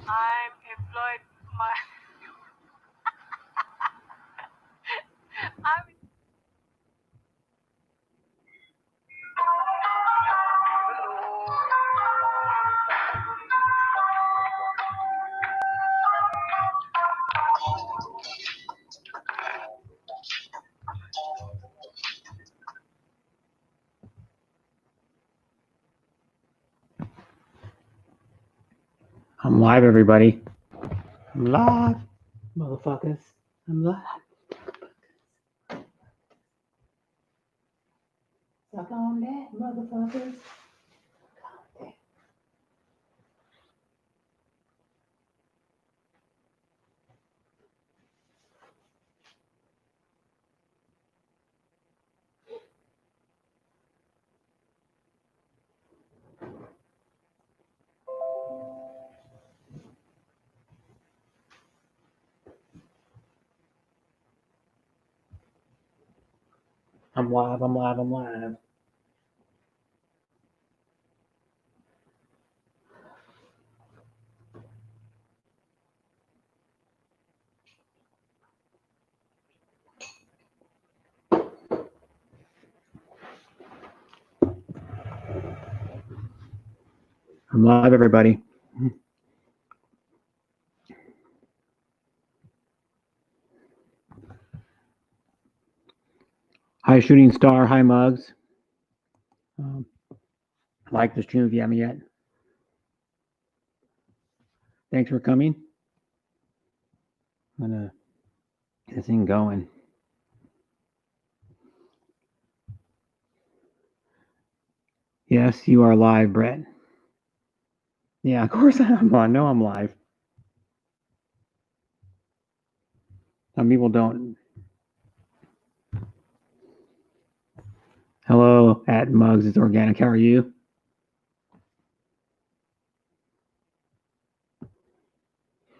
I'm employed. My I'm I'm live, everybody. I'm live, motherfuckers. I'm live. Suck on that, motherfuckers. I'm live. I'm live. I'm live. I'm live, everybody. Hi, Shooting Star. Hi, Mugs. Like the stream if you haven't yet. Thanks for coming. I'm gonna get this thing going. Yes, you are live, Brett. Yeah, of course I'm on. No, I'm live. Some people don't. Hello, at Mugs. It's organic. How are you?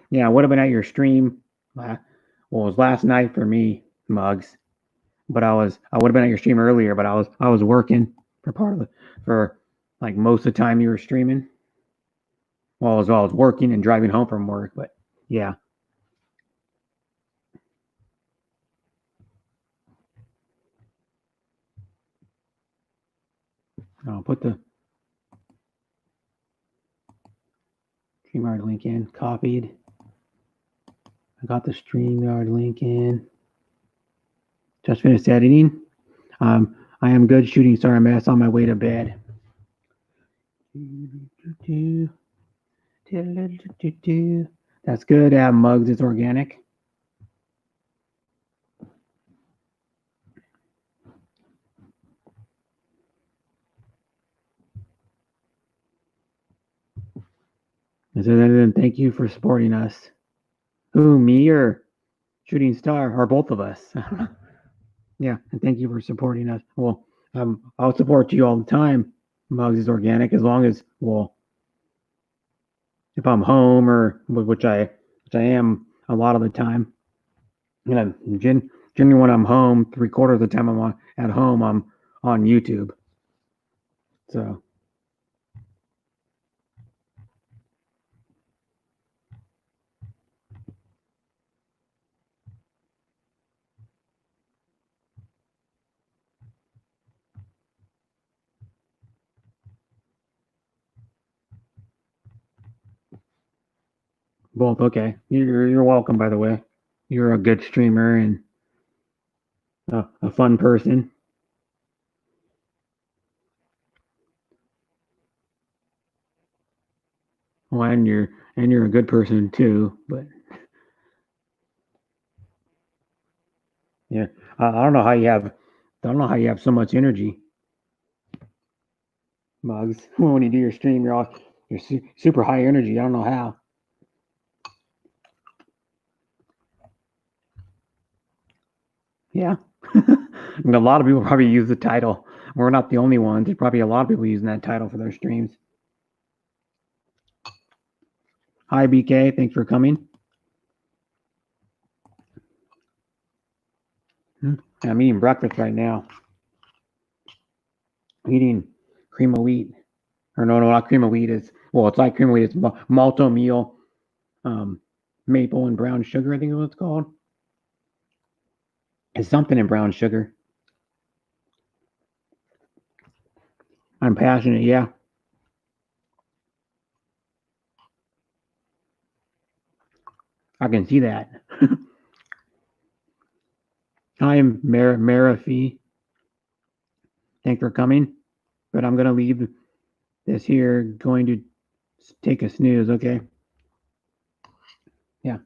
Yeah, I would have been at your stream. Well, it was last night for me, Mugs. But I would have been at your stream earlier, but I was working for part of for like most of the time you were streaming. Well, I was working and driving home from work, but yeah. I'll put the StreamYard link in, copied. I got the StreamYard link in. Just finished editing. I am good, Shooting Star MS on my way to bed. That's good. Mugs, it's organic. And thank you for supporting us. Who, me or Shooting Star, or both of us? Yeah, and thank you for supporting us. Well, I'll support you all the time. Mugs is organic as long as if I'm home or which I am a lot of the time. You know, generally when I'm home, 3/4 of the time I'm at home, I'm on YouTube. So. Both, okay. You're welcome, by the way. You're a good streamer and a fun person. Well, and you're a good person too. But yeah, I don't know how you have so much energy, Mugs. When you do your stream, you're super high energy. I don't know how. Yeah. And a lot of people probably use the title. We're not the only ones. There's probably a lot of people using that title for their streams. Hi, BK. Thanks for coming. I'm eating breakfast right now. Eating cream of wheat. Or no, not cream of wheat. It's like cream of wheat. It's malto meal maple and brown sugar, I think is what it's called. It's something in brown sugar. I'm passionate, yeah. I can see that. I'm Marafi. Thanks for coming. But I'm gonna leave this here. Going to take a snooze. Okay. Yeah.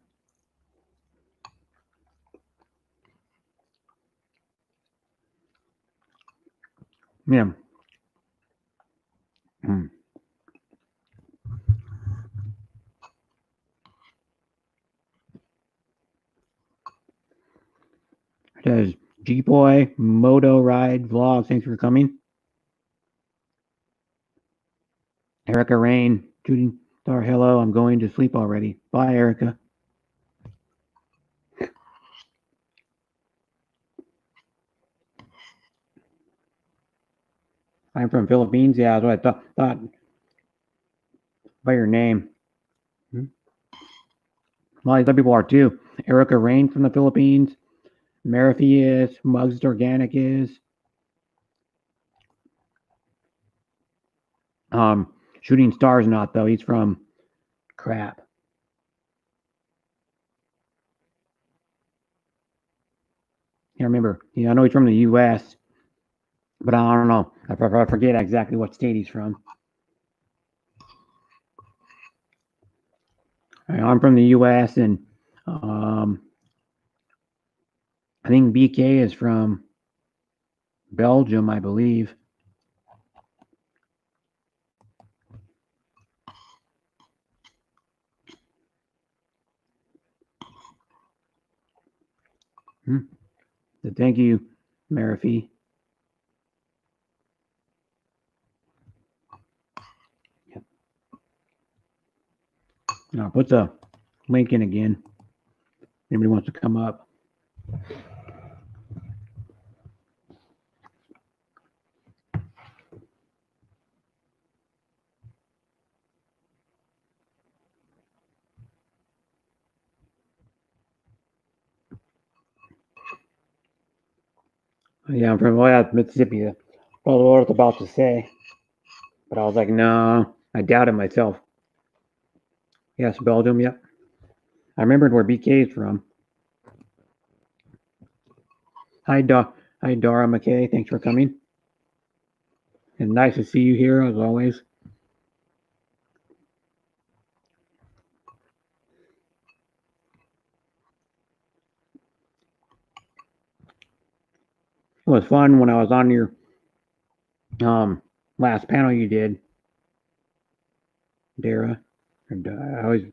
Yeah. Mm. It says G Boy Moto Ride Vlog. Thanks for coming. Erica Rain, shooting star. Hello. I'm going to sleep already. Bye, Erica. I'm from Philippines. Yeah, that's what I thought by your name. Hmm? Well, other people are too. Erica Rain from the Philippines. Marathi is. Mugs Organic is. Shooting Stars not though. He's from crap. I remember. Yeah, I know he's from the U.S., but I don't know. I forget exactly what state he's from. I'm from the U.S. and um, I think BK is from Belgium, I believe. Hmm. So thank you, Marafi. Yep. I'll put the link in again. Anybody wants to come up. Yeah, I'm from Mississippi. Well, what I was about to say, but I was like, no, I doubted myself. Yes, Belgium. Yep. I remembered where BK is from. Hi, Hi, Dara McKay. Thanks for coming. And nice to see you here as always. It was fun when I was on your um last panel you did, Dara. And I always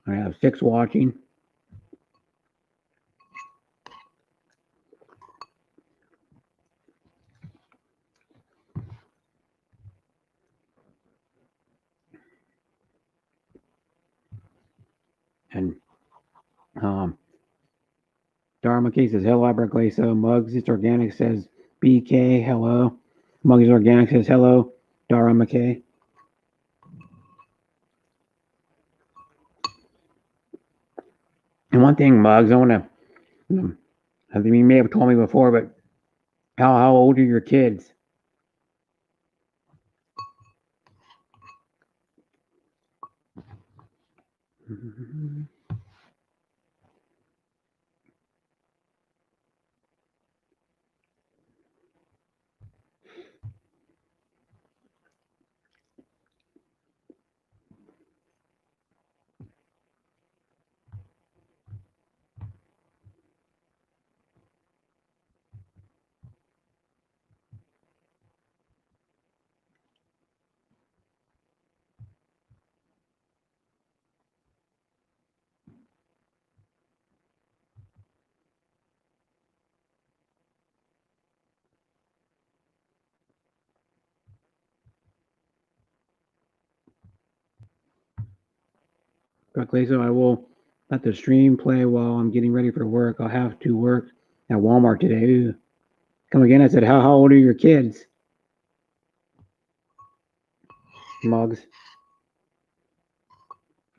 I have 6 watching. And Dharma K says hello, Iberglacio. Mugs It's Organic says BK, hello. Mugs Organic says hello, Dara McKay. And one thing, Mugs, I want to, I think you may have told me before, but how old are your kids? Iberglacio, I will let the stream play while I'm getting ready for work. I'll have to work at Walmart today. Ooh. Come again? I said, how old are your kids? Mugs.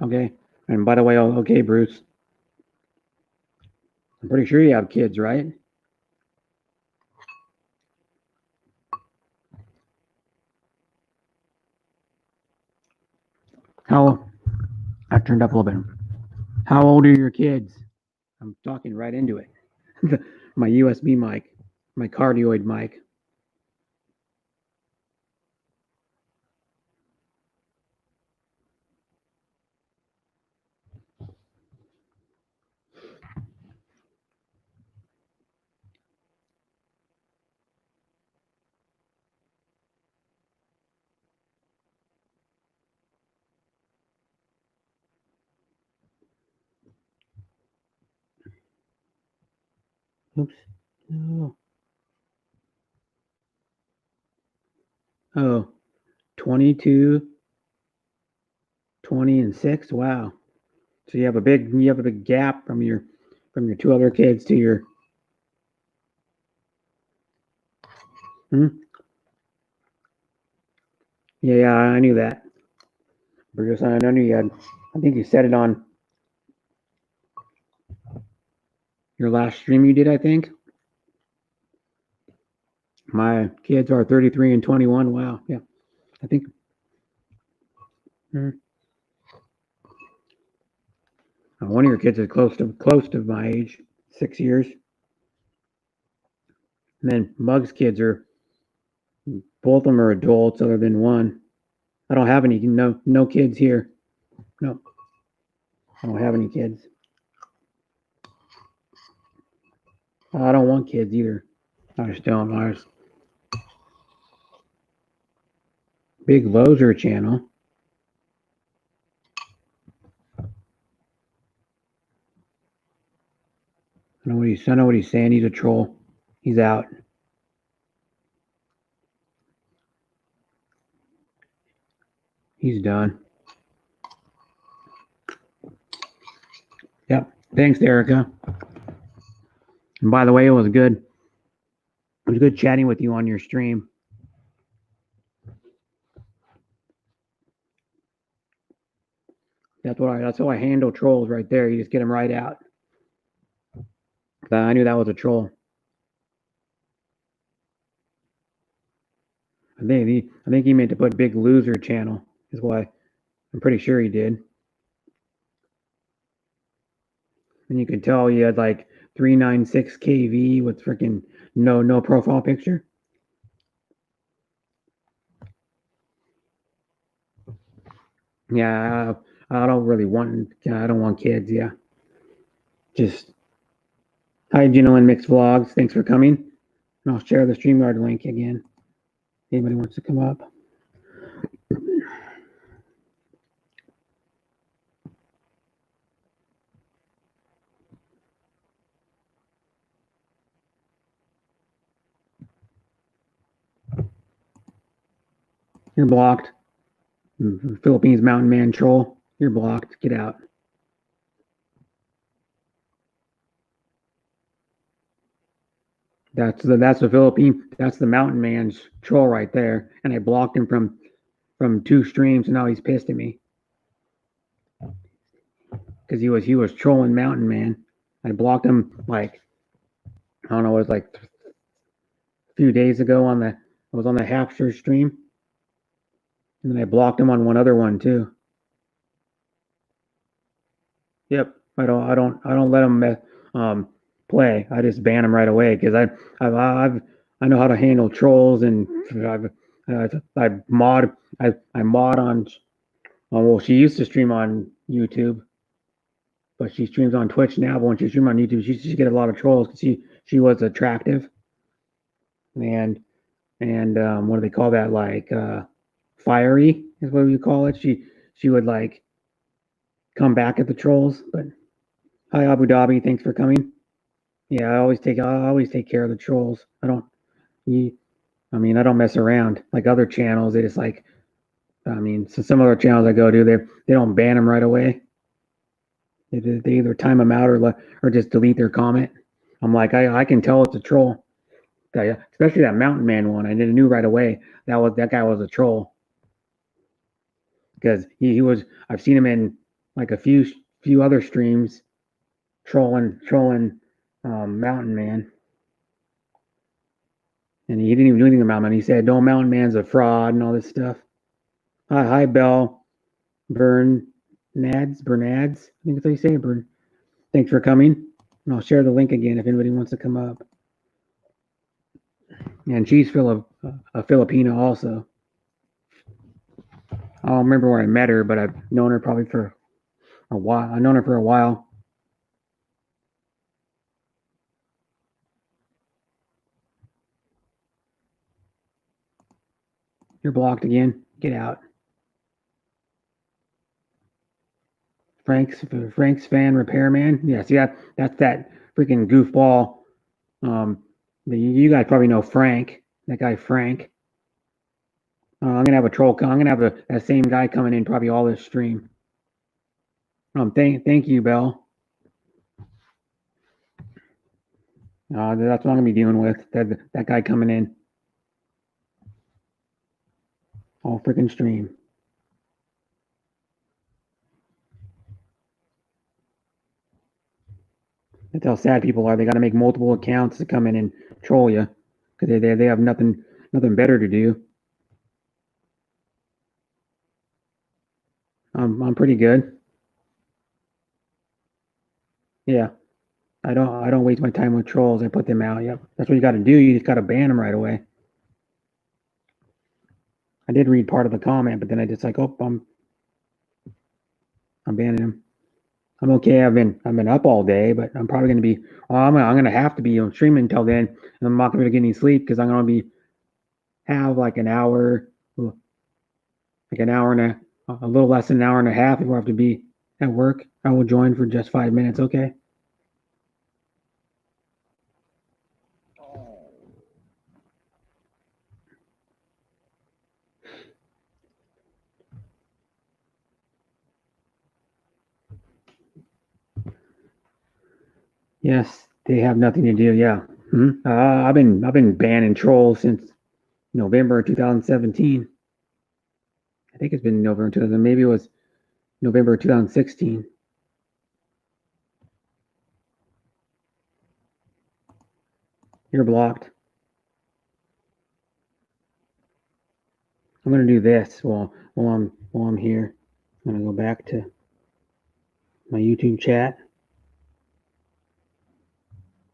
Okay. And by the way, okay, Bruce. I'm pretty sure you have kids, right? How? I turned up a little bit. How old are your kids? I'm talking right into it. My USB mic, my cardioid mic. Oops. No. Oh, 22, 20, and 6. Wow. So you have a big gap from your two other kids to your. Hmm? Yeah, I knew that. Bruce, I knew you had. I think you said it on your last stream you did. I think my kids are 33 and 21. Wow. Yeah, I think. Hmm. One of your kids is close to my age, 6 years. And then Mug's kids are both of them are adults, other than one. I don't have any no kids here. No, I don't have any kids. I don't want kids either. I just don't. I just Big Loser channel. I know what he's saying. He's a troll. He's out. He's done. Yep. Thanks, Erica. And by the way, it was good. It was good chatting with you on your stream. That's how I handle trolls right there. You just get them right out. I knew that was a troll. I think he meant to put Big Loser channel. Is why I'm pretty sure he did. And you could tell he had like 396 KV with freaking no profile picture. Yeah, I don't really want. I don't want kids. Yeah, just hi, Ginoline Mixed Vlogs. Thanks for coming. And I'll share the StreamYard link again. Anybody wants to come up? You're blocked. Philippines Mountain Man troll. You're blocked. Get out. That's the Philippine. That's the Mountain Man's troll right there. And I blocked him from 2 streams, and now he's pissed at me because he was trolling Mountain Man. I blocked him like I don't know. It was like a few days ago I was on the Hapster stream, and then I blocked him on one other one too. Yep. I don't let him play. I just ban him right away because I know how to handle trolls, and I mod on. Well, she used to stream on YouTube, but she streams on Twitch now. But when she streams on YouTube, she get a lot of trolls because she was attractive, and what do they call that? Like fiery is what we call it. She would like come back at the trolls. But hi, Abu Dhabi. Thanks for coming. Yeah, I always take care of the trolls. I don't mess around like other channels. They just like so some other channels I go to, they don't ban them right away. They either time them out or just delete their comment. I'm like I can tell it's a troll. Yeah, especially that Mountain Man one. I knew right away that guy was a troll because he was. I've seen him in like a few other streams trolling Mountain Man, and he didn't even do anything about Mountain Man. He said, "No, Mountain Man's a fraud and all this stuff." Hi, Bell Bernads. I think that's how you say it. Thanks for coming. And I'll share the link again if anybody wants to come up. And she's a Filipino also. I don't remember where I met her, but I've known her probably for a while. I've known her for a while. You're blocked again. Get out. Frank's fan repairman. Yeah, see that's that freaking goofball. You guys probably know Frank. That guy Frank. I'm gonna have a troll. I'm gonna have that same guy coming in probably all this stream. Thank you, Bell. That's what I'm gonna be dealing with. That guy coming in all freaking stream. That's how sad people are. They got to make multiple accounts to come in and troll you because they have nothing better to do. I'm pretty good. Yeah, I don't waste my time with trolls. I put them out. Yep, that's what you got to do. You just got to ban them right away. I did read part of the comment, but then I just like, oh, I'm banning him. I'm okay. I've been up all day, but I'm probably gonna be. Well, I'm gonna have to be on streaming until then, and I'm not gonna be getting sleep because I'm gonna have like an hour, and a little less than an hour and a half before I have to be at work. I will join for just 5 minutes. Okay. Yes, they have nothing to do. Yeah. I've been banning trolls since November 2017. I think it's been November 2000. Maybe it was November 2016. You're blocked. I'm gonna do this while I'm here. I'm gonna go back to my YouTube chat.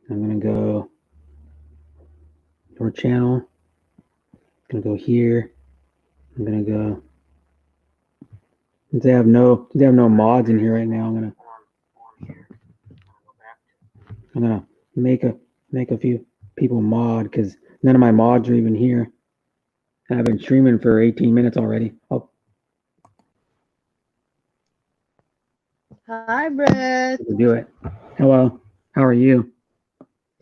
I'm gonna go your channel. I'm gonna go here. I'm gonna go. Since they have no mods in here right now, I'm gonna make a few people mod because none of my mods are even here. And I've been streaming for 18 minutes already. Oh, Hi, Brett. do it. Hello. How are you?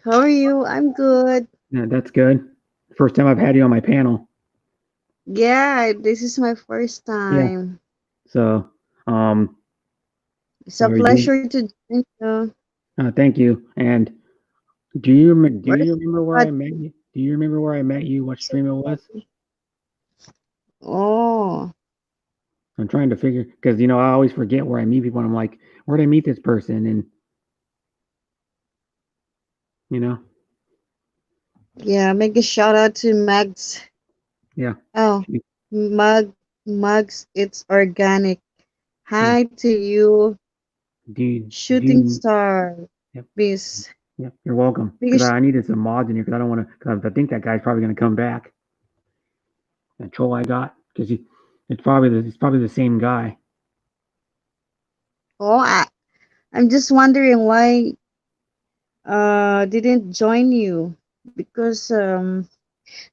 How are you? I'm good. Yeah, that's good. First time I've had you on my panel. Yeah, this is my first time. So, It's a pleasure to join you. Thank you. And do you remember where I met you? Do you remember where I met you? What stream it was? Oh, I'm trying to figure because I always forget where I meet people. And I'm like, where did I meet this person? And yeah. Make a shout out to Mags. Yeah. Oh, Mugs. It's organic. Hi Yeah. to you, Shooting you Star. Yep. Peace. Yeah, you're welcome. Because I needed some mods in here because I don't want to. Because I think that guy's probably going to come back. That troll I got because it's probably the same guy. Oh, I'm just wondering why didn't join you because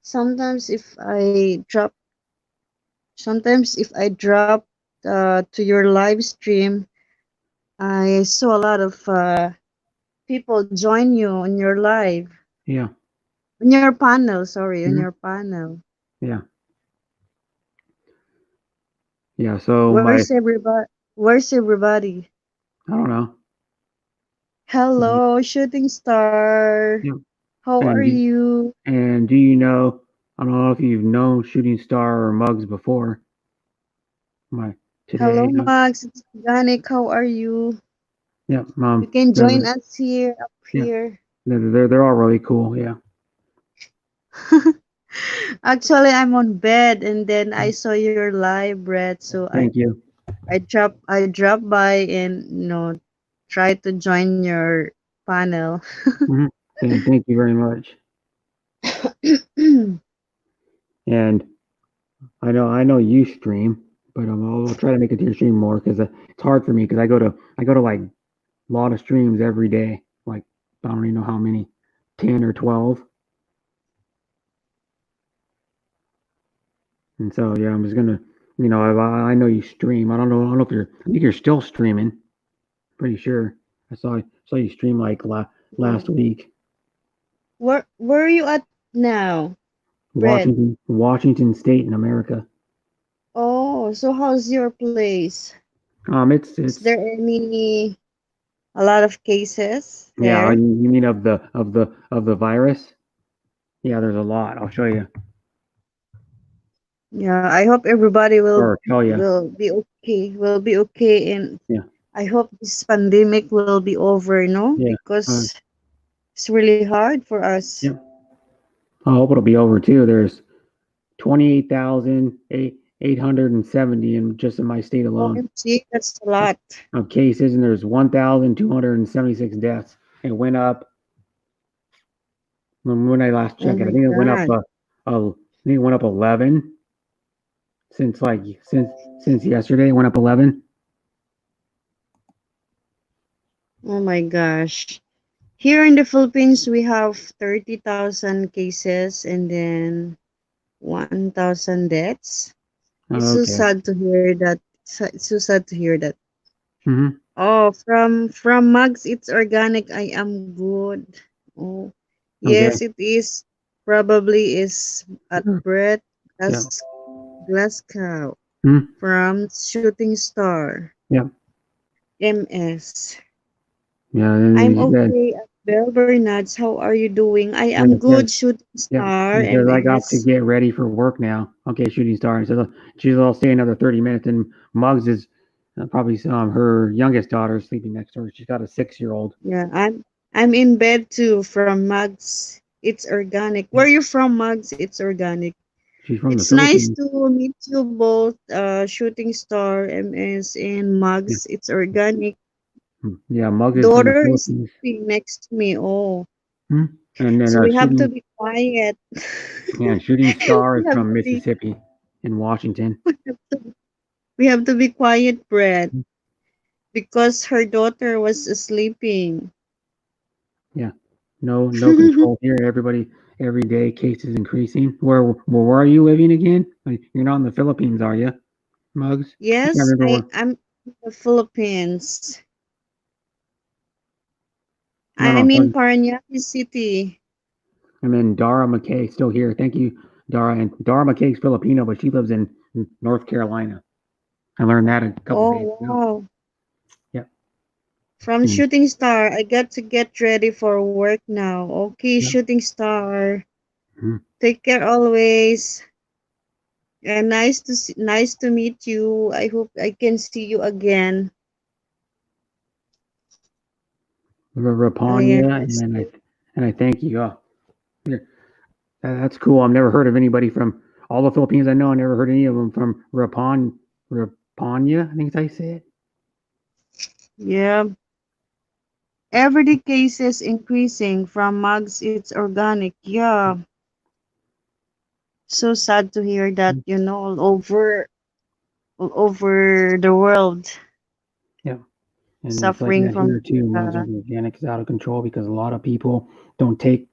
sometimes if I drop to your live stream, I saw a lot of people join you on your live. Yeah. On your panel, sorry, on your panel. Yeah. Yeah. So where's everybody? Where's everybody? I don't know. Hello, Shooting Star. Yeah. How are And do, you? and do you know? I don't know if you've known Shooting Star or Muggs before. My Hello, today, Max. It's organic. How are you? yeah, You can join they're, us here, up yeah, here. they're all really cool. Yeah, Actually, I'm on bed and then I saw your live, Brett. So thank you. I dropped by and try to join your panel. Hmm. Thank you very much. And I know you stream, but I'll try to make it to your stream more because it's hard for me because I go to like a lot of streams every day. Like I don't even know how many, 10 or 12. And so yeah, I'm just gonna, I know you stream. I don't know if I think you're still streaming. Pretty sure I saw you stream like last Yeah. week. Where are you at now, Brett? Washington State in America. Oh, so how's your place? Is It's there any a lot of cases yeah. there? You mean of the virus? Yeah, there's a lot. I'll show you Yeah, I hope everybody or tell you. will be okay. Will be okay, and Yeah, I hope this pandemic will be over, yeah, uh, because it's really hard for us. yeah. I hope it'll be over too. There's 28,870 in just in my state alone OMG, that's a lot. of cases, and there's 1,276 deaths. It went up when I last Oh checked it. I my think it went up. God. I think it went up 11 since since yesterday. It went up 11. Oh my gosh. Here in the Philippines, we have 30,000 cases and then 1,000 deaths. It's so Okay. sad to hear that. It's so sad to hear that. Hmm. Oh, from Mugs, it's organic. I am good. Oh, yes, Okay. it is. Probably is at Brett Yeah. Glasgow Hmm. from Shooting Star Yeah. MS. Yeah. And I'm he said, okay at Bell Bernards. How are you doing? I and am it says, good, Shooting yeah. Star He says I got to MS. get ready for work now. Okay, Shooting Star. He says I'll stay another 30 minutes. And Muggs is probably her youngest daughter is sleeping next door. She's got a 6-year old. Yeah, I'm in bed too from Mugs. It's organic. Where you from, Mugs? It's organic. She's from the It's nice Philippines. to meet you both, Shooting Star MS and Yeah. Mugs. It's organic. Yeah. Muggs is from the Daughter is Philippines. sleeping next to me. Oh, Hmm. And then so we have to shooting be quiet. yeah, Shooting Star we is have from to be Mississippi in Washington. we have to, we have to be quiet, Brett, because her daughter was sleeping. Yeah. No control here. Every day cases increasing. Where are you living again? Like, you're not in the Philippines, are you, Mugs? I can't Yes, remember where. I'm in the Philippines. No, I'm no, in sorry. Paranaque City. And then Dara McKay still here. Thank you, Dara. And Dara McKay's Filipino, but she lives in North Carolina. I learned that a couple days Oh ago. wow. Yep. From And, Shooting Star, I got to get ready for work now. Okay, yep. Shooting Star. Mhm. Take care always. And nice to meet you. I hope I can see you again. Rapanya, Yes. and I thank you. That's cool. I've never heard of anybody from all the Philippines I know. I never heard any of them from Rapanya. I think I say it. Yeah. Everyday cases increasing from mugs. It's organic. Yeah. So sad to hear that, all over the world Yeah, and it's like suffering that from here too. Mugs organic is out of control because a lot of people don't take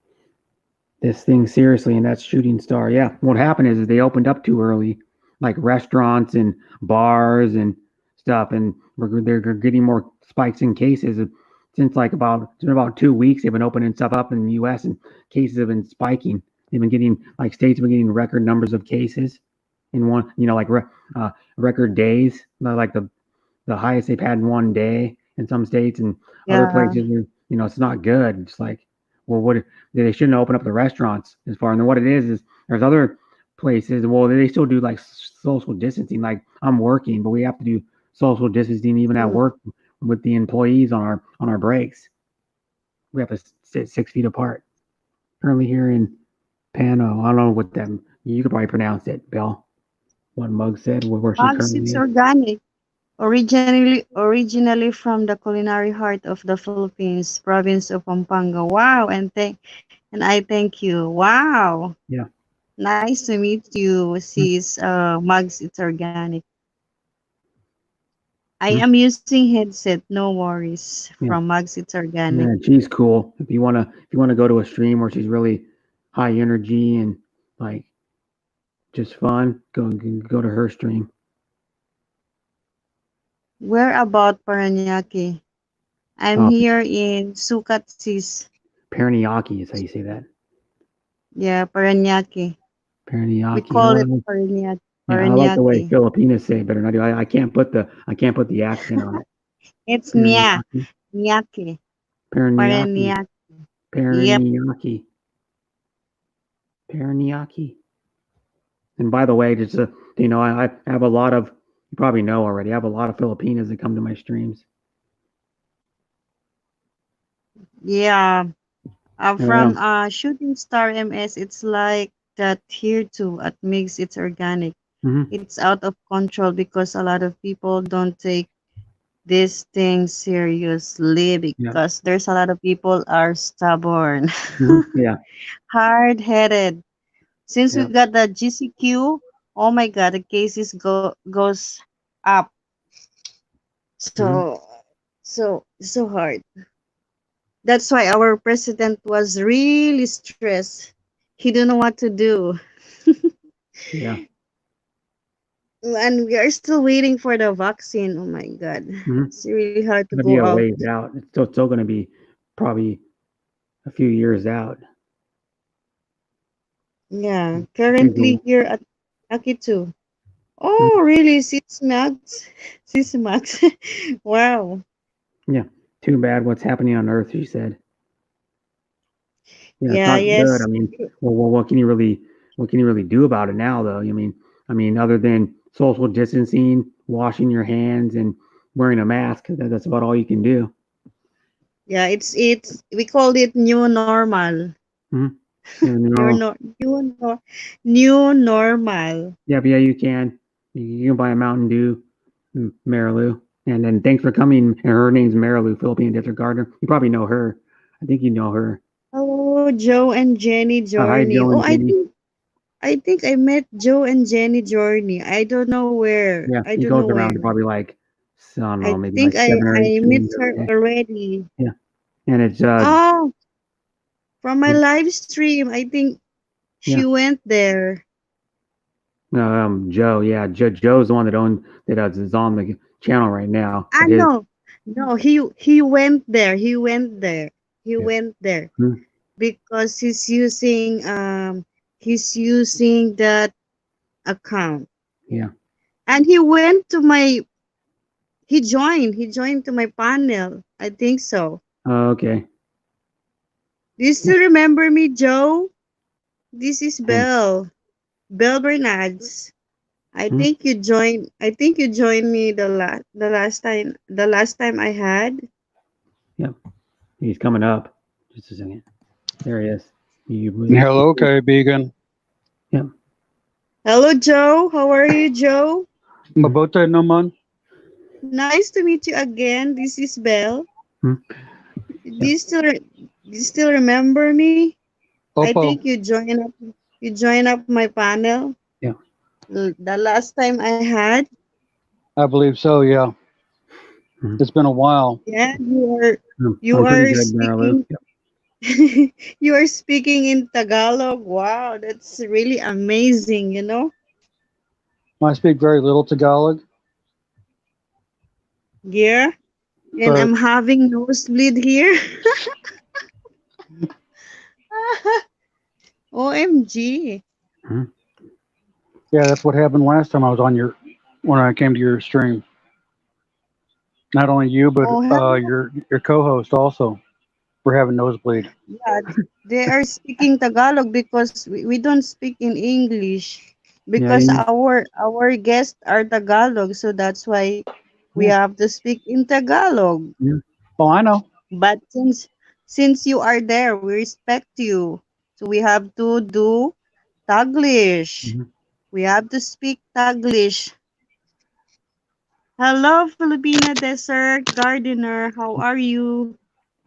this thing seriously, and that's Shooting Star. Yeah, what happened is they opened up too early, like restaurants and bars and stuff, and they're getting more spikes in cases. Since like it's been about 2 weeks, they've been opening stuff up in the U.S. and cases have been spiking. They've been getting like states have been getting record numbers of cases in one, like record days, like the highest they've had in one day in some states and other yeah. places. It's not good. It's like well, what they shouldn't open up the restaurants as far. And then what it is there's other places. Well, they still do like social distancing. Like I'm working, but we have to do social distancing even at Mm. work with the employees on our breaks. We have to sit 6 feet apart. Currently here in Pano, I don't know what that. You could probably pronounce it, Bill. What Mug said, where she Mugs, currently it's is. organic. Originally from the culinary heart of the Philippines, province of Pampanga. Wow, and I thank you. Wow. Yeah. Nice to meet you, Mm, sis. Mugs, it's organic. I mm, am using headset, no worries. yeah. From Mugs, it's organic. Yeah, she's cool. If you wanna go to a stream where she's really high energy and like just fun, go to her stream. Where about Paranaque? I'm Oh, here in Sukat, sis. Paranaque is how you say that. Yeah, Paranaque. We Paranaque. call it Paranaque. Yeah, I like the way Paranaque. Filipinos say it better than I do. I can't put the accent on it. It's Nya. Paranaque. Nyake. Paranaque. Paranaque. Yep. Paranaque. Paranaque. And by the way, just I have a lot of, you probably know already, I have a lot of Filipinas that come to my streams. Yeah. And I From don't, Shooting Star MS, it's like that here too at Mix. It's organic. mhm, It's out of control because a lot of people don't take this thing seriously yeah, because there's a lot of people are stubborn, yeah, hard headed. Since we yeah, got the GCQ, oh my God, the cases goes up. mhm, So so hard. That's why our president was really stressed. He don't know what to do. yeah, And we are still waiting for the vaccine. Oh my God. mhm. It's really hard It's to gonna be go a out. ways out. It's still gonna be probably a few years out. Yeah. Things Currently will- here at Akitu. mhm, Oh, really? 6 Max? 6 Max. Wow. yeah, too bad what's happening on Earth, she said. Yeah, it's Yeah, not good. I yes. mean, well, what can you really do about it now, though? I mean, other than social distancing, washing your hands, and wearing a mask, that's about all you can do. Yeah, it's we called it new normal. Hmm. Yeah, New no, no, new no, new normal. yeah, but yeah, you can. You can buy a Mountain Dew, Marilou, and then thanks for coming. And her name's Marilou, Philippine Desert Gardener. You probably know her. I think you know her. Oh, Joe and Jenny Hi, Journey. Joe Oh, and Jenny. I think I met Joe and Jenny Journey. I don't know where. Yeah, I he don't know goes around to where. probably like, I don't know, I maybe think like I 7 or 8 I met streams every her day. already. Yeah, and it's Oh, from my live stream. I think yeah. she went there. Joe, yeah, Joe's the one that is on the channel right now. Ah, But his, no, no. He went there. He went there. He yeah, went there mhm, because he's using that account, yeah. and he went to my he joined to my panel. I think so. Oh, okay. Do you still remember me, Joe? This is Um, Belle Bernards. I mhm, think you joined. I think you joined me the last time I had. yeah, he's coming up. Just a second. There he is. Hello, Kay Began. Yeah. Hello, Joe. How are you, Joe? Mabuti naman. Nice to meet you again. This is Belle. Mhm, Do you still remember me? I Opo, think you joined up my panel yeah. the last time I had. I believe so, yeah. Mhm. It's been a while. Yeah, you are you I'm pretty are good, Marilou. speaking you are speaking in Tagalog. Wow, that's really amazing. I speak very little Tagalog, Yeah. And but I'm having nosebleed here. OMG. Mhm. yeah, that's what happened last time I was when I came to your stream. Not only you, but Oh, hello. your co-host also We're having nosebleed. Yeah, they are speaking Tagalog because we don't speak in English Yeah, because our guests are Tagalog, so that's why we yeah, have to speak in Tagalog. yeah. Oh, I know. But since you are there, we respect you. So we have to do Taglish. Mhm. We have to speak Taglish. Hello, Filipina Desert Gardener. How are you?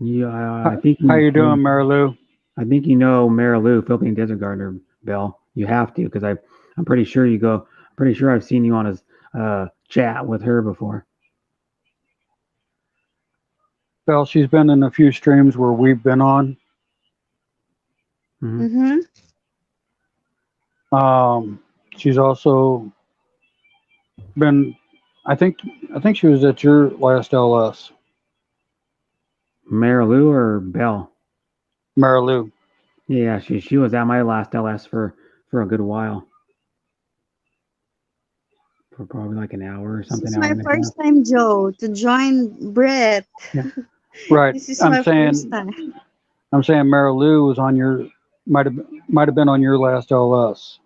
Yeah, How, how you doing, Marilou? I think you know Marilou, Philippine Desert Gardener, Bill. You have to because I'm pretty sure you go. I'm pretty sure I've seen you on a chat with her before. Well, she's been in a few streams where we've been on. Hmm. Mm-hmm. She's also been. I think she was at your last LS, Marilou or Bell? Marilou. Yeah, she was at my last LS for a good while, for probably like an hour or This something, is hour my and a half. first time, Joe, to join Brett. Yeah. Right. This is I'm my first saying. time. I'm saying Marilou was on your. Might have been on your last LS.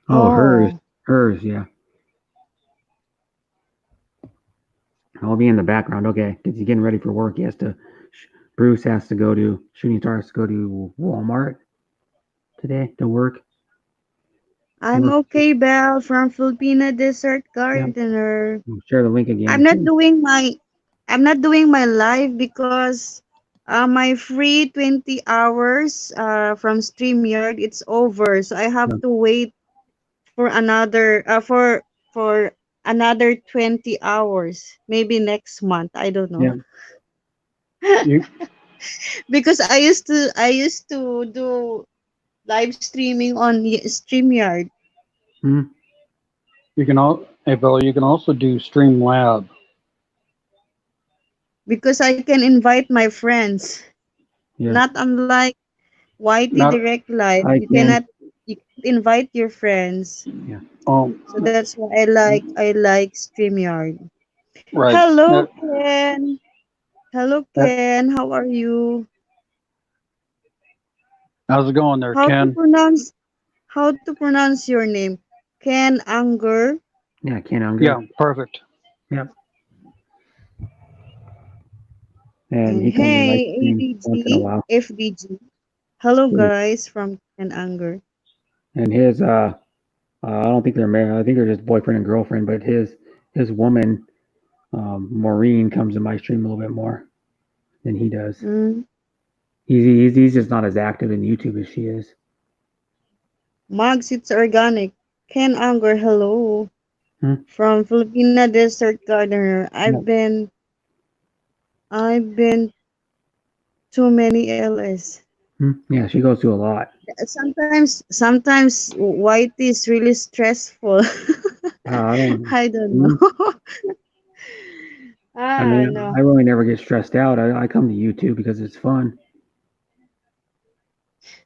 Oh, hers, Oh, hers, yeah. I'll be in the background. Okay, because he's getting ready for work. He has to. Bruce has to go to Shooting Star has to go to Walmart today to work. I'm okay, Belle from Filipina Desert Yeah, Gardener. we'll share the link again. I'm not doing my I'm not doing my live because my free 20 hours from StreamYard it's over. So I have Yeah. to wait for another for another 20 hours. Maybe next month. I don't know. Yeah. You Because I used to do live streaming on StreamYard Mhm. you can all. Hey, Bill. You can also do Streamlab. because I can invite my friends. Yeah. Not unlike YT Not. Direct Live, I can. you can't invite your friends. Yeah. Um. So that's why I like StreamYard. Right. Hello That, Ken. Hello that. Ken, how are you? How's it going there, How to Ken? pronounce how to pronounce your name? Ken Anger. Yeah. Ken Unger. Yeah. Perfect. Yep. And And he comes in my hey stream once in a ADG while. FDG. Hello Yeah. guys from Ken Anger. And his I don't think they're married. I think they're just boyfriend and girlfriend. But his woman, Maureen, comes in my stream a little bit more than he does. Mm. He's just not as active in YouTube as she is. Mugs, it's organic. Ken Anger, hello. Hmm? From Filipina Desert Gardener. Yeah. I've been too many LS. Hmm? Yeah, she goes through a lot. Sometimes white is really stressful. I don't. I don't Hmm? know. I Ah, mean, no. I really never get stressed out. I come to YouTube because it's fun.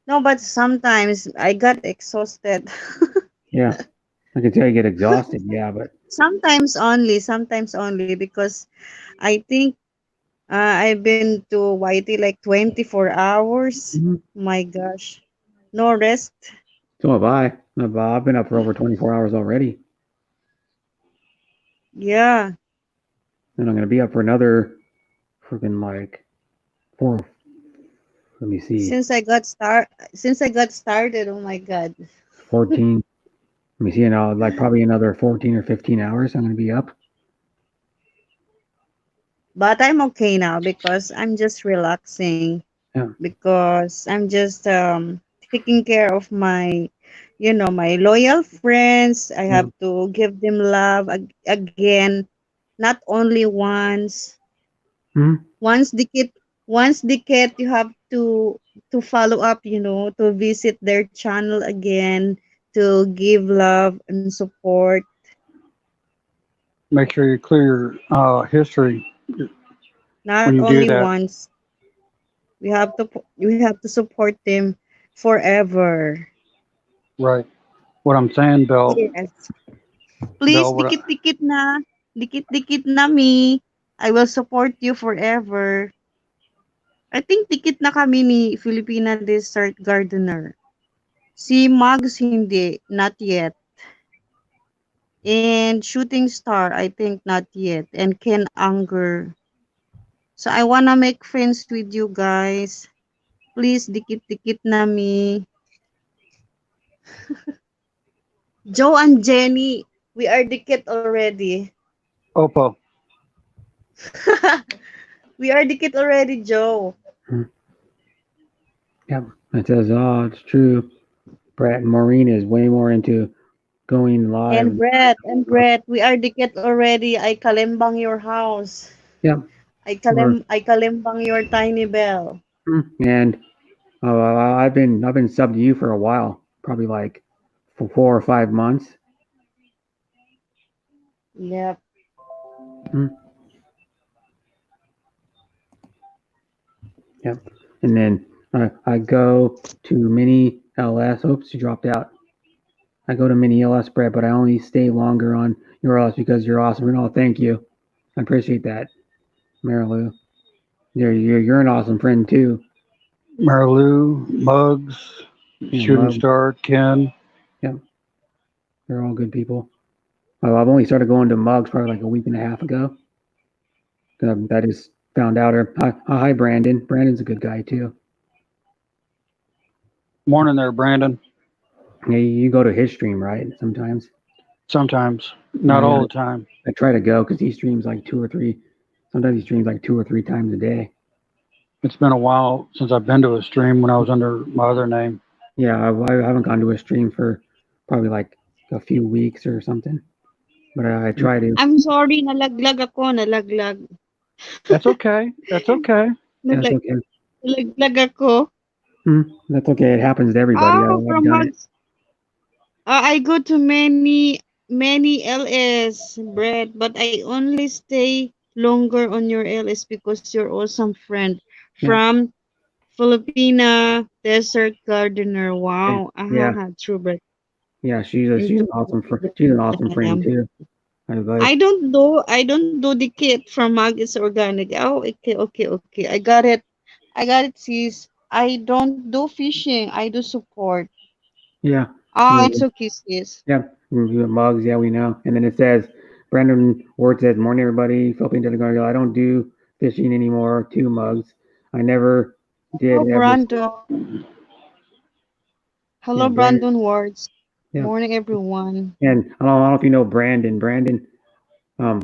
No, but sometimes I got exhausted. Yeah, I can tell you get exhausted. Yeah, but Sometimes only because I think I've been to YT like 24 hours. mhm. My gosh. No rest. So have I. I've been up for over 24 hours already, Yeah. and I'm gonna be up for another freaking like four. Let me see, Since I got started, oh my god. 14. Let me see, now like probably another 14 or 15 hours. I'm gonna be up. But I'm okay now because I'm just relaxing Yeah. because I'm just taking care of my loyal friends. I Yeah. have to give them love again, not only once. Mhm. Once decade you have to follow up, to visit their channel again, to give love and support. Make sure you clear your history Not when you do only that. once. We have to support them forever. Right. What I'm saying, Bill. Yes. Please Bill. What? dikit-dikit na. Dikit-dikit na mi. I will support you forever. I think dikit na kami ni Filipina Desert Gardener. Si Mugs hindi, not yet. And Shooting Star, I think not yet. And Ken Unger. So I wanna make friends with you guys. Please, dikit-dikit na mi. Joe and Jenny, we are dikit already. Opo. We are dikit already, Joe. Yep. It says, oh, it's true. Brett and Maureen is way more into going live. And Brett, we are dikit already. I kalembang your house. Yep. I kalembang your tiny bell. And I've been subbed to you for a while, probably like for 4 or 5 months. Yep. Yep. And then I go to Mini LS. Oops, you dropped out. I go to Mini LS, Brett, but I only stay longer on your LS because you're awesome. And oh, thank you. I appreciate that, Marilou. You're an awesome friend too. Marilu, Muggs, Yeah, Shooting Mug. Star, Ken. Yep. They're all good people. I've only started going to Mugs probably like a week and a half ago. I just found out her. Hi, Brandon. Brandon's a good guy too. Morning there, Brandon. Yeah, you go to his stream, right? Sometimes. Sometimes, not Yeah. all the time. I try to go because he streams like 2 or 3. Sometimes he streams like 2 or 3 times a day. It's been a while since I've been to a stream when I was under my other name. Yeah, I haven't gone to a stream for probably like a few weeks or something. But I try to. I'm sorry, nalaglag ako, nalaglag. That's okay. That's okay. That's okay. Nalaglag ako. That's okay. It happens to everybody. Oh, I've from done it. Mugs. I go to many LS, Brett, but I only stay longer on your LS because you're awesome friend Yeah. from Filipina Desert Gardener. Wow. Yeah. True, Brett. Yeah, she's an awesome friend. She's an awesome friend too. I don't do the kit from Maggie's Organic. Oh, okay. I got it, sis. I don't do fishing. I do support. Yeah. Oh, Yeah. it's okay, sis. Yeah, Mugs. Yeah, we know. And then it says, Brandon Ward says, "Morning, everybody. Philippine Desert Garden. I don't do fishing anymore. 2 Mugs. I never did. Hello, ever." Brandon. Hello, Yeah, Brandon Wards. Yeah. Morning, everyone. And I don't know if you know Brandon. Brandon,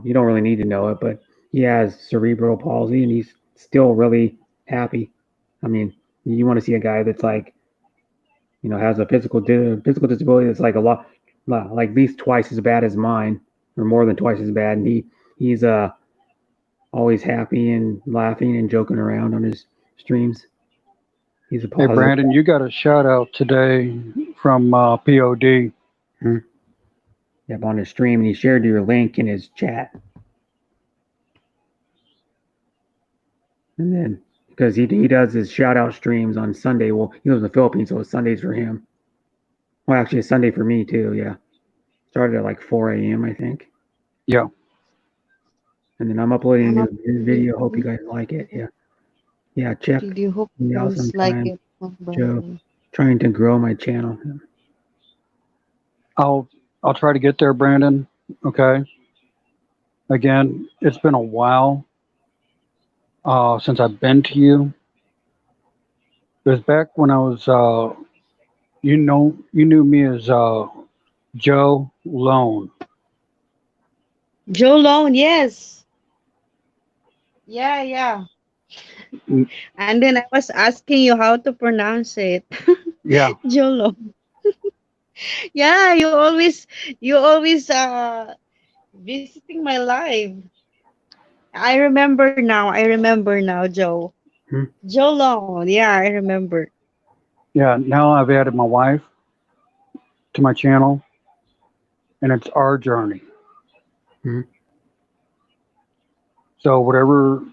you don't really need to know it, but he has cerebral palsy and he's still really happy. I mean, you want to see a guy that's like, has a physical disability that's like like at least twice as bad as mine, or more than twice as bad. And he's always happy and laughing and joking around on his streams. He's a Hey, positive. Brandon, you got a shout out today from POD. Yep, on his stream, and he shared your link in his chat. And then, because he does his shout out streams on Sunday. Well, he lives in the Philippines, so it's Sundays for him. Well, actually, it's Sunday for me too. Yeah, started at like 4 a.m. I think. Yeah. And then I'm uploading a new video. Hope you guys like it. Yeah. Check Did you hope me you out guys like sometime. it, Joe, Brandon? trying to grow my channel. I'll try to get there, Brandon. Okay. Again, it's been a while since I've been to you. It was back when I was, you knew me as Joe Lone. Joe Lone, yes. Yeah. Mm. And then I was asking you how to pronounce it. Yeah. Joe Lone. Yeah, you always visiting my live. I remember now, Joe. Joe Lone. Yeah, I remember. Yeah. Now I've added my wife to my channel, and it's our journey. So whatever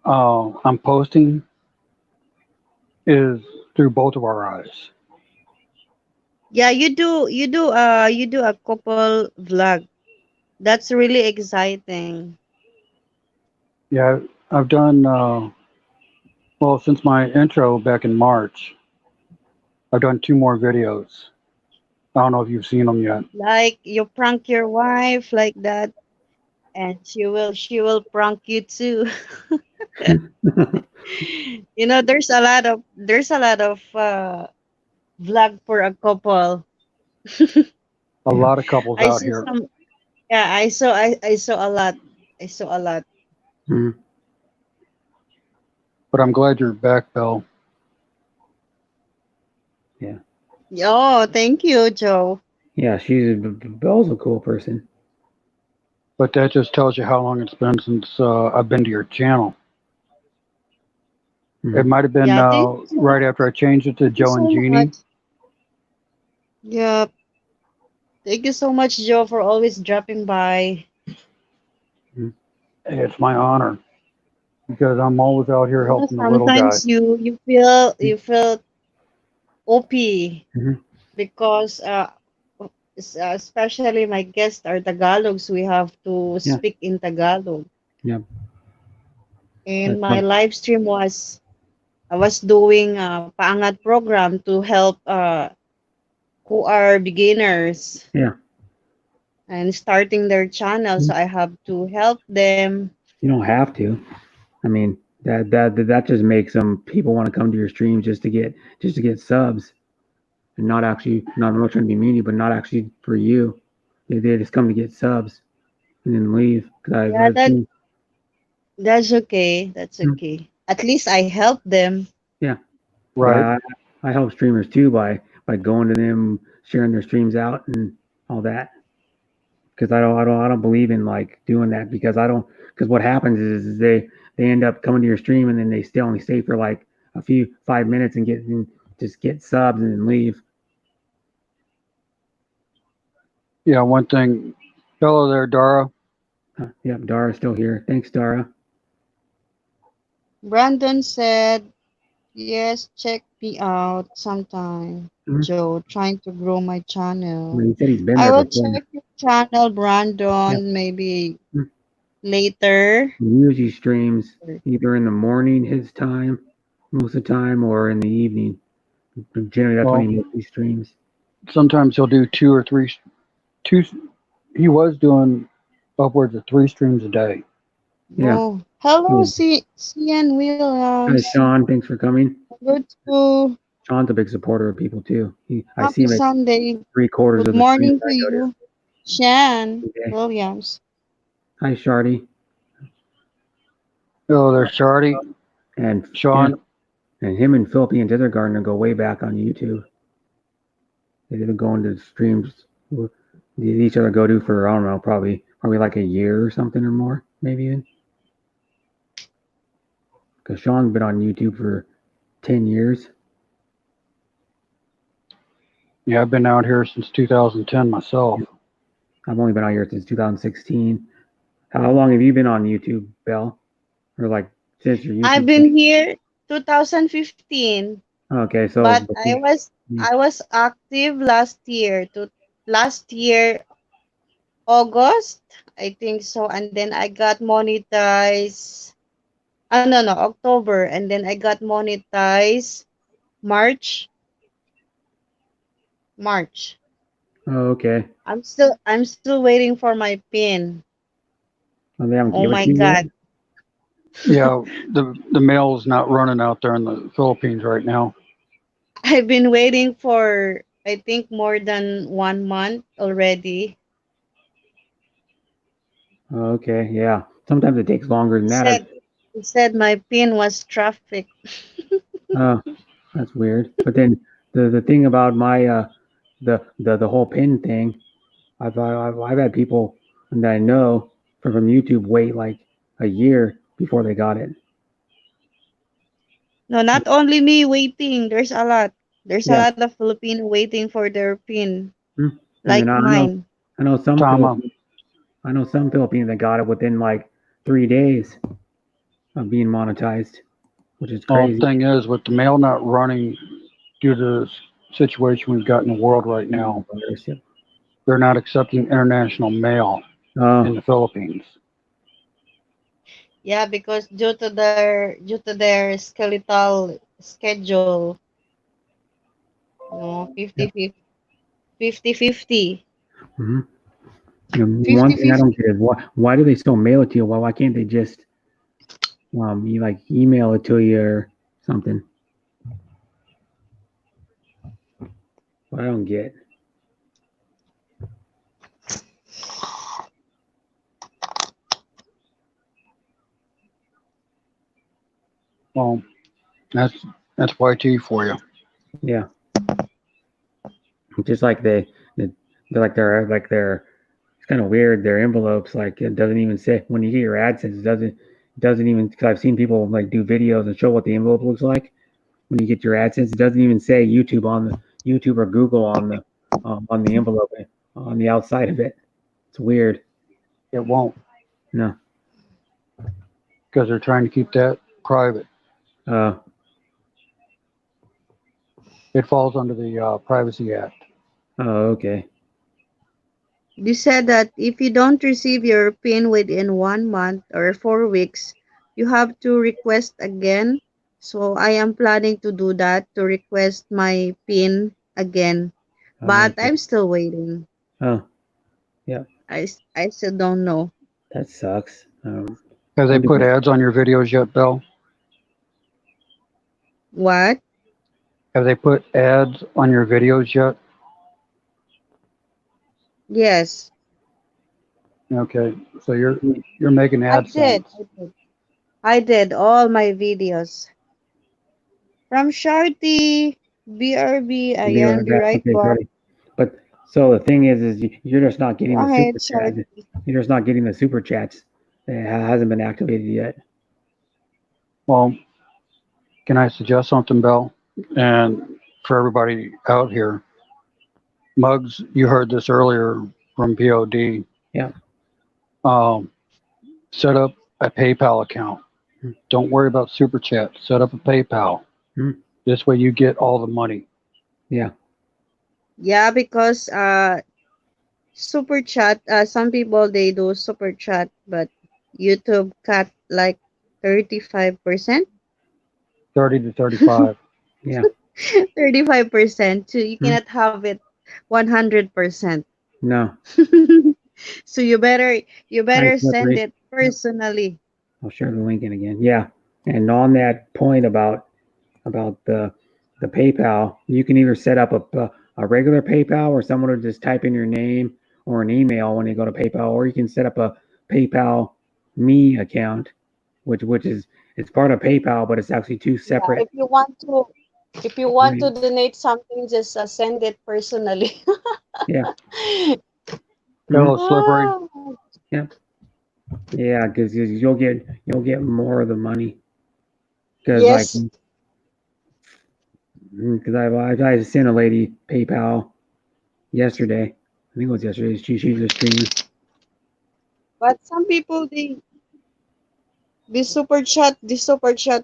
I'm posting is through both of our eyes. Yeah, you do a couple vlog. That's really exciting. Yeah, I've done, well, since my intro back in March, I've done 2 more videos. I don't know if you've seen them yet. Like you prank your wife like that, and she will prank you too. You know, there's a lot of vlog for a couple. A lot of couples I out see here, some. Yeah, I saw a lot. I saw a lot. Mhm. but I'm glad you're back, Bill. Yeah. Oh, thank you, Joe. Yeah, Belle's a cool person. But that just tells you how long it's been since I've been to your channel. It Mhm. might have been Yeah, thank you so, right after I changed it to thank you Joe and so Jeannie. much. Yeah, thank you so much, Joe, for always dropping by. Mhm. It's my honor because I'm always out here You know, helping the little guy. sometimes you feel OP Mhm. because especially my guests are Tagalogs. We have to Yeah. speak in Tagalog. Yeah. And That's my fun. live stream was I was doing a paangat program to help who are beginners Yeah. and starting their channel. So Mhm. I have to help them. You don't have to. I mean, that just makes some people want to come to your stream just to get subs and not actually not I'm not trying to be meany, but not actually for you. They just come to get subs and then leave. Cause Yeah, I've seen. that's okay. That's Mhm. okay. At least I help them. Yeah. Right. Yeah. I help streamers too by going to them, sharing their streams out and all that. Because I don't believe in like doing that because I don't because what happens is they end up coming to your stream and then they still only stay for like a few 5 minutes and just get subs and then leave. Yeah, one thing. Hello there, Dara. Yep, Dara's still here. Thanks, Dara. Brandon said, yes, check me out sometime. Mhm. Joe, trying to grow my I channel. mean, he said he's been I there will before. check your channel, Yep. Brandon, maybe Mhm. later. He usually streams either in the morning his time, most of the time, or in the evening. Generally, that's when Well, he mostly streams. sometimes he'll do 2 or 3, two. He was doing upwards of 3 streams a day. Yeah. Oh, hello, Cool. CN Hi, Williams. Sean. Thanks for coming. Good to Sean's a big supporter of people too. I see happy him at Sunday. 3/4 Good of the streams morning I to go to you, Shan every day. Williams. Hi, Shardy. Hello there, Shardy. And yeah, Sean. and him and Philippine Desert Gardener go way back on YouTube. They've been going to streams each other go to for I don't know, probably like a year or something or more, maybe even. Because Sean's been on YouTube for 10 years. Yeah, I've been out here since 2010 myself. I've only been out here since 2016. How long have you been on YouTube, Belle? Or like since your I've YouTube? been here 2015, Okay, so but I was active last year to last year August, I think so, and then I got monetized. No, October, and then I got monetized March. March. okay. I'm still waiting for my pin. Well, they haven't Oh given it my to you yet. God. Yeah, the mail's not running out there in the Philippines right now. I've been waiting for I think more than 1 month already. Okay, yeah. Sometimes it takes longer than He that. said he said my pin was traffic. Oh, that's weird. But then the thing about my the whole pin thing, I've had people that I know from YouTube wait like a year before they got it. No, not only me waiting. There's a lot. There's a Yeah. lot of Filipino waiting for their pin, Hmm. And then like mine. I know some Tama. Filipinos that got it within like 3 days of being monetized, which is Well, the crazy. thing is, with the mail not running due to the situation we've got in the world right now, they're not accepting international mail in Oh, the Philippines. Yeah, because due to their skeletal schedule, no, 50-50. Hmm. And one thing I 50-50. don't get is why do they still mail it to you? Why can't they just you like email it to you or something? What I don't get. Well, that's that's YT for you. Yeah, just like they're it's kind of weird. Their envelopes like it doesn't even say when you get your AdSense. It doesn't even because I've seen people like do videos and show what the envelope looks like when you get your AdSense. It doesn't even say YouTube on the YouTube or Google on the envelope on the outside of it. It's weird. It won't No. because they're trying to keep that private. Uh. It falls under the Privacy Act. Oh. Okay. You said that if you don't receive your PIN within 1 month or 4 weeks, you have to request again. So I am planning to do that to request my PIN again, but Okay. I'm still waiting. Oh. Yeah. I still don't know. That sucks. Have they Some put people. ads on your videos yet, Bill? What? Have they put ads on your videos yet? Yes, Okay, so you're making I did. AdSense. I did all my videos from Sharty, BRB. Ayan, be right Okay, back. Shorty. But so the thing is you're just not Go getting the ahead, super chat. Sharty. You're just not getting the super chats. It hasn't been activated yet. Well, can I suggest something, Bill? And for everybody out here, Muggs, you heard this earlier from POD. Yeah. Um, set up a PayPal account. Hmm. Don't worry about super chat. Set up a PayPal. Hmm. This way you get all the money. Yeah. Yeah, because super chat, some people they do super chat, but YouTube cut like 35%. 30 to 35. Yeah. 35%. So you Hmm. cannot have it 100%. No. So you better Nice, send slippery. it personally. I'll share the link in again. Yeah. And on that point about the PayPal, you can either set up a regular PayPal or someone will just type in your name or an email when you go to PayPal, or you can set up a PayPal Me account, which is it's part of PayPal, but it's actually two Yeah, separate. if you want to Right. donate something, just send it personally. Yeah. Hello, Hmm. Slippery. Ah, Yeah. Yeah. Because you'll get more of the money. Because like yes, because I sent a lady PayPal yesterday. I think it was yesterday. She was streaming. but some people they super chat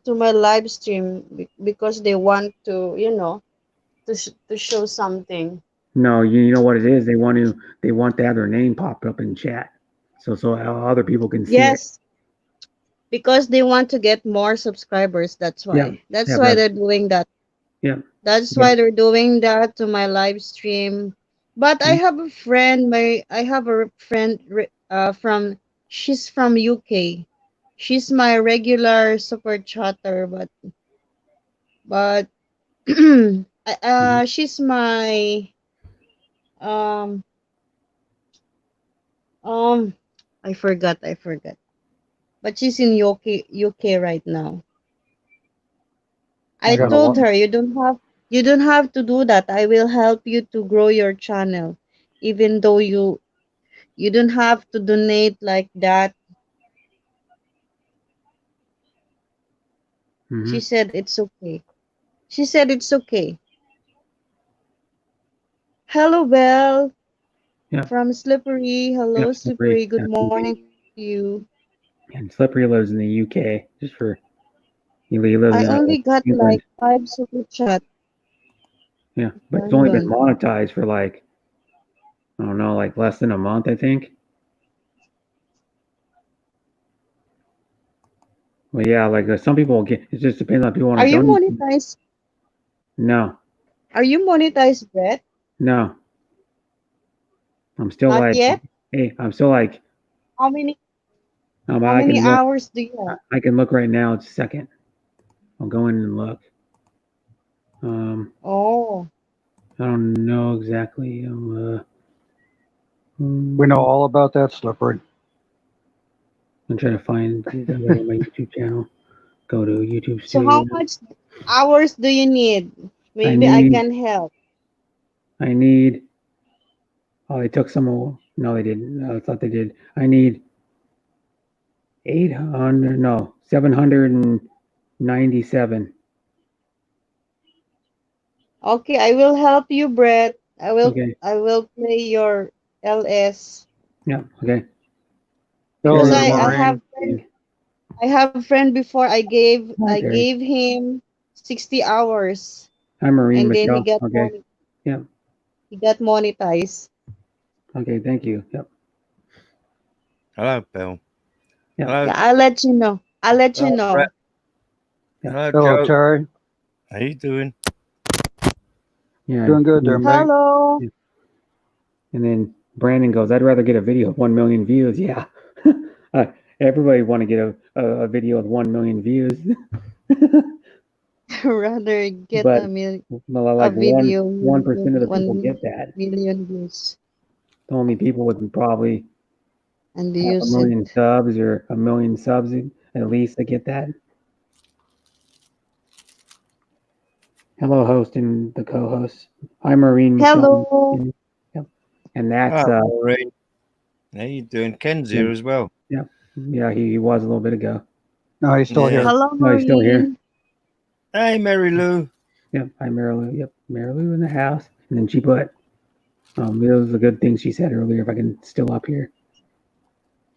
to my live stream because they want to to show something. No, you know what it is. They want to have their name pop up in chat, so other people can see it. Yes, because they want to get more subscribers. That's Yeah, why. That's yeah, why but they're doing that. yeah, That's yeah. why they're doing that to my live stream. But I Mm, have a friend. I have a friend. From she's from UK. She's my regular super chatter, but mhm. she's my um um I forgot. But she's in UK right now. I I got a told lot. her you don't have to do that. I will help you to grow your channel, even though you don't have to donate like that. She Mhm. said it's okay. She said it's okay. Hello, Belle Yeah, from Slippery. yeah. Hello, Slippery, Slippery. Good morning to you. and Slippery lives in the UK. Just for he lives I in only got like England. 5 super chat. Yeah, but it's only been London. monetized for like I don't know, like less than a month, I think. Well, yeah, like some people get. It just depends on people want Are to you donate. monetized? No, Are you monetized, Brett? no. I'm still Not like, yet. hey, I'm still like, How many how I many can look. hours do you have? I can look right now. It's a second. I'll go in and look. Oh, I don't know exactly. We know all about that, Slippery. I'm trying to find everybody on my YouTube channel. Go to YouTube so how Studio. much hours do you need? Maybe I need. can help. I need. Oh, they took some. No, they didn't. No, I thought they did. I need 800. No, 797. Okay, I will help you, Brett. Okay. I will play your LS. Yeah. Okay. Because Hello, Sure. I have a friend before Hi, I Terry. gave him 60 hours Hi, Maureen and then Michelle. Okay. Yeah. he got monetized. Okay. Thank you. Yep. Hello, Bill. Yeah. Hello, Yeah, I'll let you know. I'll let you know. Brett. Yeah. Hello, Hello, Joe. Terry. How you doing? Yeah. Doing good there, mate. Hello. And then Brandon goes, I'd rather get a video with 1 million views. Yeah. Everybody want to get a video with 1 million views. Rather get But a like video 1% of the people 1 get that. million views Only people with probably and half a use it. million subs or a million subs at least that get that. Hello, host and the co-host. Hi, Maureen Michelle. Hello. Yep. And that's Hello, Maureen. How you doing? Ken's here as well. yeah, he was a little bit ago. No, he's still Yeah. here. Hello, No, he's still here. Maureen. Hey, Mary Lou. Yep, hi Marilou. Yep, Marilou in the house. And then she put those are the good things she said earlier. If I can still up here,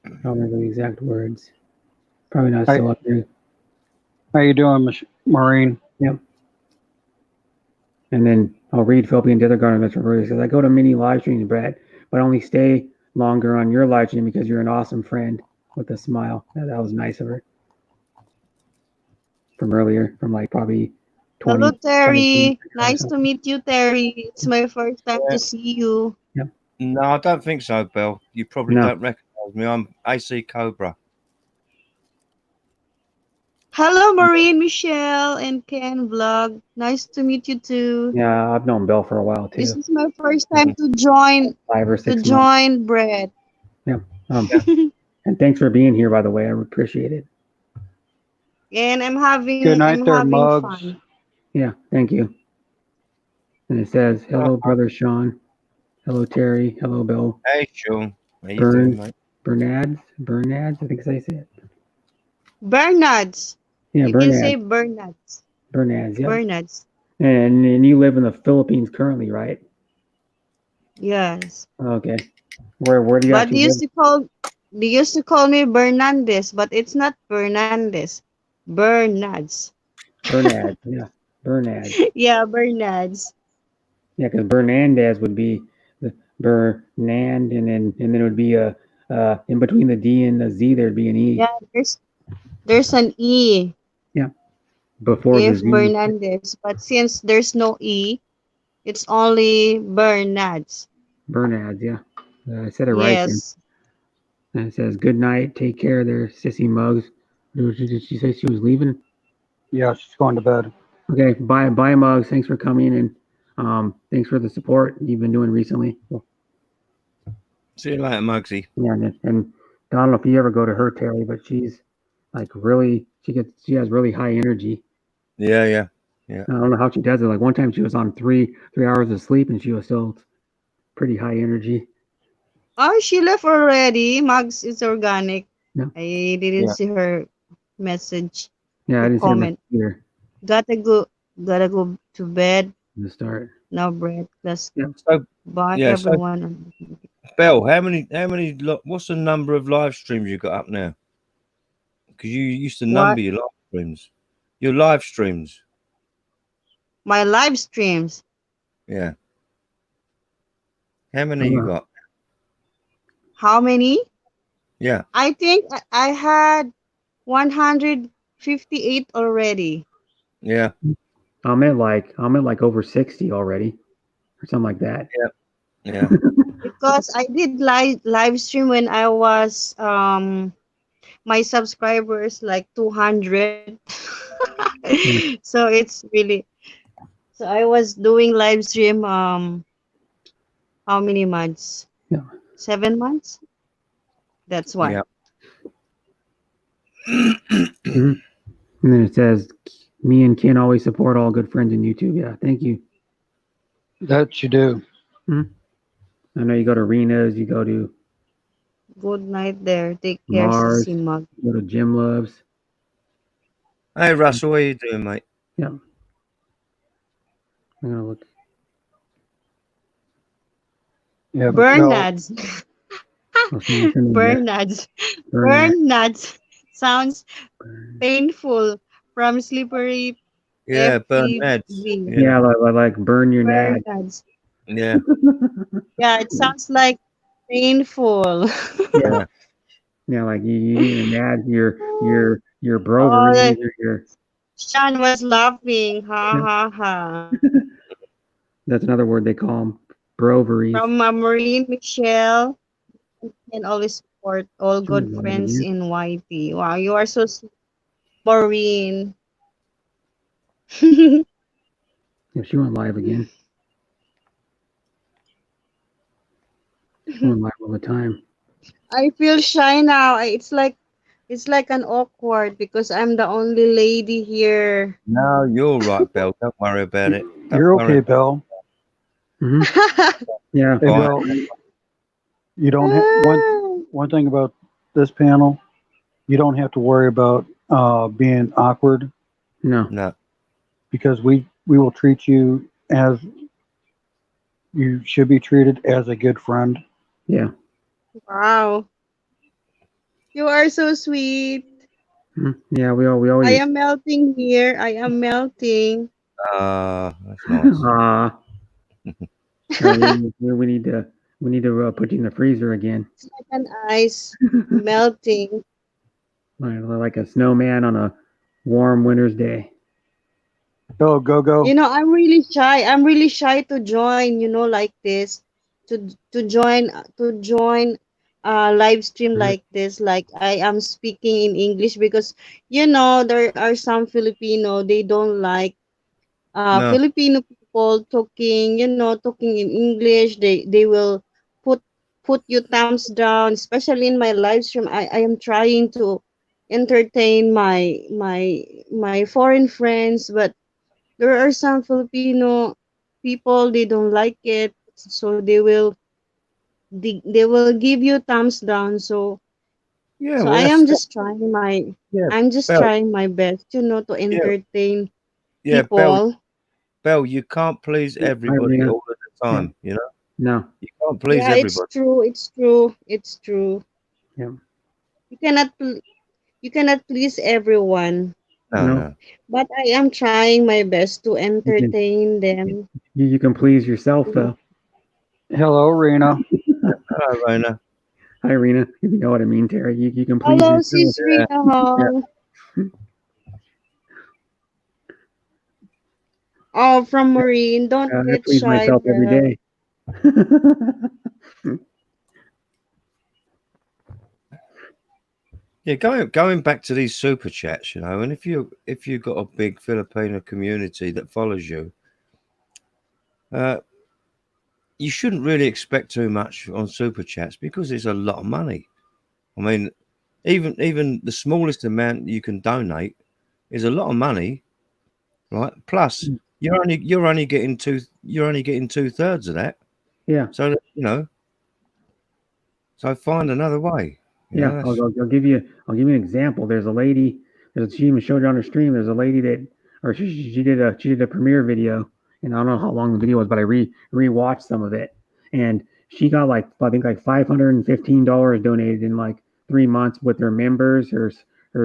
I don't remember the exact words. Probably not Hi. still up here. How you doing, Maureen? And then I'll read Philippi and the other garment reverse. Says I go to many live streams, Brad, but only stay longer on your live stream because you're an awesome friend. With a smile. That was nice of her. From earlier, from like probably 20. Hello, Terry. 22 or Nice to something. meet you, Terry. It's my first time Yeah. to see you. No, I don't think so, Bill. You probably No. don't recognise me. I'm AC Cobra. Hello, Maureen, Michelle, and Ken Vlog. Nice to meet you too. Yeah, I've known Belle for a while This too. is my first time to join 5 or 6 months. join Brett. And thanks for being here, by the way. I appreciate it. And I'm having Good night there, having Mugs. fun. Yeah, thank you. And it says, hello, brother Sean. Hello, Terry. Hello, Bill. Hey, Sean. How you Burns. doing, mate? Bernads, I think I say it. Bernards. Yeah, You can Bernads. say Bernards. Bernads, yeah. Bernards. And you live in the Philippines currently, right? Yes. Okay. Where do you But actually live? they used to call me Bernandez, but it's not Bernandez. Bernards. Bernads, yeah. Bernads. Yeah, Bernards. Yeah, because Bernandez would be the Bernand, and then it would be a in between the D and the Z there'd be an E. Yeah, there's an E Before the if Z. Bernandez, but since there's no E, it's only Bernards. Bernads, yeah. I said it right then. Yes. And it says, good night, take care there, sissy Mugs. Did she say she was leaving? Yeah, she's going to bed. Okay, bye Mugs. Thanks for coming and thanks for the support you've been doing recently. See you later, Mugsy. Yeah, and I don't know if you ever go to her, Terry, but she's like really she has really high energy. Yeah. I don't know how she does it. Like one time she was on 3 hours of sleep and she was still pretty high energy. Oh, she left already. Mugs is organic. No. I didn't see her message. Yeah, I didn't comment. see her Gotta go to bed. in the start. Now, Brett. Let's So, bye yeah, so- everyone. Bill, what's the number of live streams you got up now? Because you used to number your live streams. Your live streams. My live streams. Yeah. How many you got? How many? Yeah. I think I had 100 58 already. Yeah. I'm at like over 60 already, or something like that. Yeah. Because I did live stream when I was my subscribers like 200. So it's really, so I was doing live stream how many months? Yeah. 7 months. That's why. Yeah. Mhm. And then it says, "Me and Ken always support all good friends in YouTube." Yeah, thank you. That you do. I know you go to Rena's, you go to Good night there. Take care, Mars, CC Mug. you go to Jim Loves. Hey Russell, what are you doing, mate? Yeah. I'm gonna look. Yeah, but Bell, Bernard's. Oh, someone sent me a message. Bernard's. Bernard. Bernard's sounds Bern- painful from slippery Yeah, Bernard. FTV. Yeah, like burn your nad. Bernard's. Yeah. Yeah, it sounds like painful. Yeah, yeah, like you need a nad your Oh, broveries or your. Sean was laughing. Ha Yeah. ha ha. That's another word they call them, broveries. From Maureen Michelle, and always support all She was good live friends again. in YT. Wow, you are so sweet, Maureen. Yeah, she went live again. She went live all the time. I feel shy now. It's like an awkward because I'm the only lady here. No, you're right, Bell. Don't worry about it. Don't you're worry. okay, Bell. Hmm. Yeah. Hey, Right. Bell, you don't have one thing about this panel. You don't have to worry about being awkward No. No. because we will treat you as you should be treated, as a good friend. Yeah. Wow. You are so sweet. Yeah. We I always. am melting here. I am melting. That's nice. We need to put you in the freezer again, It's like an ice melting. like a snowman on a warm winter's day. Go, go, go. You know, I'm really shy. I'm really shy to join, like this, to join live stream like this, like I am speaking in English because there are some Filipino, they don't like No. Filipino people talking in English. They will put put you thumbs down, especially in my live stream. I am trying to entertain my foreign friends, but there are some Filipino people, they don't like it, so they will give you thumbs down. So Yeah, so well, I that's am just trying my yeah, I'm just Bell. trying my best, to Yeah, entertain yeah, Bell. people. Bell, you can't please everybody Irina. all of the time. You know, No. you can't please Yeah, it's everybody. true. It's true. It's true. Yeah. You cannot you cannot please everyone, No, No. no. but I am trying my best to You can entertain them. you can please yourself though. Hello, Rena. Hello, Rona. Hi, Irina. If you know what I mean, Terry, you can please Hello, yourself. Sis Rita Hall. Oh, from Maureen. Don't I get please shy, myself every Belle. day. Yeah, going back to these super chats, and if you've got a big Filipino community that follows you, you shouldn't really expect too much on super chats because it's a lot of money. I mean, even the smallest amount you can donate is a lot of money, right? Plus, you're only getting 2/3 of that. Yeah. So so find another way. You Yeah. know, I'll give you an example. There's a lady. She even showed it on her stream. There's a lady that, or she did a premiere video, and I don't know how long the video was, but I rewatched some of it, and she got I think like $515 donated in like 3 months with her members, her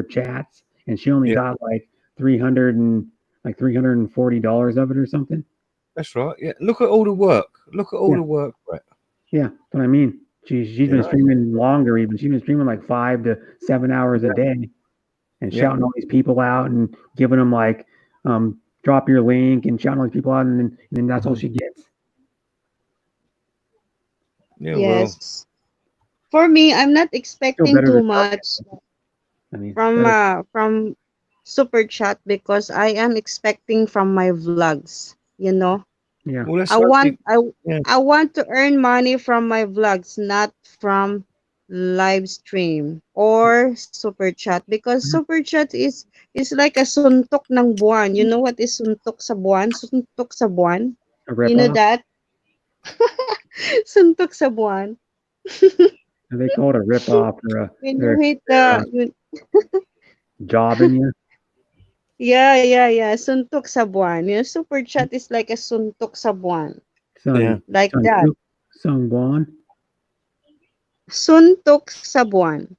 chats, and she only Yeah. got like $340 of it or something. that's right. Yeah, look at all the work. Look at all Yeah. the work, Brett. Yeah, but I mean, she's been Yeah. streaming longer even. She's been streaming like 5 to 7 hours a day. and Yeah. shouting all these people out and giving them like, drop your link and shouting all these people out, and then that's all she gets. Yeah, Yes. For me, I'm not Still expecting better too than much I mean, from Super Chat because I am expecting from my vlogs, you know. yeah, well, let's I hope want I yeah. I want to earn money from my vlogs, not from live stream or super chat because Mhm. super chat is like a suntok ng buwan. You know what is suntok sa buwan? Suntok sa buwan. a You know ripoff. that? Suntok sa buwan. They call it a ripoff When you or hit they're jobbing you. yeah. Suntok sa buwan. You know, super chat is like a suntok sa buwan. Yeah. Like Sun that. Sungwon, Suntok sa buwan.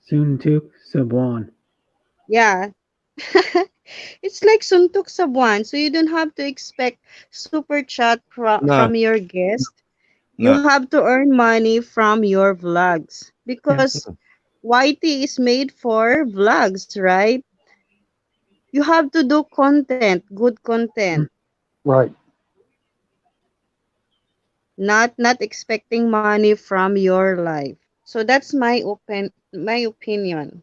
Suntuk Sabuan. Yeah. It's like suntok sa buwan. So you don't have to expect super chat No, from your guest. You no. have to earn money from your vlogs Yeah, because YT is made for vlogs, right? You have to do content, good content, Right. not expecting money from your life. So that's my opinion.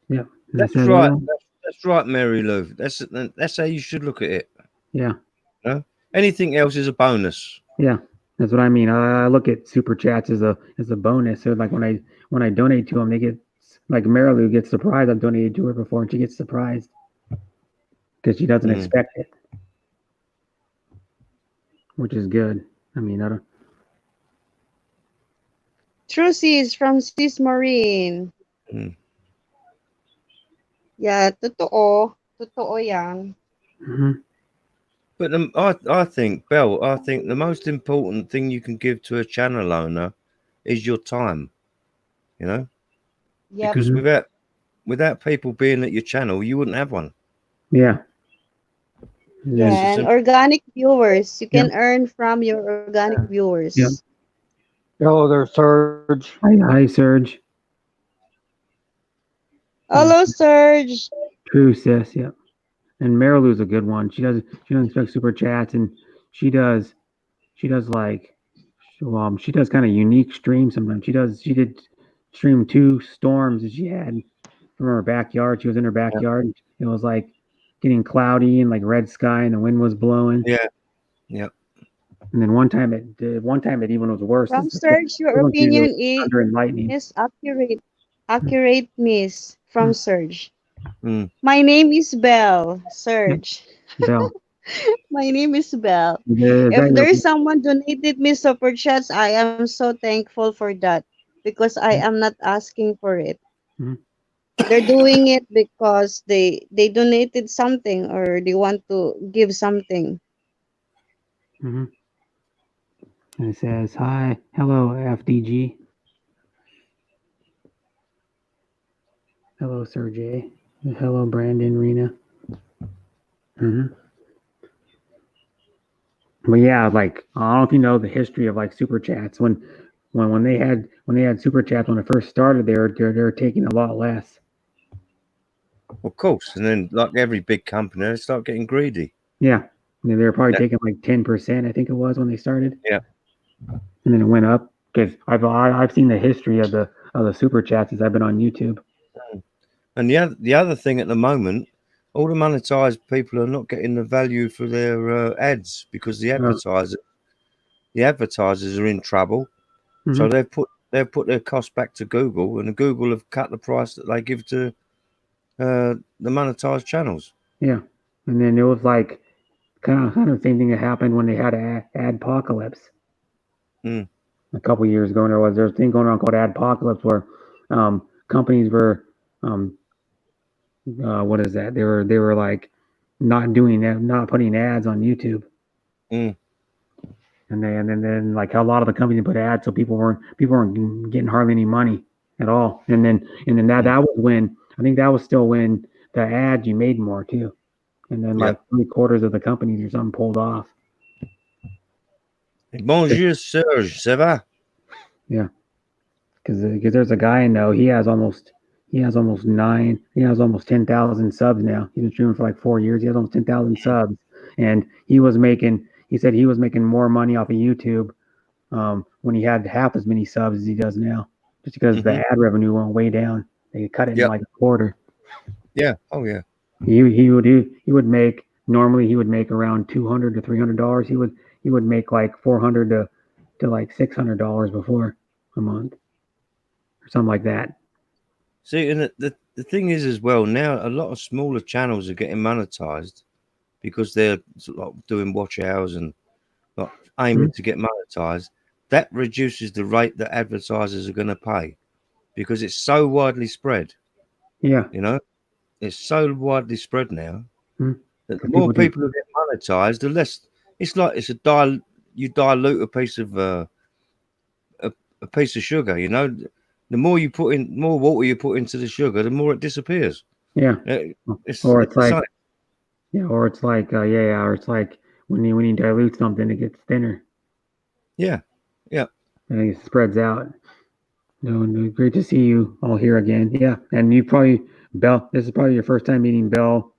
yeah. And I That's said, right. well, That's right, Mary Lou. That's how you should look at it. yeah, You know? Anything else is a bonus. yeah. That's what I mean. I look at super chats as a bonus. So like when I donate to them, they get like Marilu gets surprised. I've donated to her before, and she gets surprised because she doesn't Mm. expect it, which is good. I mean, I don't. True sis from Sis Marine. Mm. Yeah, totoo. Totoo yan. Mhm. But I think, Belle, I think the most important thing you can give to a channel owner is your time. You know, Yep. because Mhm. without people being at your channel, you wouldn't have one. Yeah. And Yeah, It's then, as and simple. organic viewers. You yeah, can earn from your organic yeah. viewers. Hello there, Serge. Hi, Serge. Yeah. Hello, Serge. True, sis. Yeah. And Marilu's a good one. She doesn't expect super chats, and she does she does like she does kind of unique streams sometimes. She did stream two storms that she had from her backyard. She was in her Yeah, backyard. It was like getting cloudy and like red sky, and the wind was blowing. yeah, yeah. And then one time it even was worse. From This Serge, your one there was opinion thunder and lightning. is accurate. Accurate, miss. From Mm, Serge. Mm. My name is Belle. yeah, Serge. Bell. My name is Belle. Is If that your there's someone donated me super chats, I am so thankful for that because I am not asking for it. mhm, They're doing it because they donated something or they want to give something. mhm. And it says, "Hi, hello, FDG, hello, Sergey, hello, Brandon, Rena." Hmm. But yeah, like I don't know if you know the history of like super chats. When they had super chats when it first started, they were taking a lot less. Of course. And then, like every big company, they start getting greedy. Yeah, and they were probably Yeah, taking like 10%. I think it was when they started, yeah. and then it went up because I've seen the history of the super chats as I've been on YouTube. And the other thing at the moment, all the monetized people are not getting the value for their ads because Uh, the advertisers are in trouble. So mhm, they've put their costs back to Google, and Google have cut the price that they give to the monetized channels. yeah, and then it was like kind of the same thing that happened when they had Adpocalypse Mm. a couple years ago. And there's a thing going on called Adpocalypse where companies were what is that? They were like not doing that, not putting ads on YouTube. Mm. And then like a lot of the companies put ads, so people weren't getting hardly any money at all. And then that was when I think that was still when the ads you made more too. And then Yeah. like 3/4 of the companies or something pulled off. Bonjour, Serge. Ça va? Yeah, because there's a guy I know. He has almost 10,000 subs now. He's been streaming for like 4 years. He has almost 10,000 subs, and he said he was making more money off of YouTube when he had half as many subs as he does now, just because the ad revenue went way down. They cut it in like a quarter. Yeah. Oh yeah. He would make normally he would make around $200 to $300. He would make like $400 to like $600 before a month or something like that. See, and the thing is as well, now a lot of smaller channels are getting monetized because they're sort of like doing watch hours and like aiming to get monetized. That reduces the rate that advertisers are going to pay because it's so widely spread. Yeah. You know, it's so widely spread now that the People more do. people who get monetized, the less it's like you dilute a piece of a piece of sugar. You know, the more water you put into the sugar, the more it disappears. Yeah. It's Or it's like like or it's like when you dilute something, it gets thinner yeah. and it spreads out. No, great to see you all here again. Yeah, and you probably Bell. This is probably your first time meeting Bell.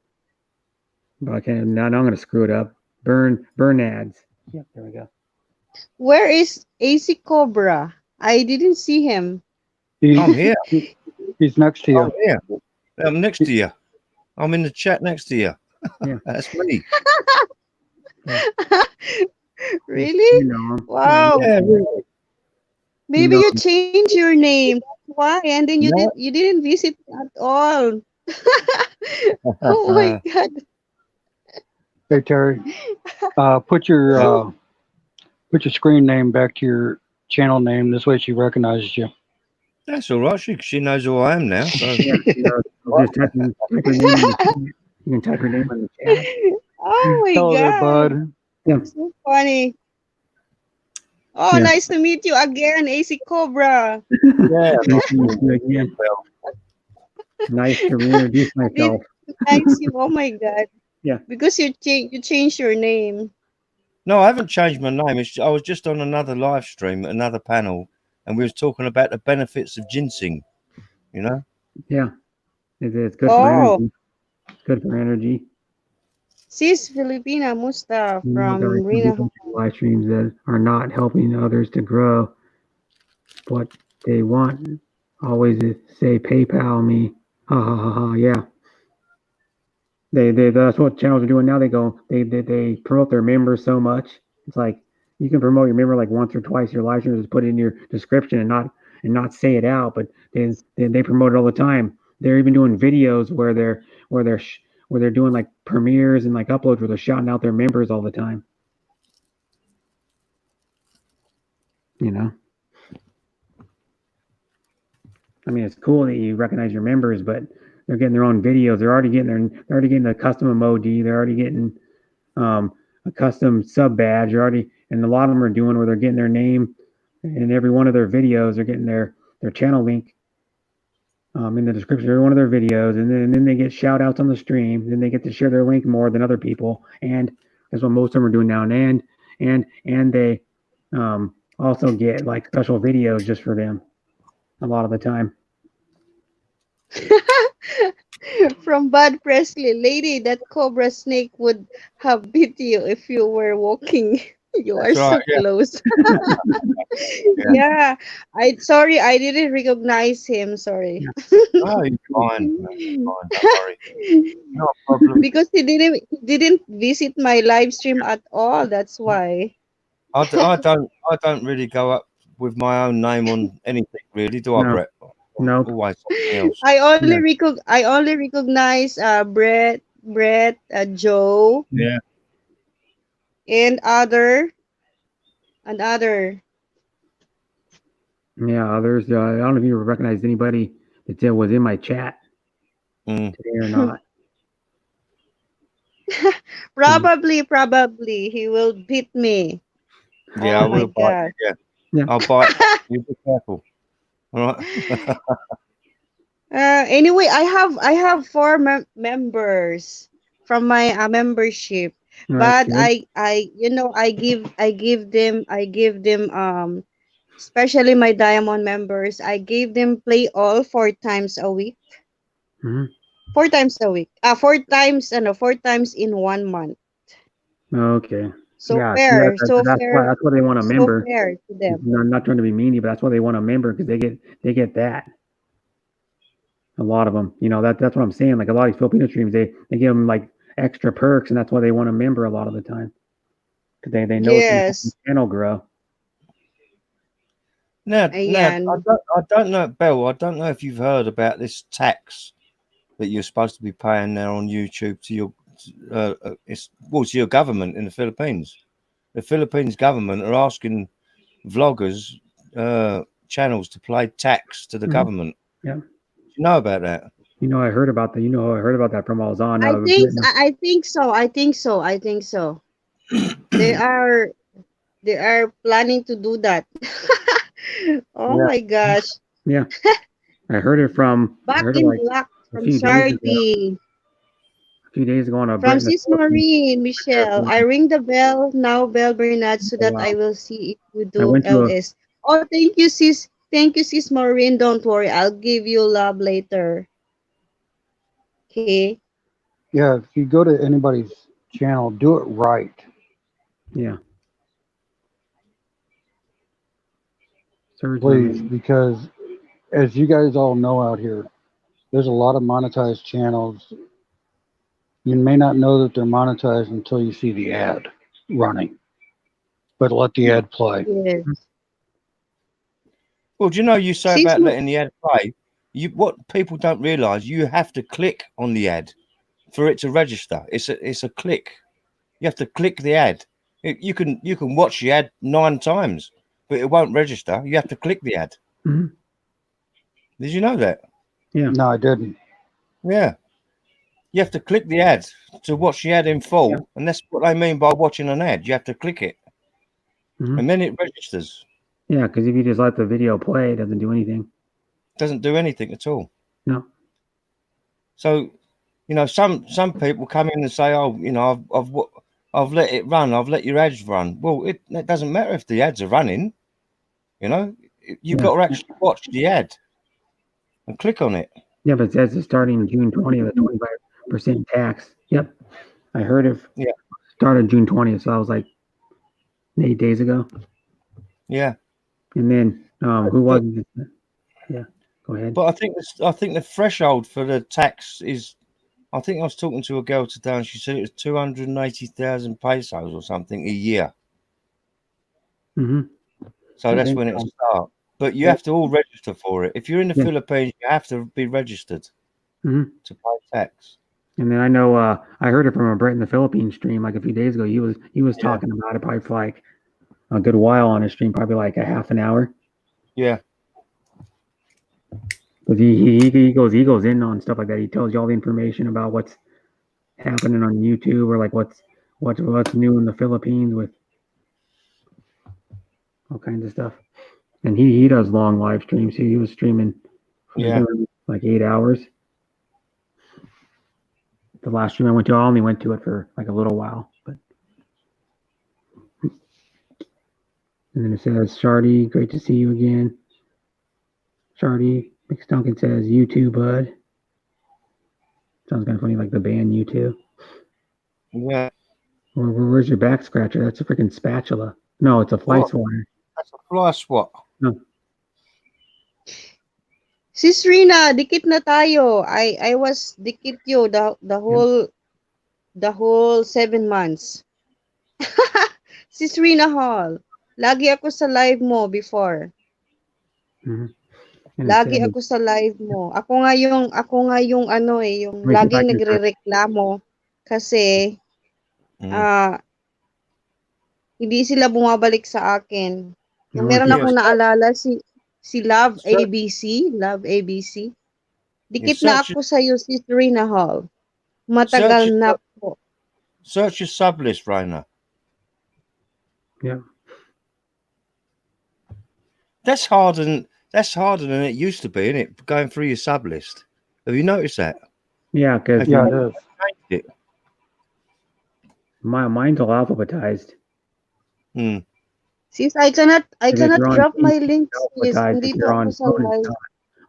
But I can't. Now I'm going to screw it up. Ads. Yep, there we go. Where is AC Cobra? I didn't see him. I'm here. He's next to you. I'm here. I'm next to you. I'm in the chat next to you. Yeah. That's me. Really? You know him. Wow. Yeah, really. Maybe No. you changed your name. Why? And then you didn't visit at all. Oh my God. Hey Terry, put your screen name back to your channel name. This way she recognizes you. That's all right. She knows who I am now. So Yeah, just type her name in the chat. You can type her name in the chat. Oh my Hello there, God. bud. Yeah. So funny. Oh, Yeah. nice to meet you again, AC Cobra. yeah, Nice to meet you again. Nice to reintroduce myself. Thanks you. Oh my God. Yeah. Because you changed your name. no, I haven't changed my name. I was just on another live stream, another panel, and we was talking about the benefits of ginseng. You know. Yeah. It's good for Oh, energy. Good for energy. Sis Filipina Musta You know, there are from some Rina. people do live streams that are not helping others to grow. What they want always is say PayPal me. Ha ha ha ha. Yeah. That's what channels are doing now. They promote their members so much. It's like you can promote your member like once or twice your live stream, just put it in your description and not say it out, but they promote it all the time. They're even doing videos where they're doing like premieres and like uploads where they're shouting out their members all the time. You know, I mean, it's cool that you recognize your members, but they're getting their own videos. They're already getting a custom emoji. They're already getting a custom sub badge. And a lot of them are doing where they're getting their name in every one of their videos. They're getting their channel link in the description of every one of their videos, and then they get shout outs on the stream. Then they get to share their link more than other people, and that's what most of them are doing now. And they also get like special videos just for them a lot of the time. From Bud Presley, lady, that cobra snake would have bit you if you were walking. You That's are right, so close. Yeah, sorry, I didn't recognize him. Sorry. No, you're fine. No, you're fine. Don't worry. No problem. Because he didn't visit my live stream at all. That's why. I don't really go up with my own name on anything, really, do I, No. Brett? Nope. Always something else. I only recognize Brett, Joe, Yeah. and other. Yeah, others. I don't know if you recognized anybody that was in my chat Mm. today or not. Probably he will beat me. Yeah, Oh I my will bite. God. Yeah. Yeah. I'll bite. You be careful. All right. Anyway, I have 4 members from my membership, All but right, good. I give them especially my diamond members. I gave them play all 4 times a week. Hmm. 4 times a week. 4 times in 1 month. Okay. So Yeah. See, fair, so fair, that's why they want a so member. fair to them. I'm not trying to be meany, but that's why they want a member because they get that. A lot of them, that's what I'm saying. Like a lot of these Filipino streams, they give them like extra perks, and that's why they want a member a lot of the time because they know it's going to help the Yes. channel grow. Now, Ayan. I don't know, Belle. I don't know if you've heard about this tax that you're supposed to be paying now on YouTube to your, to your government in the Philippines. The Philippines government are asking vloggers, channels to pay tax to the Mhm. government. Yeah. Do you know about that? I heard about that. I heard about that from I was on. I think so. I think so. I think so. They are planning to do that. Oh Yeah. my gosh. Yeah, I heard it Back it in like black a from few days ago. Shardy. A few days ago on a From Brit in the Sis Philippines. Maureen, Michelle. I ring the bell now, Bell Bernard, so Oh, that wow. I will see if you I do went to a LS. Oh, thank you, sis. Thank you, Sis Maureen. Don't worry. I'll give you love later. Okay. Yeah, if you go to anybody's channel, do it right, yeah. Surge please, Marine. because as you guys all know out here, there's a lot of monetized channels. You may not know that they're monetized until you see the ad running, but let the ad play. Yes. Well, do you know you say Sis, about letting the ad play? What people don't realise, you have to click on the ad for it to register. It's a click. You have to click the ad. You can watch the ad 9 times, but it won't register. You have to click the ad. Hmm. Did you know that? Yeah. No, I didn't. Yeah. You have to click the ad to watch the ad in full, Yeah. and that's what they mean by watching an ad. You have to click it, Hmm. and then it registers. Yeah, because if you just let the video play, it doesn't do anything. It doesn't do anything at all. No. So, some people come in and say, "Oh, I've let it run. I've let your ads run." Well, it doesn't matter if the ads are running. You've Yeah. got to actually watch the ad and click on it. Yeah, but it says it's starting June 20th, a 25% tax. Yep. I heard it Yeah. started June 20th, so I was like 8 days ago. Yeah. And then who was it? Yeah. Go ahead. But I think the threshold for the tax is. I think I was talking to a girl today, and she said it was 280,000 pesos or something a year. Hmm. So I that's think when so. it'll start. But you Yeah. have to all register for it. If you're in the Yeah. Philippines, you have to be registered Hmm. to pay tax. And then I know I heard it from a Brit in the Philippines stream like a few days ago. He was Yeah. talking about it probably for like a good while on his stream, probably like a half an hour. Yeah. But he goes in on stuff like that. He tells you all the information about what's happening on YouTube or like what's new in the Philippines with all kinds of stuff. And he does long live streams. He was streaming for Yeah. like 8 hours. The last stream I went to, I only went to it for like a little while, but. And then it says, Shardy, great to see you again. Shardy, McStunkin says, YouTube, bud. Sounds kind of funny, like the band U2. Yeah. Where's your back scratcher? That's a freaking spatula. No, it's a fly swatter. That's a fly swat. No. Sis Rina, dikit na tayo. I was dikit you the whole 7 months. Sis Rina Hall. Lagi ako sa live mo before. Mm-hmm. Lagi ako sa live mo. Ako nga yung ano yung laging nagrereklamo kasi hindi sila bumabalik sa akin. Meron akong naalala si Love ABC. Dikit na ako sa iyo, Sis Rina Hall. Matagal na po. Search your sub list, Raina. Yeah. That's harder than it used to be, isn't it? Going through your sub list. Have you noticed that? Yeah, because Yeah, it is. Mine's all alphabetized. Hmm. Sis, I cannot If you're on drop Teams, my links, sis. alphabetized. If Nandito you're ako on sa phone, live.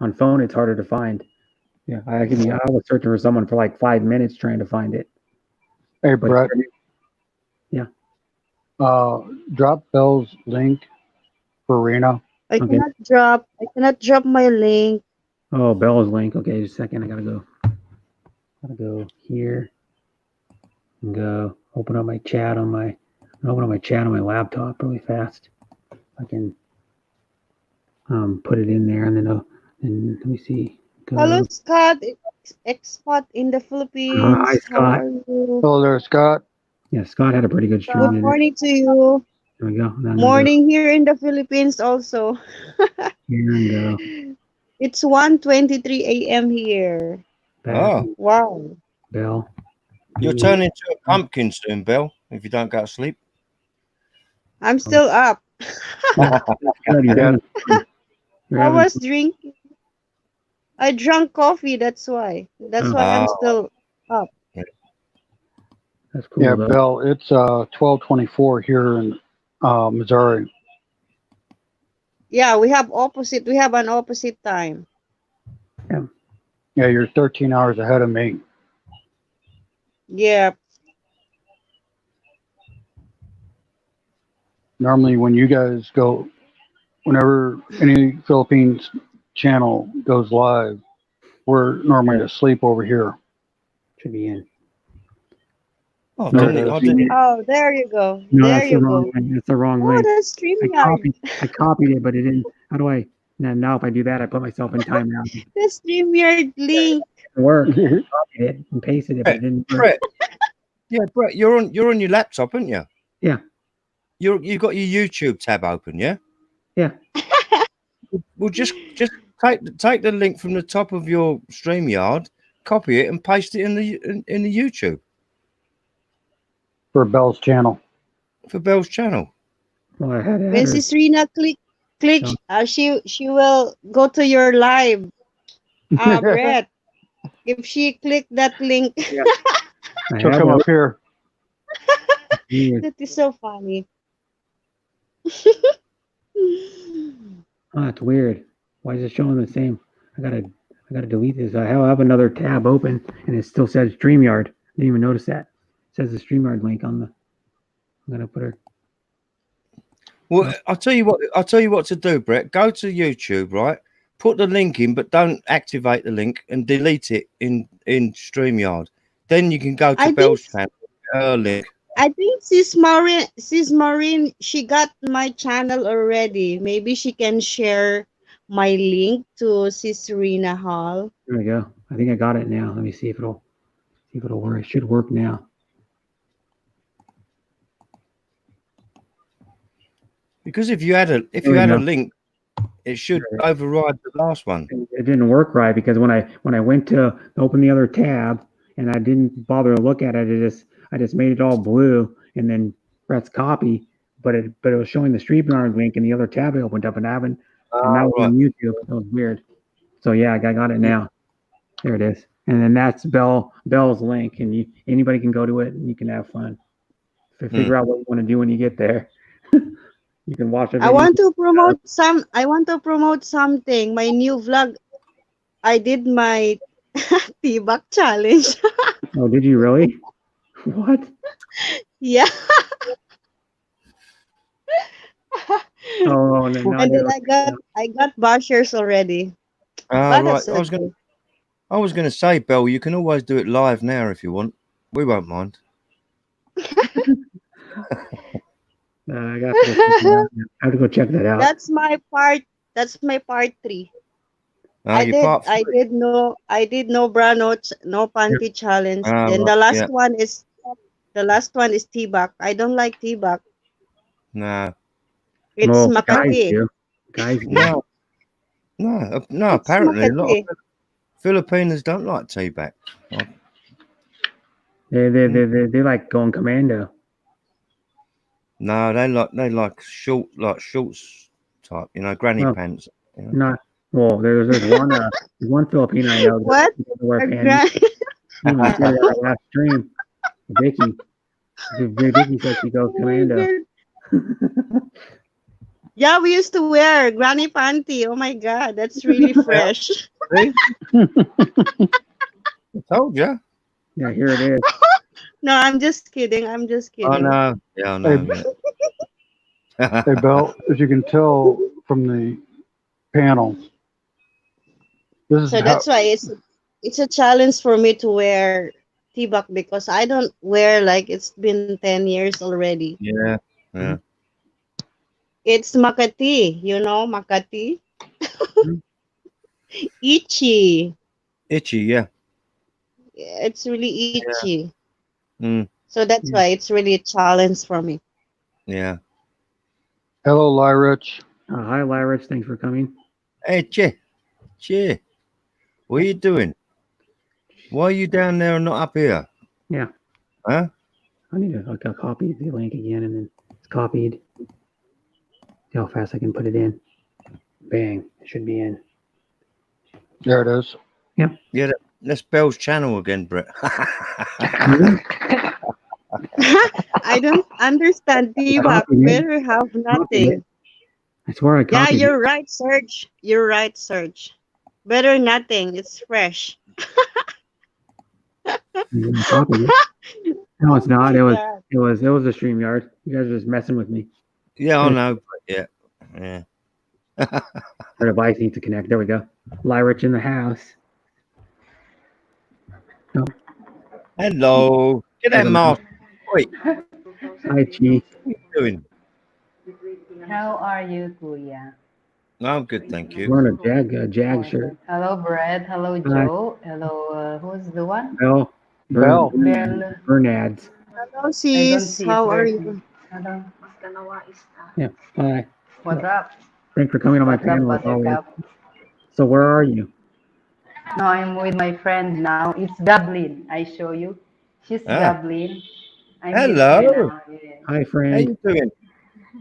on phone, it's harder to find. Yeah, I was searching for someone for like 5 minutes trying to find it. Hey, But Brett. Yeah. Drop Bell's link for Rena. I Okay. cannot drop my link. Oh, Bell's link. Okay, just a second. I gotta go here and go open up my chat on my laptop really fast. I can put it in there and then let me see. Go. Hello, Scott. Expat in the Philippines. Hi, Scott. How are you? Hello there, Scott. Yeah, Scott had a pretty good stream. Good morning to you. There we go. Now I'm gonna Morning here in the Philippines also. go here and go It's 1:23 a.m. here. back. Oh, Wow. Bell. you'll turn into a pumpkin soon, Bill, if you don't go to sleep. I'm still up. Good, you're having fun. You're I having was fun. drinking. I drank coffee, that's why. That's Oh. why I'm Oh. still up. That's cool. Yeah, though. Bell. It's 12:24 here in Missouri. Yeah, we have an opposite time. Yeah, you're 13 hours ahead of me. Yeah. Normally, when you guys go, whenever any Philippines channel goes live, we're normally asleep over here. Should be in. Oh, No, didn't it? that's- I didn't. Oh, there you go. No, There that's you the wrong go. link. That's the wrong Oh, link. the StreamYard. I copied it, but it didn't. How do I? Now if I do that, I put myself in timeout. It The StreamYard link. didn't work. I copied it and pasted it, but it didn't work. Brett. Yeah, Brett, you're on your laptop, aren't you? Yeah. You've got your YouTube tab open, yeah? Yeah. Well, just take the link from the top of your StreamYard, copy it, and paste it in the YouTube For Bell's channel. for Bell's channel. Well, I had to When add her. Sis Rina click, she will go to your live. Brett. If she click that link, I She'll had come her. up here. Weird. that is so funny. Oh, it's weird. Why is it showing the same? I gotta delete this. I have another tab open and it still says StreamYard. I didn't even notice that. It says the StreamYard link on the. I'm gonna put her. Well, I'll tell you what to do, Brett. Go to YouTube, right? Put the link in, but don't activate the link and delete it in StreamYard. Then you can go to I think- Bell's channel. Link. I think Sis Maureen, she got my channel already. Maybe she can share my link to Sis Rina Hall. There we go. I think I got it now. Let me see if it'll work. It should work now. Because if you had a There we a go. link, it should override the last one. It didn't work right because when I went to open the other tab and I didn't bother to look at it, I just made it all blue and then press copy, but it was showing the StreamYard link in the other tab I opened up and that was on YouTube. That was weird. So yeah, I got it now. There it is. And then that's Bell's link, and anybody can go to it and you can have fun. Figure out what you want to do when you get there. You can watch it. I want to promote something. My new vlog. I did my Tibak challenge. Oh, did you really? What? Yeah. Oh, no, And then I got bashers already. But Right. that's I was okay. going to say, Bell, you can always do it live now if you want. We won't mind. I got to go check that out. I have to go check that out. That's my part 3. I did no bra, no panty challenge. Then the last one is Tibak. I don't like Tibak. No. It's Well, Makati. Guys do. No. It's Apparently, a lot Makati. of Filipinos don't like tea-back. They like going commando. No, they like shorts type, granny Well, pants. Not well. There's one Filipino I know that What? doesn't wear A panties. gra- Even said it on last stream. Vicky says she goes Oh my commando. God. Yeah, we used to wear granny panty. Oh my God, that's really fresh. See? I told you. Yeah, here it is. No, I'm just kidding. I'm just I kidding. know. Yeah, I Hey, know. Yeah. hey, Belle, as you can tell from the panel, this is So how, that's why it's a challenge for me to wear tibak because I don't wear like it's been 10 years already. Yeah. Yeah. It's Makati, you know, Makati. Mhm. Itchy. Itchy. Yeah. It's really itchy. Mm, So that's Yeah. why it's really a challenge for me. yeah. hello, Lyrich. Hi, Lyrich. Thanks for coming. Hey, Che. What are you doing? Why are you down there and not up here? Yeah, Huh? I need to I'll copy the link again, and then it's copied. See how fast I can put it in. Bang! It should be in. There it is. Yeah. That's Bell's channel again, Brett. I don't understand tibak. Copied it. Better have Copied nothing. it. I swear I Yeah, copied you're right, Serge. You're right, Serge. Better nothing. It's fresh. it. I copied it. No, it's not. Oh my God. It was a StreamYard. You guys are just messing with me. Yeah, I know. But yeah. Our device needs to connect. There we go. Lyrich in the house. Hello. Get that mask. Wait, Hi, Chi. what are you doing? How are you, Kuya? I'm good, thank you. Wearing a Jag shirt. Hello, Brett. Hello, Hi. Joe. Hello, who's the one? Bell. Bell. Bell. Bernads. Hello, I don't sis. see How his are birthday. you? Hello. Yeah. Hi. What's up? Thanks for coming on my What's up, panel as always. Buttercup? So where are you? No, I'm with my friend now. It's Gablin. I show you. She's Ah. Gablin. I'm Hello. with her now. Yeah. Hi, How friend. you doing?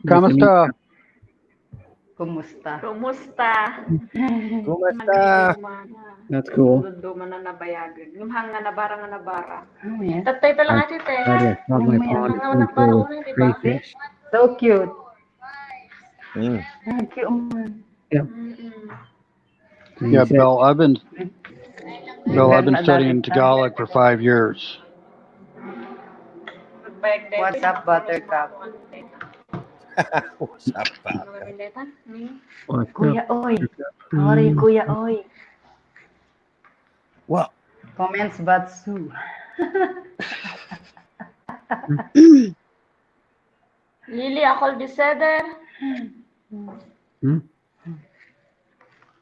Nice to meet Kamusta? you. Kumusta? Kumusta? Kumusta? That's cool. Duduman na nabayagan. Yung hanga na bara. Oh, yeah. Tatay pa lang ati te. Right here. Love my Mamaya. pond is Hanga swimming na bara pool una, with di ba? crayfish. So cute. Mm. Thank you. And Yeah, he said, Belle, I've been Ganda studying natin. Tagalog for 5 years. What's up, Buttercup? What's up, pal? what's up? Kuya Oy. How are you, Kuya Oy? What? Comments Batsu. Lily, ako biseder.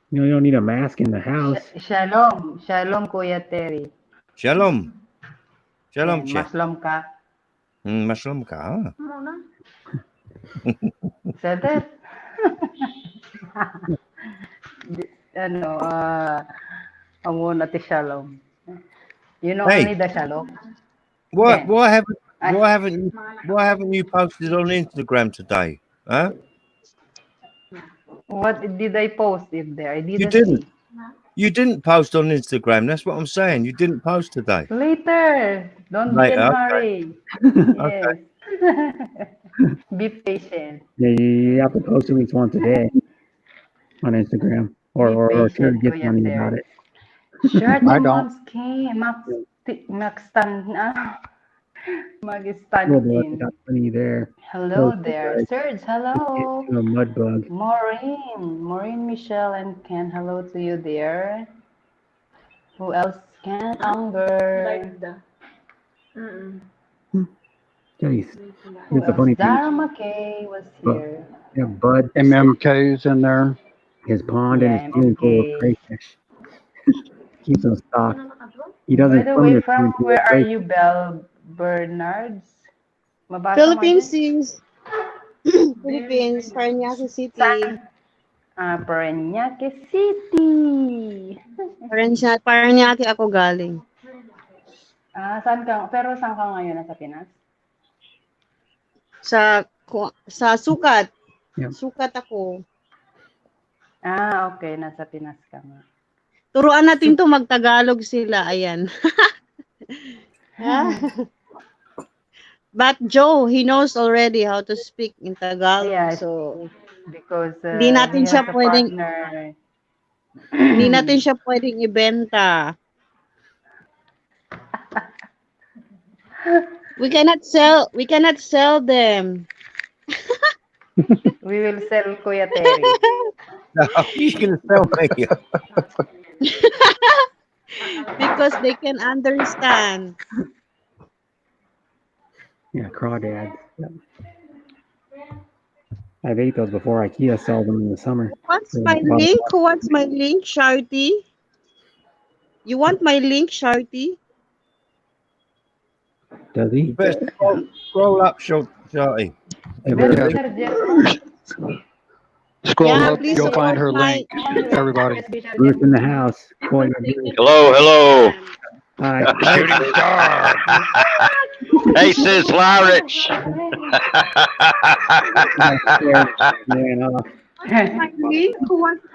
You don't need a mask in the house. Shalom. Shalom, Kuya Terry. Shalom. Shalom, Yan, Che. Maslom ka. Mashalom ka. Ah. Muna. Said that. Ano, amo na ti Shalom. You know Hey. only the Shalom? Why, Yeah. why haven't you posted on Instagram today? Huh? What did I post if there? I didn't didn't. see. You didn't post on Instagram. That's what I'm saying. You didn't post today. Later. Don't be in Later, a okay. hurry. Okay. Yes. Be patient. Yeah, you have to post at least once a day on Instagram, or Be sure patient, get Kuya money Terry. about it. Shirt I ni don't. Max King. Max Stan. Mag-stand Well, boy, I in. got plenty there. Hello Post there. it, Serge, hello. a mud bug. Maureen, Michelle, and Ken, hello to you there. Who else? Ken Unger. Live da. Jeez. Who It's a else? funny thing. Dara McKay was here. Yeah, Bud, MMK's in there. his pond Yeah, and his swimming pool of MMK. crayfish. Keeps them stocked. He By doesn't the swim way, in the swimming from pool where of are crayfish. you, Belle Bernards? Mabasa mo Philippines, dyan? sis. Philippines, Paranaque City. Saan? Parañaque City. Paranaque ako galing. Saan ka? Pero saan ka ngayon? Nasa Pinas? Sa Sukat. Yeah. Sukat ako. Okay. Nasa Pinas ka nga. Turuan natin to magtagalog sila. Ayan. But Joe, he knows already how to speak in Tagalog. Yeah. So because Di natin he siya has a pwedeng, partner. di natin siya pwedeng ibenta. We cannot sell them. We will sell Kuya Terry. No, you can tell me. Because they can understand. Yeah, crawdads. Yep. I've ate those before. IKEA sells them in the summer. What's They're my a lot of link? Who wants my link, Sharty? You want my link, Sharty? fun. Does he? You better scroll up, Shorty. Yeah, Then but- Richard Jefferson. Scroll Yeah, up, please you'll find her support my- link, everybody. Bruce in the house. Koi, Bruce. Hello, hello. Hi. Shooting star. Hey, sis Lyrich. Man, My link? Who wants?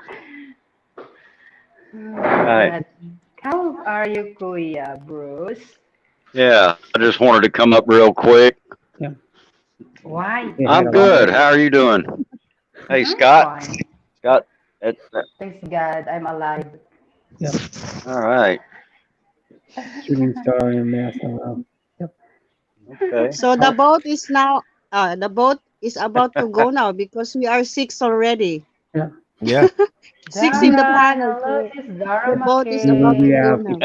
Right. How are you, Kuya Bruce? Yeah, I just wanted to come up real quick. Why? they had I'm a lot good. of- How are you doing? Hey, Scott. Fine. Scott. Thanks God, I'm alive. All right. Shooting star in there. So, Okay. So the boat is now. The boat is about to go now because we are 6 already. Yeah. 6 in the Dara, panel. hello, So it's Dara the boat is Yeah, about we to go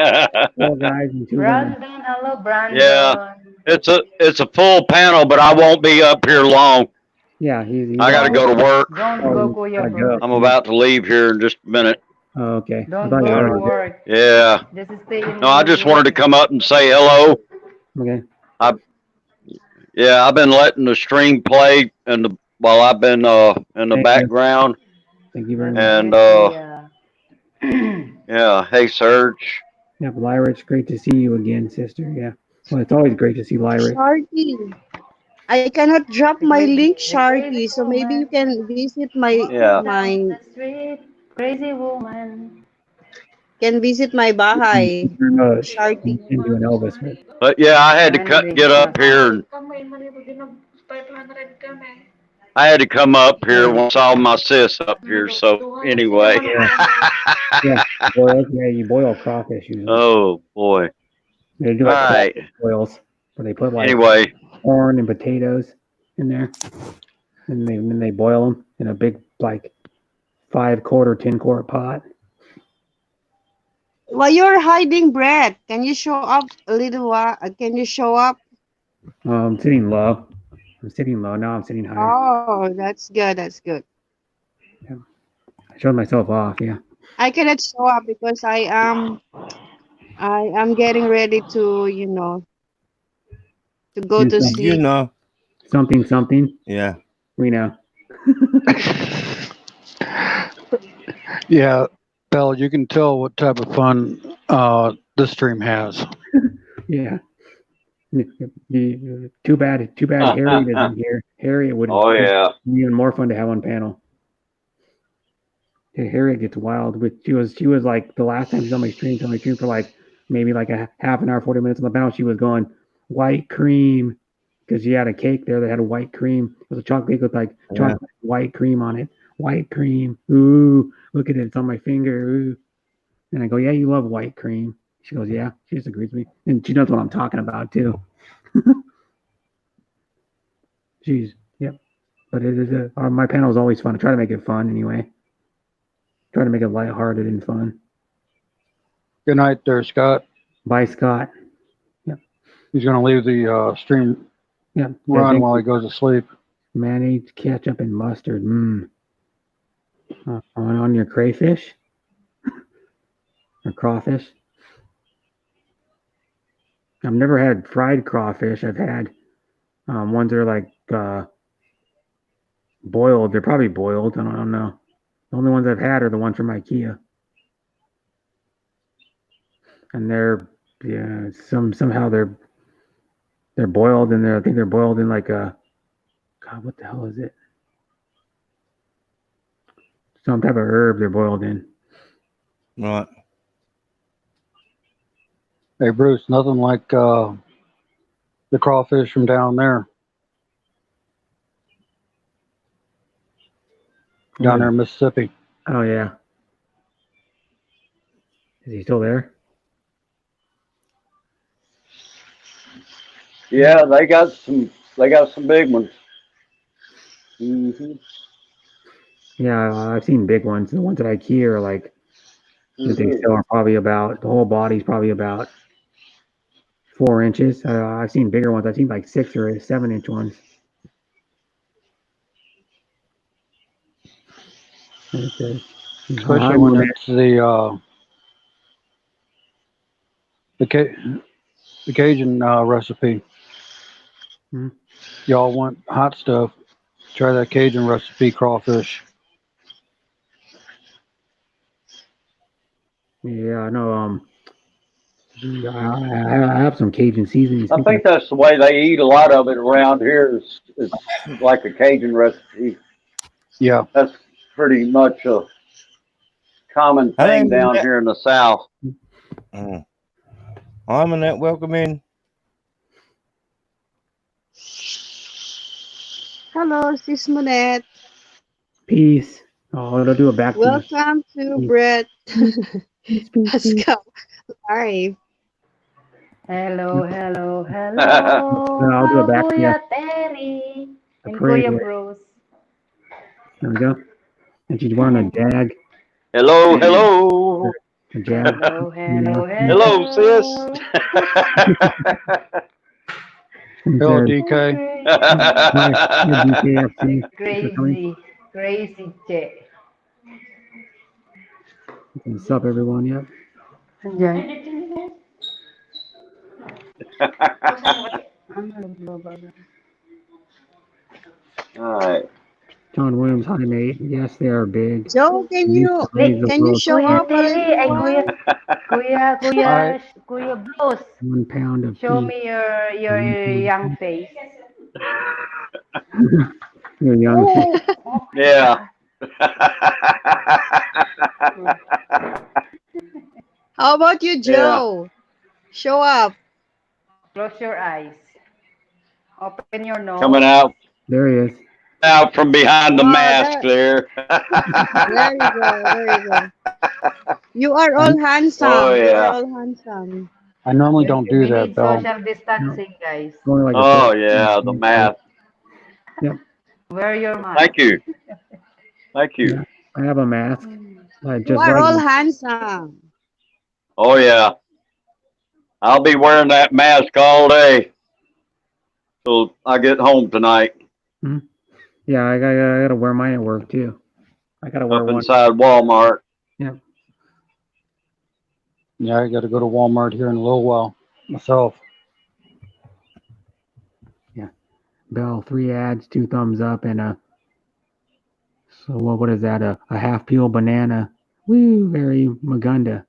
have- now. 4 guys and 2 women. Brandon, hello, Brandon. Yeah. It's a full panel, but I won't be up here long. Yeah, he's I got to go to work. Don't Oh, go, you Kuya gotta Bruce. go. I'm about to leave here in just a minute. Oh, okay. I Don't thought go you to were- work. Yeah. Just stay in No, I just wanted to room. come up and say hello. Okay. Yeah, I've been letting the stream play while I've been in the Thank you. background. Thank you very much. And Yeah. yeah, hey Serge. Yeah, Lyra, it's great to see you again, sister. Yeah. Well, it's always great to see Lyra. Sharky. I cannot drop my link, Sharky. So maybe you can visit my Yeah. my The street, crazy woman. bahay. Sharky. And do an Elvis. But yeah, I had to get up here and Kami, manibag 500 kami. I had to come up here once I saw my sis up here. So anyway. Boil, yeah, you boil crawfish usually. Oh boy. They do All like right. boils where they put like Anyway, corn and potatoes in there, and then they boil them in a big like 5-quart, 10-quart pot. While you're hiding, Brett, can you show up a little while? Can you show up? I'm sitting low. I'm sitting low now. I'm sitting higher. Oh, that's good. That's good. I showed myself off. Yeah. I cannot show up because I am getting ready to, to go to You sleep. You know. Something. Yeah. We know. Yeah, Belle, you can tell what type of fun this stream has. Yeah. Too bad Harriet isn't here. Harriet would. oh yeah. Be even more fun to have on panel. Yeah, Harriet gets wild. She was like the last time she was on my stream for like maybe like a half an hour, 40 minutes on the panel. She was going white cream because she had a cake there that had a white cream. It was a chocolate cake with like chocolate white cream on it. White cream. Ooh, look at it. It's on my finger. Ooh. And I go, yeah, you love white cream. She goes, yeah. She just agrees with me. And she knows what I'm talking about too. Yep. But it is my panel is always fun. I try to make it fun anyway. Try to make it lighthearted and fun. Good night there, Scott. Bye, Scott. He's going to leave the stream Yeah. run while he goes to sleep. Mayonnaise, ketchup, and mustard. On your crayfish or crawfish. I've never had fried crawfish. I've had ones that are like boiled. They're probably boiled. I don't know. The only ones I've had are the ones from IKEA, and somehow they're boiled, and I think they're boiled in like a God. What the hell is it? Some type of herb they're boiled in. Right. Hey, Bruce, nothing like the crawfish from down there. down there in Mississippi. Oh yeah. Is he still there? Yeah, they got some big ones. Yeah, I've seen big ones. The ones that I key are like that they sell are probably about the whole body's probably about 4 inches. I've seen bigger ones. I've seen like 6 or 7 inch ones. Okay. Especially when it's the Cajun recipe. Hmm. Y'all want hot stuff? Try that Cajun recipe crawfish. Yeah, I know. I have some Cajun seasonings. I think that's the way they eat a lot of it around here. It's like a Cajun recipe. Yeah. That's pretty much a common thing down here in the South. Hi, Manette. Welcome in. Hello, Sis Monette. Peace. Oh, it'll do it back to you. Welcome to Brett Pascal Live. Hello, hello, hello. I'll do it back to you. Kuya Terry and Afraid Kuya of it. Bruce. There we go. And she's wearing a jag. Hello, hello. A jag. Hello, hello, Hello, sis. Hello, DK. Crazy Che. What's up, everyone? Yep. All right. John Williams, hi mate. Yes, they are big. Joe, can you show Kuya up a Terry little and while? Kuya Bruce. 1 pound of Show beef. me your young face. You're young. Yeah. How about you, Joe? Show up. Close your eyes. Open your nose. Coming out There he is. from behind the Oh, mask there. There you go. There you go. You are all handsome. Oh, You yeah. are all handsome. I normally don't do We that, need Belle. social distancing, guys. Going like Oh, yeah, the mask. Wear your mask. Thank you. Thank you. Yeah, I have a mask. You Just are all like handsome. Oh, yeah. I'll be wearing that mask all day till I get home tonight. yeah, I gotta wear mine at work too. I gotta wear Up one. inside Walmart. Yeah, I got to go to Walmart here in a little while myself. Bell, 3 ads, 2 thumbs up, and so what is that? A half peel banana. Woo, very Magunda.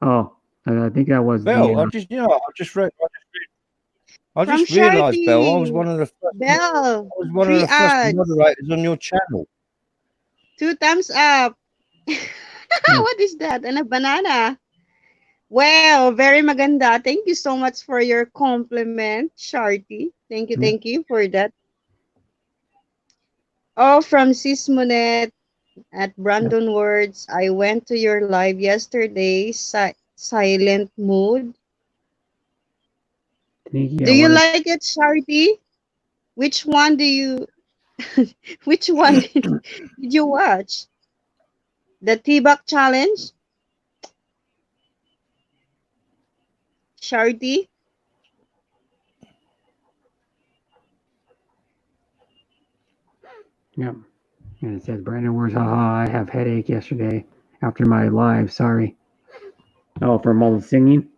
Oh, I think that was Bell, the, I just realized, From Bell, I was Sharky. one of the first, Bell, 3 first ads. moderators on your channel. 2 thumbs up. What is that? And a banana. Well, very maganda. Thank you so much for your compliment, Sharky. Thank you for that. Oh, from Sis Monette at Brandon Words. I went to your live yesterday. Silent mood. Do you like it, Sharky? Which one do you which one did you watch? The T-Buck challenge? Shardy? Yep. And it says, Brandon Words, haha, I have headache yesterday after my live. Sorry. Oh, from all the singing?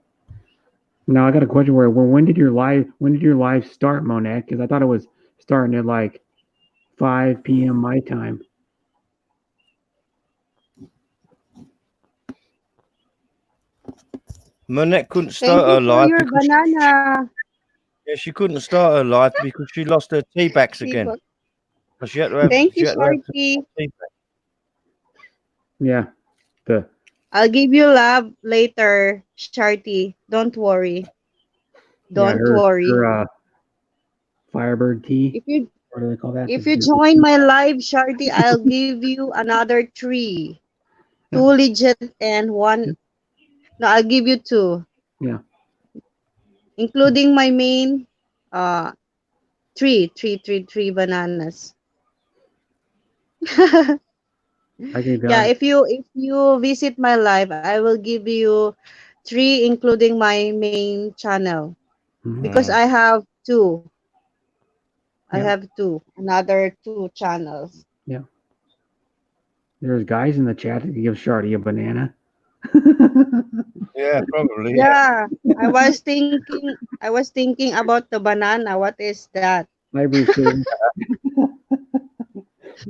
Now I got a question where when did your live start, Monette? Because I thought it was starting at like 5 p.m. my time. Manette couldn't Thank start her you for live your because banana. she couldn't start her live because she lost her tea bags again. T-Buck. So she had to have, Thank you, she had to have Sharky. tea bags. Yeah. I'll give you love later, Sharky. Don't worry. Don't worry. Her Firebird tea. What do they call that? If you join my live, Shardy, I'll give you another 3. 2 Yeah. legit and 1. No, I'll give you 2. Yeah. Including my main, 3 bananas. I could, Yeah, if you visit my live, I will give you 3, including my main channel, because I have 2. I Yeah. have 2, another 2 channels. there's guys in the chat that give Shardy a banana. Yeah, probably. Yeah, I was thinking about the banana. What is that? Hi, Bruce. Lee.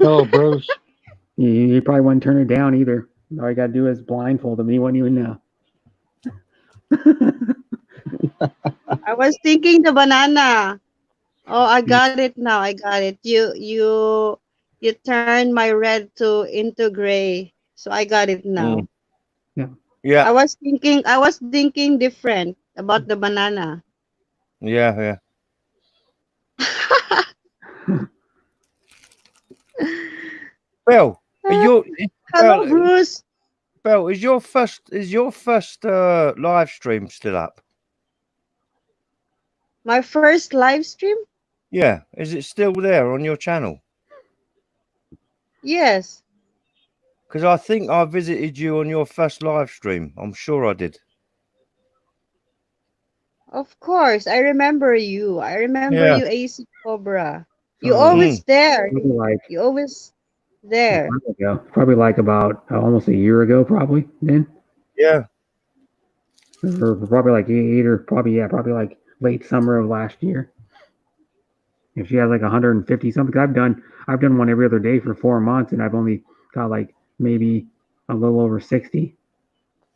Oh, Bruce. You probably wouldn't turn it down either. All you got to do is blindfold him. He wouldn't even know. I was thinking the banana. Oh, I got it now. I got it. You turned my red into gray. So I got it now. Yeah, I was thinking different about the banana. yeah. Bill, Hello, Belle, Bruce. Belle, is your first live stream still up? My first live stream? Yeah, is it still there on your channel? Yes. Because I think I visited you on your first live stream. I'm sure I did. Of course, I remember you. I remember Yeah. you, AC Cobra. You Oh, always there. probably like You always there. a while ago. Probably like about almost a year ago, probably then. Yeah. Or probably like 8 or probably like late summer of last year. If she has like 150 something, 'cause I've done one every other day for 4 months, and I've only got like maybe a little over 60.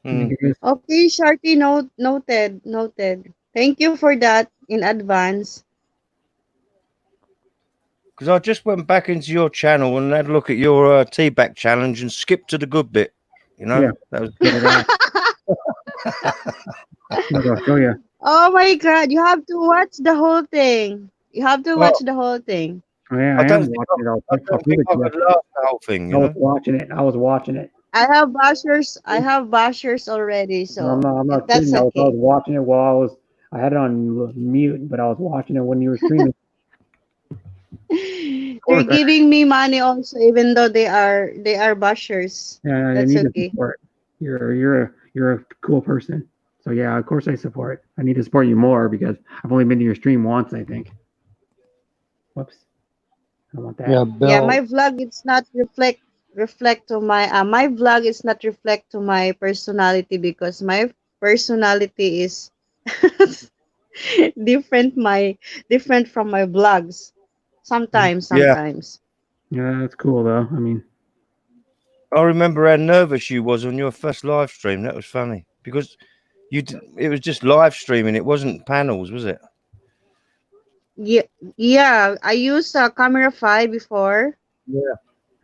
I think it is. Okay, Sharky, noted. Thank you for that in advance. Because I just went back into your channel and had a look at your tea bag challenge and skipped to the good bit. You know, Yeah. that was Look, I'll show you. Oh my God, you have to watch the whole thing. You have to Well, watch the whole thing. Oh, yeah, I I don't am think watching it. I'll I prove don't think it I to you. could last the whole thing. I You was know. watching it. I was watching it. I have bashers already, so I'm not that's kidding. I was okay. watching it while I had it on mute, but I was watching it when you were streaming. They're course, giving me money also, even though they are bashers. Yeah, I That's need to okay. support. You're a cool person. So yeah, of course I support. I need to support you more because I've only been to your stream once, I think. Whoops. I don't want that. Yeah, Yeah, Bill. my vlog it's not reflect to my vlog is not reflect to my personality, because my personality is different from my vlogs. Sometimes. Yeah, that's cool though. I mean, I remember how nervous you was on your first live stream. That was funny because it was just live streaming. It wasn't panels, was it? Yeah. I used Camera 5 before.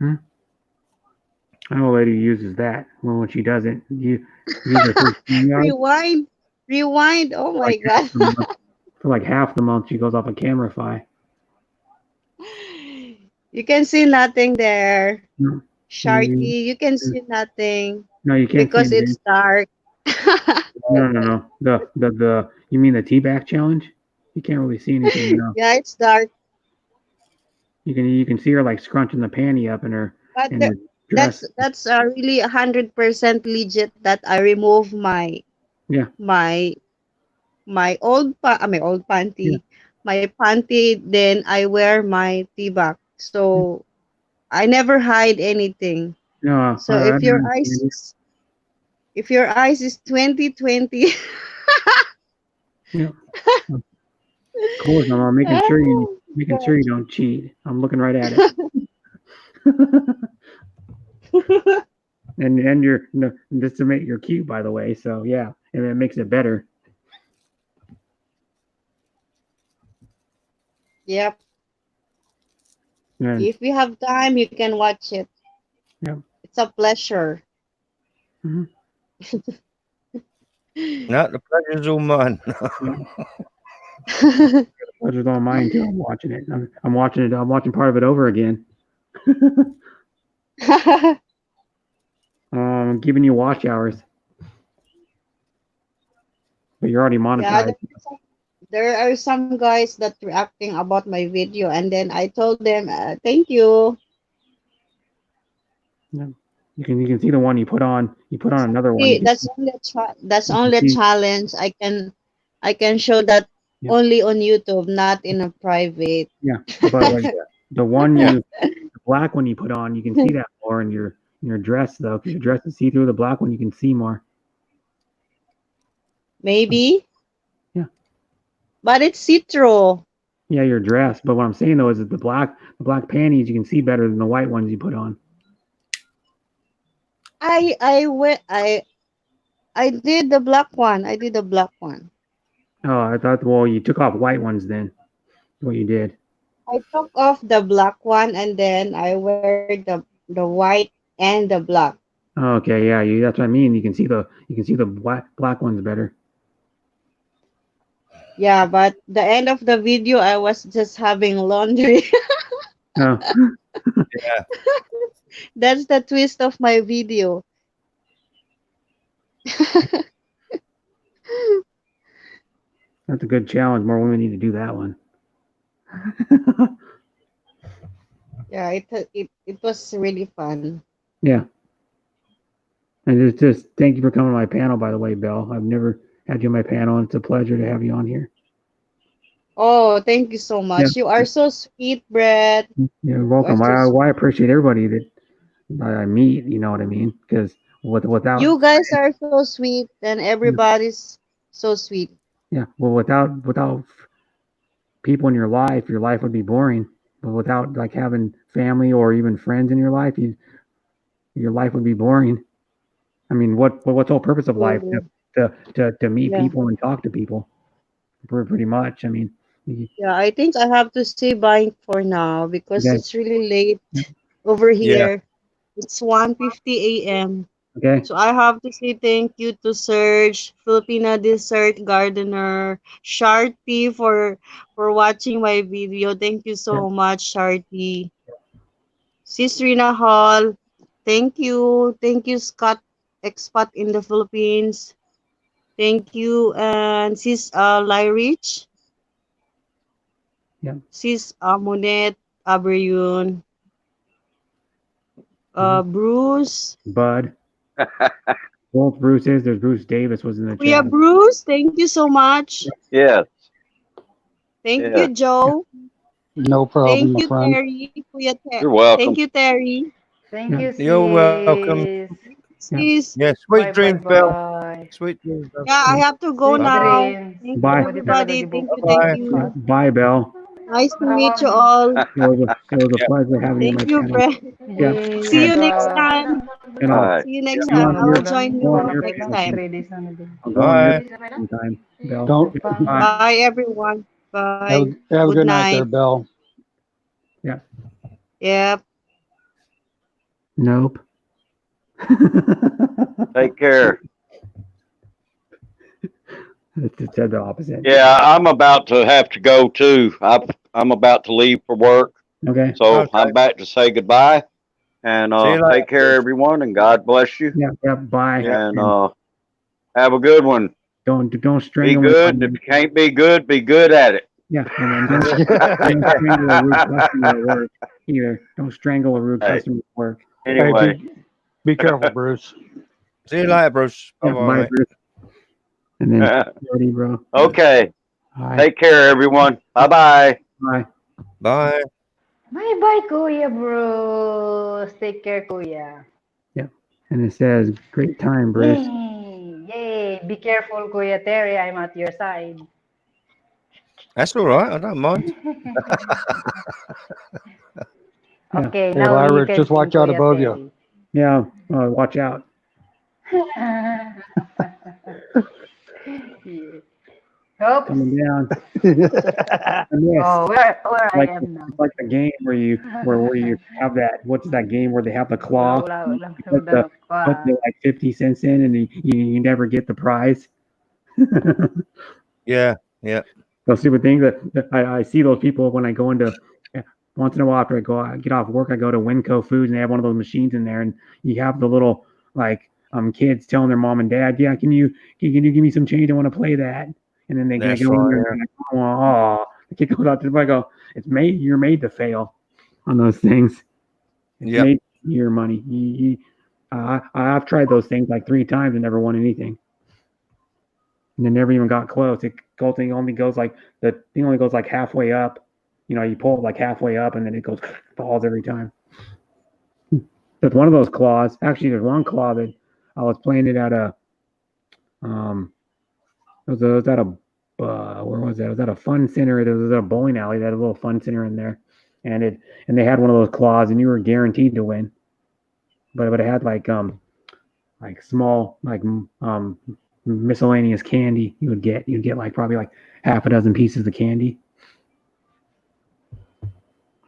I know a lady who uses that. Well, when she doesn't, you use it for Rewind. Oh my God. For like half the month, she goes off a Camerify. You can see nothing there. No. Sharky, you can see nothing No, you can't because see it's dark. No. The you mean the teabag challenge? You can't really see anything. No. Yeah, it's dark. You can see her like scrunching the panty up in her But her dress. that's really 100% legit that I remove my old panty, my panty. Then I wear my teabag. So I never hide anything. No. So if your eyes is 20/20. Yeah. Of course, I'm making sure you don't cheat. I'm looking right at it. and just to make you're cute, by the way. So yeah, and it makes it better. Yep. And, If you have time, you can watch it. Yeah. It's a pleasure. Mm-hmm. No, the pleasure's all mine. Pleasure's all mine too. I'm watching it. I'm watching it. I'm watching part of it over again. Giving you watch hours, but you're already Yeah, monetized. there are some guys that reacting about my video, and then I told them, thank you. You can see the one you put on. You put on another one. See, You can, that's only a see- challenge. I can show that Yeah. only on YouTube, not in a private. yeah, but like the one the black one you put on, you can see that more in your dress though, because your dress is see through. The black one you can see more. Maybe. Yeah. But it's see-through. Yeah, your dress. But what I'm saying though is that the black panties you can see better than the white ones you put on. I did the black one. I did the black one. Oh, I thought. Well, you took off white ones then. What you did. I took off the black one and then I wear the white and the black. Oh, okay, yeah, that's what I mean. You can see the black ones better. Yeah, but the end of the video I was just having laundry. Oh, Yeah. That's the twist of my video. that's a good challenge. More women need to do that one. Yeah, it was really fun. Yeah. And it's just thank you for coming to my panel, by the way, Belle. I've never had you on my panel, and it's a pleasure to have you on here. Oh, thank you so much. You are so sweet, Brett. You're welcome. I appreciate everybody that I meet. You know what I mean? Because without You guys are so sweet, and everybody's so sweet. yeah, well, without people in your life would be boring. But without like having family or even friends in your life, your life would be boring. I mean, what's the whole purpose of life? To meet Yeah. people and talk to people. Pretty much. I mean, Yeah, I think I have to say bye for now because Okay. it's really late over here. It's 1:50 a.m. okay. So I have to say thank you to Serge, Filipina Dessert Gardener, Sharty for watching my video. Thank you so much, Sharty. Sis Rina Hall, thank you. Thank you, Scott Expat in the Philippines. Thank you. And Sis Lyrich. Yeah. Sis Monet Abrayun. Bruce. Bud. Both Bruces. There's Bruce Davis was in the chat. Yeah, Bruce, thank you so much. Yes. Thank Yeah. you, Joe. No problem, Thank my you, friend. Terry. Kuya You're welcome. Thank you, Terry. Thank you, sis. You're welcome. Sis. Yeah, sweet Bye, dreams, bye, Belle. bye. Sweet dreams. Belle. Yeah, I have to go Sweet now. dreams. Thank Bye. you, everybody. Thank you, Bye. thank you. Bye, Belle. Nice to meet you all. It was a pleasure having you on my Thank you, channel. Brett. Yay, See you bye. next time. And All I'll, right. See you next Yeah, time. I will you're- join you're- you you're- next time. 3 days na din. I'll go on Bye. your sometime, Belle. Don't Bye. Bye, everyone. Bye. have a Good good night there, night. Belle. Yep. Nope. Take care. It said the opposite. Yeah, I'm about to have to go too. I'm about to leave for work. Okay. So Okay. I'm back to say goodbye. And See you later. take care, everyone, and God bless you. Yeah. Yeah. Bye. And have a good one. Don't Be strangle. good. If you can't be good at it. Yeah. And then don't strangle a rude customer at work either. Don't strangle a rude Hey. customer at work. Anyway, Hey, be careful, Bruce. See you later, Bruce. Yeah, Bye-bye, bye, mate. Bruce. And then, Jody, bro. okay. Bye. Take care, everyone. Bye-bye. Bye. Bye. Bye-bye, Kuya Bruce. Take care, Kuya. And it says, great time, Bruce. Yay! Yay! Be careful, Kuya Terry. I'm at your side. That's all right. I don't mind. Yeah. Okay, Hey, now you Lyra, can just sing watch out Kuya above you. Yeah. Watch out. Terry. Oops. Coming down. And yes, Oh, where like, I am now. it's like the game where you have that. What's that game where they have the claw? Wala Put the like 50 cents in, and you never get the prize. Yeah. Yeah. those stupid things that I see those people when I go into once in a while after I get off work, I go to Winco Foods and they have one of those machines in there, and you have the little like kids telling their mom and dad, yeah, can you give me some change? I want to play that, and then they That's go in right, there and they're like, oh, the kid goes out to the I go, you're made to fail on those things. It's Yep. made your money. I've tried those things like 3 times and never won anything. And they never even got close. The thing only goes like halfway up. You know, you pull it like halfway up and then it goes falls every time. But one of those claws, actually there's one claw that I was playing it at a it was at a where was that? It was at a fun center. It was at a bowling alley. They had a little fun center in there. And they had one of those claws and you were guaranteed to win. But it had like small miscellaneous candy you'd get like probably like half a dozen pieces of candy.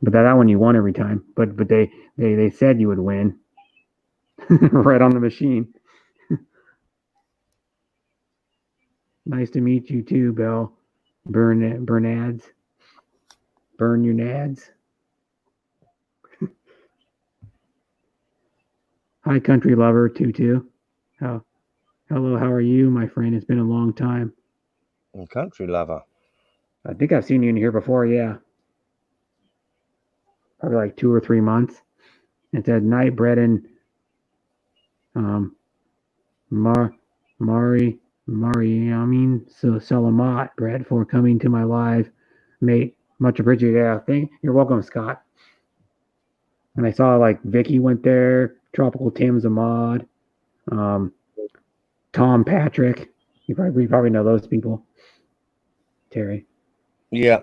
But that one you won every time. But they said you would win. Right on the machine. Nice to meet you too, Belle. Burn your nads. Hi, country lover, Tutu. Hello, how are you, my friend? It's been a long time. And country lover. I think I've seen you in here before, yeah. Probably like 2 or 3 months. It said night bread and Mariamin Salamat bread for coming to my live, mate. Much appreciated. Yeah, you're welcome, Scott. And I saw like Vicky went there, Tropical Tim's a mod, Tom Patrick. You probably know those people. Terry. Yeah.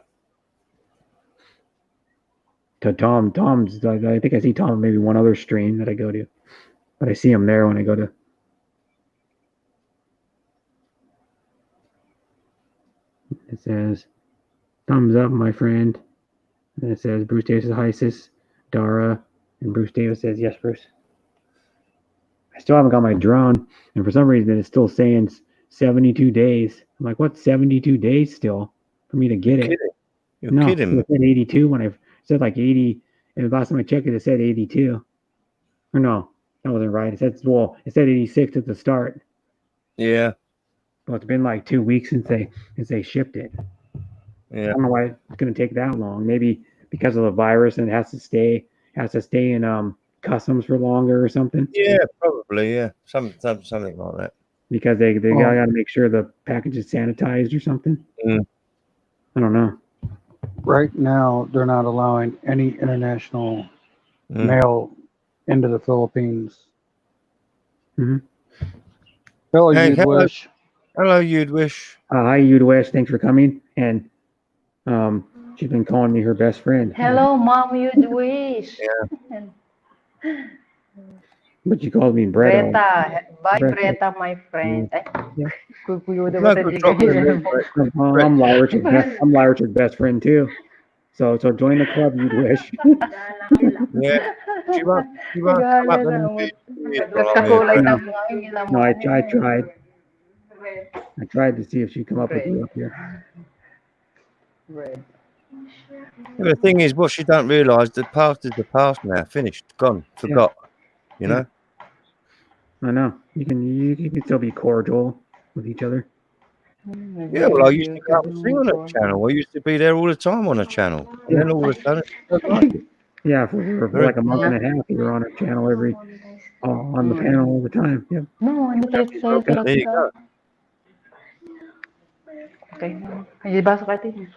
To Tom's. I think I see Tom maybe one other stream that I go to, but I see him there when I go to. It says, thumbs up, my friend. And it says, Bruce Davis says, hi, sis, Dara. And Bruce Davis says, yes, Bruce. I still haven't got my drone. And for some reason, it's still saying 72 days. I'm like, what, 72 days still for me to get it? You're kidding me. It said 82 when I said like 80. And the last time I checked it, it said 82. Or no, that wasn't right. It said 86 at the start. Yeah. Well, it's been like 2 weeks since they shipped it. Yeah. I don't know why it's going to take that long. Maybe because of the virus and it has to stay in customs for longer or something. Yeah, probably. Yeah, something like that. Because they got to make sure the package is sanitized or something. Mm. I don't know. Right now, they're not allowing any international mail into the Philippines. Mm-hmm. Hello, Hey, You'd-Wish. Hello, You'd-Wish. Hi, You'd-Wish. Thanks for coming. And she's been calling me her best friend. Hello, Mom You'd-Wish. Yeah. But you called me Bretta. Bretta. Bye, Bretta. Bretta, my friend. Yeah. I'm I'm Lyrich's best friend too. So join the club, You'd-Wish. Yeah. She won't come up and No, I tried. I tried to see if she'd come up with you up here. The thing is, what she don't realise, the past is the past now. Finished, gone, forgot. You know. I know. You can still be cordial with each other. Yeah, well, I used to go up and sing on that channel. I used to be there all the time on the channel. And then all of a sudden, yeah, for like a month and a half, you were on our channel on the panel all the time. Yeah. No, there you go. Okay. Ibasa ka din.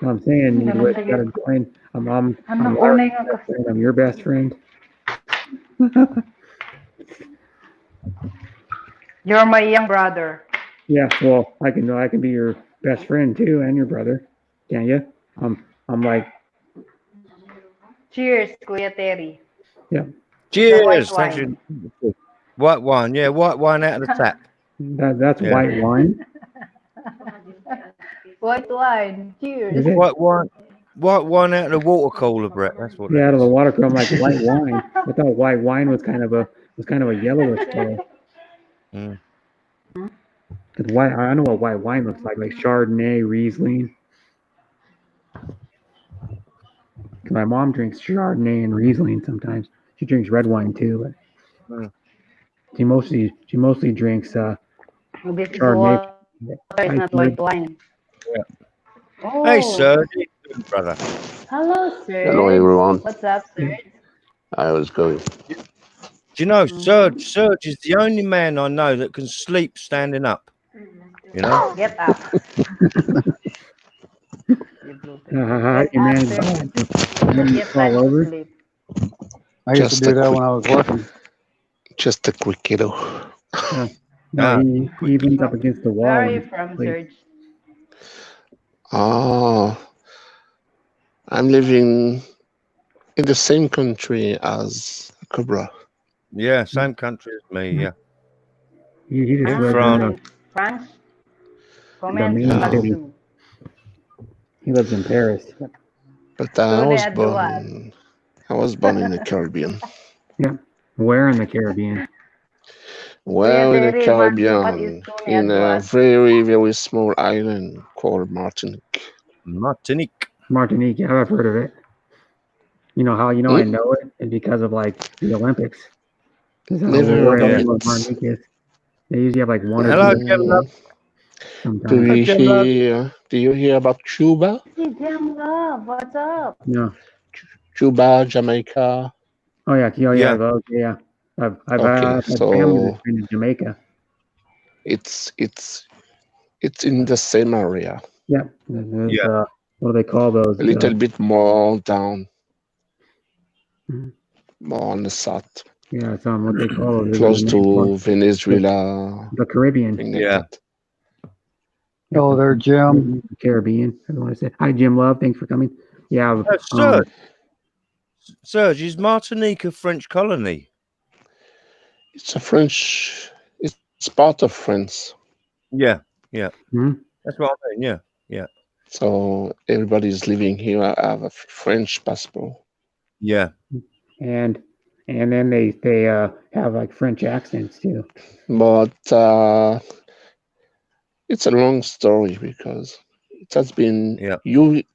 Well, I'm saying you gotta join. I'm your best friend. You're my young brother. Yeah, well, I can be your best friend too, and your brother. Can you? I'm like. Cheers, Kuya Terry. Yeah. Cheers. White wine. White wine. Yeah, white wine out of the tap. That's white wine. White wine. Cheers. Is it? White wine out of the water cooler, Brett. That's what. Yeah, out of the water cooler, like white wine. I thought white wine was kind of a yellowish color. Because I know what white wine looks like Chardonnay, Riesling. 'Cause my mom drinks Chardonnay and Riesling sometimes. She drinks red wine too, but Mm. she mostly drinks This is Chardonnay. water, it's not white wine. Yeah. Oh, Hey, Serge, how you doing, brother? hello, Serge. Hello, everyone. What's up, Serge? I was going. Do you know Serge is the only man I know that can sleep standing up. You know? Get up. How do you manage that? You Get fall back over? to sleep. I used Just to do a that quick- when I was working. Just a quick kiddo. No, he leans up against the wall. Where are and you from, sleeps. Serge? Ah, I'm living in the same country as Cobra. Yeah, same country as me. Yeah. He just In lives France. in France? the Comment main Yeah. city. Basu. He lives in Paris. But I So was they do what? born in the Caribbean. Where in the Caribbean? Well, in the What is Caribbean, Tony in a Edward? very, very small island called Martinique. Martinique. Martinique. Yeah, I've heard of it. You know how I know it? And because of the Olympics. Never heard of it. Martinique is. They usually have one or Hello, two Kevin Love. sometimes. Do you hear about Cuba? Hey, Jam Love, what's up? No. Cuba, Jamaica. Oh yeah. Yeah. Yeah. I've Okay, had so- family that's been in Jamaica. It's in the same area. Yeah. There's, Yeah. what do they call those? A little bit more down. Mhm. More on the south. Yeah, it's what they call those. Close to Venezuela. the Caribbean. thing like Yeah. that. Hello there, Jim. Caribbean. I want to say hi, Jim Love. Thanks for coming. Yeah. Serge, is Martinique a French colony? It's it's part of France. Yeah. Mhm. That's what I mean. Yeah. So everybody's living here have a French passport. Yeah. And then they have French accents too. But it's a long story because it has been Yeah. the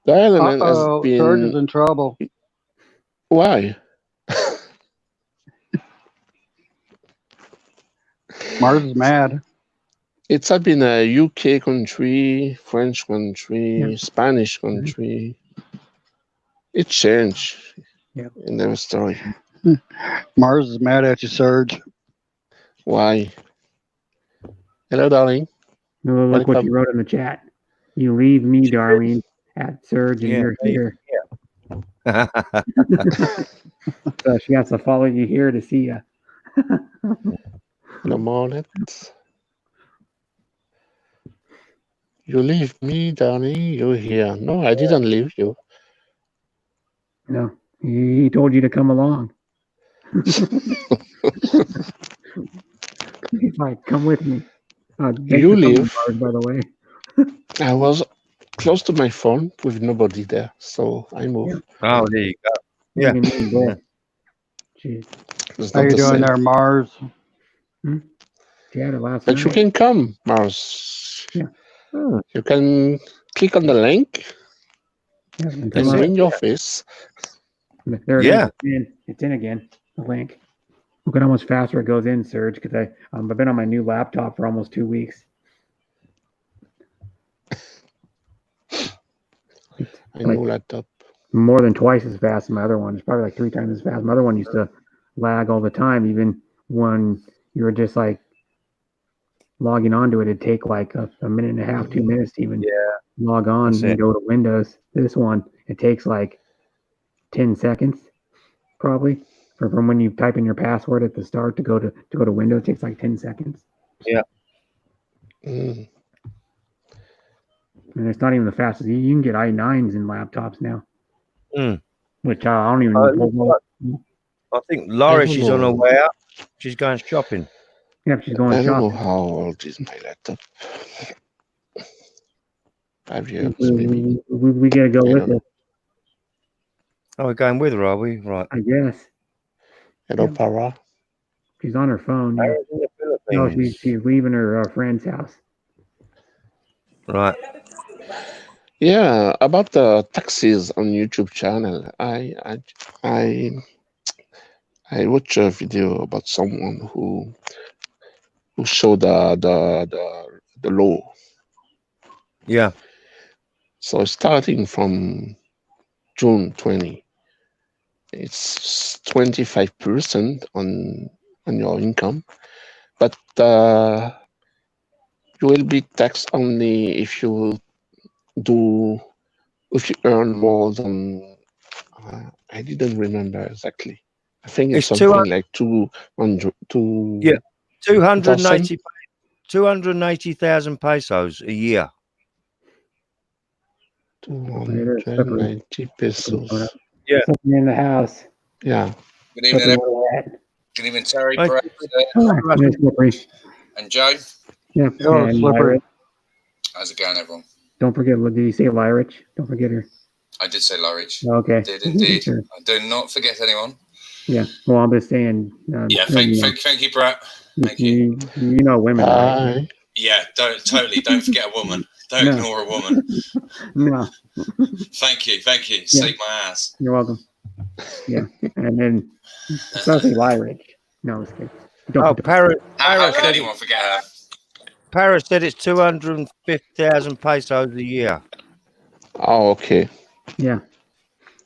island has Uh-oh, Serge is been in trouble. why? Mars is mad. It's had been a UK country, French country, Yeah. Spanish country. It changed Yeah. in their story. Mars is mad at you, Serge. Why? Hello, darling. Look what Welcome. you wrote in the chat. You leave me, darling, at Surge, and Yeah, you're hey. here. So she has to follow you here to see you. Hello, Monet. You leave me, darling. You're here. No, I didn't leave you. No, he told you to come along. He's like, come with me. Thanks You for coming, leave. Mars, by the way. I was close to my phone with nobody there, so I moved. Oh, there you go. Yeah. You can move there. Jeez. It's How not you the doing same. there, Mars? She had it last But you night. can come, Mars. Yeah. You can click on the link Yeah, and and come on. bring your face. There it is. Yeah. It's in again. The link. Look at how much faster it goes in, Surge, because I've been on my new laptop for almost 2 weeks. I know laptop. More than twice as fast as my other one. It's probably like 3 times as fast. My other one used to lag all the time, even when you were just logging onto it. It'd take a minute and a half, 2 minutes to even log on That's and it. go to Windows. This one, it takes 10 seconds, probably, from when you type in your password at the start to go to Windows. It takes 10 seconds, Mm. and it's not even the fastest. You can get i9s in laptops now, Mm. which I don't even. I think Laura, I don't she's on her know. way out. She's going shopping. Yeah, she's going I don't know shopping. how old is my laptop. 5 years, maybe. We gotta go I with don't know. it, Oh, we're going with her, are we? Right. I guess. Hello, Yeah. Para. She's on her phone. Yeah. Laura's in the No, Philippines. she's leaving her friend's house. Right. Yeah, about the taxis on YouTube channel. I watched a video about someone who showed the law. Yeah. So starting from June 20, it's 25% on your income, but you will be taxed only if you earn more than I didn't remember exactly. I think it's It's something like 200 Yeah. 2,000. 280,000 pesos a year. 290 pesos. Yeah. Something in the house. Yeah. Good evening, Something everyone. like that. Good evening, Terry, Hi. Brett, Yes, Slippery. and Joe. Yeah. Oh, And Slippery. Lyra. How's it going, everyone? Don't forget, did you say Lyrich? Don't forget her. I did say Lorridge. Okay. Did indeed. Sure. I do not forget anyone. Yeah. Well, I'm just saying. Yeah, thank you, Brett. Thank you. You know women, right? Bye. Yeah, don't forget a woman. Don't No. ignore a woman. No. Thank you. Save my ass. You're welcome. Yeah. And then, especially Lyrich. No, I was kidding. Oh, Paris How could said, anyone forget her? Paris said it's 250,000 pesos a year. Oh, okay. Yeah.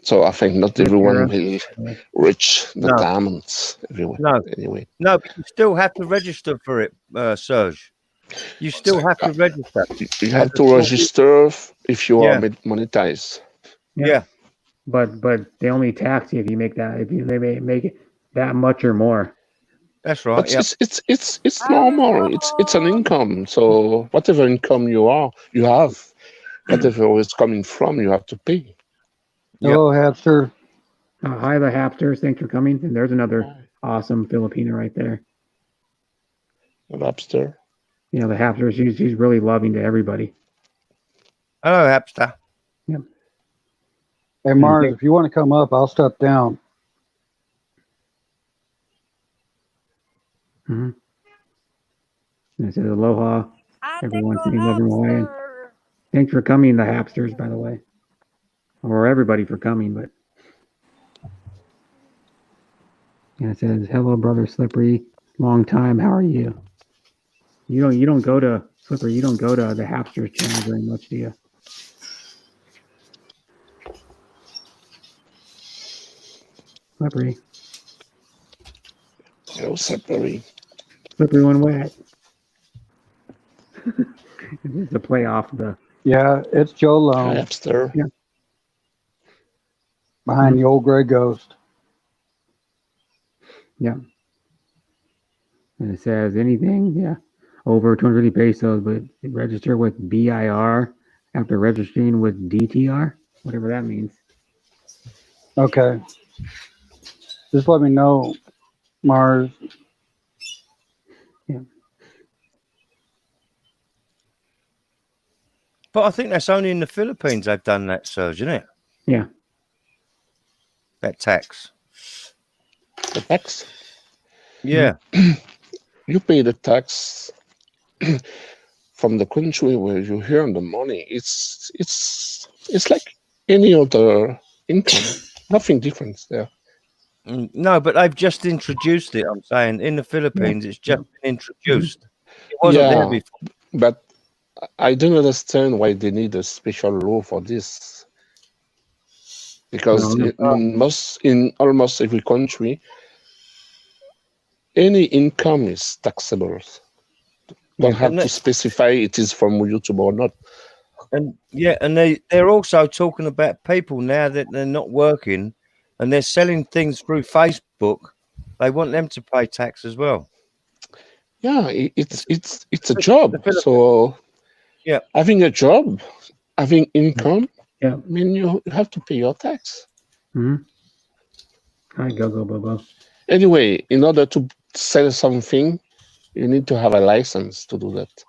So I think not everyone will Yeah. reach the No. diamonds everywhere. No. Anyway. No, but you still have to register for it, Serge. You still have to register. You have to register if you are monetized. Yeah. But they only tax you if you make that, if you make it that much or more. That's right. But Yeah. it's normal. It's an income. So whatever income you have, whatever is coming from, you have to pay. Hello, Hamster. Hi, the Hapsters. Thanks for coming. And there's another awesome Filipino right there. The lobster. You know, the Hapsters, she's really loving to everybody. Hello, Hapster. Hey, Mars, if you want to come up, I'll step down. Mm-hmm. And it says aloha. Everyone saying love and Hawaiian. Thanks for coming, the Hapsters, by the way. Or everybody for coming, but. And it says, hello, brother Slippery. Long time. How are you? You don't go to Slippery. You don't go to the Hapsters channel very much, do you? Slippery. Hello, Slippery. Slippery when wet. This is to play off the. Yeah, it's Joe Lone Hamster. Yeah. behind the old gray ghost. Yeah. And it says anything, yeah, over 250 pesos, but register with BIR after registering with DTR, whatever that means. Okay. Just let me know, Mars. Yeah. But I think that's only in the Philippines they've done that, Serge, isn't it? Yeah. That tax. The tax. Yeah. You pay the tax from the country where you earn the money. It's like any other income. Nothing different there. No, but they've just introduced it. I'm saying in the Philippines, it's just been introduced. It wasn't there before. But I don't understand why they need a special law for this. Because in almost every country, any income is taxable. Don't have to specify it is from YouTube or not. And yeah, and they're also talking about people now that they're not working and they're selling things through Facebook. They want them to pay tax as well. Yeah, it's a job. So yeah, having a job, having income, yeah, I mean you have to pay your tax. Mm-hmm. Hi, go, Bobo. Anyway, in order to sell something, you need to have a license to do that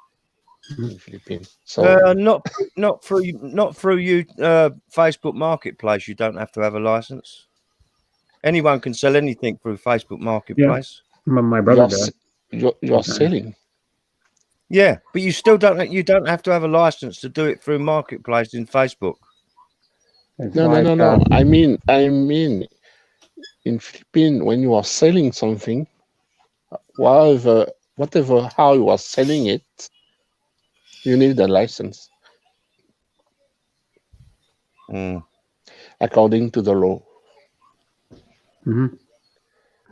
in the Philippines. So not through you Facebook Marketplace. You don't have to have a license. Anyone can sell anything through Facebook Marketplace. Yeah. My brother does. you're Okay. selling. Yeah, but you still don't have to have a license to do it through Marketplace in Facebook. It's No, no, like, no, no. I mean, in Philippines, when you are selling something, whatever how you are selling it, you need a license Mm. according to the law. mhm.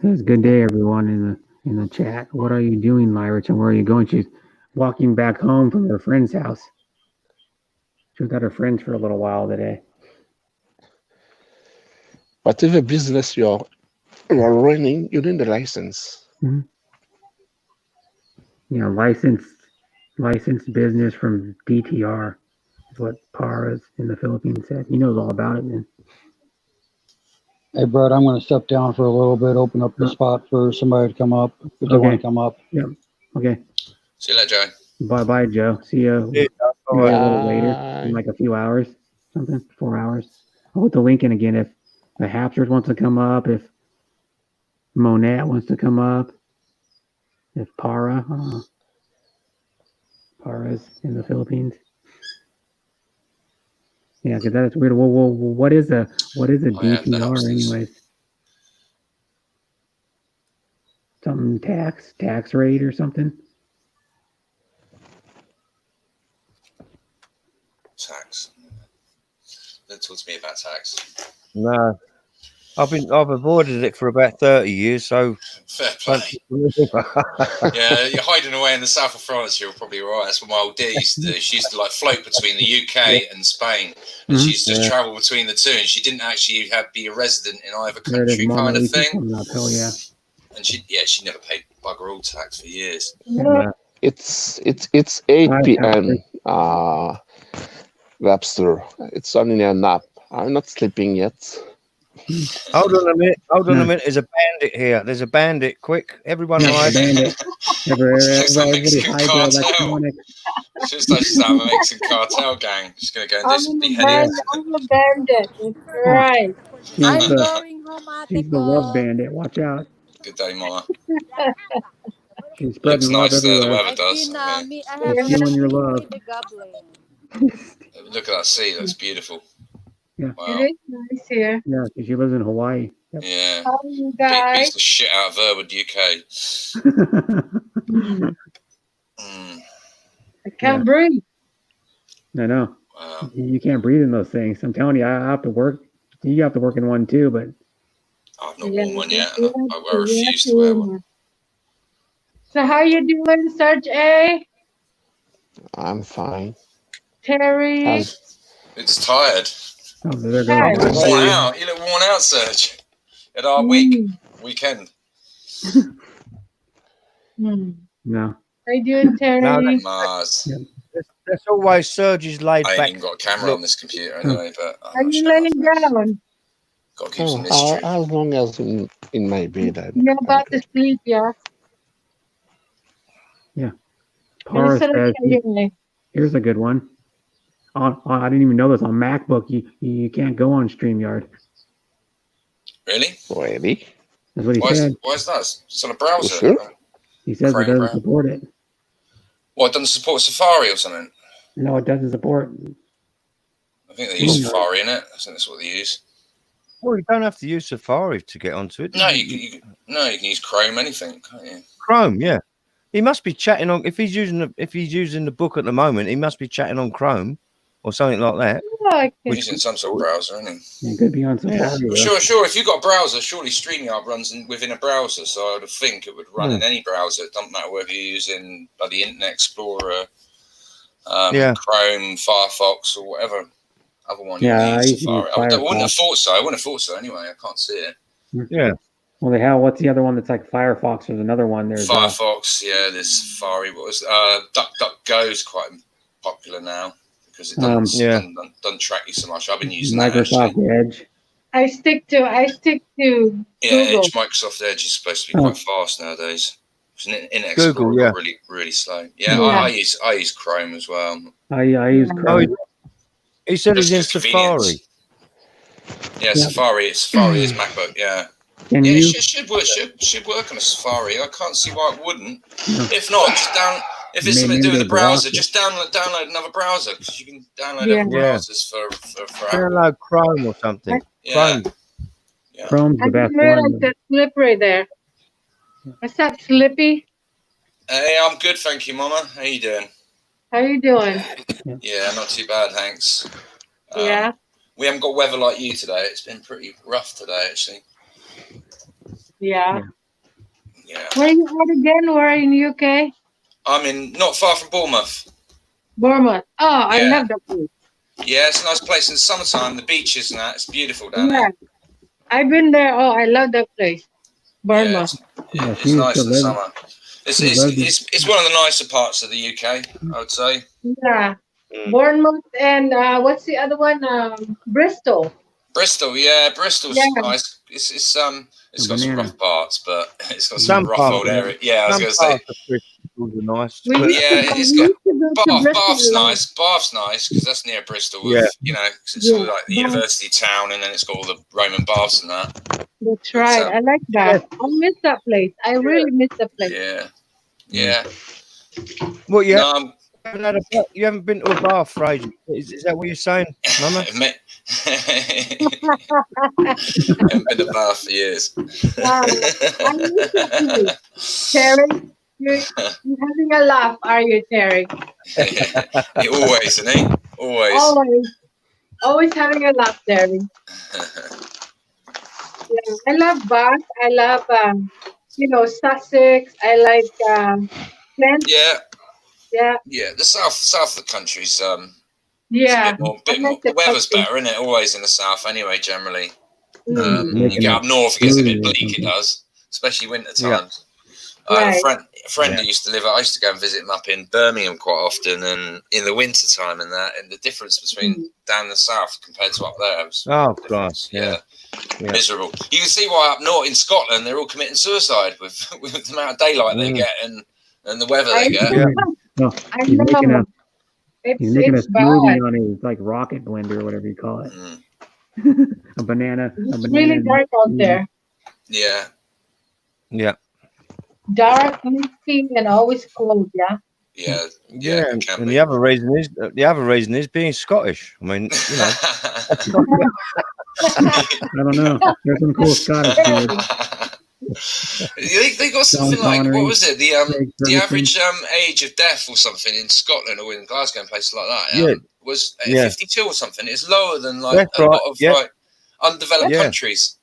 Says good day, everyone in the chat. What are you doing, Lyra? And where are you going? She's walking back home from her friend's house. She was at her friend's for a little while today. Whatever business you're running, you need a license. You know, licensed business from DTR is what Paras in the Philippines said. He knows all about it, man. Hey, Brett, I'm going to step down for a little bit, open up the spot for somebody to come up if they want to come up. Yep. Okay. See you later, Joe. Bye, Joe. See you. Yeah, all Maybe right. a little later, Bye. in like a few hours, something, 4 hours. I'll put the link in again if the Hapsters wants to come up, if Monette wants to come up, if Para's in the Philippines. Yeah, because that's weird. Well, what is a I have the DTR Hapsters. anyways? Something tax rate or something? Tax. Don't talk to me about tax. No, I've avoided it for about 30 years. So Fair play. Yeah, you're hiding away in the south of France. You're probably right. That's what my old dear used to do. She used to like float between the UK and Spain, and she used to just travel between the two. And she didn't actually be a resident in either There it is, country, Mama kind of Lisa thing. coming up. Hell yeah. And she never paid bugger all tax for years. Yeah. It's 8 Hi, p.m. Rapster. It's only a nap. I'm not sleeping yet. hold on a minute. There's a bandit here. There's a bandit. Quick, everyone, Yeah, hide. bandit. It's like Everybody Mexican hide their cartel. electronics. It's just like she's out of a Mexican cartel gang. She's gonna go and do some beheadings. I'm a bandit. That's right. She's the love bandit. Watch out. Good day, Mama. She's Looks spreading love nice there. The everywhere. weather does. She's stealing your love. Look at that sea. Looks beautiful. Yeah. Wow. It is nice here. Yeah, she lives in Hawaii. Yep. Yeah. How are you Beats guys? the shit out of Verwood, UK. I can't breathe. I know. Wow. You can't breathe in those things. I'm telling you, I have to work. You have to work in one too, but I've not worn one yet, and I refuse to wear one. So how you doing, Serge A? I'm fine. Terry? It's tired. oh, there Hi. You goes. look worn out. You look worn out, Serge. At our weekend. No. How you doing, Terry? No, Mars. That's always Serge's laid I ain't back. even got a camera on this computer anyway, but Are you laying down? got to keep some mystery. As long as in my bed. You're about to sleep, yeah? Para says, Minnesota, here's a good one. I didn't even know this on MacBook. You can't go on StreamYard. Really? Really? That's what he said. Why is that? It's on a browser. Sure? He says it Chrome doesn't browser. support it. What, it doesn't support Safari or something? No, it doesn't support. I think they use Safari in it. I think that's what they use. Well, you don't have to use Safari to get onto it. No, you can use Chrome, anything, can't you? Chrome, yeah. He must be chatting on. If he's using the book at the moment, he must be chatting on Chrome or something like that. He's using some sort of browser, isn't he? It could be on Safari. though. Sure. If you've got a browser, surely StreamYard runs within a browser. So I would think it would run in any browser. It doesn't matter whether you're using the Internet Explorer, Chrome, Firefox, or whatever other one. Yeah, I you use use Safari. I wouldn't have Firefox. thought so. I wouldn't have thought so anyway. I can't see it. Yeah. Well, they have. What's the other one that's like Firefox? There's another one. There's Firefox, there's Safari. What was DuckDuckGo is quite popular now because it doesn't track you so much. I've been using Microsoft that, Edge. I stick to Google. Edge, Microsoft Edge is supposed to be quite fast nowadays. In Explorer, Google, really, really slow. I use Chrome as well. I use Chrome. He said he's in Just Safari. convenience. Yeah, Safari is MacBook. Yeah. Can Yeah, you? it should work on a Safari. I can't see why it wouldn't. If not, just down. If it's something to do with the browser, just download another browser because you can download Yeah. other browsers for Apple. Download Chrome or something. Yeah. Chrome. Yeah. Chrome's I the best didn't realize one. that slippery there. What's up, Slippy? Hey, I'm good, thank you, Mama. How you doing? How you doing? Yeah, not too bad, thanks. Yeah. We haven't got weather like you today. It's been pretty rough today, actually. Yeah. Yeah. Where you at again? Where in UK? I'm in not far from Bournemouth. Bournemouth. Oh, I Yeah. love that place. Yeah, it's a nice place in the summertime. The beaches and that, it's beautiful down Yeah. there. I've been there. Oh, I love that place. Bournemouth. Yeah, It's she used nice to in the live- summer. It's she lived in- it's one of the nicer parts of the UK, I would say. Yeah. Bournemouth and what's the other one? Bristol. Bristol, yeah, Bristol's Yeah. nice. It's got some Banana. rough parts, but it's got Some some rough parts, old yeah. area. Yeah, I was Some going to say. parts of Bristol are nice. We but- used to Yeah, go- it's we got used to go to Bristol Bath's a lot. nice. Bath's nice because that's near Bristol. Yeah. With, you know, 'cause it's Yeah, like the Bath. university town, and then it's got all the Roman baths and that. That's right. I like that. I miss that place. I really miss that place. Yeah, yeah. What you No, I'm, haven't had a bath? You haven't been to a bath for ages. Is that what you're saying, Mama? haven't been to Bath for years. I miss that place. Terry, you're having a laugh, are you, Terry? Always, isn't he? Always. Always having a laugh, Terry. Yeah, I love Bath. I love, Sussex. I like Kent. Yeah, Yeah, yeah. The south of the country's yeah. bit more. I like The weather's country. better, isn't it? Always in the south, anyway. Generally, Mm. you get up north, it gets a bit Smoothie or bleak. It something. does, especially winter Yeah. times. I have Right. a friend who used to live. I used to go and visit him up in Birmingham quite often, and in the winter time and that, and the difference between down the south compared to up there was Oh, class. Yeah. Yeah. miserable. You can see why up north in Scotland they're all committing suicide with the amount of daylight they get and the weather I they get. Yeah. No, I he's making know. a he's making a It's bad. smoothie on his like rocket blender or whatever you call it. Mm. a banana. It's really dark out there. Yeah. Yeah. Dark, misty, and always cold. Yeah. Yeah. Yeah, it can and be. the other reason is being Scottish. I mean, you know, I don't know. There's some cool Scottish dudes. They got something Sean like, Connery, what was it? Craig The Ferguson. average age of death or something in Scotland or in Glasgow and places like that Yeah. was Yeah. 52 or something. It's lower than like That's a right, lot of yeah. like undeveloped Yeah. countries.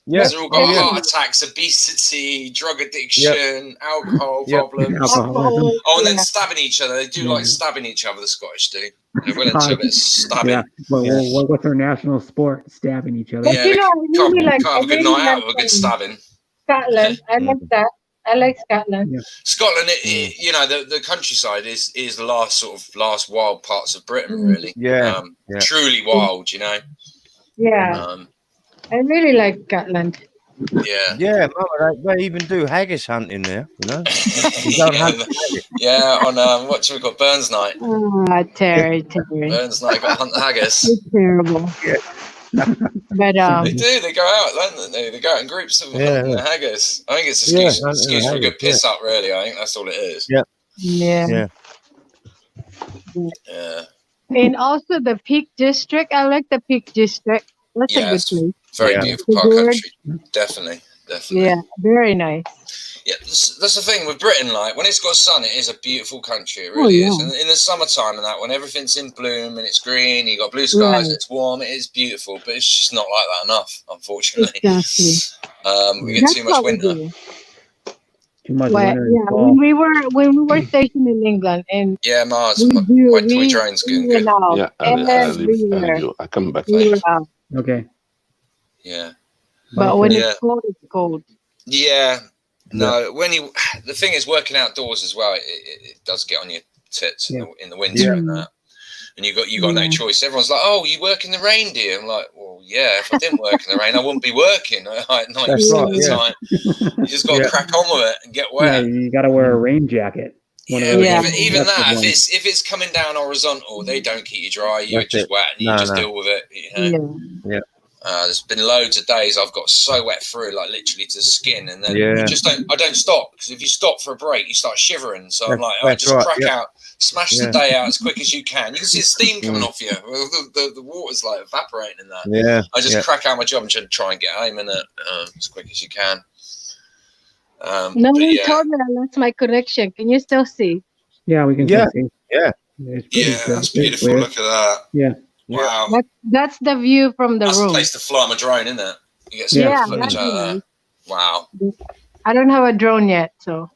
yeah, They've all got yeah. heart attacks, obesity, drug addiction, alcohol Yep. problems. Alcoholism. Oh, and then Yeah. stabbing each other. They do Yeah. like stabbing each other, the Scottish do. They're well into a bit of stabbing. Yeah. Well, Yeah. what's their national sport? Stabbing each other. But Yeah, you they know, I can't, really like. can't have a good I really night out like, with a good stabbing. Scotland. I like that. I like Scotland. Yeah. Scotland, you know, the countryside is the last wild parts of Britain, really. Yeah, yeah. Truly wild, you know. Yeah, I really like Scotland. Yeah. Yeah, Mama, they even do haggis hunting there, you know. You don't Yeah, hunt haggis. yeah, on what we got Burns night. Oh, Terry. Burns night got hunt the haggis. It's terrible. But They do. They go out, don't they? They go out in groups of hunting the haggis. I think it's an Yeah, excuse, hunting the excuse for a good haggis, piss up. Really, I think that's all it is. Yeah. yeah. Yeah. And also the Peak District. I like the Peak District. That's a good Yes. place. Very Yeah. beautiful part of the country. Definitely. Yeah, very nice. Yeah, that's the thing with Britain. Like when it's got sun, it is a beautiful country. It really is. yeah. And in the summertime and that, when everything's in bloom and it's green, you got blue skies, Right. and it's warm. It is beautiful, but it's just not like that enough, unfortunately. Exactly. We get That's too much what we winter. do. Too much Well, winter and yeah, fall. when we were stationed in England, and Yeah, Mars. we My do toy we, train's we good. went out Yeah, I leave everywhere. you. I come back We later. were out. Okay. Yeah. But when Yeah. it's cold, it's cold. Yeah. No, the thing is, working outdoors as well, it does get on your tits in the winter Yeah. and that. And you got no choice. Everyone's like, "Oh, you work in the rain, do you?" I'm like, "Well, yeah. If I didn't work in the rain, I wouldn't be working like 90% That's of right, the yeah. time. You just got to Yeah. crack on with it and get Yeah, wet." you got to wear a rain jacket. One of Yeah, those but even protective that, ones. if it's coming down horizontal, they don't keep you dry. You're That's just it. wet, and you No, just no. deal with it. You know? Yeah. There's been loads of days I've got so wet through, like literally to the skin, and then Yeah. I don't stop, because if you stop for a break, you start shivering. So I'm like, That's just right, crack yeah. out, smash Yeah. the day out as quick as you can. You can see the steam coming Mm. off you. The water's like evaporating in that. Yeah. I just yeah. crack out my job and just try and get home in it as quick as you can. No But one yeah, told me I lost my connection. Can you still see? Yeah, we can Yeah. still see. Yeah. It's pretty yeah, good. that's Pretty beautiful. clear. Look at that. Yeah. Wow. That's the view from the That's the room. place to fly my drone, isn't it? You get some Yeah. good Yeah, footage that'd out be of nice. there. Wow. I don't have a drone yet, so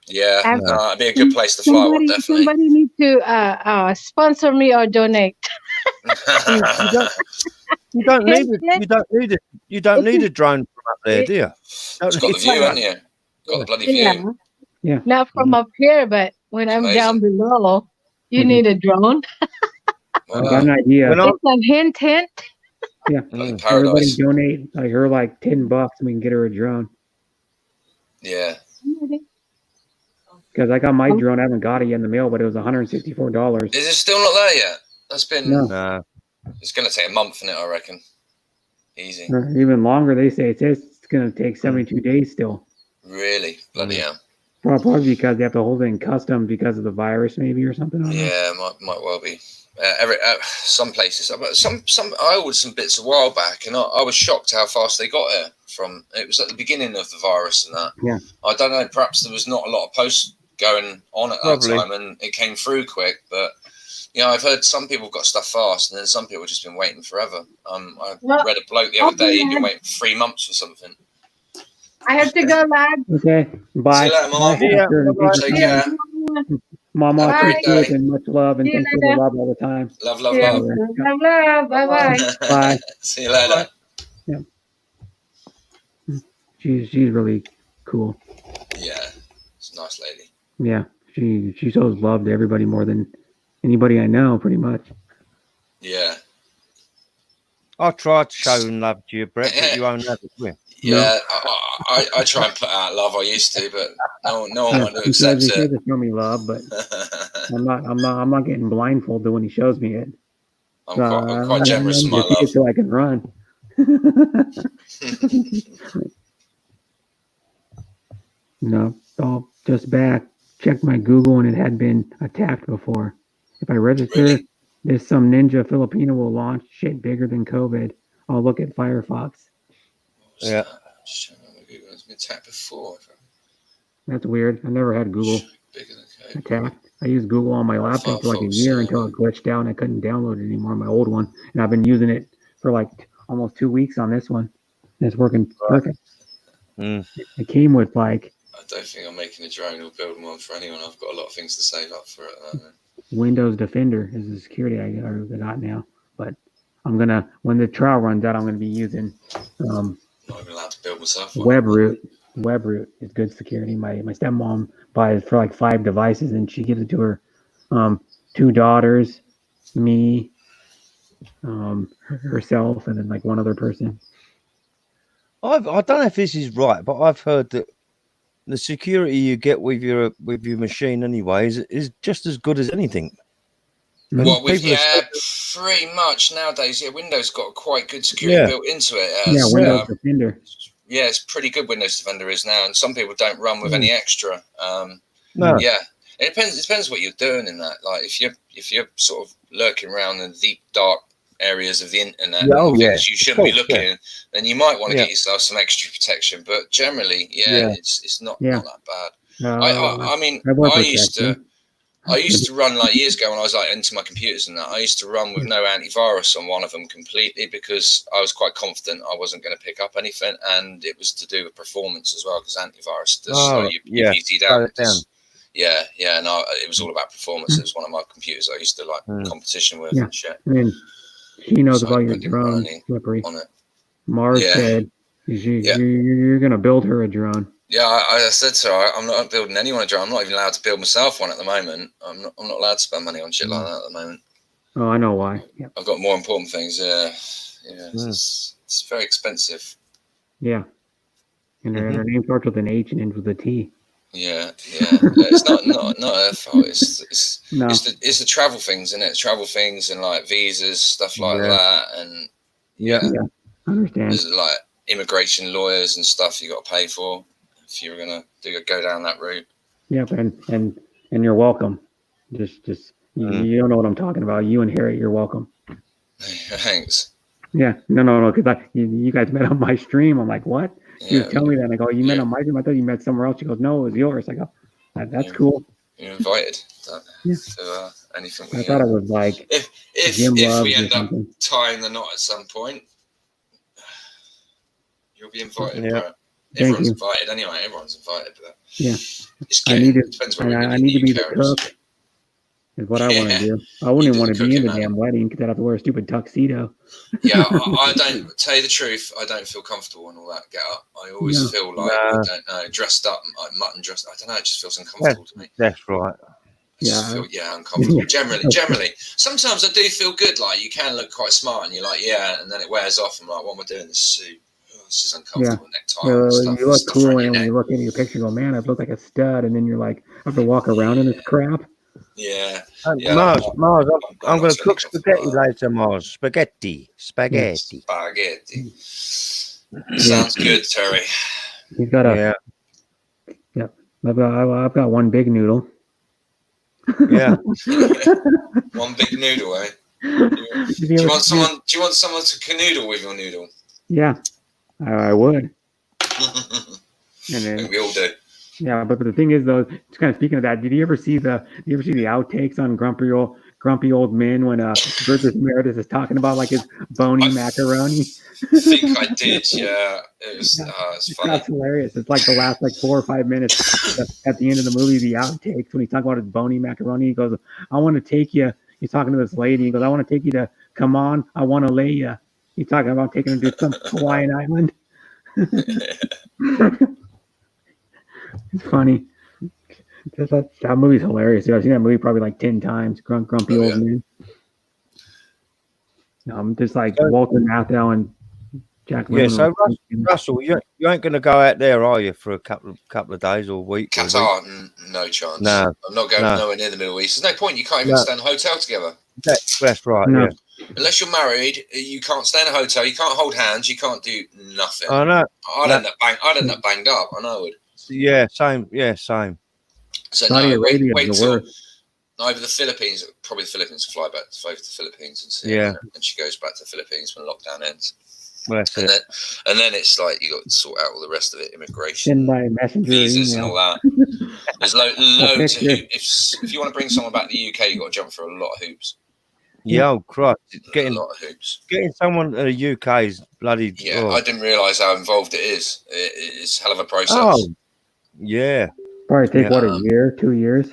Yeah, I've- No. it'd be a good place to fly one, definitely. somebody need to sponsor me or donate. You don't need it. You don't need a drone from up there, do you? It's got the view, haven't you? Got the bloody Yeah. view. Yeah. Not from up here, but when I'm down below, you need a drone. I got an idea. When I- It's a hint, hint. Yeah. Bloody Everybody paradise. donate like her like $10 and we can get her a drone. Yeah. Because I got my drone, I haven't got it yet in the mail, but it was $164. Is it still not there yet? That's been. No. No. It's going to take a month, innit, I reckon. Easy. Or even longer. They say it's going to take 72 days still. Really? Bloody hell. Probably because they have to hold it in custom because of the virus, maybe, or something. I don't know. Yeah, might well be. Some places, but some I ordered some bits a while back, and I was shocked how fast they got here. From it was at the beginning of the virus and that. Yeah. I don't know. Perhaps there was not a lot of posts going on at that Probably. time, and it came through quick. But I've heard some people got stuff fast, and then some people have just been waiting forever. I Well, read a bloke the other day. He'd been okay. waiting 3 months for something. I have to go, lad. Okay. Bye. See you later, Mom. Bye, Yeah, Esther, and bye-bye. thanks for Take coming. care. Mama, Have a great appreciate day. and much love, and See you thanks for the later. love all the time. Love, love, Yeah. love. Love. Bye bye. Bye. See you later. She's really cool. Yeah, it's a nice lady. Yeah, she shows love to everybody more than anybody I know, pretty much. Yeah. I tried to show love to you, Brett, but you won't have it, will you? Yeah, I try and put out love. I used to, but no one wanted to He accept says it. to show me love, but I'm not getting blindfolded when he shows me it. I'm quite generous in my love. So I can run. No, oh, just back. Checked my Google and it had been attacked before. If I register, Really? there's some ninja Filipino will launch shit bigger than COVID. I'll look at Firefox. Yeah. It's been attacked before. That's weird. I never had Google Bigger than COVID. attacked. I used Google on my laptop for like a Firefox, year yeah. until it glitched out and I couldn't download it anymore, my old one. And I've been using it for like almost 2 weeks on this one. And it's working perfect. Mm. It came with like I don't think I'm making a drone or building one for anyone. I've got a lot of things to save up for it at the moment. Windows Defender is the security I got now. But I'm gonna, when the trial runs out, I'm gonna be using Not even allowed to build myself one. WebRoot. WebRoot is good security. My stepmom buys for like 5 devices and she gives it to her 2 daughters, me, herself, and then like one other person. I don't know if this is right, but I've heard that the security you get with your machine anyway is just as good as anything. And What with people are pretty much nowadays, Windows got quite good security Yeah. built into it. Yeah, As, Windows Defender. yeah, it's pretty good. Windows Defender is now, and some people don't run with any extra. No. Yeah, it depends what you're doing in that. Like if you're sort of lurking around in the deep dark areas of the internet, Yeah, oh, and yeah, things you of shouldn't be course, looking, yeah. then you might want to Yeah. get yourself some extra protection. But generally, Yeah. it's not Yeah. that bad. I mean, I want I used protection. to run like years ago when I was like into my computers and that. I used to run with no antivirus on one of them completely because I was quite confident I wasn't going to pick up anything, and it was to do with performance as well because antivirus does slow your PC slow down. it down. Yeah, and it was all about performance. It was one of my computers I used to like competition with Yeah. and shit And then she knows So about I your didn't run drone, any Slippery. on it. Mars Yeah. said you're going to build her a drone. Yeah, I said to her, I'm not building anyone a drone. I'm not even allowed to build myself one at the moment. I'm not allowed to spend money on shit like that at the moment. Oh, I know why. Yeah. I've got more important things. It's very expensive. Yeah. And her name starts with an H and ends with a T. Yeah. It's not her fault. It's No. it's the travel things, isn't it? Travel things and like visas, stuff like Yeah. that, and Yeah. I understand. There's like immigration lawyers and stuff you got to pay for if you're gonna go down that route. Yep, and you're welcome. Just you don't know what I'm talking about. You and Harry, you're welcome. Thanks. Yeah, no, because you guys met on my stream. I'm like, what? She Yeah, was telling me that. And I go, you met on my stream? I thought you met somewhere else. She goes, no, it was yours. I go, that's cool. you're invited Yeah. to anything. I thought it was like Jim If Loves we or end up something. tying the knot at some point, you'll be invited. Yeah. Bro. Thank Everyone's you. invited anyway. Everyone's invited. But Yeah. it's I need to. depends what I really need to be need the carries. cook. Is what I want Yeah. to do. I wouldn't even You want do to be in cooking, the man. damn wedding because I'd have to wear a stupid tuxedo. Yeah, I don't tell you the truth. I don't feel comfortable in all that get up. I always No. feel like I don't know, dressed up like mutton dressed. I don't know. It just feels uncomfortable to me. That's right. I just Yeah. feel uncomfortable. Yeah. Generally, sometimes I do feel good. Like you can look quite smart, and you're like, yeah, and then it wears off. I'm like, what am I doing in this suit? Oh, this is uncomfortable. Necktie and stuff. You look stuff cool, around and your when neck. you look into your picture, you go, man, I've looked like a stud. And then you're like, I have to walk around in this crap. Yeah. Mars, I'm going not to cook really spaghetti later, Mars. Spaghetti. Spaghetti. Sounds good, Terry. He's got a. Yeah. I've got one big noodle. Yeah. One big noodle, eh? Did Do you you ever- want someone? Do you want someone to canoodle with your noodle? Yeah, I would. And then, We all do. yeah, but the thing is, though, just kind of speaking of that, did you ever see the outtakes on Grumpy Old Men when Burgess Meredith is talking about like his bony macaroni? I think I did. Yeah, it was. It's funny. That's hilarious. It's like the last like 4 or 5 minutes at the end of the movie, the outtakes when he's talking about his bony macaroni. He goes, "I want to take you." He's talking to this lady. He goes, "I want to take you to come on. I want to lay you." He's talking about taking him to some Hawaiian island. It's funny. That movie's hilarious. I've seen that movie probably like 10 times. Grumpy Old Men. Just like Walter Matthau and Jack Yeah, Lemmon. so Russell, you ain't going to go out there, are you, for a couple of days or week? Qatar, no chance. No. I'm not going nowhere near the Middle East. There's no point. You can't even stay in a hotel together. That's right. No. Yeah. Unless you're married, you can't stay in a hotel. You can't hold hands. You can't do nothing. I know. I'd end up banged up. I know I would. Yeah, same. Yeah, same. So Saudi no, Arabia wait is the till worst. over the Philippines. Probably the Philippines. Fly back to the Philippines and see. Yeah. her. And she goes back to the Philippines when lockdown ends. Well, that's And it. then it's like you got to sort out all the rest of it, immigration, Send by messenger or visas, and email. all that. There's loads of picture. hoops. If you want to bring someone back to the UK, you got to jump through a lot of hoops. Yeah, oh, Christ. A lot of hoops. Getting someone to the UK is bloody. Yeah, oh. I didn't realise how involved it is. It's a hell of a process. Oh, yeah. Probably take what, a Yeah. year, 2 years?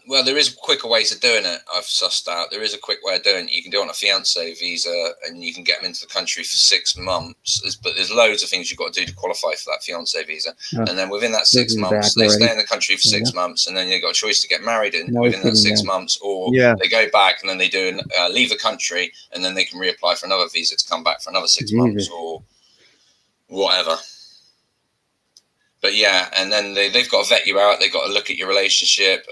Well, there is quicker ways of doing it. I've sussed out. There is a quick way of doing it. You can do it on a fiancé visa, and you can get them into the country for 6 months. But there's loads of things you've got to do to qualify for that fiancé visa. Oh, And then within that this 6 is months, back they stay already. in the country for 6 months, and then they've got a choice to get married in No, within that it's 6 getting months, or Yeah. they go back and then they do leave the country, and then they can reapply for another visa to come back for another 6 months Jesus. or whatever. But yeah, and then they've got to vet you out. They've got to look at your relationship,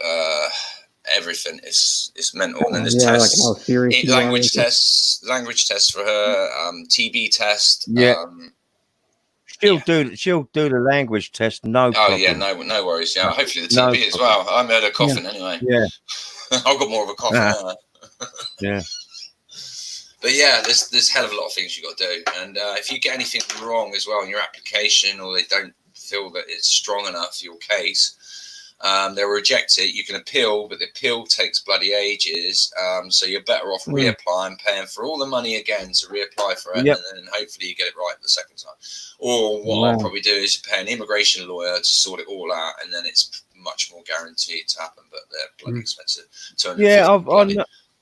everything. It's mental. And then there's Yeah, like tests, how serious you are language with it. language tests for her, TB test. Yeah. She'll do the language test. No Oh problem. yeah, no worries. Yeah, hopefully the No TB as well. I haven't heard her coughing anyway. Yeah. I've got more of a cough than her. Yeah. But yeah, there's a hell of a lot of things you got to do. And if you get anything wrong as well in your application, or they don't feel that it's strong enough for your case, they'll reject it. You can appeal, but the appeal takes bloody ages. So you're better off reapplying, paying for all the money again to reapply for it, Yep. and then hopefully you get it right the second time. Or what I'll Wow. probably do is pay an immigration lawyer to sort it all out, and then it's much more guaranteed to happen. But they're bloody expensive. Yeah, I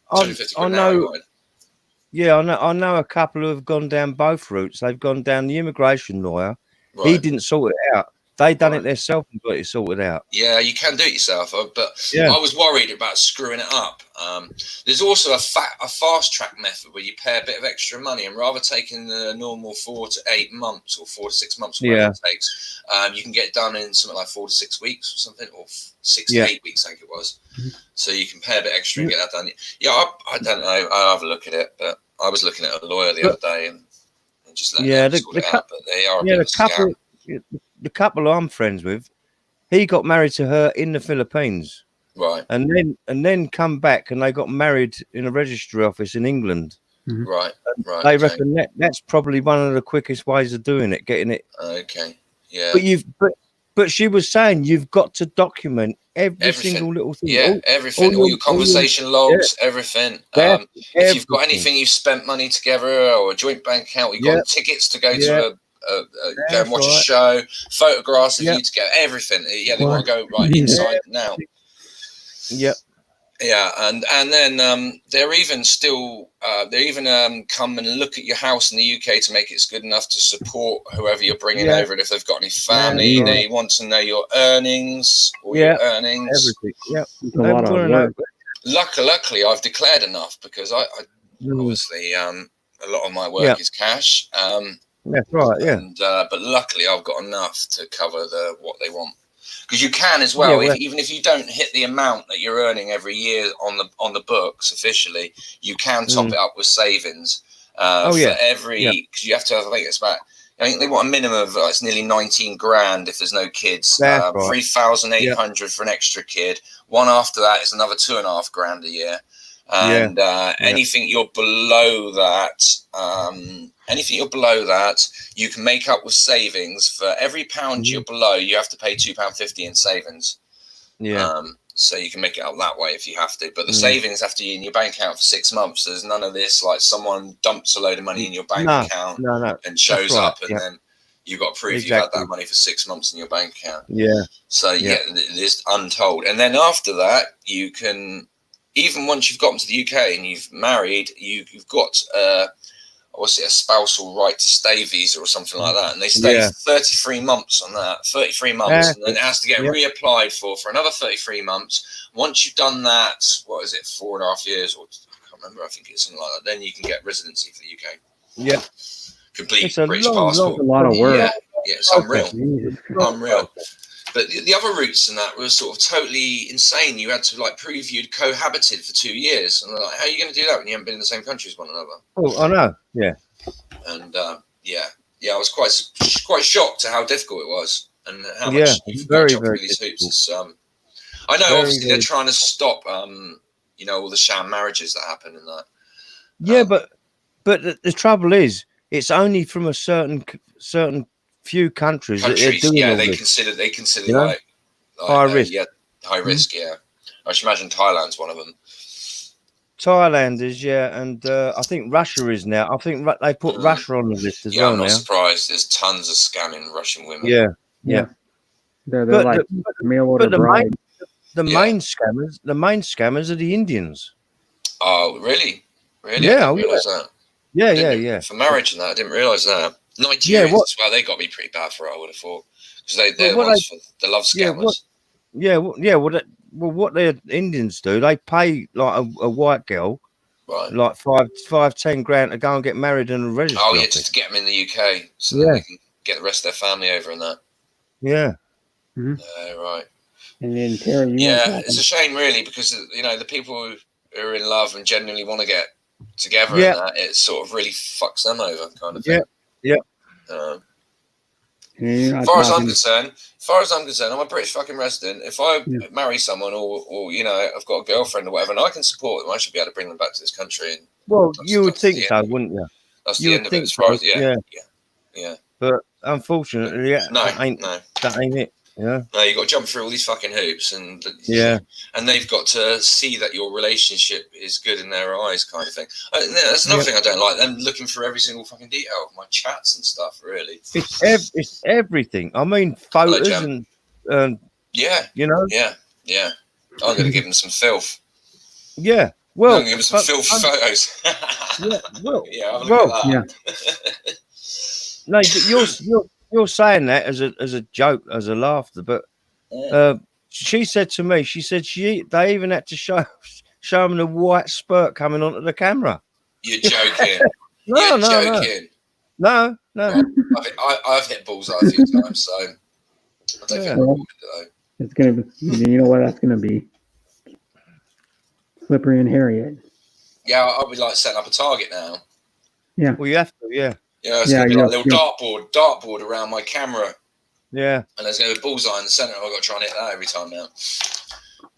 I know. Yeah, I know a couple who have gone down both routes. They've gone down the immigration lawyer. He Right. didn't sort it out. They done it themselves and got it sorted out. Yeah, you can do it yourself, but Yeah. I was worried about screwing it up. There's also a fast track method where you pay a bit of extra money, and rather taking the normal 4 to 8 months or 4 to 6 months, whatever it takes, you can get it done in something like 4 to 6 weeks or something, or 6 Yeah. to 8 weeks, I think it was. So you can pay a bit extra and get that done. Yeah, I don't know. I'll have a look at it, but I was looking at a lawyer the other day, and just let Yeah, them sort it out. But they are a bit yeah, of a scam. the couple I'm friends with, he got married to her in the Philippines, Right, and then come back, and they got married in a registry office in England. right. They Okay, reckon that's probably one of the quickest ways of doing it, getting it. okay, yeah. But she was saying you've got to document every Everything. single little thing. Yeah, everything. All your conversation logs, everything. Yeah, if you've got everything. anything you've spent money together or a joint bank account, you've got tickets to go to go and watch a show, photographs of you together, everything. Yeah, they want to go right inside now. Yep. Yeah, and then they're even come and look at your house in the UK to make it good enough to support whoever you're bringing over. And if they've got any family, they want to know your earnings, your earnings. Everything. Yep. It's a lot of work. Luckily, I've declared enough because I obviously a lot of my work is cash. That's right. Yeah. And, but luckily, I've got enough to cover what they want. Because you can as well, even if you don't hit the amount that you're earning every year on the books officially, you can top it up with savings. For every, because you have to have, I think they want a minimum of it's nearly 19 grand if there's no kids. 3,800 for an extra kid. One after that is another 2.5 grand a year. And anything you're below that, you can make up with savings. For every pound you're below, you have to pay £2.50 in savings. Yeah. So you can make it up that way if you have to. But the savings have to be in your bank account for 6 months. There's none of this like someone dumps a load of money in your bank account and shows up, and then you've got proof you've had that money for 6 months in your bank account. Yeah. So it's untold. And then after that, you can. Even once you've gotten to the UK and you've married, you've got a spousal right to stay visa or something like that, and they stay 33 months on that. 33 months, and then it has to get reapplied for another 33 months. Once you've done that, 4.5 years, or I can't remember. I think it's something like that. Then you can get residency for the UK. Yeah, complete British passport. A lot of work. Yeah, it's unreal. Unreal. But the other routes and that were sort of totally insane. You had to prove you'd cohabited for 2 years, and how are you going to do that when you haven't been in the same country as one another? Oh, I know. Yeah. And I was quite shocked at how difficult it was, and how much you've got to jump through these hoops. It's, I know, obviously, they're trying to stop, all the sham marriages that happen and that. Yeah, but the trouble is, it's only from a certain few countries that they're doing all they this. consider like high risk. High risk. Yeah, I should imagine Thailand's one of them. Thailand is, and I think Russia is now. I think they put Russia on the list as well now. I'm not surprised. There's tons of scamming Russian women. Yeah. They're like mail order brides. The main scammers are the Indians. Oh, really? Really? Yeah, I didn't realise that. Yeah. For marriage and that, I didn't realise that. Nigerians as well, they got to be pretty bad for it, I would have thought. Because they're the ones for the love scammers. What the Indians do, they pay like a white girl, like 5-10 grand to go and get married in a registry. Oh, yeah, just to get them in the UK so that they can get the rest of their family over and that. Yeah. Right. And then Terry, it's a shame, really, because, the people who are in love and genuinely want to get together and that, it sort of really fucks them over, kind of thing. Yeah. As far as I'm concerned, I'm a British fucking resident. If I marry someone or I've got a girlfriend or whatever, and I can support them, I should be able to bring them back to this country. And well, you would think so, wouldn't you? That's the end of it. As far as yeah. But unfortunately, that ain't it. Yeah. No, you got to jump through all these fucking hoops, and and they've got to see that your relationship is good in their eyes, kind of thing. That's another thing I don't like. Them looking for every single fucking detail of my chats and stuff. Really, it's everything. I mean, photos and Yeah. I'm gonna give them some filth. Yeah. Well, I'm gonna give them some filthy photos. No, but you're saying that as a joke, as a laughter, but she said to me, they even had to show them the white spurt coming onto the camera. You're joking. No. I've hit bullseye a few times, so I don't think I'm recorded though. It's gonna be. You know what that's gonna be? Slippery and Harriet. Yeah, I'll be like setting up a target now. Yeah. Well, you have to. Yeah. Yeah, it's Yeah, gonna be like a you're, little dartboard around my camera, Yeah. and there's gonna be a bullseye in the center. I've got to try and hit that every time now.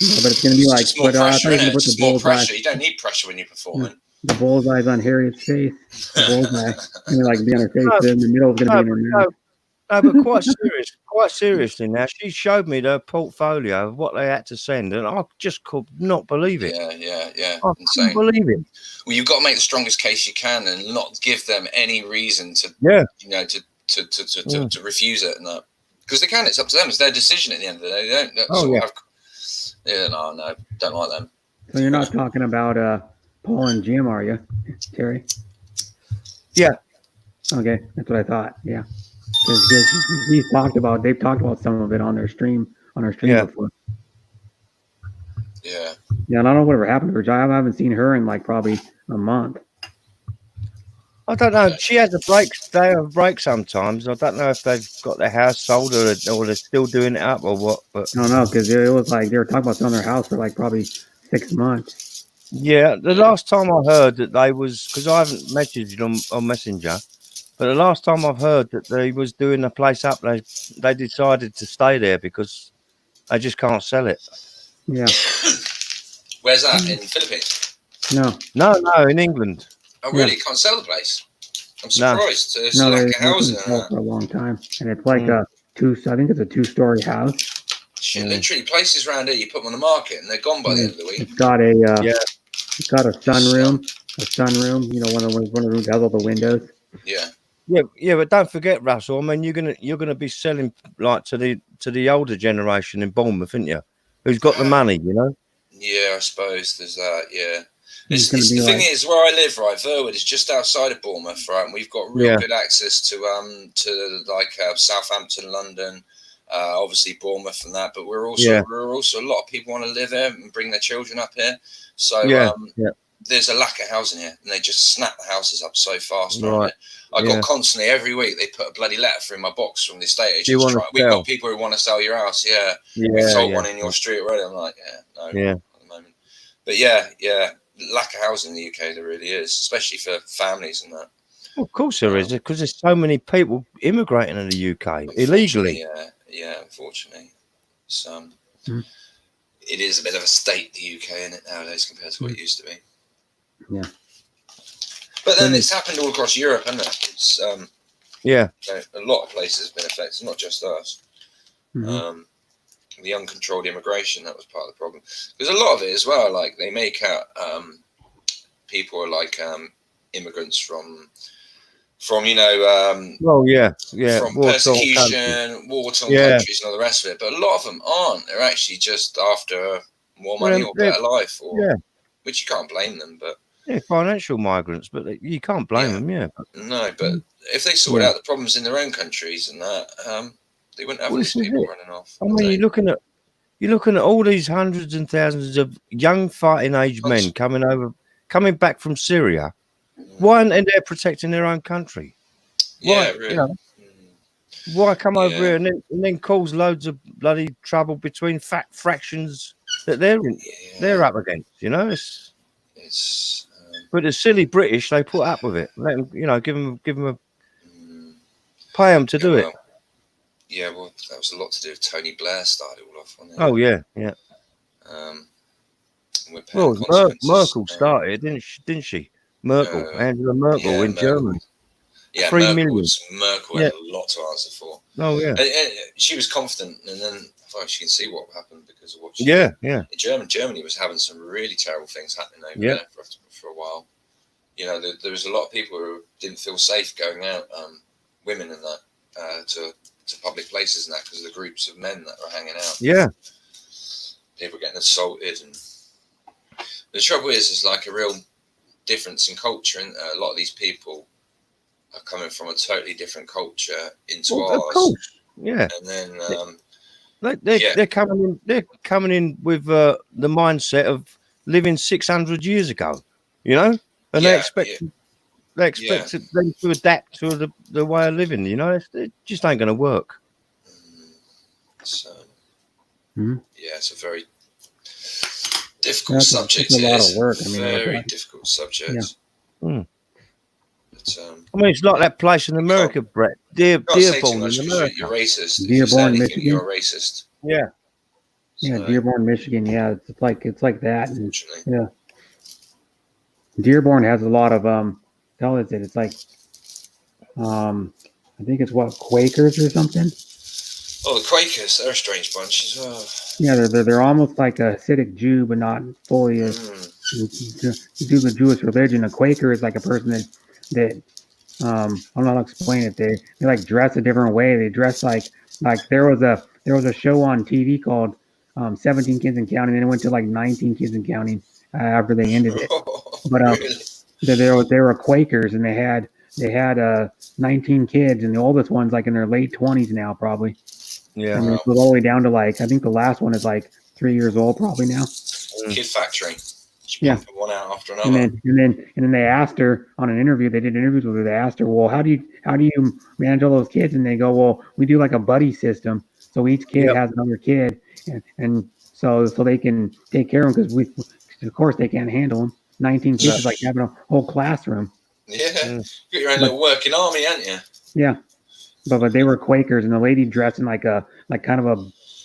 yeah, but it's gonna be It's like, just more but I pressure, thought you isn't can it? put the Just more bullseye. pressure. You don't need pressure when you're performing. The bullseye's on Harriet's face. The bullseye. It's gonna like be on her face. No, Then the middle is gonna be no, in her no, mouth. no, but quite seriously now, she showed me the portfolio of what they had to send, and I just could not believe it. Yeah. I Insane. couldn't believe it. Well, you've got to make the strongest case you can and not give them any reason to, Yeah. you know, to refuse it and that. Because they can. It's up to them. It's their decision at the end of the day. They don't Oh, yeah. no, don't like them. So you're not talking about Paul and Jim, are you, Terry? Yeah. Okay, that's what I thought. Yeah, because they've talked about some of it on their stream Yeah. before. Yeah. Yeah, and I don't know whatever happened to her. I haven't seen her in like probably a month. I don't know. She has a break. They have a break sometimes. I don't know if they've got their house sold or they're still doing it up or what. But I don't know, because it was like they were talking about selling their house for like probably 6 months. yeah, the last time I heard that they was, because I haven't messaged on Messenger, but the last time I've heard that they was doing the place up, they decided to stay there because they just can't sell it. Yeah. Where's that? In the Philippines? No, in England. Oh, really? Yeah. You can't sell the place? I'm No. surprised. There's no, a lack they've of housing been and sold that. for a long time, and it's like I think it's a 2-story house. Shit, literally, places around here, you put them on the market and they're gone by the end of the week. It's got a sunroom. You know, one of the rooms has all the windows. Yeah. But don't forget, Russell. I mean, you're gonna be selling like to the older generation in Bournemouth, aren't you? Who's got the money, you know? Yeah, I suppose there's that. Yeah. It's gonna be The thing like- is, where I live, right, Verwood is just outside of Bournemouth, right, and we've got real Yeah. good access to Southampton, London, obviously Bournemouth and that. But we're also a lot of people want to live here and bring their children up here. So there's a lack of housing here, and they just snap the houses up so fast. Right. I got constantly every week they put a bloody letter through my box from the estate agents. You wanna We've sell? got people who want to sell your house. Yeah, We've sold one in your street already. I'm like, no, at the moment. But yeah, lack of housing in the UK there really is, especially for families and that. Well, of course there is, because there's so many people immigrating in the UK illegally. Yeah, unfortunately. So it is a bit of a state, the UK, in it nowadays compared to what it used to be. Yeah. But then it's happened all across Europe, hasn't it? It's a lot of places have been affected, not just us. The uncontrolled immigration, that was part of the problem. There's a lot of it as well. Like they make out people are like immigrants from from persecution, war-torn countries, and all the rest of it. But a lot of them aren't. They're actually just after more money or better life, which you can't blame them. But financial migrants, but you can't blame them. No, but if they sorted out the problems in their own countries and that, they wouldn't have all these people running off. I mean, you're looking at all these hundreds and thousands of young fighting age men coming back from Syria. Why aren't they there protecting their own country? Why, really. Why come over here and then cause loads of bloody trouble between fractions that they're up against? You know, but the silly British, they put up with it. Let them, give them pay them to do it. Yeah, well, that was a lot to do with Tony Blair started all off, wasn't it? Oh yeah. Merkel started, didn't she? Angela Merkel in Germany. Yeah, 3 million. Merkel had a lot to answer for. Oh yeah. And she was confident, and then she can see what happened because of what she did. Germany was having some really terrible things happening over there for a while. You know, there was a lot of people who didn't feel safe going out, women and that, to public places and that because of the groups of men that were hanging out. Yeah. People getting assaulted, and the trouble is like a real difference in culture, and a lot of these people are coming from a totally different culture into ours. Of course, yeah. And then they're coming in with the mindset of living 600 years ago, you know, and they expect them to adapt to the way of living. You know, it just ain't going to work. So it's a very difficult subject. It's a lot of work. I mean, very difficult subject. Yeah. But I mean, it's like that place in America, Brett. can't say too Dearborn much in 'cause America. you're racist. If you say Dearborn, anything, Michigan. you're a racist. Yeah. Yeah, So, Dearborn, Michigan. Yeah, it's like that. And unfortunately. yeah, Dearborn has a lot of how is it? It's like I think it's what, Quakers or something. Oh, the Quakers, they're a strange bunch as well. Yeah, they're almost like a Hasidic Jew, but not fully a do the Jewish religion. A Quaker is like a person that I don't know how to explain it. They like dress a different way. They dress like there was a show on TV called 17 Kids and Counting, and it went to like 19 Kids and Counting after they ended it. But Really? they were Quakers, and they had 19 kids, and the oldest one's like in their late 20s now, probably. Yeah. And it goes all the way down to like, I think the last one is like 3 years old, probably now. Kid Factory. Yeah. One out after another. And then they asked her on an interview. They did interviews with her. They asked her, well, how do you manage all those kids? And they go, well, we do like a buddy system. So each kid has another kid, and so they can take care of them because of course they can't handle them. 19 kids is like having a whole classroom. Yeah. You got your own little working army, haven't you? Yeah. But they were Quakers, and the lady dressed in like kind of a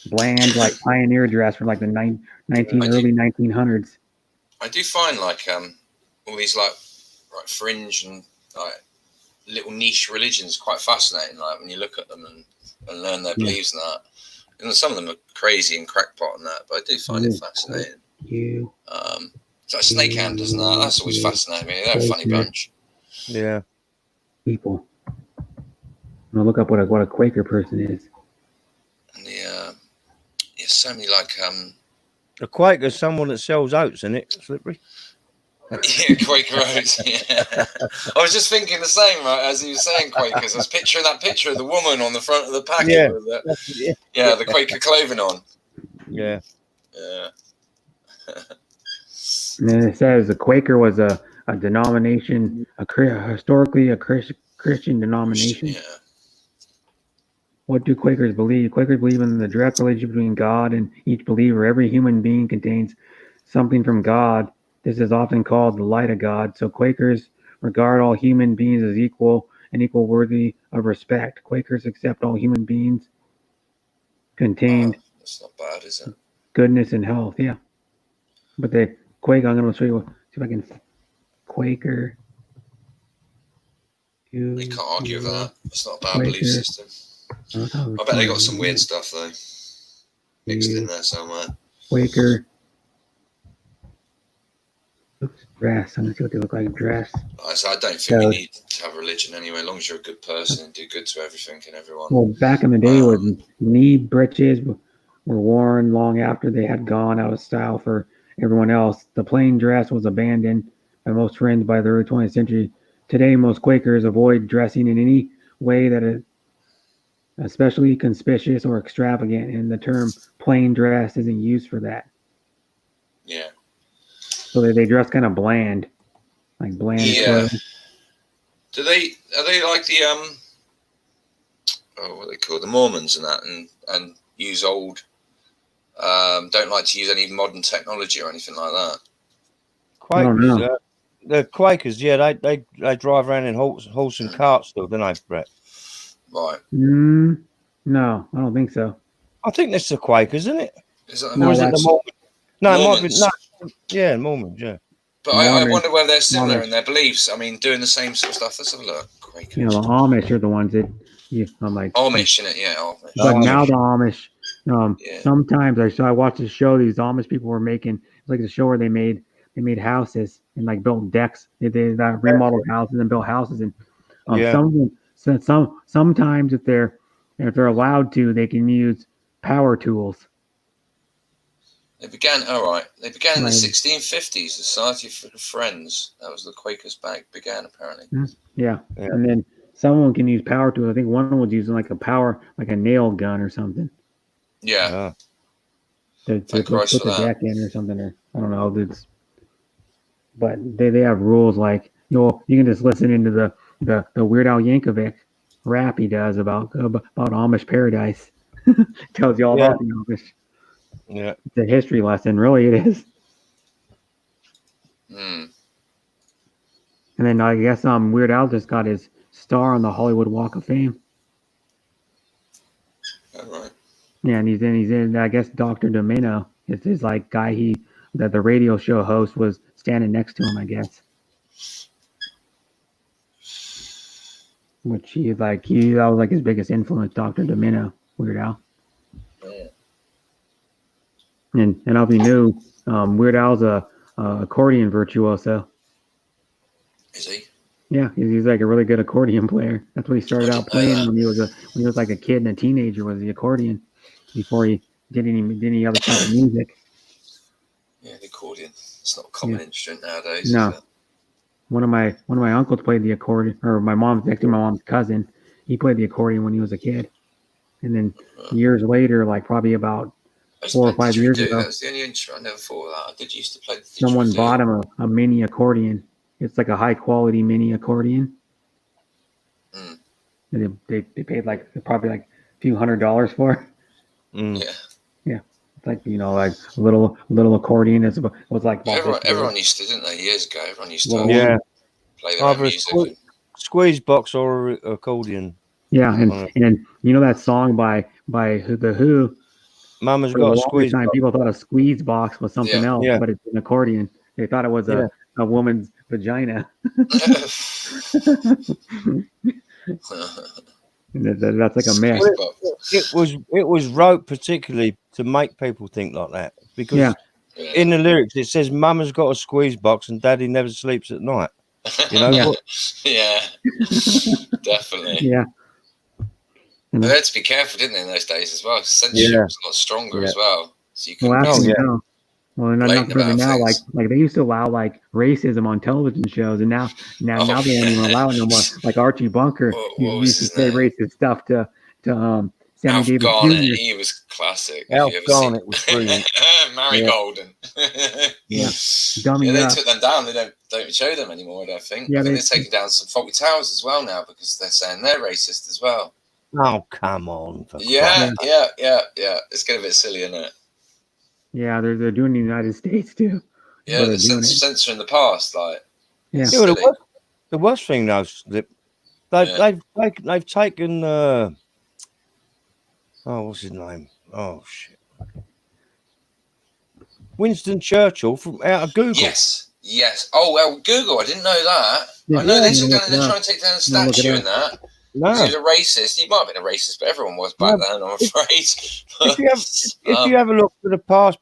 bland like pioneer dress from like the early 1900s. I do find like all these like fringe and like little niche religions quite fascinating. Like when you look at them and learn their beliefs and that. And some of them are crazy and crackpot and that, but I do find it fascinating. It's like snake handlers and that. That's always fascinating me. They're a funny bunch. Yeah. People. I'm gonna look up what a Quaker person is. And so many like a Quaker is someone that sells oats, isn't it, Slippery? Yeah, Quaker oats. Yeah. I was just thinking the same, right, as you were saying Quakers. I was picturing that picture of the woman on the front of the packet with the Quaker clothing on. Yeah. And then it says the Quaker was a denomination, historically a Christian denomination. Yeah. What do Quakers believe? Quakers believe in the direct relationship between God and each believer. Every human being contains something from God. This is often called the light of God. So Quakers regard all human beings as equal and equal worthy of respect. Quakers accept all human beings contained that's not bad, is it? goodness and health. Yeah. But the Quaker, I'm going to show you, see if I can, Quaker. You can't argue with that. It's not a bad belief system. I bet they got some weird stuff though mixed in there somewhere. Quaker. Oops, dress. I'm gonna see what they look like. Dress. I don't think you need to have religion anyway, as long as you're a good person and do good to everything and everyone. Well, back in the day, when knee breeches were worn long after they had gone out of style for everyone else, the plain dress was abandoned by most Friends by the early 20th century. Today, most Quakers avoid dressing in any way that is especially conspicuous or extravagant, and the term plain dress isn't used for that. Yeah. So they dress kind of bland, like bland clothes. Are they like the what are they called, the Mormons and that, and use old, don't like to use any modern technology or anything like that? Quakers, the Quakers, yeah, they drive around in horse and cart still, don't they, Brett? Right. No, I don't think so. I think that's the Quakers, isn't it? Is that or is it the Mormons? No, it might be. Mormons. No, yeah, Mormons, yeah. But I wonder whether they're similar in their beliefs. I mean, doing the same sort of stuff. Let's have a look. Quakers. You know, the Amish are the ones that I'm like Amish, innit? Yeah, Amish. But now the Amish, sometimes I watched the show. These Amish people were making like the show where they made houses and like built decks. They remodeled houses and built houses, and sometimes if they're allowed to, they can use power tools. They began in the 1650s. Society for Friends. That was the Quakers began apparently. Yeah, and then someone can use power tools. I think one was using like a nail gun or something. Yeah. To put the deck in or something, or I don't know. But they have rules like you can just listen into the Weird Al Yankovic rap he does about Amish paradise. Tells you all about the Amish. Yeah, it's a history lesson. Really, it is. And And then I guess Weird Al just got his star on the Hollywood Walk of Fame. All right. Yeah, and he's in I guess Dr. Domino. It's his like guy that the radio show host was standing next to him, I guess. Which that was like his biggest influence, Dr. Domino, Weird Al. Yeah. And if you knew, Weird Al's a accordion virtuoso. Is he? Yeah, he's like a really good accordion player. That's what he started out playing when he was like a kid and a teenager, was the accordion, before he did any other type of music. Yeah, the accordion. It's not a common instrument nowadays. No. Is it? One of my uncles played the accordion, or my mom's cousin. He played the accordion when he was a kid, and then years later, like probably about 4 or 5 years ago, That's the only instrument I never thought of that. I did used to play the someone didgeridoo. bought him a mini accordion. It's like a high quality mini accordion. Mm. And they paid probably like a few $100s for it. Mm. Yeah. Yeah, it's like like a little accordion. It was like Everyone used to, didn't they? Years ago, everyone used to Yeah. play their own Either a music. squeeze box or a accordion. Yeah, and you know that song by the Who. Mama's For got the a longest squeeze time, box. people thought a squeeze box was something else, Yeah. but it's an accordion. They thought it was a woman's vagina. That's like a myth. It was wrote particularly to make people think like that, because in the lyrics it says Mama's got a squeeze box and Daddy never sleeps at night. You know? Yeah, definitely. Yeah. They had to be careful, didn't they, in those days as well? Censorship was a lot stronger as well. So you Well, couldn't actually, no. Well, not really now. Like they used to allow like racism on television shows, and now they won't even allow it no more. Like Archie Bunker used to say racist stuff to Sammy Alf Davis Garnett, Jr. he was classic. Alf Garnett was brilliant. Mary Golden. Yeah, dummy they up. took them down. They don't show them anymore, I don't think. Yeah, I think they- they're taking down some Faulty Towers as well now, because they're saying they're racist as well. Oh, come on. Yeah. It's getting a bit silly, isn't it? Yeah, they're doing it in the United States too. Yeah, But they're doing it. censoring the past, like. Yeah. Yeah, well, the worst thing though, Slip, they've taken what's his name? Oh shit, Winston Churchill from out of Google. Yes. Oh well, Google. I didn't know that. Yeah, I know they took look down. it They're up. trying to take down a No, look it statue up. and that. No. He was a racist. He might have been a racist, but everyone was back then. I'm afraid. If you have a look for the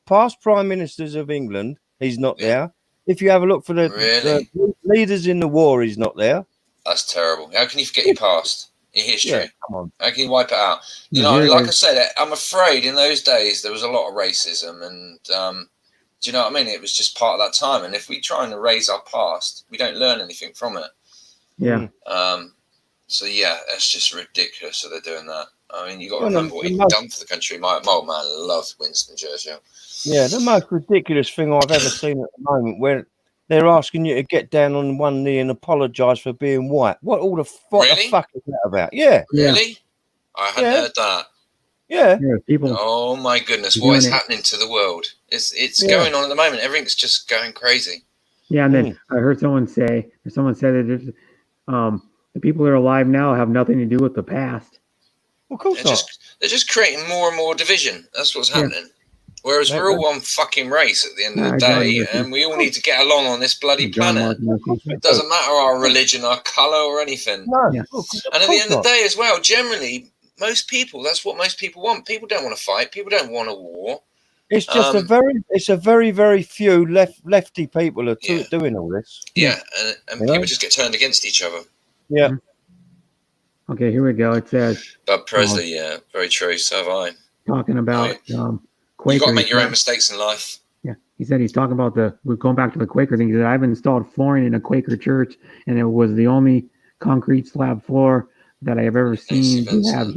past prime ministers of England, he's not there. If you have a look for the leaders in the war, he's not there. That's terrible. How can you forget your past, your history? Yeah, come on. How can you wipe it out? You No, know, here it like I is. said, I'm afraid in those days there was a lot of racism, and do you know what I mean? It was just part of that time. And if we try and erase our past, we don't learn anything from it. Yeah. So yeah, that's just ridiculous that they're doing that. I mean, you got to Well, remember what the he'd most- done for the country. My old man loved Winston Churchill. Yeah, the most ridiculous thing I've ever seen at the moment, where they're asking you to get down on one knee and apologise for being white. What the fuck is that about? Yeah. Really? I hadn't heard that. Yeah. Yeah, people. Oh my goodness, They're what is doing it. happening to the world? It's Yeah. going on at the moment. Everything's just going crazy. Yeah, and then I heard someone said that there's, the people that are alive now have nothing to do with the past. Of course They're just creating more and more division. That's what's Yeah. happening. Whereas Right, we're all right. one fucking race at the end of the Exactly. day, and we all need to get along on this bloody John planet. Martin, It doesn't matter our religion, our colour, or anything. No. Yeah. And at the end of the day, as well, generally, that's what most people want. People don't want to fight. People don't want a war. It's just a very, very few lefty people are doing all this. Yeah, and You know? people just get turned against each other. Yeah. Okay, here we go. It says But Presley, yeah, very true. So have I. talking about Quaker. You've got to make He your said- own mistakes in life. Yeah, he said he's talking about we're going back to the Quaker thing. He said, I've installed flooring in a Quaker church, and it was the only concrete slab floor that I have ever seen to have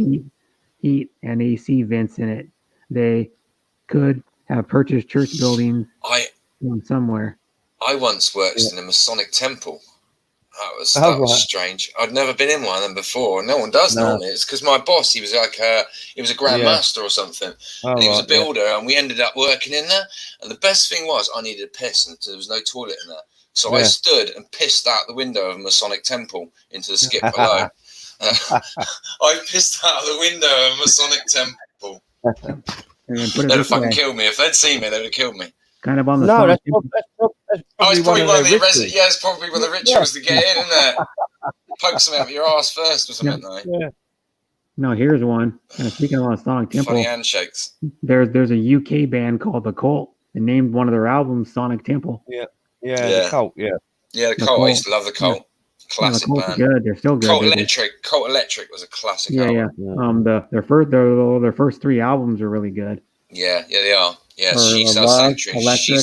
heat and AC vents in it. They could have purchased church buildings somewhere. I once worked in a Masonic temple. That was Oh, right. strange. I'd never been in one of them before. No one does No. normally. It's because my boss, he was like he was a grand Yeah. master or something. Oh, and he was a right, yeah. builder, and we ended up working in there. And the best thing was I needed a piss, and there was no toilet in there. So I stood and pissed out the window of Masonic Temple into the skip below. I pissed out the window of Masonic Temple. They'd have fucking killed me. If they'd seen me, they would have killed me. Kind of on the No, side. It's probably one of the rituals. Yeah, it's probably one of the rituals to get in, isn't it? Poke something up your ass first or something, though. Yeah. No, here's one. And speaking of Sonic Temple, Funny handshakes. there's a UK band called The Cult. They named one of their albums Sonic Temple. Yeah, the Cult. Yeah, the Cult. I used to love the Cult. Classic The band. Good. They're still good. Cult Electric was a classic album. Their first 3 albums are really good. Yeah, they are. Yeah, She Sells Sanctuary. She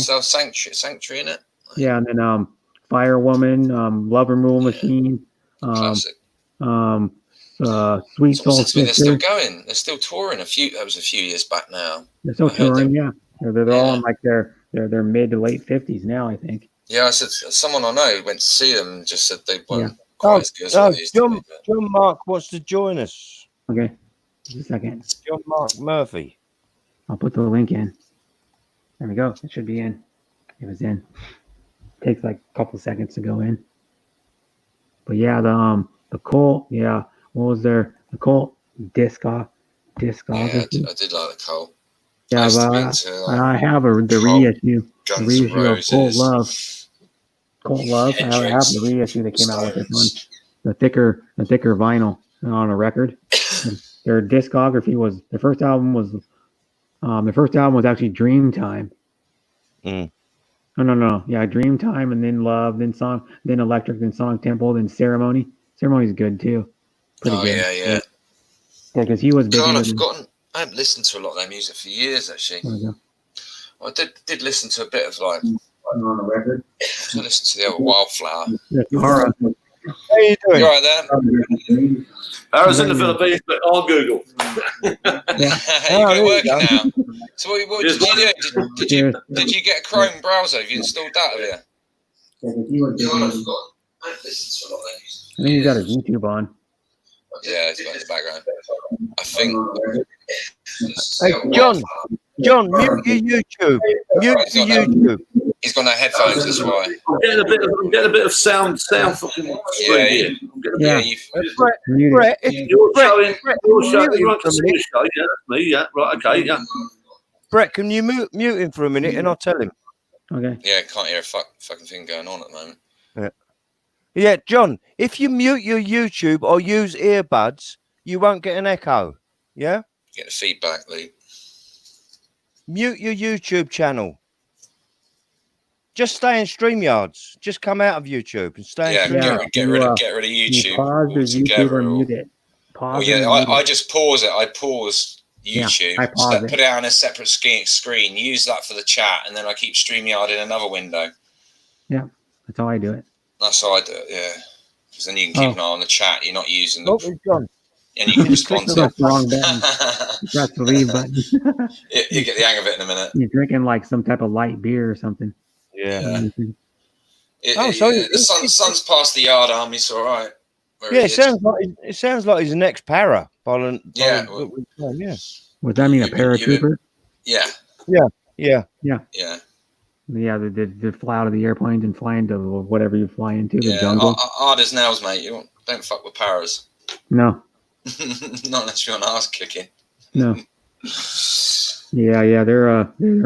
Sells Sanctuary in it. Yeah, and then Fire Woman, Love Removal Machine, classic. Sweet Soul Sister. They're still Sister. going. They're still touring. That was a few years back now. They're still touring. Yeah, they're all in like their mid to late 50s now, I think. Yeah, I said someone I know went to see them and just said they weren't quite as good as they used to be. John Mark wants to join us. Okay, just a second. John Mark Murphy. I'll put the link in. There we go. It should be in. It was in. Takes like a couple seconds to go in. But yeah, the Cult. Yeah, what was the Cult discography? Yeah, I did like the Cult. Yeah, but I have the reissue. The reissue of Cold Love. Cold Love. I have the reissue that came out with this one. The thicker vinyl on a record. Their discography was the first album was actually Dreamtime. No. Yeah, Dreamtime, and then Love, then Song, then Electric, then Sonic Temple, then Ceremony. Ceremony's good too. Pretty good. Yeah. Yeah, because he was big. God, I've forgotten. I haven't listened to a lot of their music for years, actually. I did listen to a bit of like on the record. I listened to the other Wildflower. Hara. How you doing? You all right there? Hara's in the Philippines, but on Google. You got it working now. So what did you do? Did you get a Chrome browser? Have you installed that? Have you? I listened to a lot of their music. I think he's got his YouTube on. Yeah, it's got in the background. I think. Hey, John, mute your YouTube. Mute your YouTube. He's got no headphones. That's why. I'm getting a bit of sound fucking screen here. Yeah. Brett, You're showing you want to see the show. Yeah, that's me. Yeah, right. Okay. Yeah. Brett, can you mute him for a minute and I'll tell him? Okay. Yeah, can't hear a fucking thing going on at the moment. Yeah, John, if you mute your YouTube or use earbuds, you won't get an echo. Yeah? Get the feedback, Lee. Mute your YouTube channel. Just stay in StreamYards. Just come out of YouTube and stay in StreamYards. Get rid of YouTube. You pause the YouTube or mute it. I just pause it. I pause YouTube. Yeah, I pause it. Put it on a separate screen. Use that for the chat, and then I keep StreamYard in another window. Yeah, that's how I do it. That's how I do it, yeah. Because then you can keep an eye on the chat. You're not using the... John. And you can respond to it. That's the wrong button. That's the leave button. You get the hang of it in a minute. You're drinking like some type of light beer or something. Yeah. The sun's past the yard army, it's all right. It sounds like he's an ex-para. Yeah. Would that mean a paratrooper? Yeah. Yeah, they fly out of the airplanes and fly into whatever you fly into, the jungle. Hard as nails, mate. You don't fuck with paras. No. Not unless you're on ass kicking. No. Yeah, they're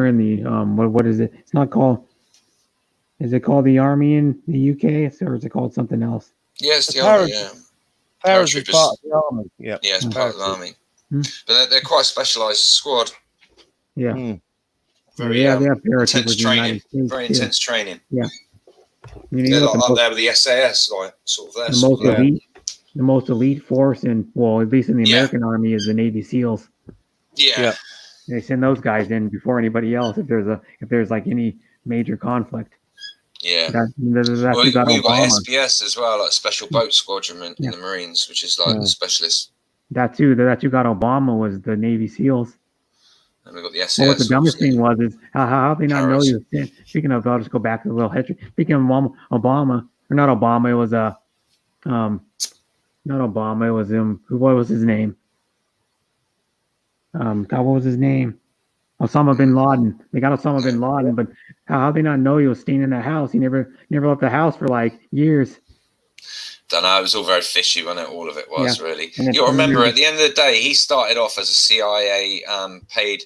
in the what is it? It's not called. Is it called the Army in the UK, or is it called something else? Yeah, it's the Army. Yeah. Paras is part of the Army. Yeah. Yeah, it's part of the Army. But they're quite a specialised squad. Yeah. Very they have intense paratroopers training. in the United States, Very too. intense training. Yeah. They're like up there with the SAS, like sort of there. The most elite force at least in the American Army is the Navy SEALs. Yeah. They send those guys in before anybody else if there's like any major conflict. Yeah. We've got SPS as well, like Special Boat Squadron in the Marines, which is like the specialist. That too got Obama was the Navy SEAls. And we've got the SAS. Well, what the dumbest thing was is how they not know you. Speaking of, I'll just go back to a little history. Speaking of Obama, or not Obama, it was not Obama, it was him. What was his name? God, what was his name? Osama bin Laden. They got Osama bin Laden, but how they not know he was staying in the house? He never left the house for like years. Don't know. It was all very fishy, wasn't it? All of it was really. And You remember at the end of the day, he started off as a CIA paid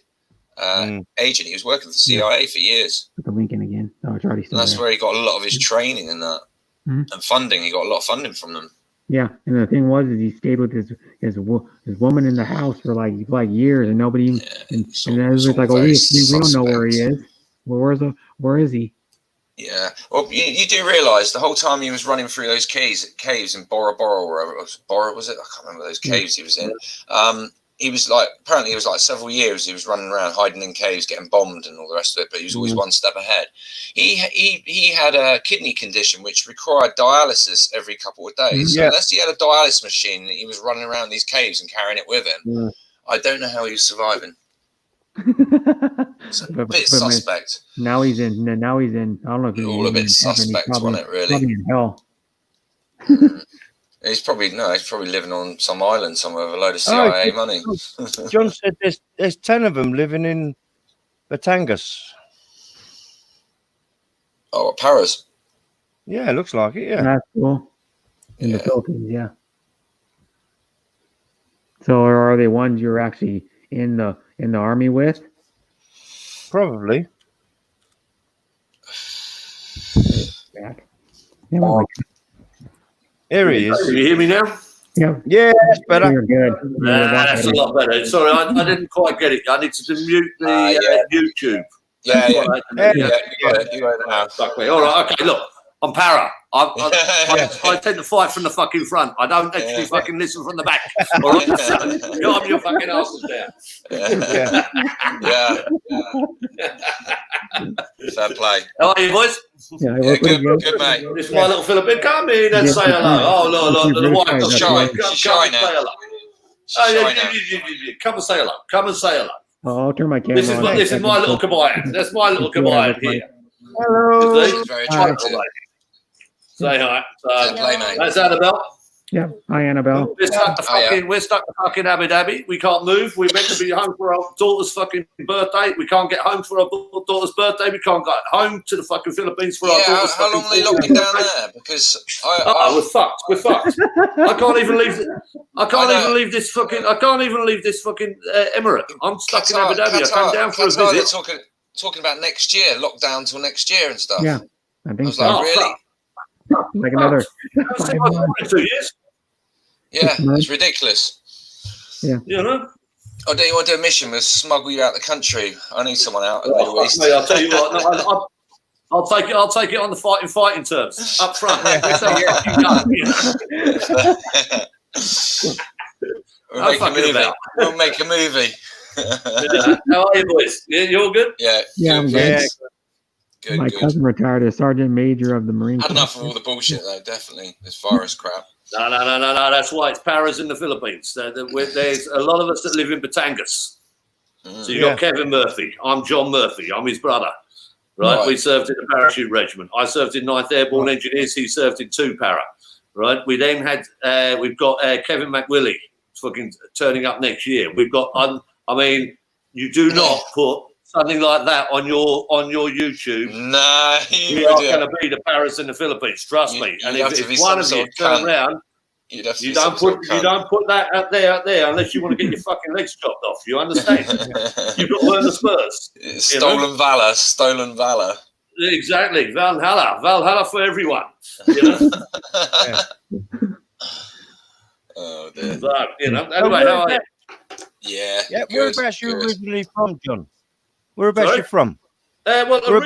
agent. He was working for the CIA for years. Put the link in again. Oh, it's already still And that's there. where he got a lot of his training and that and funding. He got a lot of funding from them. Yeah, and the thing was, is he stayed with his woman in the house for like years, and nobody even. And then it was like, oh, we don't know where he is. Well, where is he? Yeah. Well, you do realise the whole time he was running through those caves in Bora Bora, or wherever it was. Bora, was it? I can't remember those caves he was in. He was like, apparently it was like several years he was running around hiding in caves, getting bombed and all the rest of it, but he was always one step ahead. He had a kidney condition which required dialysis every couple of days. So unless he had a dialysis machine, he was running around these caves and carrying it with him. I don't know how he was surviving. It's a bit suspect. Now he's in. I don't know if he's all a bit suspect, wasn't it? Really? Probably in hell. He's probably living on some island somewhere with a load of CIA money. John said there's 10 of them living in Batangas. Oh, at Paris. Yeah, looks like it. Yeah, That's cool. In the Philippines, yeah. So are they ones you're actually in the army with? probably. Back. Here he is. Can you hear me now? Yeah. Yeah, that's better. You're good. That's a lot better. Sorry, I didn't quite get it. I need to mute the YouTube. Yeah. You got it. All right. Okay. Look, I'm para. I tend to fight from the fucking front. I don't actually fucking listen from the back. All right. Calm your fucking asses down. Yeah. Fair play. How are you, boys? Yeah, good, mate. This is my little Philippine. Come in and say hello. Oh, look, the wife. She's shy. She's shy now. Come and say hello. Come and say hello. I'll turn my camera on. This is my little kabayan. That's my little kabayan here. Hello. She's very attractive. Say hi. Play, mate. That's Annabelle. Yeah. Hi, Annabelle. We're stuck to fucking Abu Dhabi. We can't move. We're meant to be home for our daughter's fucking birthday. We can't get home for our daughter's birthday. We can't get home to the fucking Philippines for our daughter's how long are they locking down there? Because we're fucked. We're fucked. I can't even leave. I can't even leave this fucking emirate. I'm stuck in Abu Dhabi. I came down for a visit. They're talking about next year, lockdown till next year and stuff. Yeah, I think was so. like, really? Like another 5 months. 2 years. Yeah, it's ridiculous. Yeah. You know? Oh, don't you want to do a mission? We'll smuggle you out the country. I need someone out. Mate, I'll tell you what. No, I'll take it on the fighting terms up front. We'll make a movie. How are you, boys? You all good? Yeah. I'm good. Good, My cousin retired as Sergeant Major of the Marine Had Corps. enough of all the bullshit, though, definitely. This virus crap. No. That's why it's Paras in the Philippines. There's a lot of us that live in Batangas. So you've got Kevin Murphy. I'm John Murphy. I'm his brother. Right? We served in the parachute regiment. I served in 9th Airborne Engineers. He served in 2 para. Right? We then had, we've got Kevin McWillie fucking turning up next year. We've got, you do not put something like that on your YouTube. No, we are going to be the Paras in the Philippines. Trust me. And if one of you turn around, you don't put that out there unless you want to get your fucking legs chopped off. You understand? You've got to learn the Spurs. Stolen valor. Exactly. Valhalla for everyone. You know? Oh dear. So, anyway, how are you? Yeah. Whereabouts you originally from, John? Whereabouts you from? Originally,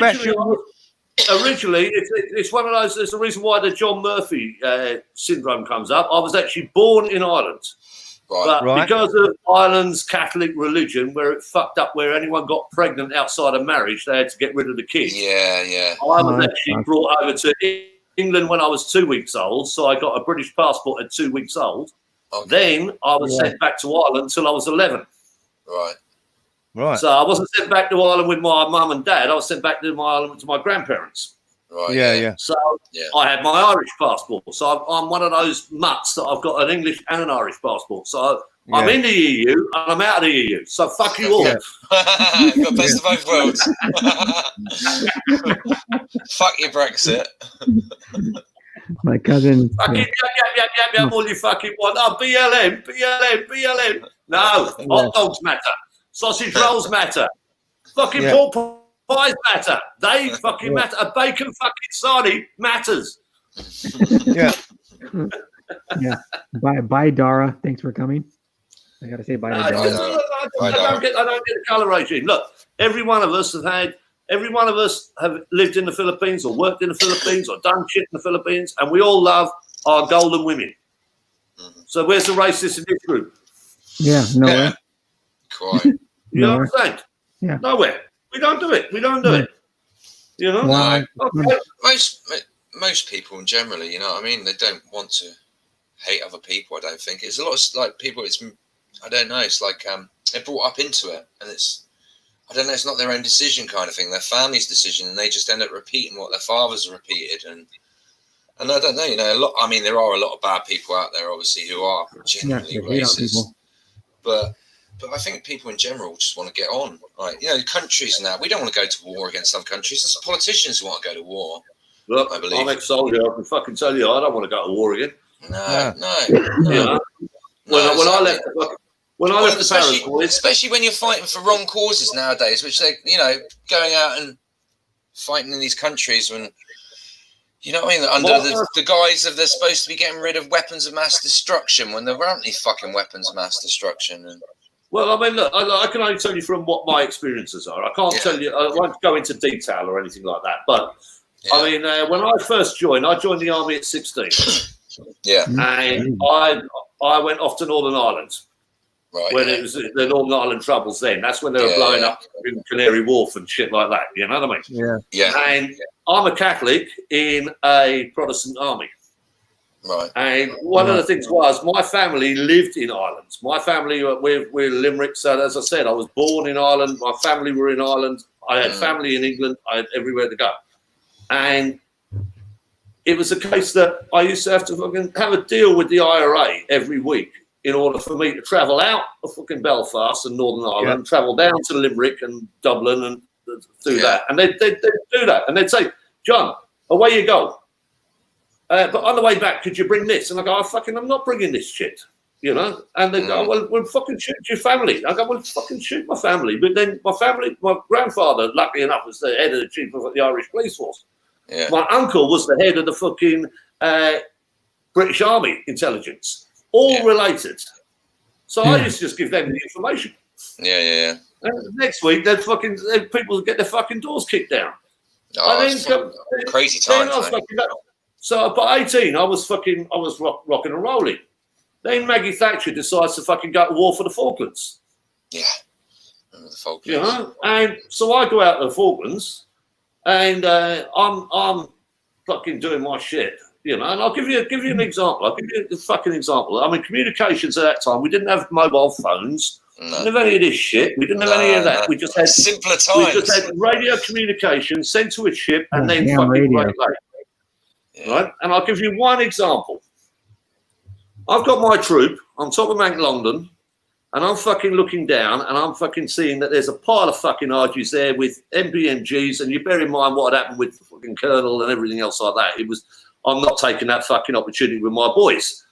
it's one of those. There's the reason why the John Murphy syndrome comes up. I was actually born in Ireland, but because of Ireland's Catholic religion, where it fucked up, where anyone got pregnant outside of marriage, they had to get rid of the kid. Yeah. I was actually brought over to England when I was 2 weeks old, so I got a British passport at 2 weeks old. Okay. Then I was sent back to Ireland until I was 11. Right. So I wasn't sent back to Ireland with my mum and dad. I was sent back to Ireland to my grandparents. Right. Yeah. So I had my Irish passport. So I'm one of those mutts that I've got an English and an Irish passport. So I'm in the EU and I'm out of the EU. So fuck you all. Got best of both worlds. Fuck your Brexit. My cousin. Fucking yap, all you fucking want. Oh, BLM. No, hot dogs matter. Sausage rolls matter. Fucking pork pies matter. They fucking matter. A bacon fucking sarnie matters. Yeah. Yeah. Bye, Dara. Thanks for coming. I gotta say bye to Dara. I don't get the colour regime. Look, every one of us have lived in the Philippines or worked in the Philippines or done shit in the Philippines, and we all love our golden women. So where's the racist in this group? Yeah, nowhere. Quite. You know what I'm saying? Yeah. Nowhere. We don't do it. You know? Wow. Okay. Most people, generally, you know what I mean? They don't want to hate other people, I don't think. It's a lot of, like, people, I don't know, it's like they're brought up into it, and I don't know, it's not their own decision kind of thing, their family's decision, and they just end up repeating what their fathers have repeated, and I don't know, you know, there are a lot of bad people out there, obviously, who are genuinely racist, but I think people in general just want to get on, like, you know, countries and that, we don't want to go to war against some countries, there's politicians who want to go to war. Look, I believe. I'm ex-soldier, I can fucking tell you, I don't want to go to war again. No. You know? When I left the Paris Boys, especially when you're fighting for wrong causes nowadays, which they, you know, going out and fighting in these countries when, you know what I mean, under the guise of they're supposed to be getting rid of weapons of mass destruction when there aren't any fucking weapons of mass destruction. And well, I mean, look, I can only tell you from what my experiences are. I can't tell you, I won't go into detail or anything like that. But I mean, when I first joined, I joined the army at 16. Yeah, and I went off to Northern Ireland when it was the Northern Ireland Troubles. Then that's when they were blowing up in Canary Wharf and shit like that. You know what I mean? Yeah. And I'm a Catholic in a Protestant army. Right. And one of the things was my family lived in Ireland. My family we're Limerick. So as I said, I was born in Ireland. My family were in Ireland. I had family in England. I had everywhere to go, and it was a case that I used to have to fucking have a deal with the IRA every week in order for me to travel out of fucking Belfast and Northern Ireland, travel down to Limerick and Dublin and do that. And they'd do that. And they'd say, John, away you go. But on the way back, could you bring this? And I go, I'm not bringing this shit, you know? And they go, well, we'll fucking shoot your family. I go, well, fucking shoot my family. But then my grandfather, luckily enough, was the head of the chief of the Irish Police Force. Yeah. My uncle was the head of the fucking British Army intelligence, all related. So I used to just give them the information. Yeah. And next week, people would get their fucking doors kicked down. Oh, crazy times. So by 18, I was rocking and rolling. Then Maggie Thatcher decides to fucking go to war for the Falklands. Yeah, the Falklands. You know, and so I go out to the Falklands. And I'm fucking doing my shit, you know. And I'll give you an example. I'll give you a fucking example. I mean, communications at that time, we didn't have mobile phones. We didn't have any of this shit. We didn't have any of that. We just had simpler times. We just had radio communication sent to a ship and then fucking radio. Right? And I'll give you one example. I've got my troop on top of Mount Longdon. And I'm fucking looking down and I'm fucking seeing that there's a pile of fucking RGs there with MPMGs. And you bear in mind what had happened with the fucking Colonel and everything else like that. I'm not taking that fucking opportunity with my boys.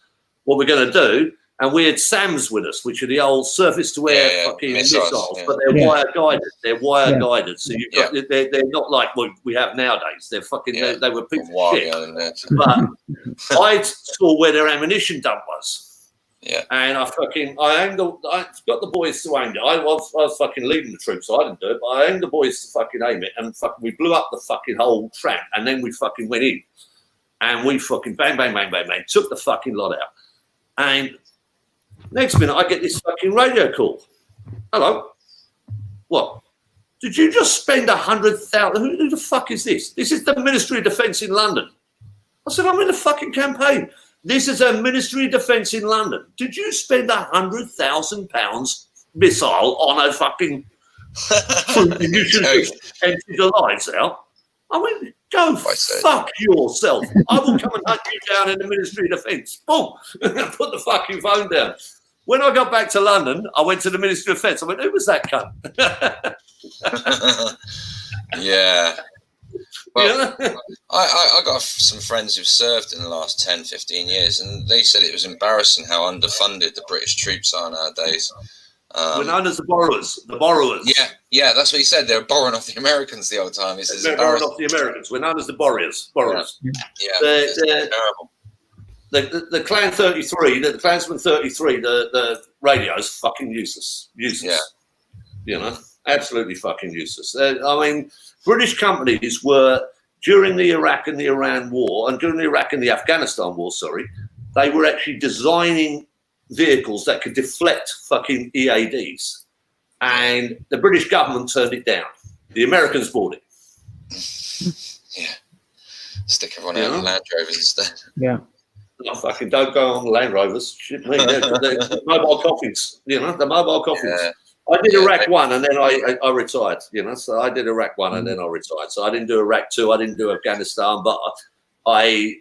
What we're going to do, and we had SAMs with us, which are the old surface-to-air fucking missiles, but they're wire-guided. They're wire-guided. So you've got, they're not like what we have nowadays. They're fucking, they were pieces of shit. But I saw where their ammunition dump was. Yeah, and I got the boys to aim it. I was fucking leading the troops, so I didn't do it. But I aimed the boys to fucking aim it, and we blew up the fucking whole tramp, and then we fucking went in, and we fucking bang, took the fucking lot out. And next minute, I get this fucking radio call. Hello, what? Did you just spend 100,000? Who the fuck is this? This is the Ministry of Defence in London. I said, I'm in the fucking campaign. This is a Ministry of Defence in London. Did you spend £100,000 missile on a fucking fruit and you should have emptied the lives out? I went, go fuck yourself. I will come and hunt you down in the Ministry of Defence. Boom. Put the fucking phone down. When I got back to London, I went to the Ministry of Defence. I went, who was that cunt? Yeah. Well, Yeah. I got some friends who've served in the last 10, 15 years, and they said it was embarrassing how underfunded the British troops are nowadays. We're known as the borrowers. The borrowers. Yeah, that's what he said. They were borrowing off the Americans the old time. He says They're borrowing off the Americans. We're known as the borrowers. Borrowers. Yeah, It's terrible. The Clan 33, the Klansman 33, the radio is fucking useless. Useless. You know, absolutely fucking useless. I mean, British companies were, during the Iraq and the Iran war, and during the Iraq and the Afghanistan war, sorry, they were actually designing vehicles that could deflect fucking EADs. And the British government turned it down. The Americans bought it. Yeah. Stick everyone out in Land Rovers instead. Yeah. No, fucking don't go on Land Rovers. Shit me, they're mobile coffins, you know, the mobile coffins. Yeah. I did Iraq 1 and then I retired, you know, so I did Iraq 1 and then I retired. So I didn't do Iraq 2, I didn't do Afghanistan, but my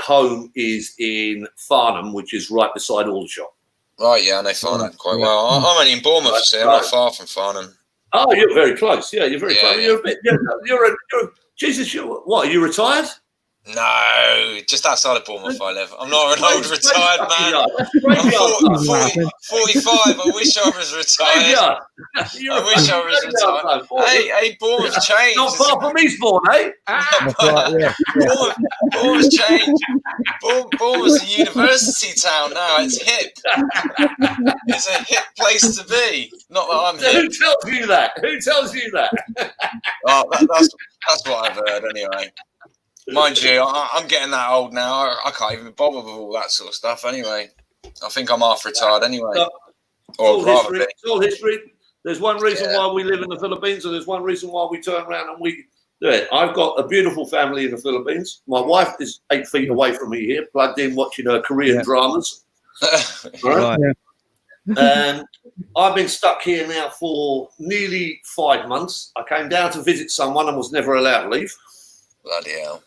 home is in Farnham, which is right beside Aldershot. Right, yeah, I know Farnham quite well. I'm only in Bournemouth, you see. I'm not far from Farnham. Oh, you're very close. Yeah, you're very close. Yeah. You're a bit, you're Jesus, what, are you retired? No, just outside of Bournemouth I live. I'm not an old retired man. I'm 45. I wish I was retired. I wish I was retired. Hey, Bournemouth changed. Not far from Eastbourne, eh? Bournemouth's changed. Bournemouth's a university town now. It's hip. It's a hip place to be. Not that I'm hip. Who tells you that? Who tells you that? Oh, that's what I've heard anyway. Mind you, I'm getting that old now. I can't even bother with all that sort of stuff anyway. I think I'm half retired anyway. It's all history. There's one reason why we live in the Philippines, and there's one reason why we turn around and we do it. I've got a beautiful family in the Philippines. My wife is 8 feet away from me here, plugged in watching her Korean dramas. Right? And I've been stuck here now for nearly 5 months. I came down to visit someone and was never allowed to leave. Bloody hell.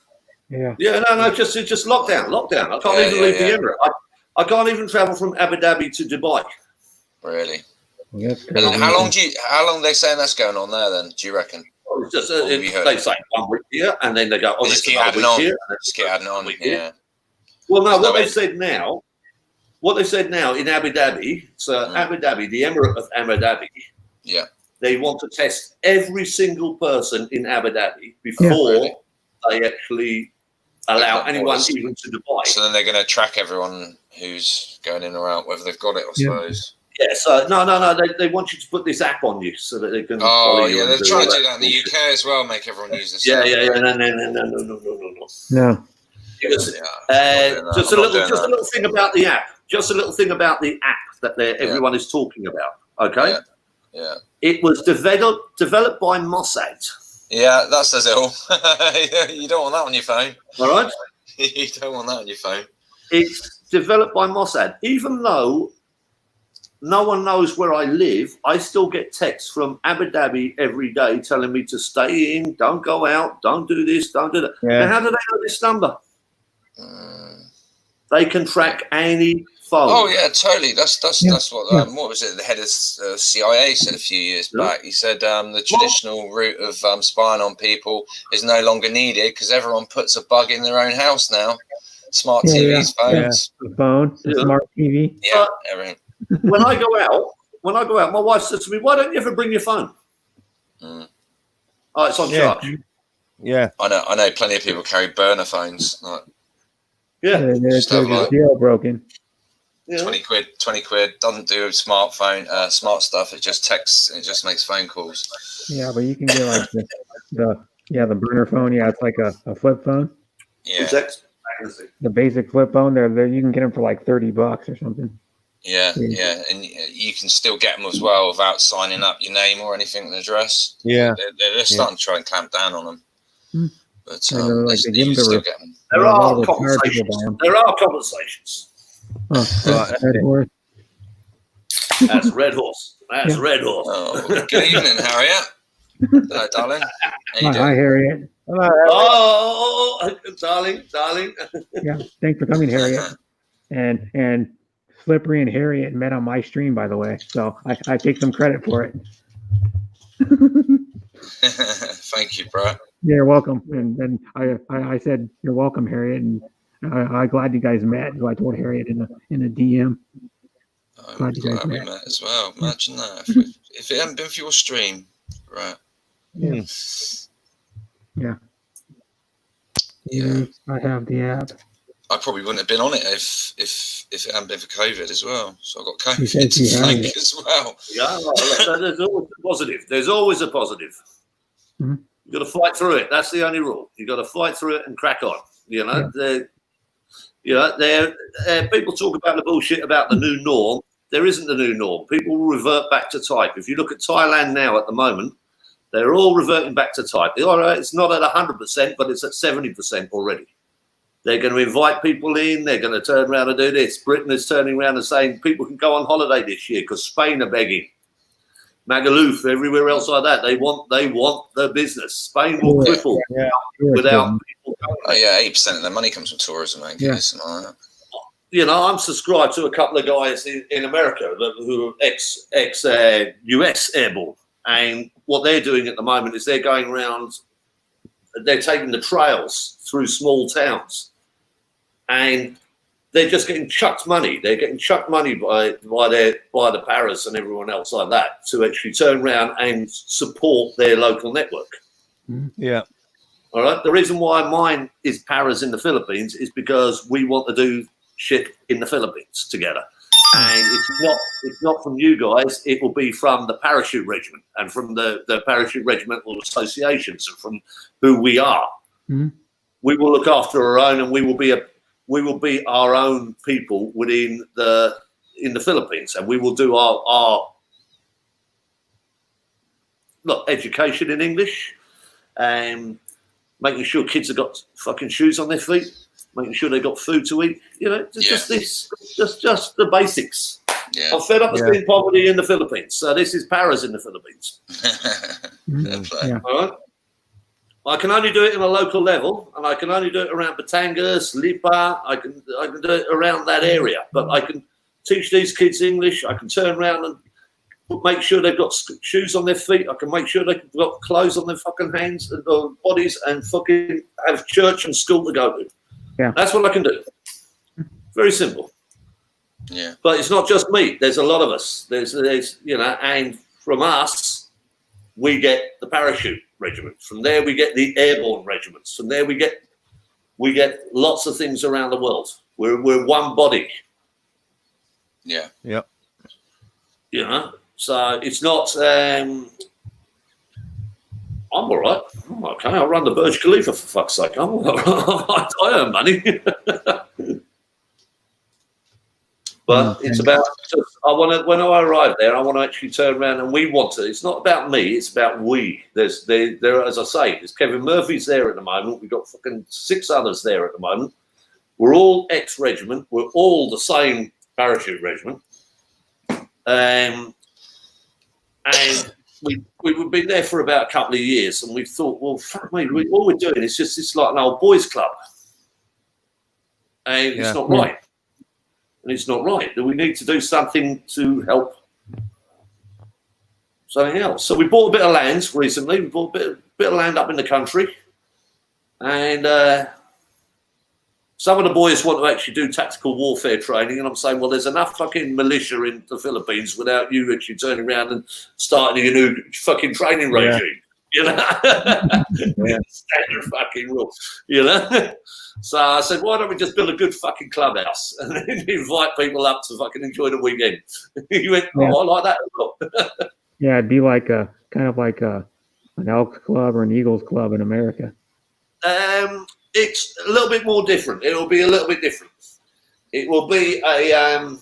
Yeah, no, just lockdown. I can't even leave the Emirate. I can't even travel from Abu Dhabi to Dubai. Really? And how long they saying that's going on there then, do you reckon? Well, it's just, they say 1 week here, and then they go, oh, just keep adding on. Just keep adding on, yeah. Well, no, what they said now in Abu Dhabi, so Abu Dhabi, the Emirate of Abu Dhabi, they want to test every single person in Abu Dhabi before they actually allow anyone even to Dubai. So then they're going to track everyone who's going in or out, whether they've got it, I suppose. Yeah, so no, they want you to put this app on you so that they can follow you. Oh, yeah, they're trying to do that in the UK as well, make everyone use this. No. No. Just a little thing about the app. Just a little thing about the app that everyone is talking about. Okay. Yeah. It was developed by Mossad. Yeah, that says it all. You don't want that on your phone. All right. You don't want that on your phone. It's developed by Mossad. Even though no one knows where I live, I still get texts from Abu Dhabi every day telling me to stay in, don't go out, don't do this, don't do that. Yeah. Now, how do they know this number? They can track any phone. Oh yeah, totally. That's what was it? The head of CIA said a few years back. He said the traditional route of spying on people is no longer needed because everyone puts a bug in their own house now. Smart TVs, phones, the phone, the smart TV. Yeah, everything. When I go out, my wife says to me, "Why don't you ever bring your phone?" Oh, it's on charge. Yeah, I know. Plenty of people carry burner phones. Like, They're jailbroken. 20 quid. Doesn't do smartphone, smart stuff. It just texts. It just makes phone calls. Yeah, but you can get like the burner phone. Yeah, it's like a flip phone. Yeah. The basic flip phone. There you can get them for like $30 or something. Yeah, and you can still get them as well without signing up your name or anything, an address. Yeah, they're starting to try and clamp down on them. But you can still get them. There are compensations. Red Horse. That's Red Horse. That's Red Horse. Oh, good evening, Harriet. Hello, darling. Hi, Harriet. Oh, darling. Yeah, thanks for coming, Harriet. And Slippery and Harriet met on my stream, by the way. So I take some credit for it. Thank you, bro. Yeah, you're welcome. And I said, you're welcome, Harriet. And I'm glad you guys met. So I told Harriet in a DM. I'm Glad you guys glad we met. met as well. Imagine that. If it hadn't been for your stream, right? Yeah. Yeah. Yeah. I have the app. I probably wouldn't have been on it if it hadn't been for COVID as well. So I got He COVID says to he thank has it. as well. Yeah, well, there's always a positive. There's always a positive. Mhm. You've got to fight through it. That's the only rule. You've got to fight through it and crack on. You know, people talk about the bullshit about the new norm. There isn't a new norm. People will revert back to type. If you look at Thailand now at the moment, they're all reverting back to type. All right, it's not at 100%, but it's at 70% already. They're going to invite people in. They're going to turn around and do this. Britain is turning around and saying people can go on holiday this year because Spain are begging. Magaluf, everywhere else like that. They want the business. Spain will cripple without people going. Oh, yeah, 8% of their money comes from tourism, I guess. And all that. You know, I'm subscribed to a couple of guys in America who are ex-US airborne. And what they're doing at the moment is they're going around, they're taking the trails through small towns. And they're just getting chucked money. They're getting chucked money by the paras and everyone else like that to actually turn around and support their local network. Yeah. All right. The reason why mine is paras in the Philippines is because we want to do shit in the Philippines together. And it's not from you guys. It will be from the parachute regiment and from the parachute regimental associations and from who we are. Mhm. We will look after our own, and we will be our own people in the Philippines, and we will do our education in English, and making sure kids have got fucking shoes on their feet, making sure they've got food to eat. You know, just the basics. Yeah. I'm fed up with seeing poverty in the Philippines, so this is paras in the Philippines. Yeah. All right. I can only do it in a local level, and I can only do it around Batangas, Lipa. I can do it around that area, but I can teach these kids English. I can turn around and make sure they've got shoes on their feet. I can make sure they've got clothes on their fucking hands and bodies, and fucking have church and school to go to. Yeah, that's what I can do. Very simple. Yeah, but it's not just me. There's a lot of us. There's you know, and from us, we get the parachute regiment. From there, we get the airborne regiments. From there, we get lots of things around the world. We're one body. Yeah. Yep. You know, so it's not. I'm all right. I'm okay. I run the Burj Khalifa, for fuck's sake. I'm all right. I earn money. But it's about, when I arrive there, I want to actually turn around, and we want to. It's not about me, it's about we. There, as I say, there's Kevin Murphy's there at the moment. We've got fucking 6 others there at the moment. We're all ex-regiment. We're all the same parachute regiment. And we've been there for about a couple of years, and we thought, well, fuck me, all we're doing is it's like an old boys club. And it's not right. And it's not right. We need to do something to help something else. So we bought a bit of land recently. We bought a bit of land up in the country. And some of the boys want to actually do tactical warfare training. And I'm saying, well, there's enough fucking militia in the Philippines without you actually turning around and starting a new fucking training regime. You know? Standard fucking rule. You know? So I said, why don't we just build a good fucking clubhouse and then invite people up to fucking enjoy the weekend? He went, oh, I like that as well. Yeah, it'd be like an Elks Club or an Eagles Club in America. It's a little bit more different. It will be a little bit different. It will be the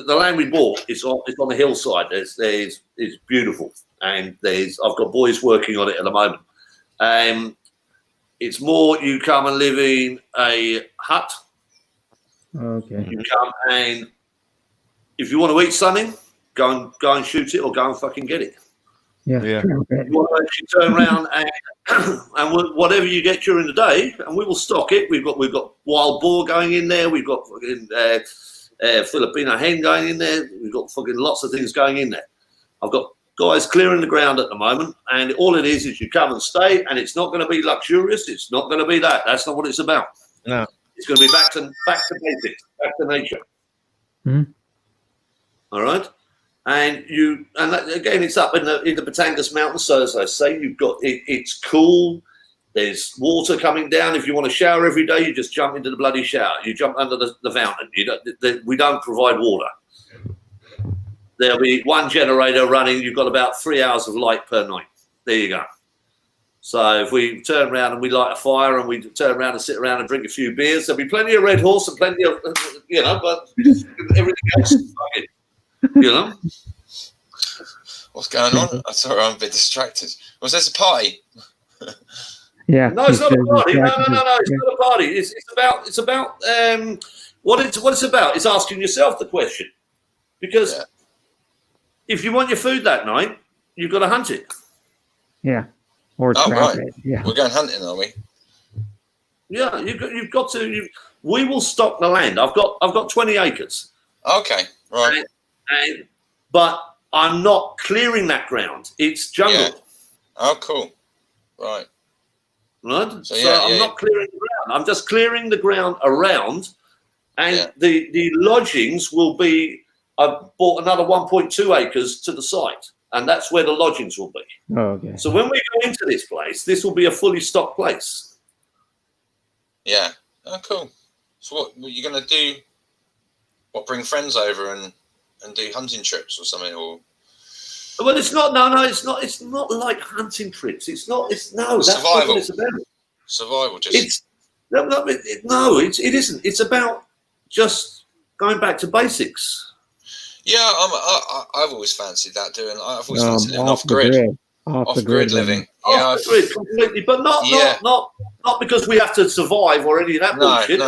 land we bought is on the hillside. It's beautiful, and I've got boys working on it at the moment. It's more you come and live in a hut. Okay. You come, and if you want to eat something, go and shoot it or go and fucking get it. Yeah. Yeah. You want to actually turn around and whatever you get during the day, and we will stock it. We've got wild boar going in there. We've got fucking Filipino hen going in there. We've got fucking lots of things going in there. I've got guys clearing the ground at the moment, and all it is you come and stay, and it's not going to be luxurious. It's not going to be that. That's not what it's about. No. It's going to be back to basics, back to nature. Mhm. All right. And again, it's up in the Batangas Mountains. So as I say, you've got it's cool. There's water coming down. If you want to shower every day, you just jump into the bloody shower. You jump under the fountain. We don't provide water. There'll be one generator running. You've got about 3 hours of light per night. There you go. So if we turn around and we light a fire and we turn around and sit around and drink a few beers, there'll be plenty of Red Horse and plenty of, but everything else is fucking, What's going on? I'm sorry, I'm a bit distracted. Was this a party? Yeah. No, it's not a party. No. It's not a party. It's about what it's about. It's asking yourself the question, because if you want your food that night, you've got to hunt it. Yeah. Or Oh, trap right. it. Yeah. We're going hunting, are we? Yeah, you've got to. We will stock the land. I've got 20 acres. Okay, right. But I'm not clearing that ground. It's jungle. Yeah. Oh, cool. Right. Right. So, I'm not clearing the ground. I'm just clearing the ground around, and the lodgings will be. I've bought another 1.2 acres to the site, and that's where the lodgings will be. Oh, okay. So when we go into this place, this will be a fully stocked place. Yeah. Oh, cool. So what you're going to do? What, bring friends over and do hunting trips or something? Or well, it's not. No, it's not. It's not like hunting trips. It's not. It's no. That's not survival. what it's about. Survival. Just It's no. It isn't. It's about just going back to basics. Yeah, I've always fancied that doing. I've always fancied living off off grid. Off the grid grid living. Off the grid completely, but not because we have to survive or any of that bullshit. No.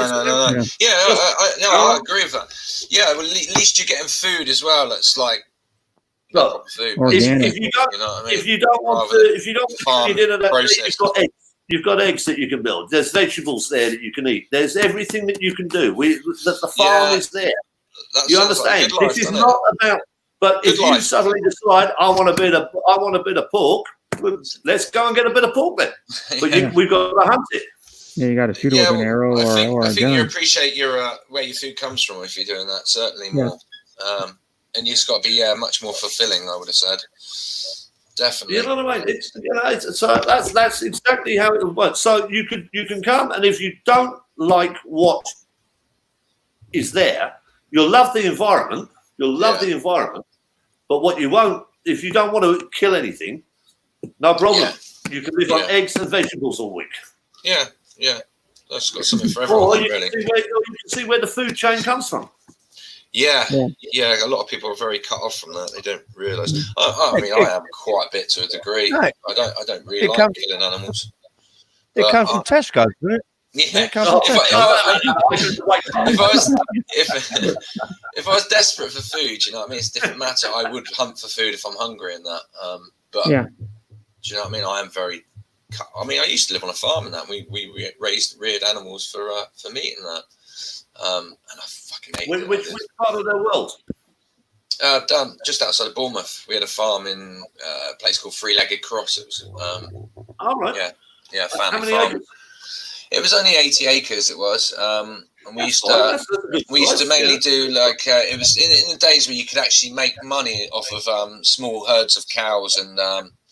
Yeah, I agree with that. Yeah, well, at least you're getting food as well. It's like food. If you don't, You know what I mean? if you don't want Rather to, if you don't want to eat dinner that day, processed. you've got eggs. You've got eggs that you can build. There's vegetables there that you can eat. There's everything that you can do. The farm is there. That You sounds like a understand? good life, This is doesn't it? not about. But Good if you life. suddenly decide I want a bit of pork, let's go and get a bit of pork then. But we've got to hunt it. Yeah, you got to shoot it with an arrow or I a think gun. you appreciate where your food comes from if you're doing that. Certainly more. And it's got to be much more fulfilling. I would have said. Definitely. You know what I mean? So that's exactly how it works. So you can come, and if you don't like what is there, you'll love the environment. You'll love the environment, but what you won't, if you don't want to kill anything, no problem. Yeah. You can live on eggs and vegetables all week. Yeah. That's got something for everyone, you really. can see where the food chain comes from. Yeah. A lot of people are very cut off from that. They don't realise. I mean, I am quite a bit to a degree. Right. I don't really It like comes- killing animals. It But comes from Tesco, doesn't it? Yeah. It comes from If I was desperate for food, you know what I mean? It's a different matter. I would hunt for food if I'm hungry and that. But do you know what I mean? I am very. I mean, I used to live on a farm and that. We reared animals for meat and that. And I fucking hate it. Which part of the world? Down just outside of Bournemouth. We had a farm in a place called Three-Legged Cross. It was. All right. Yeah, How family many farm. acres? It was only 80 acres. It was, and we used fine. That's a good to price, mainly do like it was in the days where you could actually make money off of small herds of cows and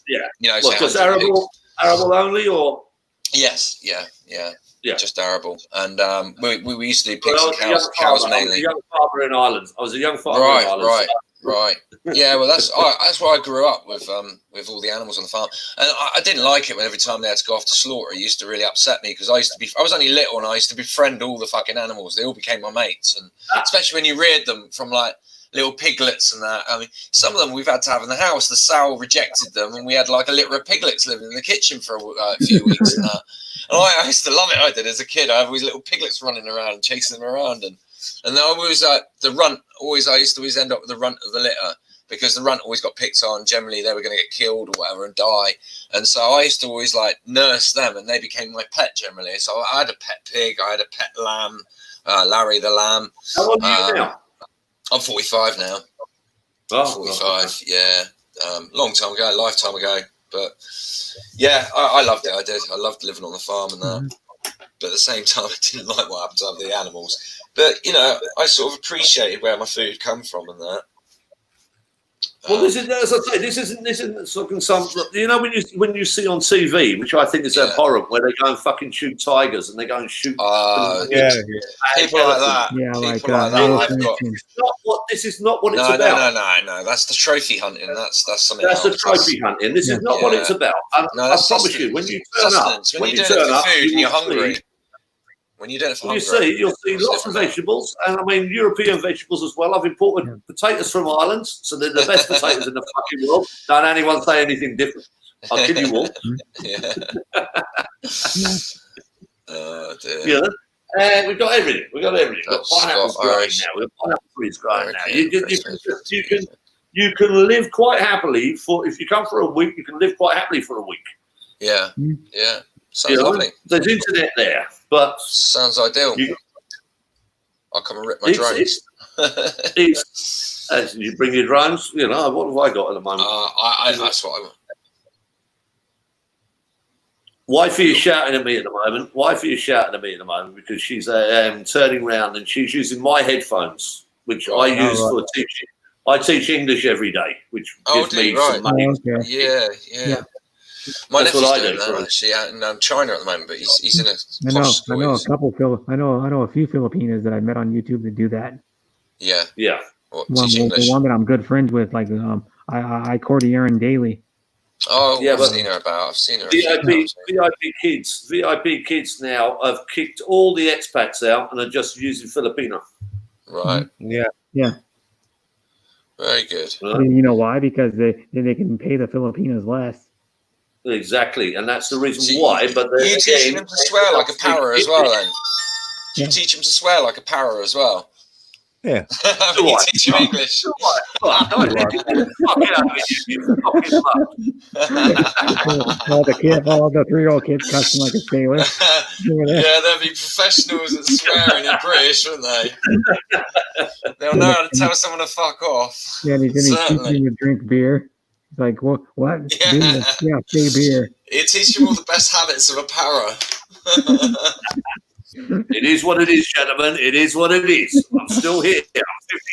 you know, What, say just 100 pigs. arable only, or Yes, yeah, just arable, and we used to do pigs Well, and cows I was a mainly. young farmer in Ireland. I was a young farmer in Ireland. Right. Yeah, well, that's where I grew up with all the animals on the farm, and I didn't like it when every time they had to go off to slaughter. It used to really upset me because I was only little and I used to befriend all the fucking animals. They all became my mates, and especially when you reared them from like little piglets and that. I mean, some of them we've had to have in the house. The sow rejected them, and we had like a litter of piglets living in the kitchen for a few weeks and that. And I used to love it. I did as a kid. I had these little piglets running around and chasing them around, and then I was the runt. I used to always end up with the runt of the litter. because the runt always got picked on. Generally, they were going to get killed or whatever and die. And so I used to always like nurse them, and they became my pet generally. So I had a pet pig, I had a pet lamb, Larry the lamb. How old are you now? I'm 45 now. Oh, 45, yeah. Long time ago, lifetime ago. But yeah, I loved it. I did. I loved living on the farm and that. But at the same time, I didn't like what happened to the animals. But, you know, I sort of appreciated where my food come from and that. Well, this is, as I say, this isn't fucking some. You know, when you see on TV, which I think is abhorrent, where they go and fucking shoot tigers and they go and shoot. People like that. Yeah, people like that. This is not what it's no, about. No. That's the trophy hunting. That's something. That's else. the trophy hunting. This is not what it's about. No, I promise you, when you turn up, when you turn up, food and you're hungry. When you don't, you'll see lots of vegetables, and I mean European vegetables as well. I've imported potatoes from Ireland, so they're the best potatoes in the fucking world. Don't anyone say anything different. I'll kill you all. Oh dear. Yeah. We've got everything. We've got pineapples growing now. We've got pineapple trees growing now. You can live quite happily if you come for a week. You can live quite happily for a week. Yeah. Sounds lovely. There's internet there, but sounds ideal. I'll come and rip my drones. As you bring your drones, you know, what have I got at the moment? That's what I want. Wifey is shouting at me at the moment. Because she's turning around and she's using my headphones, which I use for teaching. I teach English every day, which gives me some money. Yeah. My nephew's doing that actually out in China at the moment, but he's in a posh school. I know a few Filipinos that I met on YouTube that do that. Yeah. The one that I'm good friends with, like I Cordilleran daily. Oh, yeah, I've seen her. VIP kids now have kicked all the expats out and are just using Filipino. Right. Yeah. Very good. You know why? Because they can pay the Filipinos less. Exactly, and that's the reason why. But you teach them to swear like a para as well, then. Do you teach them to swear like a para as well? Yeah. You teach them English. All the 3-year-old kids cussing like a sailor. Yeah, they'll be professionals at swearing in British, won't they? They'll know how to tell someone to fuck off. Yeah, and he's teaching them to drink beer. It's like, what? Yeah. Say beer. It teaches you all the best habits of a para. It is what it is, gentlemen. It is what it is. I'm still here. I'm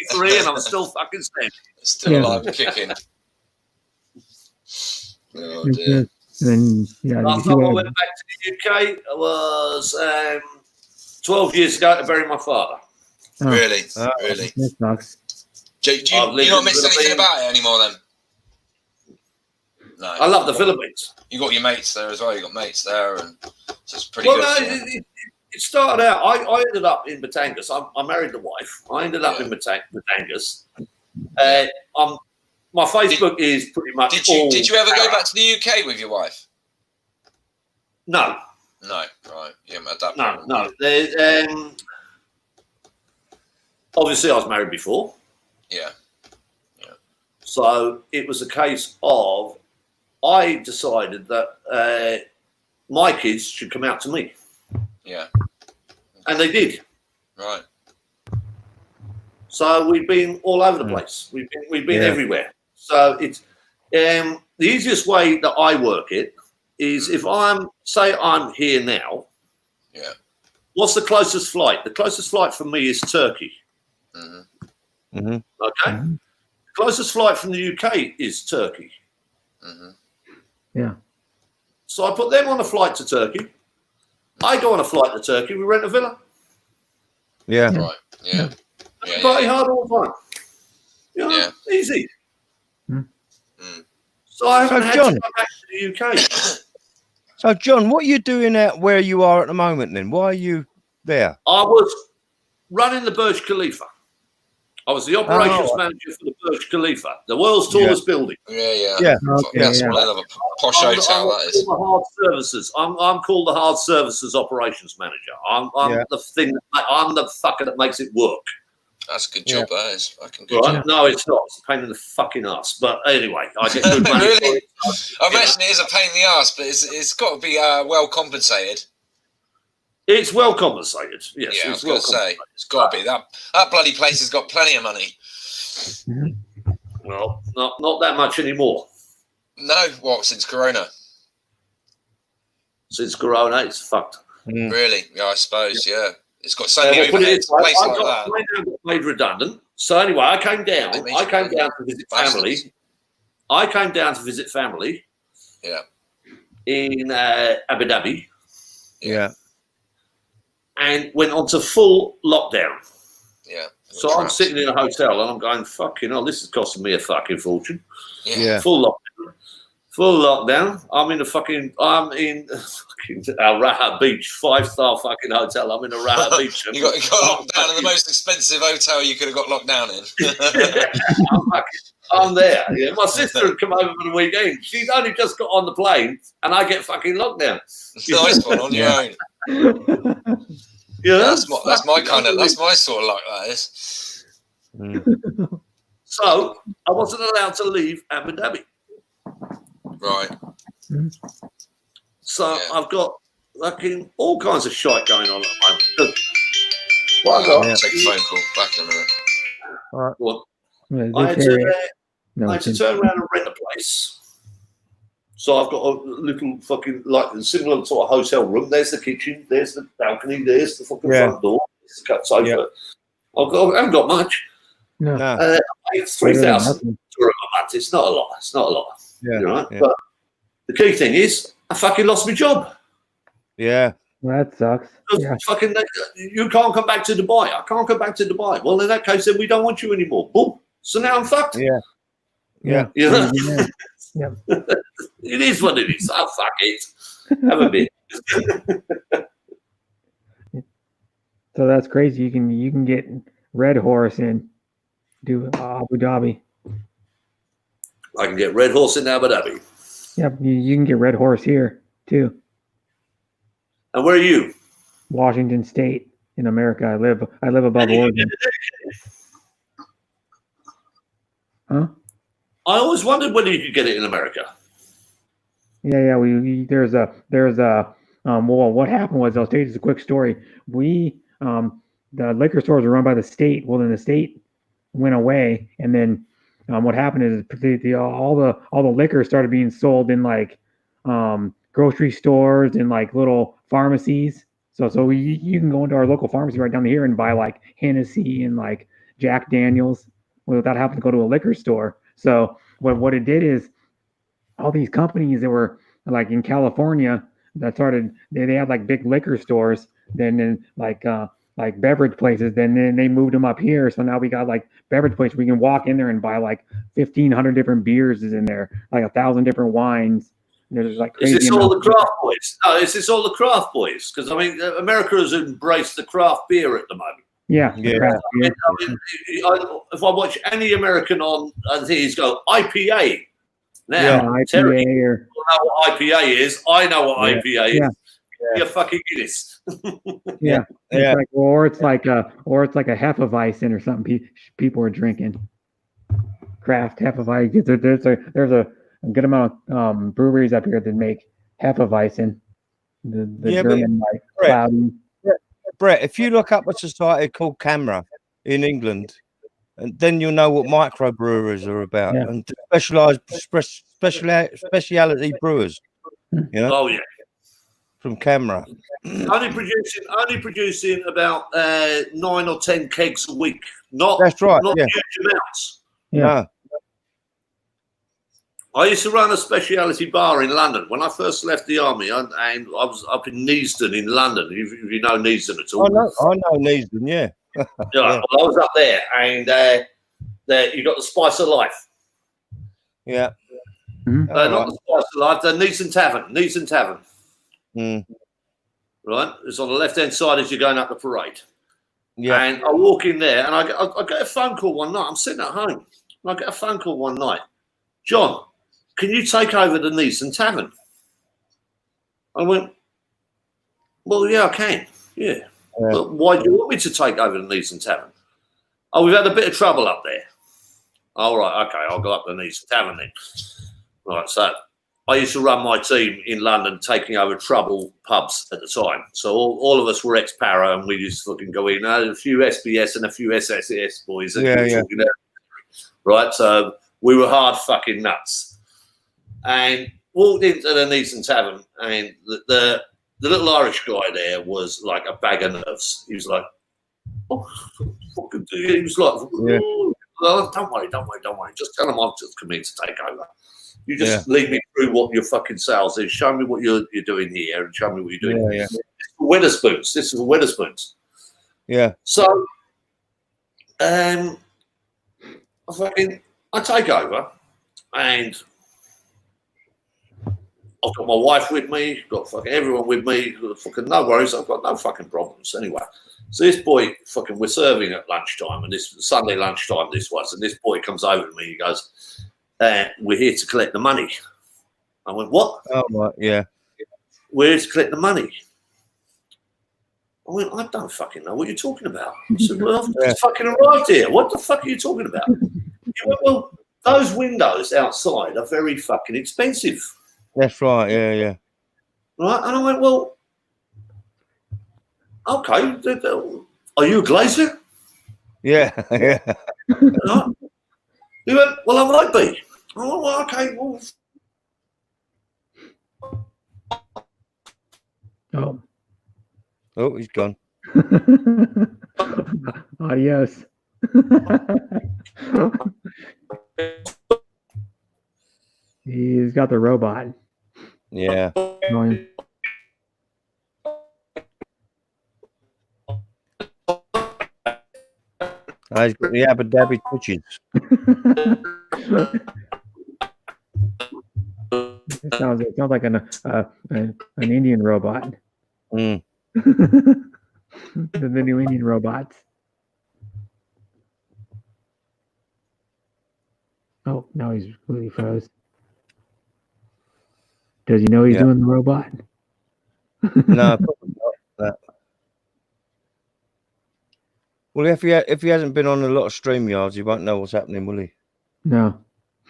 53 and I'm still fucking standing. Still alive and kicking. Oh, dear. And, last time I went back to the UK was 12 years ago to bury my father. Oh. Really? Really? That sucks. Do you not miss anything about it anymore then? No. I love the Philippines. You got your mates there as well. You got mates there, and so it's pretty good. It started out. I ended up in Batangas. I married the wife. I ended up in Batangas. My Facebook is pretty much. Did you ever go back to the UK with your wife? No. No. Right. Yeah, that no. Obviously, I was married before. Yeah. So it was a case of I decided that my kids should come out to me. Yeah. And they did. Right. So we've been all over the place. We've been everywhere. So it's the easiest way that I work it is if I'm here now. Yeah. What's the closest flight? The closest flight for me is Turkey. Mm-hmm. Okay. The closest flight from the UK is Turkey. Mm-hmm. Yeah. So I put them on a flight to Turkey. I go on a flight to Turkey. We rent a villa. Yeah. Right. Yeah. Party hard all the time. Easy. So I haven't had to go back to the UK. So, John, what are you doing out where you are at the moment then? Why are you there? I was running the Burj Khalifa. I was the operations manager for the Burj Khalifa, the world's tallest building. Yeah. That's one of a posh hotel, that is. The hard services. I'm called the hard services operations manager. I'm the fucker that makes it work. That's a good job, that is. Fucking good Right? job. No, it's not. It's a pain in the fucking ass. But anyway, I get good money. Really? I imagine it is a pain in the ass, but it's got to be well compensated. It's well compensated. Yes, Yeah, I it's was going well to say. It's got to be. That bloody place has got plenty of money. Well, not that much anymore. No, what, since Corona? Since Corona, it's fucked. Really? Yeah, I suppose, yeah. It's got so many Well, put it overheads, this a way, place I like got that. made redundant. So anyway, I came down to visit family. I came down to visit family. Yeah. In Abu Dhabi. Yeah. And went on to full lockdown. Yeah. So I'm sitting in a hotel and I'm going, fucking hell, this is costing me a fucking fortune. Yeah. Full lockdown. Full lockdown. I'm in fucking Al Raha Beach, 5-star fucking hotel. I'm in a Raha Beach. you got locked down in the most expensive hotel you could have got locked down in. I'm there. Yeah. My sister had come over for the weekend. She'd only just got on the plane and I get fucking locked down. Nice one on your own. Yeah, that's my kind of, that's my sort of luck, that is. So I wasn't allowed to leave Abu Dhabi. Right. So I've got fucking all kinds of shite going on at the moment. What I got? Take a phone call back in a minute. What? Yeah, I had to it's- turn around and rent a place. So I've got a little fucking, like, similar to a hotel room. There's the kitchen, there's the balcony, there's the fucking front door, there's the cut sofa. I haven't got much. No. It's 3,000 for a month. It's not a lot. It's not a lot. Yeah. You know? Yeah. But the key thing is, I fucking lost my job. Yeah. Well, that sucks. Yeah. Fucking, you can't come back to Dubai. I can't come back to Dubai. Well, in that case, then we don't want you anymore. Boom. So now I'm fucked. Yeah. Yeah. You know? Yeah. It is what it is. Oh, fuck it. Have a bit. So that's crazy. You can get Red Horse and do Abu Dhabi. I can get Red Horse in Abu Dhabi. Yep, you can get Red Horse here too. And where are you? Washington State in America. I live above Oregon. Huh? I always wondered whether you could get it in America. Yeah. There's a well, what happened was, I'll tell you just a quick story. The liquor stores were run by the state. Well, then the state went away, and then what happened is all the liquor started being sold in like grocery stores and like little pharmacies. So you can go into our local pharmacy right down here and buy like Hennessy and like Jack Daniels without having to go to a liquor store. So what it did is, all these companies that were like in California that started, they had like big liquor stores, then like beverage places, then they moved them up here. So now we got like beverage places. We can walk in there and buy like 1,500 different beers is in there, like 1,000 different wines. There's like Is crazy this all the amounts of- craft boys? No, is this all the craft boys? Because I mean, America has embraced the craft beer at the moment. Yeah. Yeah. craft beer. If I watch any American on things go IPA. Now, Yeah, Terry, IPA or you know what IPA is. I know what Yeah. IPA is. Yeah. You're fucking Guinness. yeah. Yeah. It's like, or it's like a Hefeweizen or something people are drinking. Craft Hefeweizen. There's a good amount of breweries up here that make Hefeweizen. The Yeah, but- German like Right. cloudy. Brett, if you look up a society called Camera in England, and then you'll know what microbreweries are about, Yeah. and speciality brewers. You know, Oh yeah. from Camera. Only producing about 9 or 10 kegs a week. Not That's right. Not Yeah. huge amounts. Yeah. No. I used to run a speciality bar in London when I first left the army, and I was up in Neasden in London. If you know Neasden at all. I know Neasden, yeah. Yeah, well, I was up there, and there you got the Spice of Life. Yeah. Not the Spice of Life, the Neasden Tavern. Neasden Tavern. Mm. Right, it's on the left-hand side as you're going up the parade. Yeah. And I walk in there, and I get a phone call one night. I'm sitting at home, and I get a phone call one night. John, can you take over the Neasden Tavern? I went, well, yeah, I can. Yeah. But why do you want me to take over the Neasden Tavern? Oh, we've had a bit of trouble up there. All right, okay, I'll go up the Neeson Tavern then. Right, so I used to run my team in London, taking over trouble pubs at the time. So all of us were ex-para, and we used to fucking go in. A few SBS and a few SSS boys. Right, so we were hard fucking nuts. And walked into the Neeson Tavern, and the little Irish guy there was like a bag of nerves. He was like, oh, fucking, he was like, oh, don't worry. Just tell them I've just come in to take over. You just lead me through what your fucking sales is. Show me what you're doing here, and show me what you're doing. This is Wetherspoons. This is Wetherspoons. Yeah. So, I take over, and I've got my wife with me, got fucking everyone with me, fucking no worries, I've got no fucking problems anyway. So this boy, fucking, we're serving at lunchtime, and this Sunday lunchtime this was, and this boy comes over to me, he goes, we're here to collect the money. I went, what? Oh, right, yeah. We're here to collect the money. I went, I don't fucking know what you're talking about. I said, well, I've just fucking arrived here. What the fuck are you talking about? He went, well, those windows outside are very fucking expensive. That's right, yeah. Right, and I went, well, okay, are you a glazier? Yeah. Right. He went, well, I might be. I went, well, okay, well. Oh, he's gone. Adios. He's got the robot. Yeah. Going. The Abu Dhabi twitches. It sounds like an Indian robot. Mm. the new Indian robots. Oh, now he's really froze. Does he know he's doing the robot? No, probably not. Well, if he hasn't been on a lot of StreamYards, he won't know what's happening, will he? No.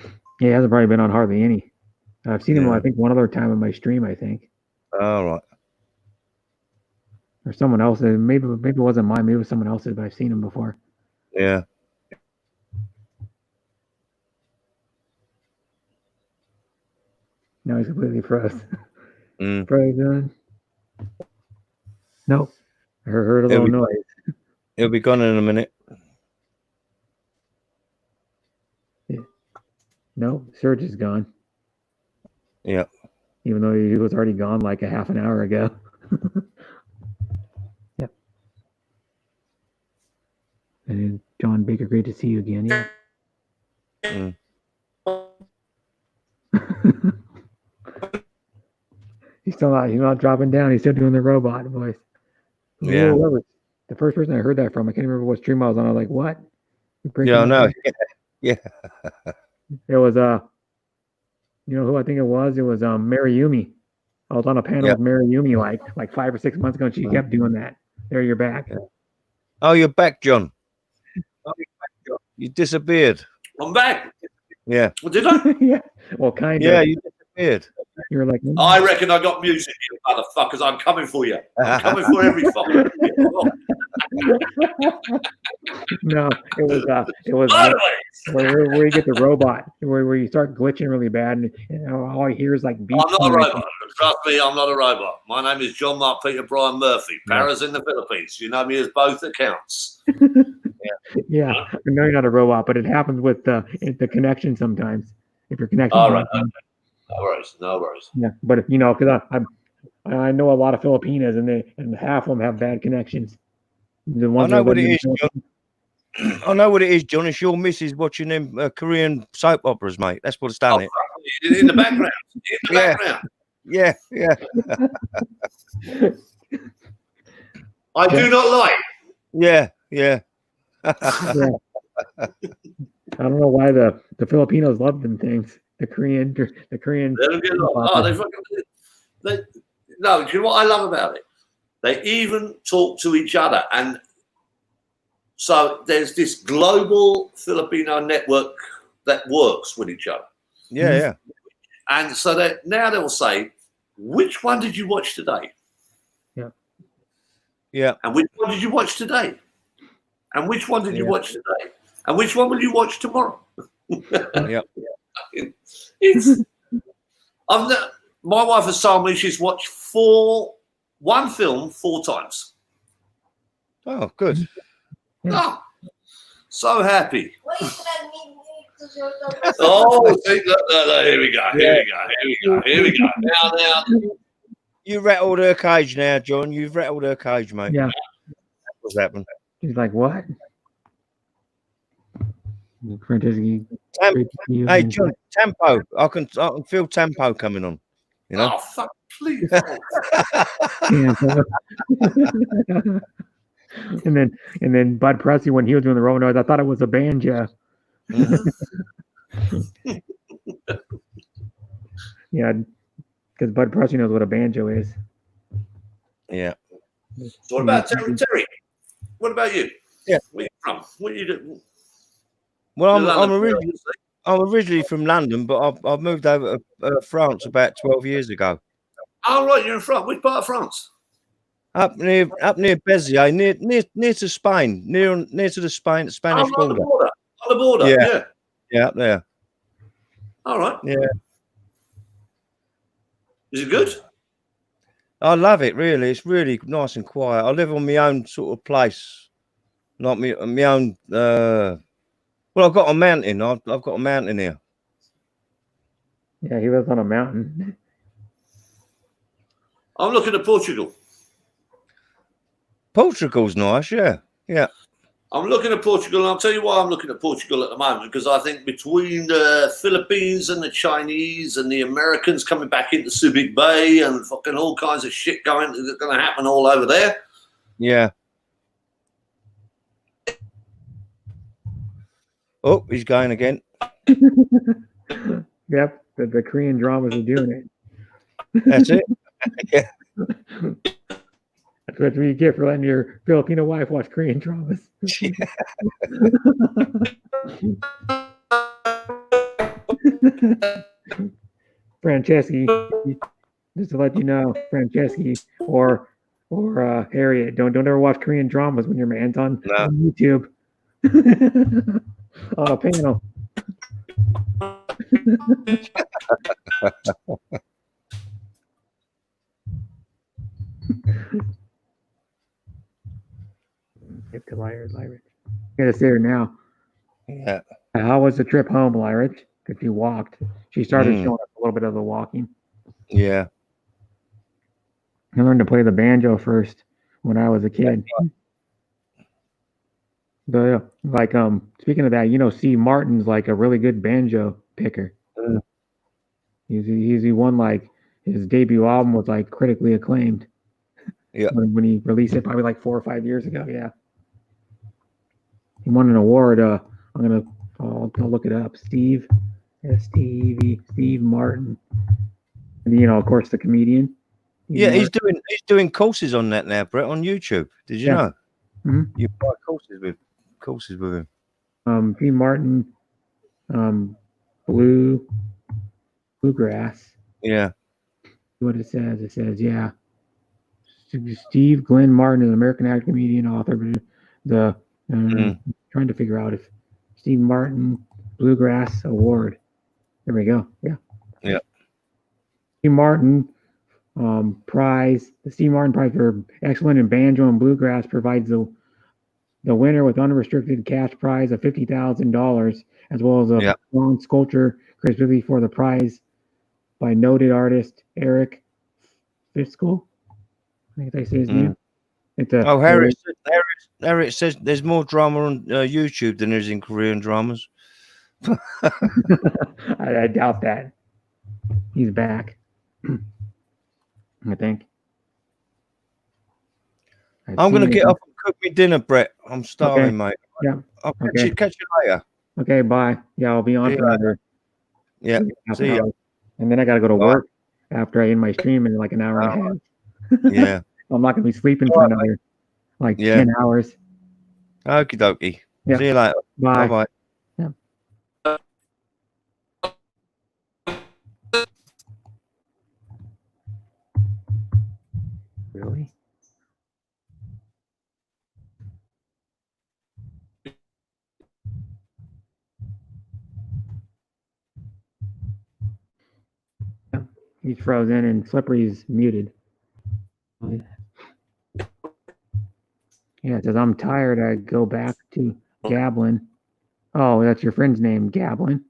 Yeah, he hasn't probably been on hardly any. I've seen him, I think, one other time on my stream, I think. All right. Or someone else. Maybe it wasn't mine. Maybe it was someone else's, but I've seen him before. Yeah. Now he's completely froze. Mm. Frozen. Nope. I heard a little noise. He'll be gone in a minute. Yeah. No, Serge is gone. Yeah. Even though he was already gone like a half an hour ago. Yep. And then John Baker, great to see you again. Yeah. Mm. He's not dropping down. He's still doing the robot voice. Yeah. Whoa, the first person I heard that from, I can't remember what stream I was on. I was like, what? Yeah, I know. Yeah. It was you know who I think it was? It was Mary Yumi. I was on a panel with Mary Yumi like 5 or 6 months ago, and she kept doing that. There, you're back. Oh, you're back, John. You disappeared. I'm back. Yeah. Well, did I? Yeah. Well, kind of. Yeah, you disappeared. You were like, I reckon I got music, you motherfuckers. I'm coming for you. I'm coming for every fucker. No, it was where you get the robot, where you start glitching really bad, and all I hear is like beats. I'm not a robot. Trust me, I'm not a robot. My name is John Mark Peter Brian Murphy. Paras in the Philippines. You know me as both accounts. Yeah, I know you're not a robot, but it happens with the connection sometimes. If you're connecting. All right. No worries. Yeah, but if, because I know a lot of Filipinas, and half of them have bad connections. The ones I know what it is, John. I know what it is, John. It's your missus watching them Korean soap operas, mate. That's what's done it. In the background. Background. Yeah. I do not like. Yeah. Yeah. I don't know why the Filipinos love them things. The Korean. They don't get no, do you know what I love about it? They even talk to each other, and So there's this global Filipino network that works with each other. Yeah, yeah. And so that now they will say, which one did you watch today? Yeah. And which one did you watch today? And which one did you Yeah. watch today? And which one will you watch tomorrow? Yeah. It's my wife has told me she's watched one film 4 times. Oh, good. Oh, so happy. Oh, see, look, here we go. Here we go. Now. You rattled her cage now, John. You've rattled her cage, mate. Yeah. What's happened? He's like, what? Franceschi. Hey, John, tempo. I can feel tempo coming on. You know. Oh, fuck, please. and then Bud Presley, when he was doing the Roman noise, I thought it was a banjo. Yeah, because Bud Presley knows what a banjo is. Yeah. So what about Terry? What about you? Yeah. Where you from? What are you doing? Well, You're I'm London, originally from London, but I've moved over to France about 12 years ago. Oh, right, you're in France. Which part of France? Up near Béziers, near to Spain, near to the Spanish On border. the border. Yeah. Yeah, up there. All right. Yeah. Is it good? I love it, really. It's really nice and quiet. I live on my own sort of place, like my own. Well, I've got a mountain. I've got a mountain here. Yeah, he lives on a mountain. I'm looking at Portugal. Portugal's nice, yeah. Yeah. I'm looking at Portugal, and I'll tell you why I'm looking at Portugal at the moment, because I think between the Philippines and the Chinese and the Americans coming back into Subic Bay and fucking all kinds of shit going to happen all over there. Yeah. Oh, he's going again. Yep, the Korean dramas are doing it. That's it. Yeah. That's what you get for letting your Filipino wife watch Korean dramas. Franceschi, just to let you know, Franceschi or Harriet, don't ever watch Korean dramas when your man's on YouTube on a panel. Get to Lyridge. Gotta see her now. Yeah. How was the trip home, Lyridge? If you walked, she started showing us a little bit of the walking. Yeah. I learned to play the banjo first when I was a kid. Speaking of that, Steve Martin's like a really good banjo picker. He won, like, his debut album was like critically acclaimed. Yeah. When he released it probably like 4 or 5 years ago. Yeah. He won an award. I'll look it up. Steve Martin. And of course the comedian. He's doing courses on that now, Brett, on YouTube. Did you know? Mm-hmm. You buy courses with him. Steve Martin, bluegrass. Yeah. What it says, yeah. Steve Glenn Martin is an American actor, comedian, author. Trying to figure out if Steve Martin Bluegrass Award. There we go. Yeah. Yeah. Steve Martin prize. The Steve Martin Prize for Excellent in Banjo and Bluegrass provides the winner with unrestricted cash prize of $50,000, as well as a bronze sculpture specifically for the prize by noted artist Eric Fiskel. I think they say his name. Harriet says there's more drama on YouTube than there is in Korean dramas. I doubt that. He's back. I think. I'm going to get up and cook me dinner, Brett. I'm starving, mate. Yeah. I'll catch you later. Okay, bye. Yeah, I'll be on for another. Yeah. See ya. And then I got to go to work after I end my stream in like an hour and a half. Yeah. I'm not going to be sleeping for another 10 hours. Okie dokie. Yeah. See you later. Bye. Bye. Yeah. Really? Yeah. He's frozen and Slippery's muted. Yeah, it says I'm tired. I go back to Gablin. Oh, that's your friend's name, Gablin.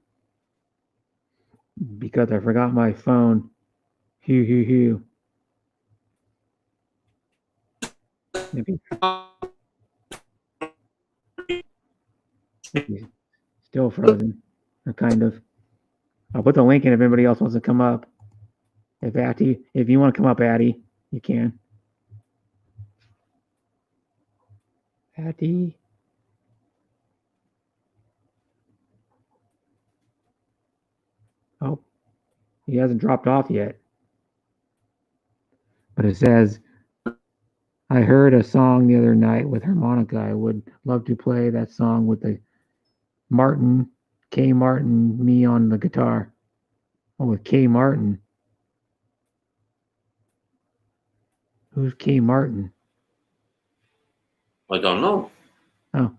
Because I forgot my phone. Hoo hoo hoo. Maybe. He's still frozen, or kind of. I'll put the link in if anybody else wants to come up. If you want to come up, Addie, you can. Addie. Oh, he hasn't dropped off yet. But it says, I heard a song the other night with harmonica. I would love to play that song with the K. Martin, me on the guitar. Oh, with K. Martin. Who's K. Martin? I don't know. Oh.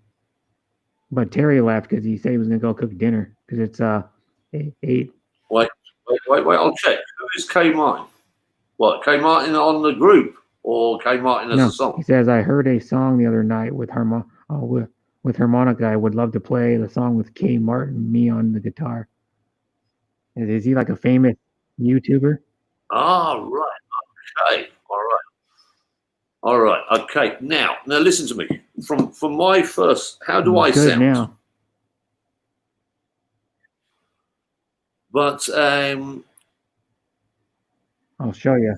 But Terry left because he said he was going to go cook dinner because it's 8. Wait, I'll check. Who is K. Martin? What, K. Martin on the group or K. Martin as No, a song? he says, I heard a song the other night with harmonica. I would love to play the song with K. Martin, me on the guitar. Is he like a famous YouTuber? Ah, right. Okay. All right. Okay. Now listen to me. From my first, how do I Good sound? now. But I'll show you.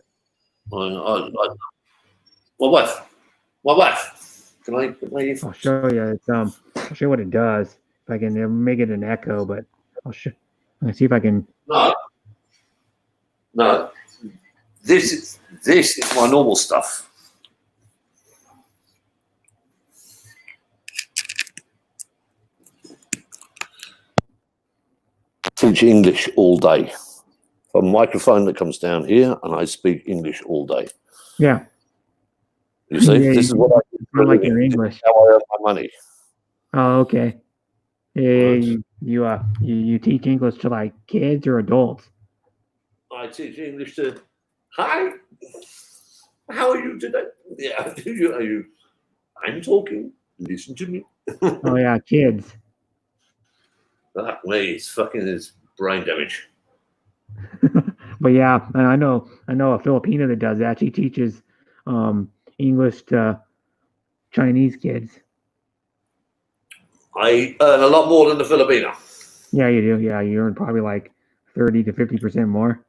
my wife. Can I? I'll show you. It's I'll show you what it does. If I can make it an echo, but let's see if I can. No. This is my normal stuff. Teach English all day. A microphone that comes down here, and I speak English all day. Yeah. You see, Yeah, this is what I do. I like your English. How I earn my money. Oh, okay. You teach English to like kids or adults? I teach English to. Hi. How are you today? Yeah. Are you? I'm talking. Listen to me. Oh yeah, kids. Fuck me, it's fucking his brain damage. But yeah, and I know a Filipino that does that. She teaches English to Chinese kids. I earn a lot more than the Filipino. Yeah, you do. Yeah, you earn probably like 30 to 50% more.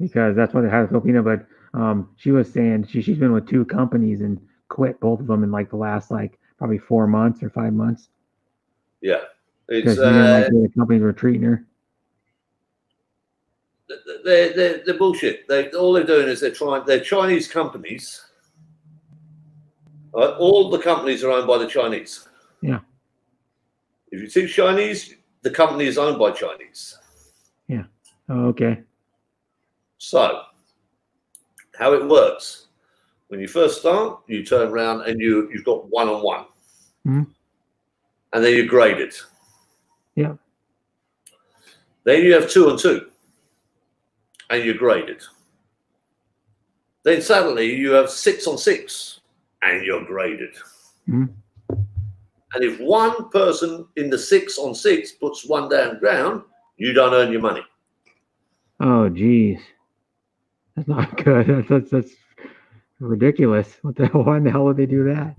Because that's what they have a Filipino. But she was saying she's been with 2 companies and quit both of them in like the last like probably 4 months or 5 months. Yeah, Because it's she didn't like the way the companies were treating her. they're bullshit. All they're doing is they're Chinese companies. Right? All the companies are owned by the Chinese. Yeah. If you teach Chinese, the company is owned by Chinese. Yeah. Oh, okay. So, how it works? When you first start, you turn around and you've got one-on-one. Mm-hmm. And then you grade it. Yeah. Then you have 2-on-2, and you grade it. Then suddenly you have 6-on-6, and you're graded. Mm-hmm. And if one person in the 6-on-6 puts one down ground, you don't earn your money. Oh, geez. That's not good. That's ridiculous. What the hell? Why in the hell would they do that?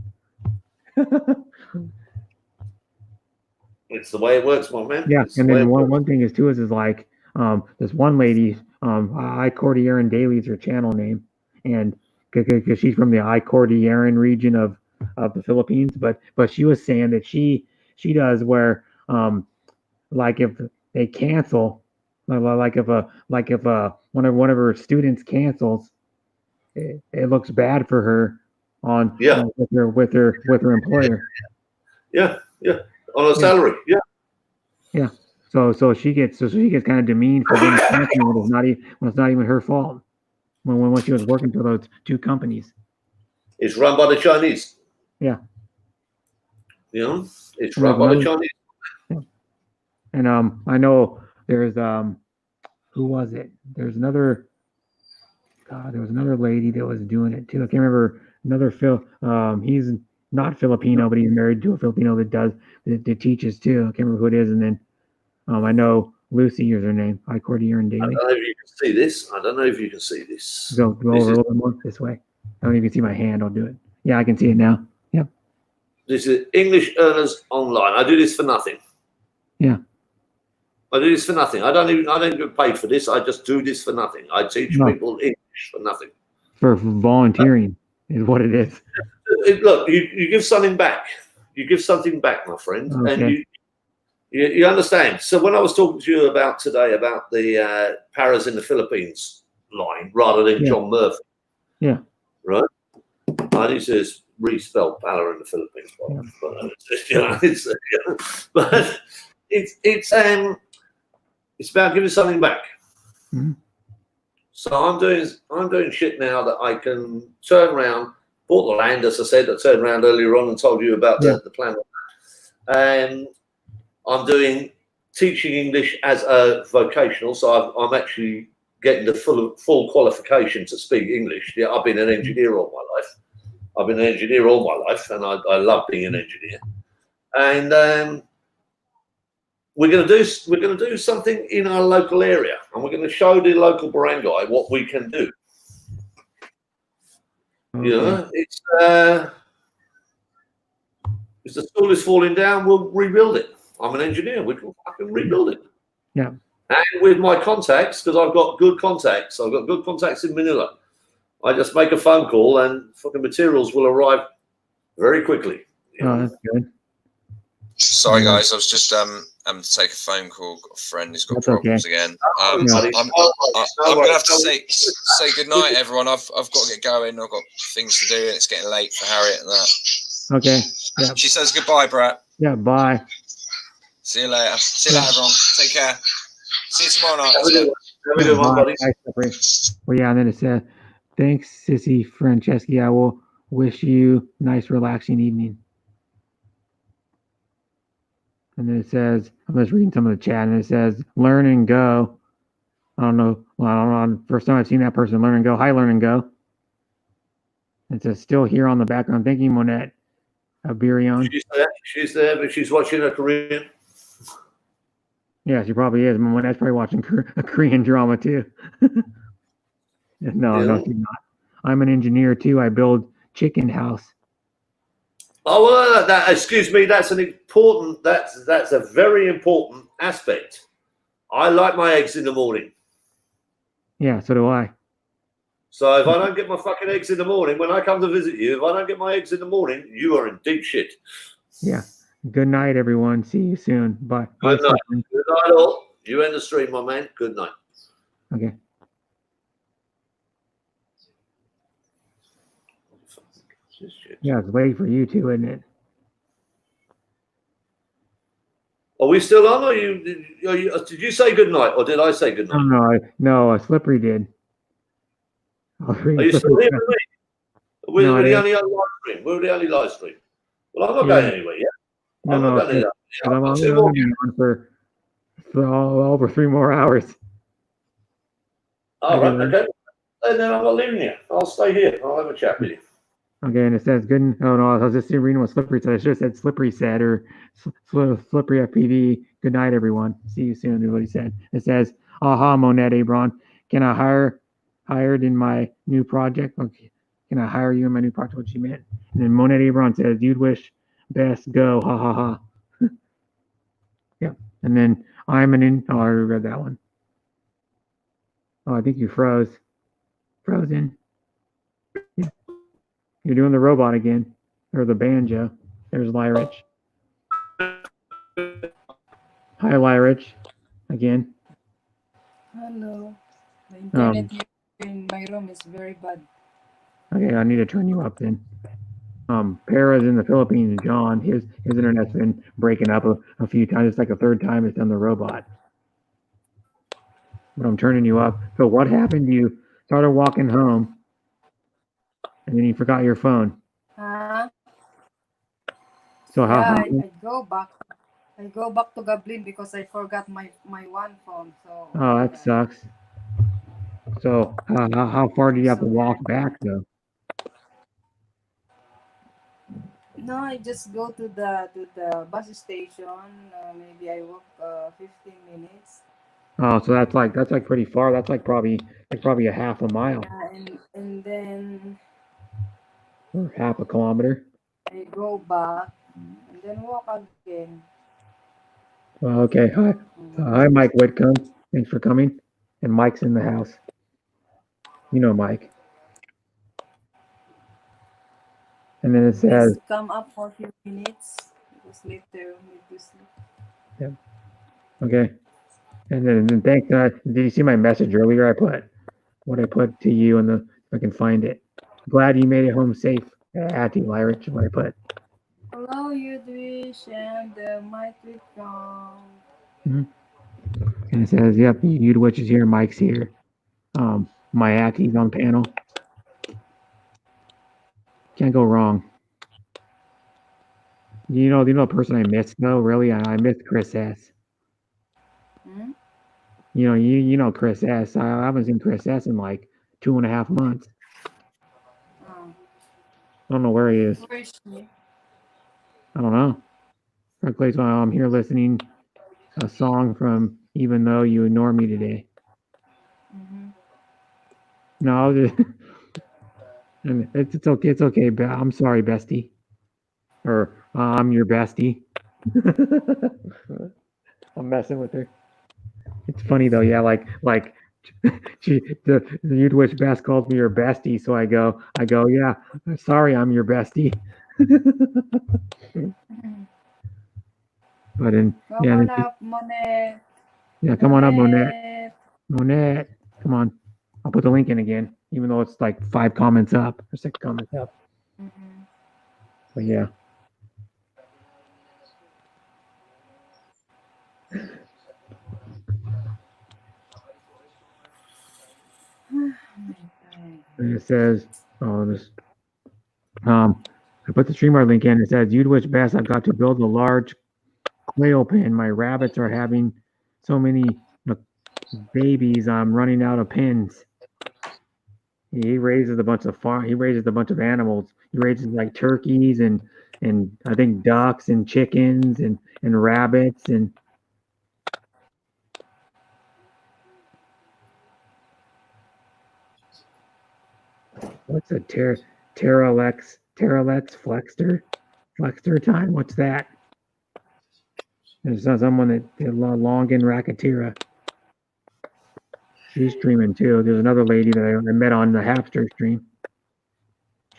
It's the way it works, my man. Yeah, It's and the way then it works. one thing is too is like this one lady, I Cordilleran Daily is her channel name, and because she's from the I Cordilleran region of the Philippines, but she was saying that she does where like if they cancel, like if one of her students cancels, it looks bad for her on Yeah. with her employer. Yeah, on a salary. Yeah. Yeah. So she gets kind of demeaned for being snatching when it's not even her fault. When she was working for those two companies. It's run by the Chinese. Yeah. You know, it's run by the Chinese. And I know there's who was it? There was another lady that was doing it too. I can't remember he's not Filipino, but he's married to a Filipino that teaches too. I can't remember who it is. And then I know Lucy is her name. Hi, Cordier and Daly. I don't know if you can see this. Go over a little bit more this way. I don't even see my hand. I'll do it. Yeah, I can see it now. Yep. This is English Earners Online. I do this for nothing. Yeah. I do this for nothing. I don't get paid for this. I just do this for nothing. I teach people English for nothing. For volunteering is what it is. Look, you give something back. You give something back, my friend, Okay. and you understand. So when I was talking to you about today about the Paras in the Philippines line rather than John Murphy, Yeah. right? I need to respell Para in the Philippines, but it's about giving something back. Mm-hmm. So I'm doing shit now that I can turn around. Bought the land, as I said. I turned around earlier on and told you about the plan. And I'm doing teaching English as a vocational. So I'm actually getting the full qualification to speak English. Yeah, I've been an engineer all my life. And I love being an engineer. And we're going to do something in our local area, and we're going to show the local barangay what we can do. Okay. You know, it's if the school is falling down, we'll rebuild it. I'm an engineer. We can fucking rebuild it. Yeah. And with my contacts, because I've got good contacts. I've got good contacts in Manila. I just make a phone call, and fucking materials will arrive very quickly. Oh, that's good. Sorry, guys. I was just to take a phone call. Got a friend who's got That's problems okay. again. I'm gonna have to say good night, everyone. I've got to get going. I've got things to do, and it's getting late for Harriet and that. Okay. Yeah. She says goodbye, Brett. Yeah. Bye. See you later. See you later, everyone. Take care. See you tomorrow night. Have a good one, buddy. Well, yeah, and then it said, "Thanks, Sissy Franceschi. I will wish you a nice, relaxing evening." And then it says, I'm just reading some of the chat, and it says, "Learn and Go." I don't know. Well, I don't know. First time I've seen that person. Learn and Go. Hi, Learn and Go. It says, "Still here on the background." Thank you, Monette Abirion. She's there, but she's watching a Korean. Yeah, she probably is. Monette's probably watching a Korean drama too. No, she's not. I'm an engineer too. I build chicken house. Oh, well, excuse me. That's a very important aspect. I like my eggs in the morning. Yeah, so do I. So if I don't get my fucking eggs in the morning, when I come to visit you, if I don't get my eggs in the morning, you are in deep shit. Yeah. Good night, everyone. See you soon. Bye. Good Bye, night. Stephanie. Good night, all. You end the stream, my man. Good night. Okay. Yeah, it's late for you too, isn't it? Are we still on? Or did you say good night, or did I say good Oh, night? no, Slippery did. Are you still here with me? We're the only live stream. We're the only live stream. Well, I'm not going anywhere yet. I'm not going anywhere. I'm going to be on for over 3 more hours. All right, okay. And then I'm not leaving you. I'll stay here. I'll have a chat with you. Okay, and it says good. Oh no, I was just reading what Slippery said. I should have said Slippery said, or Slippery FPV. Good night, everyone. See you soon. Is what he said. It says, "Aha, Monette Abron, can I hired in my new project? Okay, can I hire you in my new project?" What she meant. And then Monette Abron says, "You'd wish best go. Ha ha ha." Yeah, and then Oh, I already read that one. Oh, I think you froze. Frozen. Yeah. You're doing the robot again, or the banjo. There's Lyrich. Hi, Lyrich. Again. Hello. The internet here in my room is very bad. Okay, I need to turn you up then. Para's in the Philippines, and John, his internet's been breaking up a few times. It's like the third time it's done the robot. But I'm turning you up. So what happened? You started walking home, and then you forgot your phone. So Yeah, I go back. I go back to Gablin because I forgot my one phone. So Oh, that sucks. So how far do you have to walk back though? no, I just go to the bus station. Maybe I walk 15 minutes. Oh, so that's like pretty far. That's like probably a half a mile And then or half a kilometer. I go back and then walk again. Okay. Hi, Mike Whitcomb. Thanks for coming. And Mike's in the house. You know Mike. And then it says, Just come up for a few minutes because later we need to sleep. yeah. Okay. And then thanks. Did you see my message earlier? I put to you in the, if I can find it. Glad you made it home safe. At you, Lyrich, what I put. Hello, Yudwish and Mike Whitcomb. And it says, yep, Udwitch is here, Mike's here. My Aki's on panel. Can't go wrong. You know the person I missed though, really? I missed Chris S. You know Chris S. I haven't seen Chris S in like 2.5 months. I don't know where he is. Where is he? I don't know. Frankly, so I'm here listening a song from Even Though You Ignore Me Today. No, and it's okay. It's okay. I'm sorry, bestie. Or I'm your bestie. I'm messing with her. It's funny though. Yeah, like the Udwitch Best calls me your bestie, so I go, yeah. Sorry, I'm your bestie. But Come on up, Monet. Yeah, come on up, Monette. Monette, come on. I'll put the link in again, even though it's like 5 comments up or 6 comments up. But yeah. And it says, I put the streamer link in. It says, Udwitch Best, I've got to build a large quail pen. My rabbits are having so many babies. I'm running out of pens. He raises a bunch of animals. He raises like turkeys and I think ducks and chickens and rabbits and what's a Terralex Flexter time? What's that? There's someone that did Longan Rakatira. She's streaming too. There's another lady that I met on the Hapster stream.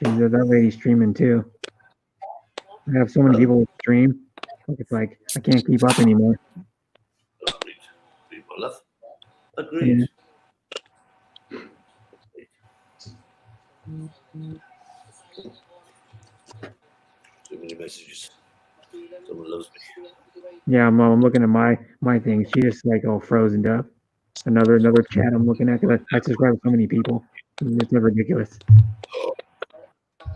That lady's streaming too. I have so many people stream. It's like I can't keep up anymore. Agreed. Yeah. Too many messages. Someone loves me. Yeah, I'm looking at my thing. She just like all frozen up. Another chat I'm looking at because I subscribe to so many people. It's ridiculous.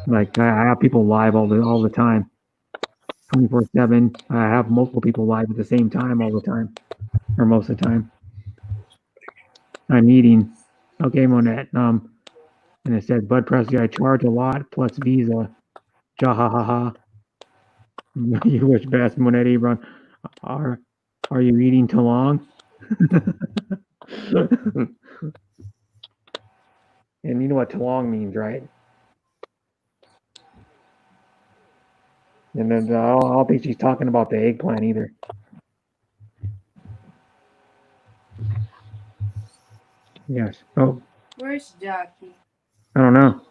Like I have people live all the time, 24/7. I have multiple people live at the same time all the time, or most of the time. I'm eating. Okay, Monette. And it said, Bud Presley, I charge a lot plus Visa. Ja ha ha ha. You wish best, Monette Ebron. Are you eating too long? And you know what Talong means, right? And then I don't think she's talking about the eggplant either. Yes. Oh, Where's Jackie? I don't know.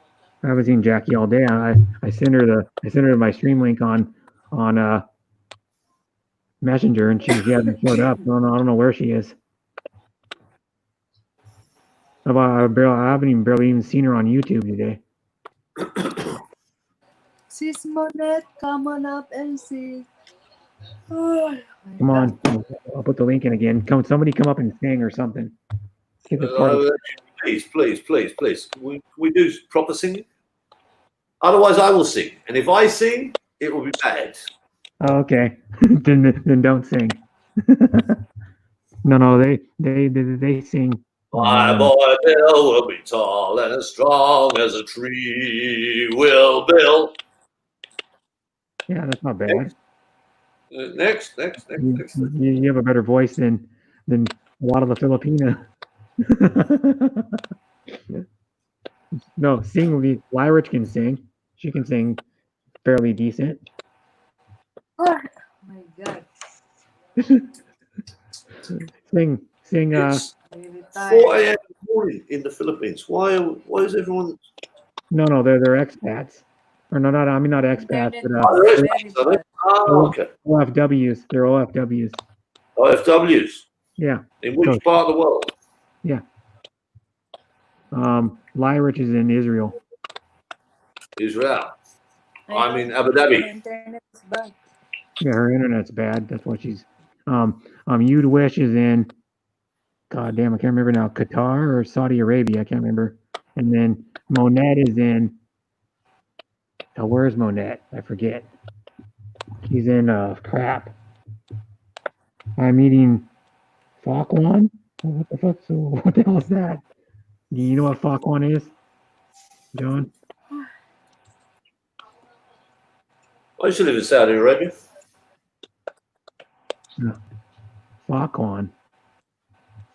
I haven't seen Jackie all day. I sent her my stream link on Messenger, and she hasn't showed up. I don't know where she is. I haven't barely even seen her on YouTube today. Sis Monette, come on up and sing. Oh, Come on, I'll put the link in again. Somebody come up and sing or something. Get this party. Please. Can we do proper singing? Otherwise, I will sing. And if I sing, it will be bad. Oh, okay. then don't sing. No, they sing. My boy Bill will be tall and as strong as a tree will Bill. Yeah, that's not bad. Next. You have a better voice than a lot of the Filipino. No, sing. Lyric can sing. She can sing fairly decent. oh my God. Sing. It's Very 4 tired. a.m. in the morning in the Philippines. Why is everyone? No, they're expats. Or no, not expats, Internet but is very bad. Okay. OFWs. They're OFWs. OFWs. Yeah. In which part of the world? Yeah. Lyric is in Israel. Israel. I'm in Abu Dhabi. The internet is bad. Yeah, her internet's bad. That's why she's. You'd Wish is in. God damn, I can't remember now. Qatar or Saudi Arabia, I can't remember. And then Monette is in. Oh, where's Monette? I forget. She's in crap. I'm eating Fakwan. What the fuck? So what the hell is that? Do you know what Fakwan is, John? I used to live in Saudi Arabia. No. Fakwan.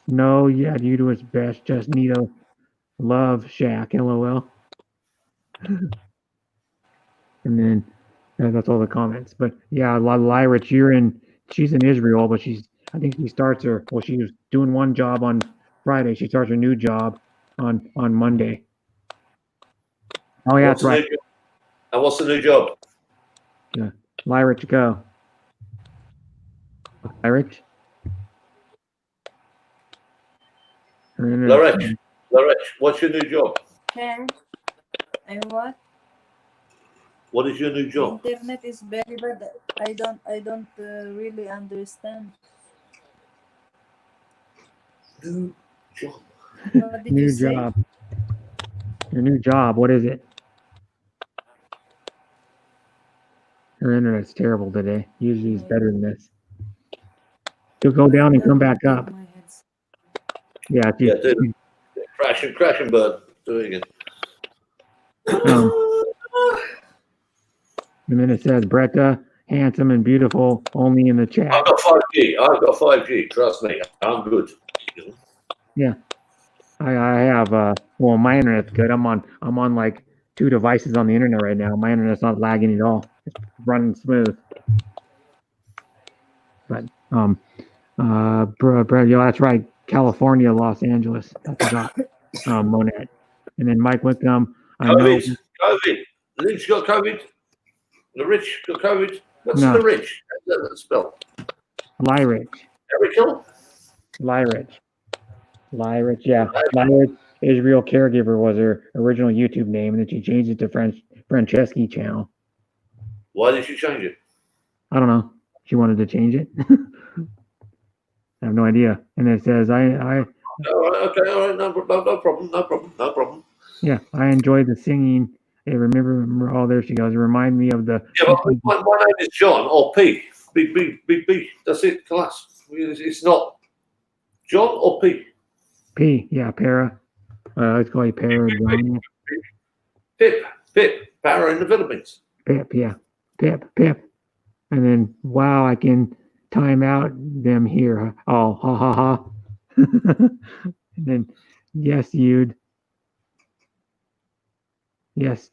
No, yeah, you do its best. Just need a love shack. LOL. And then that's all the comments. But yeah, Lyra, she's in Israel, but I think she starts her. Well, she was doing one job on Friday. She starts her new job on Monday. Oh yeah, that's right. And what's the new job? Yeah, Lyra, go. Lyra. Lorette, what's your new job? Ken, and what? What is your new job? Internet is very bad. I don't really understand. New job. What did you say? Job. Your new job. What is it? Her internet's terrible today. Usually it's better than this. She'll go down and come back up. Yeah. Dude. Crash and burn. Doing it. And then it says Bretta, handsome and beautiful, only in the chat. I've got 5G. Trust me, I'm good. Yeah. I have well, my internet's good. I'm on like 2 devices on the internet right now. My internet's not lagging at all. It's running smooth. But Brett, yeah, that's right. California, Los Angeles. I forgot. Monette. And then Mike Wickham. COVID. The Rich got COVID. The Rich got COVID. What's No. the Rich? How's that spelled? Lyric. Eric Hill? Lyric, yeah. Lyric Israel Caregiver was her original YouTube name, and then she changed it to Franceschi channel. Why did she change it? I don't know. She wanted to change it. I have no idea. And it says, All right, no problem. Yeah, I enjoyed the singing. Hey, remember, oh, there she goes. It reminded me of the. Yeah, but my name is John or P. B. That's it, class. It's not John or P. P, yeah, Para. Let's call you Para. Pip, Para in the Philippines. Pip, yeah. Pip. And then, wow, I can time out them here. Oh, ha. And then, yes, you'd. Yes.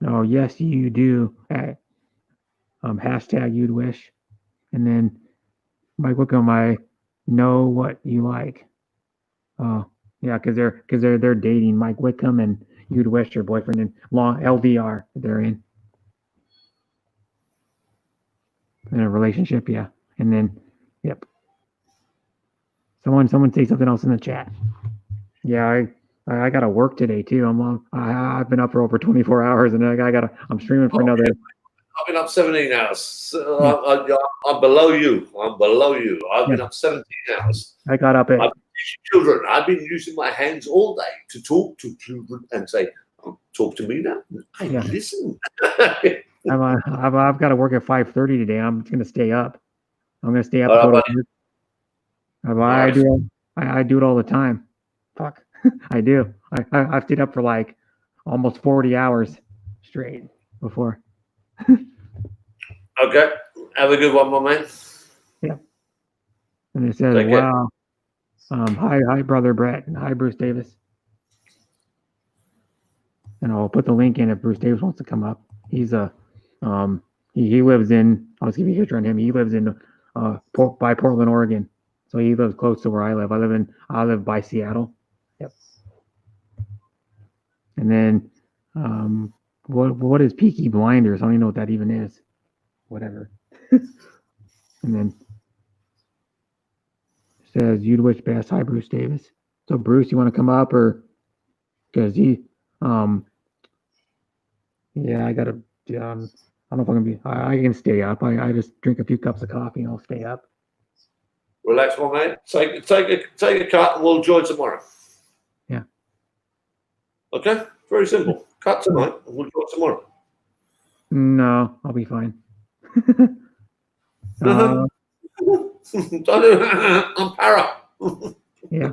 Oh, yes, you do. Hashtag you'd wish. And then Mike Wickham, I know what you like. Oh, yeah, because they're dating. Mike Wickham and you'd wish, your boyfriend, and long LDR they're in a relationship, yeah. And then, yep. Someone say something else in the chat. Yeah, I got to work today too. I've been up for over 24 hours, and I'm streaming for another. I've been up 17 hours. So Yeah. I'm below you. I'm below you. I've been Yeah. up 17 hours. I got up at I've been teaching children. I've been using my hands all day to talk to children and say, "Oh, talk to me now." I Yeah. listen. I've got to work at 5:30 today. I'm just gonna stay up. I'm gonna stay up All and go right, to buddy. work. I Nice. do. I do it all the time. Fuck, I do. I've stayed up for like almost 40 hours straight before. Okay. Have a good one, my man. Yeah. And it says, Take care. "Wow, hi, brother Brett, and hi, Bruce Davis." And I'll put the link in if Bruce Davis wants to come up. He's he lives in. I'll just give you a picture on him. He lives in by Portland, Oregon. So he lives close to where I live. I live by Seattle. Yep. And then what is Peaky Blinders? I don't even know what that even is. Whatever. And then it says you'd wish best. Hi, Bruce Davis. So Bruce, you want to come up or because he yeah, I gotta I don't know if I'm gonna be I can stay up. I just drink a few cups of coffee and I'll stay up. Relax, my man. Take a cut and we'll join tomorrow. Yeah. Okay? Very simple. Cut tonight and we'll join tomorrow. No, I'll be fine. I'm para. Yeah.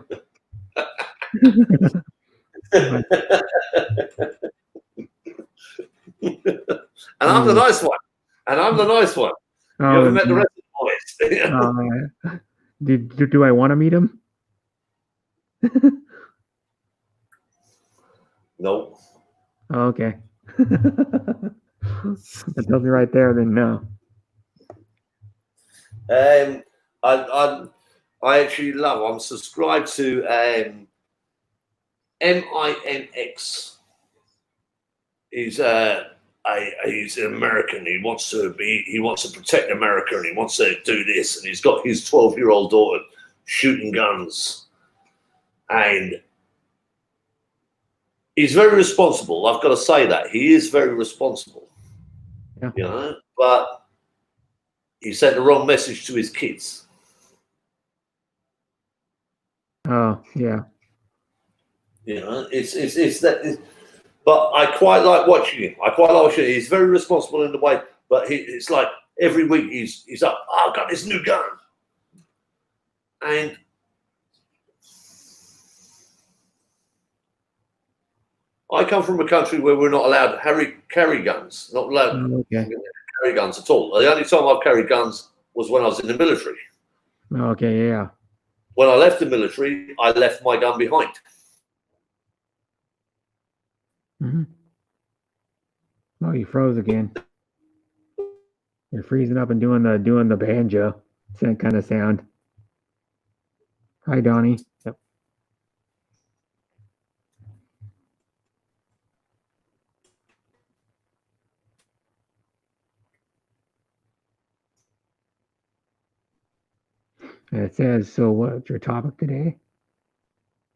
And I'm the nice one. And I'm the nice one. You haven't met the rest of the boys. Do I want to meet him? No. Oh, okay. That tells me right there. Then no. I actually love. I'm subscribed to MINX. He's he's an American. He wants to protect America, and he wants to do this. And he's got his 12-year-old daughter shooting guns, and he's very responsible. I've got to say that he is very responsible. Yeah. You know, but he sent the wrong message to his kids. Oh, yeah. You know, it's that. But I quite like watching him. I quite like watching him. He's very responsible in the way, but it's like every week he's up. Oh, I've got this new gun, and I come from a country where we're not allowed to carry guns. Not allowed to carry guns at all. The only time I've carried guns was when I was in the military. Okay, yeah. When I left the military, I left my gun behind. Mm-hmm. Oh, you froze again. You're freezing up and doing the banjo kind of sound. Hi, Donnie. Yep. And it says, so what's your topic today?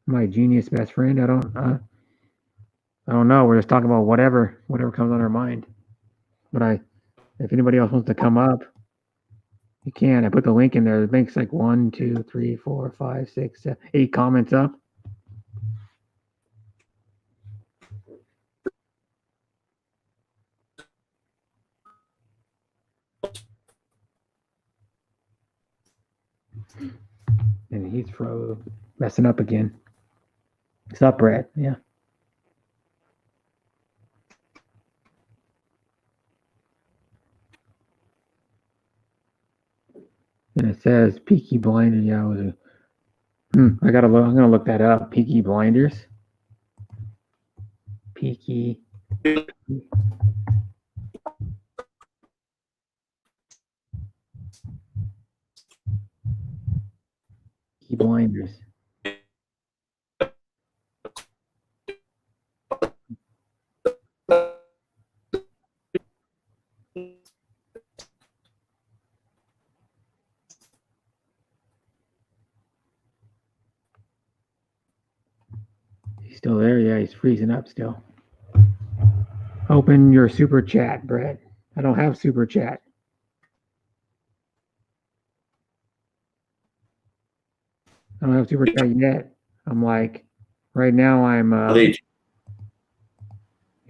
My genius best friend? I don't know. We're just talking about whatever comes on our mind. But if anybody else wants to come up, you can. I put the link in there. It makes like 1, 2, 3, 4, 5, 6, 7, 8 comments up. And he's messing up again. What's up, Brett? Yeah. And it says Peaky Blinders. Yeah, I'm gonna look that up. Peaky Blinders. Peaky Blinders. still there? Yeah, he's freezing up still. Open your super chat, Brett. I don't have super chat. I don't have super chat yet. I'm like, right now I'm. You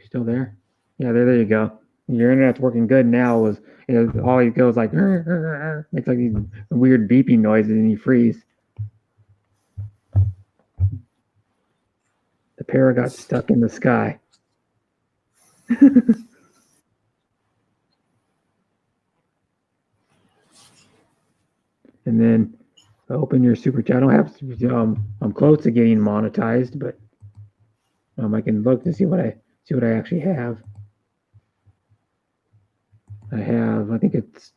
still there? Yeah, there you go. Your internet's working good now. All he goes like, makes like these weird beeping noises, and you freeze. The parrot got stuck in the sky. And then open your super chat. I don't have. I'm close to getting monetized, but I can look to see what I actually have. I think it's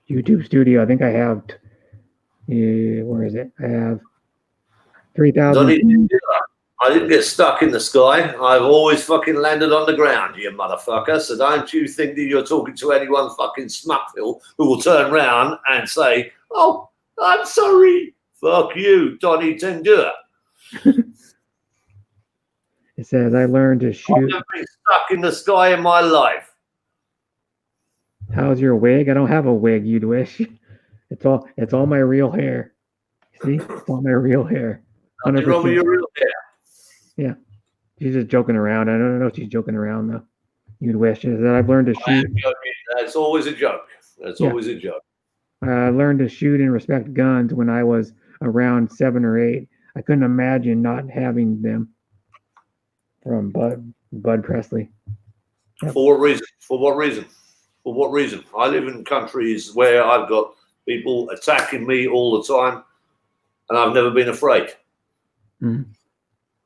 YouTube Studio. I think I have. Where is it? I have 3,000. I didn't get stuck in the sky. I've always fucking landed on the ground, you motherfucker. So don't you think that you're talking to anyone fucking Smuckville who will turn around and say, "Oh, I'm sorry." Fuck you, Donnie Tendua. It says I learned to shoot. I've never been stuck in the sky in my life. How's your wig? I don't have a wig, you'd wish. It's all my real hair. See? It's all my real hair. 100%. Nothing wrong with your real hair. Yeah. She's just joking around. I don't know if she's joking around though. You'd wish. Is that I've learned to shoot. That's always a joke. That's always a joke. I learned to shoot and respect guns when I was around 7 or 8. I couldn't imagine not having them. From Bud Presley. Yep. For what reason? For what reason? For what reason? I live in countries where I've got people attacking me all the time, and I've never been afraid. Mm-hmm.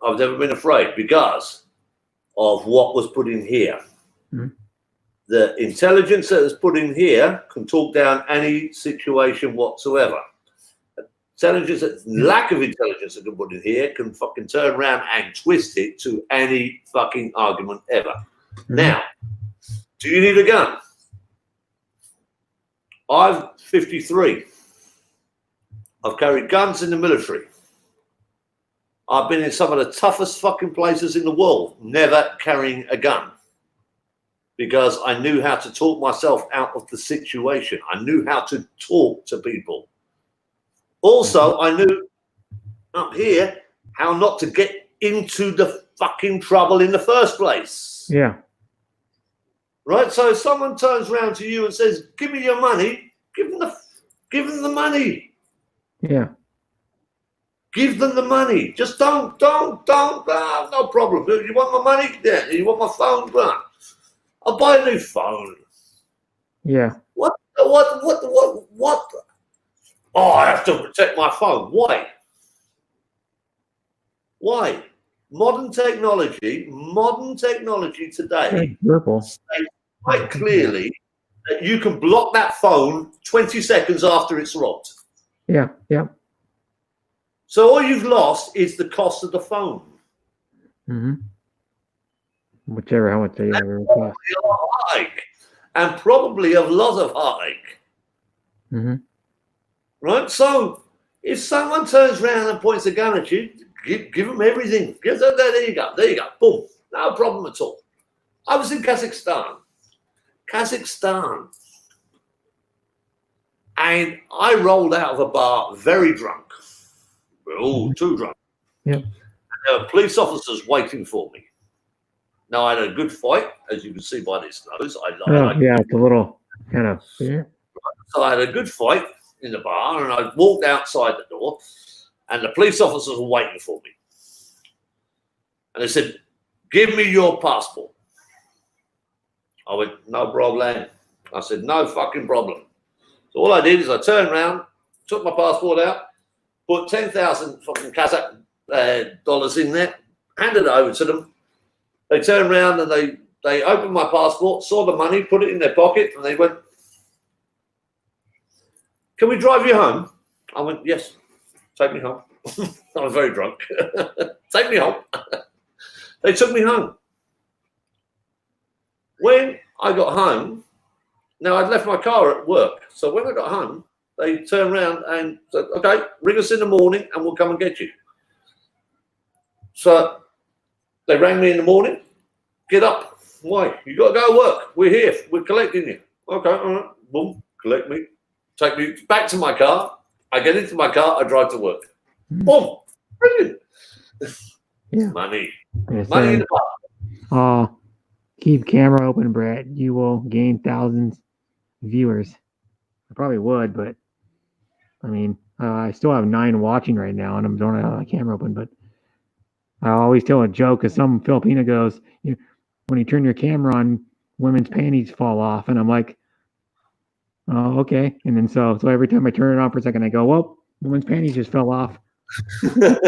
I've never been afraid because of what was put in here. Mm-hmm. The intelligence that is put in here can talk down any situation whatsoever. Intelligence, lack of intelligence that can put in here can fucking turn around and twist it to any fucking argument ever. Mm-hmm. Now, do you need a gun? I'm 53. I've carried guns in the military. I've been in some of the toughest fucking places in the world, never carrying a gun. Because I knew how to talk myself out of the situation. I knew how to talk to people. Also, I knew up here how not to get into the fucking trouble in the first place. Yeah. Right? So if someone turns around to you and says, "Give me your money," give them the money. Yeah. Give them the money. Just don't, no problem. You want my money? Yeah. You want my phone? Right. I'll buy a new phone. Yeah. What? Oh, I have to protect my phone. Why? Why? Modern technology today states quite clearly that you can block that phone 20 seconds after it's robbed. Yeah, yeah. So all you've lost is the cost of the phone. Mm-hmm. Whichever, how much they ever cost. And probably a lot of heartache. Mm-hmm. Right? So if someone turns around and points a gun at you, give them everything. There you go. There you go. Boom. No problem at all. I was in Kazakhstan. And I rolled out of a bar very drunk. We're all too drunk. Yep. And there were police officers waiting for me. Now, I had a good fight, as you can see by this nose. Yeah, it's a little kind of. Yeah. So I had a good fight in the bar, and I walked outside the door, and the police officers were waiting for me. And they said, "Give me your passport." I went, "No problem." I said, "No fucking problem." So all I did is I turned around, took my passport out, put 10,000 fucking Kazakh dollars in there, handed it over to them. They turned around and they opened my passport, saw the money, put it in their pocket, and they went, "Can we drive you home?" I went, "Yes, take me home." I was very drunk. Take me home. They took me home. When I got home, now I'd left my car at work. So when I got home, they turned around and said, "Okay, ring us in the morning and we'll come and get you." So they rang me in the morning. Get up. Why? You got to go to work. We're here. We're collecting you. Okay, all right. Boom. Collect me. Take me back to my car. I get into my car. I drive to work. Boom. Brilliant. Yeah. Money. It Money in says, the pot. keep camera open, Brett. You will gain thousands of viewers. I probably would, but I mean, I still have 9 watching right now, and I don't have a camera open. But I always tell a joke because some Filipina goes, when you turn your camera on, women's panties fall off, and I'm like, oh, okay. And then so every time I turn it on for a second, I go, well, women's panties just fell off for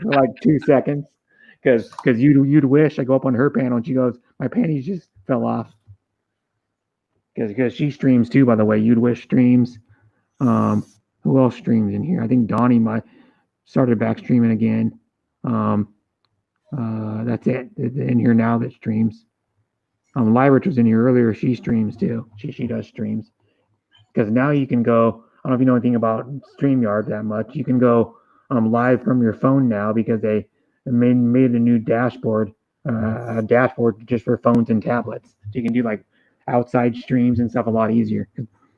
like 2 seconds, because you'd wish. I go up on her panel and she goes, my panties just fell off, because she streams too, by the way. You'd wish streams. Who else streams in here? I think Donnie might started back streaming again. That's it in here now that streams. Lyric was in here earlier. She streams too. She does streams, because now you can go. I don't know if you know anything about StreamYard that much. You can go live from your phone now, because they made a new dashboard, a dashboard just for phones and tablets. So you can do like outside streams and stuff a lot easier.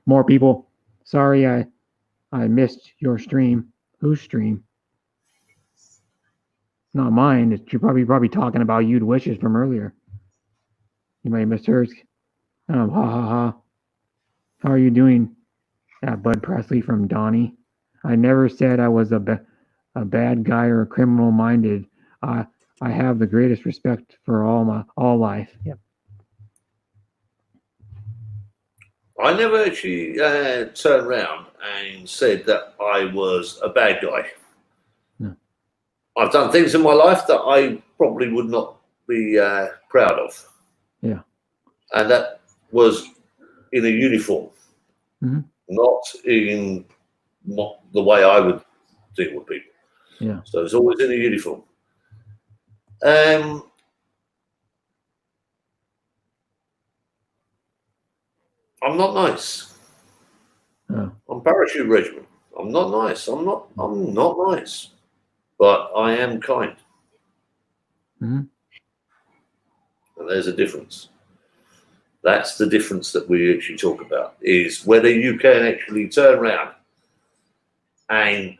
More people. Sorry, I missed your stream. Whose stream? Not mine. You're probably talking about You'd Wishes from earlier. You might have missed hers. Ha ha ha. How are you doing? Bud Presley from Donnie. I never said I was a bad guy or criminal minded. I have the greatest respect for all life. Yep. I never actually turned around and said that I was a bad guy. No. I've done things in my life that I probably would not be proud of. Yeah. And that was in a uniform, not in the way I would deal with people. Yeah. So it's always in a uniform. I'm not nice. Oh. I'm parachute regiment. I'm not nice. I'm not nice. But I am kind. Mhm. And there's a difference. That's the difference that we actually talk about, is whether you can actually turn around and,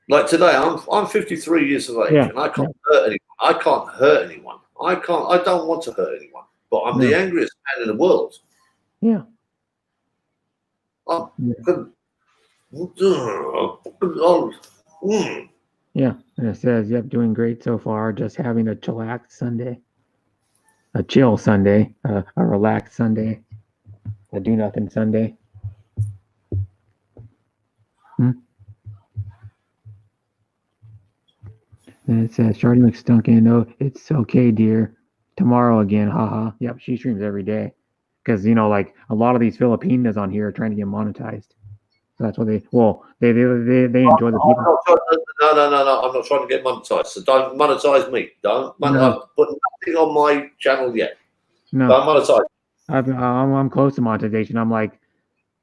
like today, I'm 53 years of age, and I can't hurt anyone. I can't hurt anyone. I don't want to hurt anyone. But I'm the angriest man in the world. Yeah. Yeah, and it says, yep, doing great so far. Just having a chillaxed Sunday, a chill Sunday, a relaxed Sunday, a do nothing Sunday. And it says, Shorty McStunkin, no, it's okay, dear. Tomorrow again, haha. Yep, she streams every day. Because, like a lot of these Filipinas on here are trying to get monetized. So that's what they enjoy the people. No. I'm not trying to get monetized. So don't monetize me. I've put nothing on my channel yet. No. Don't monetize. I'm close to monetization. I'm like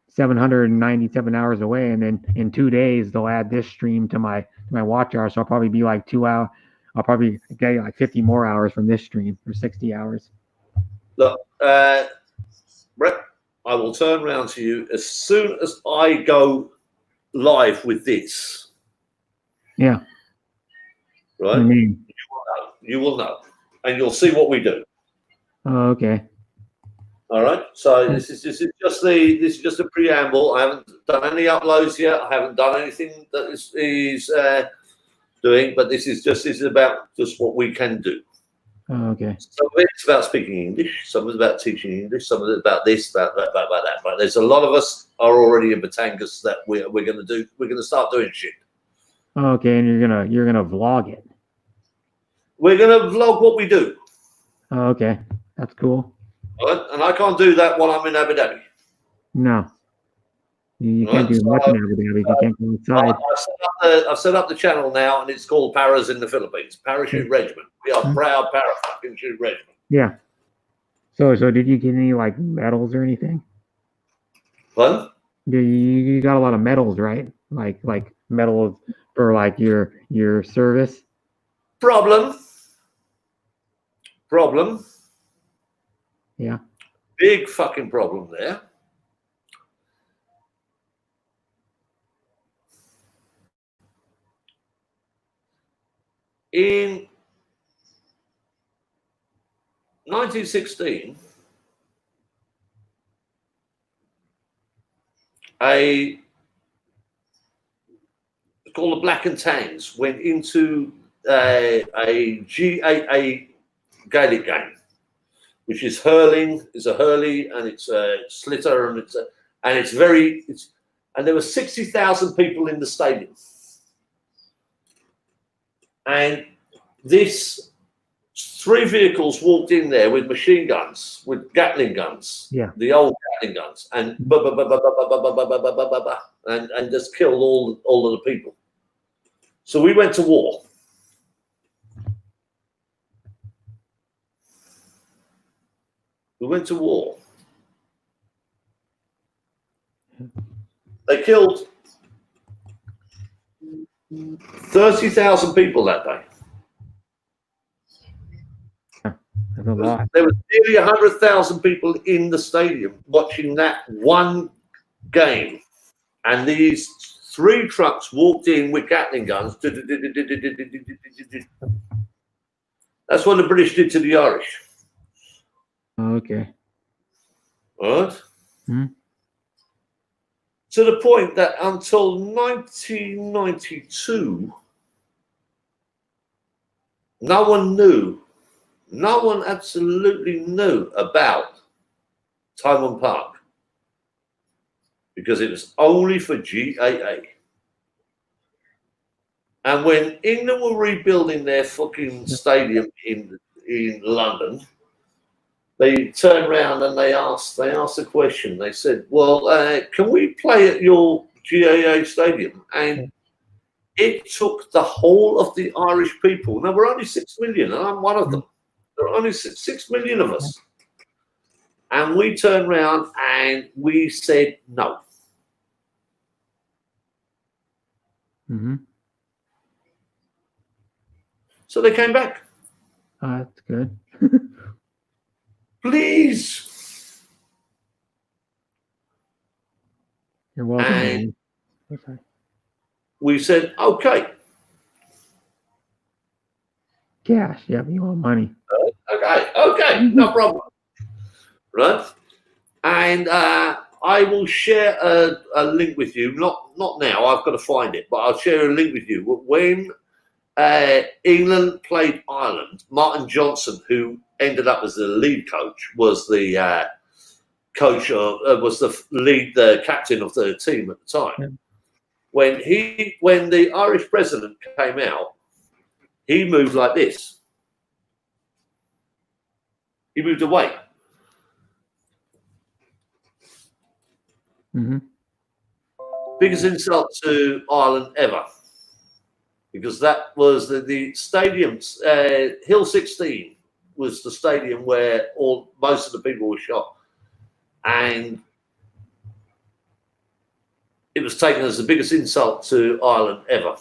797 hours away, and then in 2 days they'll add this stream to my watch hours. So I'll probably be like 2 hours. I'll probably get like 50 more hours from this stream, or 60 hours. Look, Brett, I will turn around to you as soon as I go live with this. Yeah. Right? You will know. And you'll see what we do. Oh, okay. All right. So this is just a preamble. I haven't done any uploads yet. I haven't done anything that is doing, but this is about just what we can do. Oh, okay. Some of it's about speaking English, some of it's about teaching English, some of it's about this, about that, about that. But there's a lot of us are already in Batangas that we're going to start doing shit. Oh, okay, and you're gonna vlog it. We're going to vlog what we do. Oh, okay, that's cool. All right? And I can't do that while I'm in Abu Dhabi. No, you can't do much in Abu Dhabi. You can't go outside. I've set up the channel now, and it's called Paras in the Philippines. Parachute Regiment. We are proud Parachute Regiment. Yeah. So did you get any like medals or anything? What? You got a lot of medals, right? Like medals for like your service. Problem. Yeah. Big fucking problem there. In 1916, it's called the Black and Tans went into a GAA Gaelic game, which is hurling. It's a hurley and it's a slitter and and there were 60,000 people in the stadium, and this 3 vehicles walked in there with machine guns, with Gatling guns, the old Gatling guns, and and just killed all of the people. So we went to war. They killed 30,000 people that day. That's a lot. There was nearly 100,000 people in the stadium watching that one game, and these 3 trucks walked in with Gatling guns. That's what the British did to the Irish. Okay. Right? Hmm. To the point that until 1992, no one absolutely knew about Tymon Park, because it was only for GAA. And when England were rebuilding their fucking stadium in London, they turned around and they asked a question. They said, well, can we play at your GAA stadium? And it took the whole of the Irish people. Now, we're only 6 million, and I'm one of them. There are only 6 million of us. And we turned around and we said no. Mm-hmm. So they came back. That's good. Please. You're welcome. And okay. we said, okay. Cash. Yeah, you want money. Okay, no problem. Right? And I will share a link with you. Not now, I've got to find it, but I'll share a link with you. When England played Ireland, Martin Johnson, who ended up as the lead coach, was the the captain of the team at the time. Yeah. When the Irish president came out, he moved like this. He moved away. Mm-hmm. Biggest insult to Ireland ever. Because that was the stadium, Hill 16 was the stadium where most of the people were shot. And it was taken as the biggest insult to Ireland ever.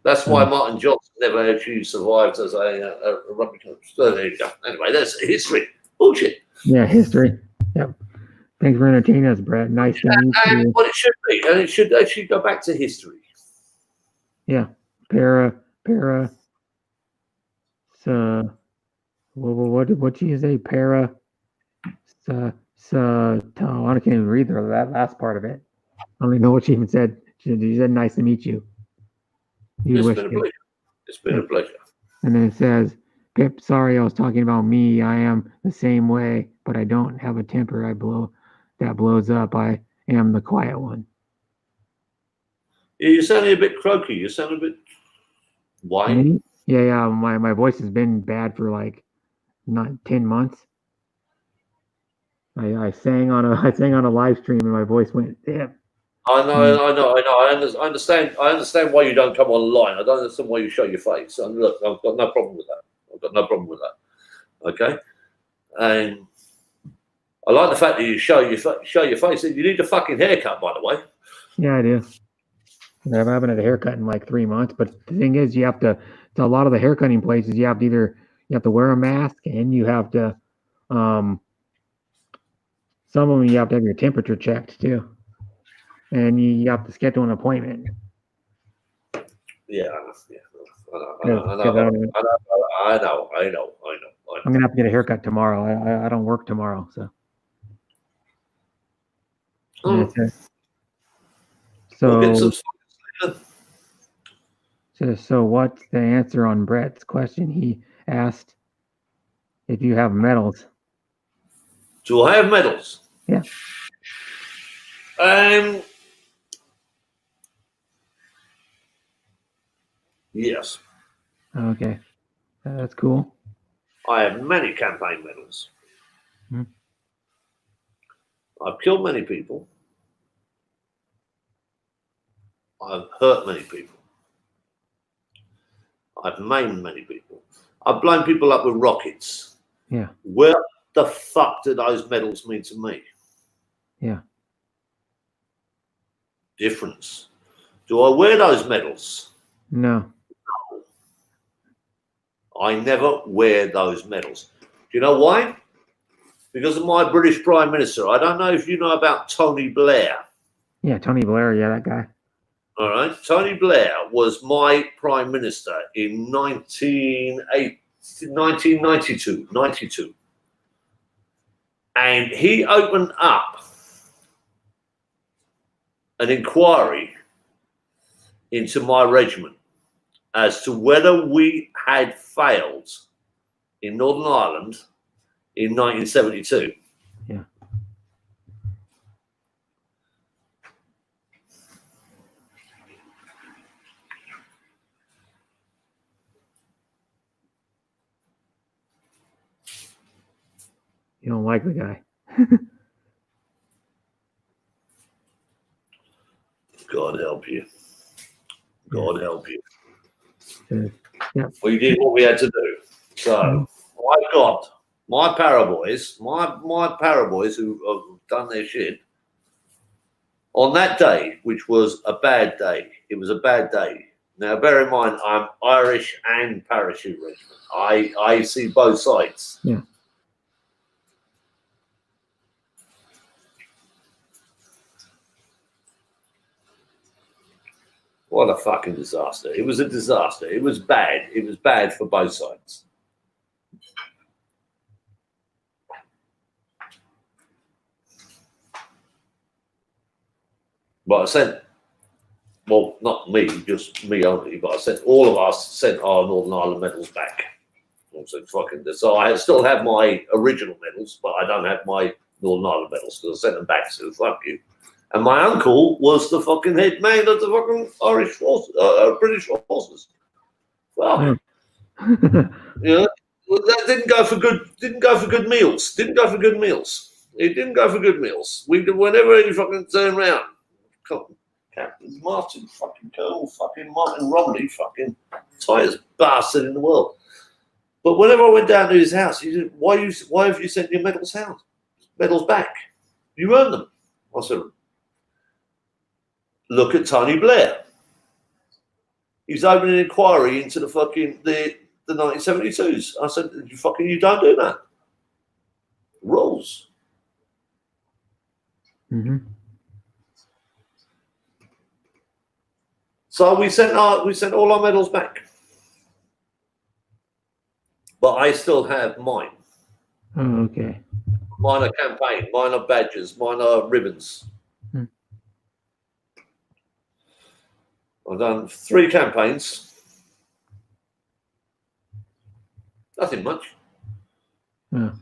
That's why Martin Johnson never actually survived as a rugby coach. So there you go. Anyway, that's history. Bullshit. Yeah, history. Yep. Thanks for entertaining us, Brett. Nice to meet you. And what it should be, and it should actually go back to history. Yeah. What did you say? I can't even read that last part of it. I don't even know what she even said. She said, "Nice to meet you." It's been a pleasure. It's been a pleasure. And then it says, "Pip, sorry, I was talking about me. I am the same way, but I don't have a temper. That blows up. I am the quiet one." Yeah, you're sounding a bit croaky. You sound a bit whiny. Yeah. My voice has been bad for like 10 months. I sang on a live stream and my voice went dip. I know. I understand why you don't come online. I don't understand why you show your face. And look, I've got no problem with that. Okay, and I like the fact that you show your face. You need a fucking haircut, by the way. Yeah, I do. I haven't had a haircut in like 3 months, but the thing is, you have to. To a lot of the haircutting places, you have to wear a mask, and you have to. Some of them you have to have your temperature checked too, and you have to schedule an appointment. Yeah, I know. I'm gonna have to get a haircut tomorrow. I don't work tomorrow, so. That's it. We'll get So, some so what's the answer on Brett's question? He asked if you have medals. Do I have medals? Yeah. Yes. Okay, that's cool. I have many campaign medals. Hmm. I've killed many people. I've hurt many people. I've maimed many people. I've blown people up with rockets. Yeah. What the fuck do those medals mean to me? Yeah. Difference. Do I wear those medals? No. I never wear those medals. Do you know why? Because of my British Prime Minister. I don't know if you know about Tony Blair. Yeah, Tony Blair. Yeah, that guy. All right. Tony Blair was my Prime Minister in 1992. And he opened up an inquiry into my regiment as to whether we had failed in Northern Ireland in 1972. Yeah. You don't like the guy. God help you. God help you. Yeah. We did what we had to do. So I've got my paraboys, my paraboys who have done their shit on that day, which was a bad day. It was a bad day. Now, bear in mind, I'm Irish and parachute regiment. I see both sides. Yeah. What a fucking disaster. It was a disaster. It was bad. It was bad for both sides. But I sent, well, not me, just me only, but I sent all of us sent our Northern Ireland medals back. So I still have my original medals, but I don't have my Northern Ireland medals because I sent them back, so fuck you. And my uncle was the fucking head man of the fucking Irish forces, British forces. Well, you know, that didn't go for good meals. It didn't go for good meals. Whenever he fucking turned around, Captain Martin, fucking Colonel, fucking Martin Romney, fucking tightest bastard in the world. But whenever I went down to his house, he said, "Why have you sent your medals back? You earned them." I said, "Look at Tony Blair. He's opening an inquiry into the fucking the 1972s." I said, "You don't do that. Rules." Mm-hmm. So we sent all our medals back, but I still have mine. Oh, okay. Mine are campaign. Mine are badges. Mine are ribbons. Hmm. I've done 3 campaigns. Nothing much. Yeah.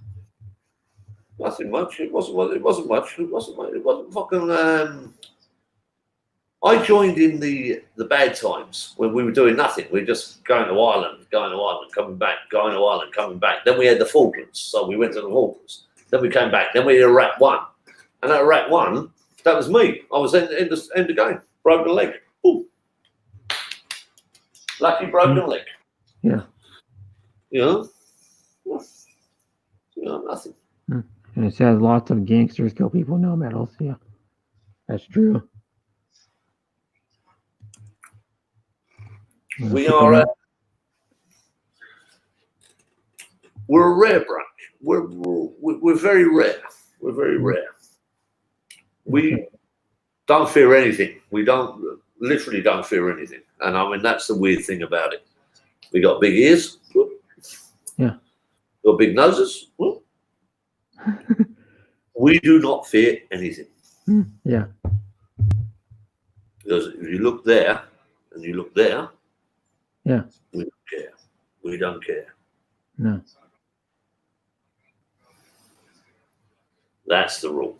Nothing much. It wasn't much. It wasn't fucking. I joined in the bad times when we were doing nothing. We were just going to Ireland, coming back, going to Ireland, coming back. Then we had the Falklands, so we went to the Falklands. Then we came back. Then we had Iraq 1. And at Iraq 1, that was me. I was in the game. Broken leg. Ooh. Lucky broken leg. Yeah. You know? Nothing. And And it says lots of gangsters kill people, no medals. Yeah, that's true. We are we're a rare branch. We're very rare. We're very rare. We don't fear anything. We literally don't fear anything. And I mean, that's the weird thing about it. We got big ears. Yeah. Got big noses. We do not fear anything. Yeah. Because if you look there and you look there, yeah, we don't care. We don't care. No. That's the rule.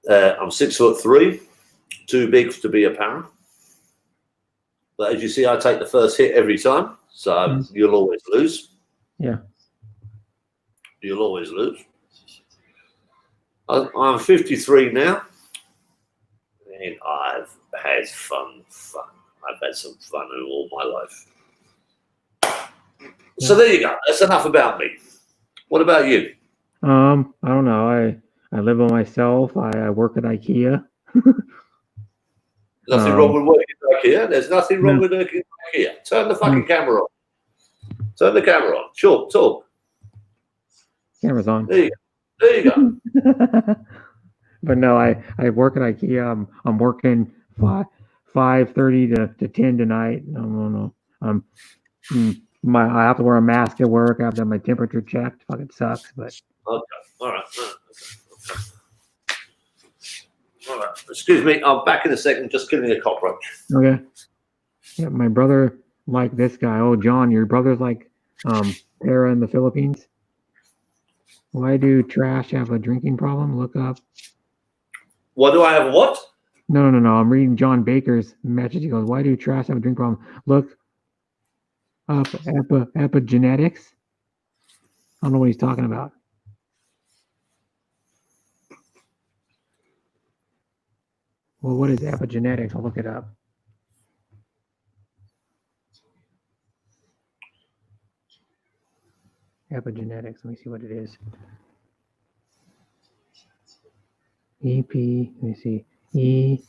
I'm 6'3", too big to be a para. But as you see, I take the first hit every time, so you'll always lose. Yeah. You'll always lose. I'm 53 now, and I've had fun. I've had some fun in all my life. So there you go. That's enough about me. What about you? I don't know. I live by myself. I work at IKEA. Nothing wrong with working at IKEA. There's nothing wrong with working at IKEA. Turn the fucking camera on. Turn the camera on. Sure, talk. Camera's on. There you go. There you go. But no, I work at IKEA. I'm working 5:30 to 10 tonight. No. I have to wear a mask at work. I have to have my temperature checked. Fucking sucks, but. Okay. All right. All right. Excuse me. I'm back in a second. Just killing a cockroach. Okay. Yeah, my brother like this guy. Oh, John, your brother's like Tara in the Philippines. Why do trash have a drinking problem? Look up. What do I have? What? No. I'm reading John Baker's message. He goes, "Why do trash have a drink problem? Look up epigenetics." I don't know what he's talking about. Well, what is epigenetics? I'll look it up. Epigenetics. Let me see what it is. EP. Let me see. EPIGENETICS.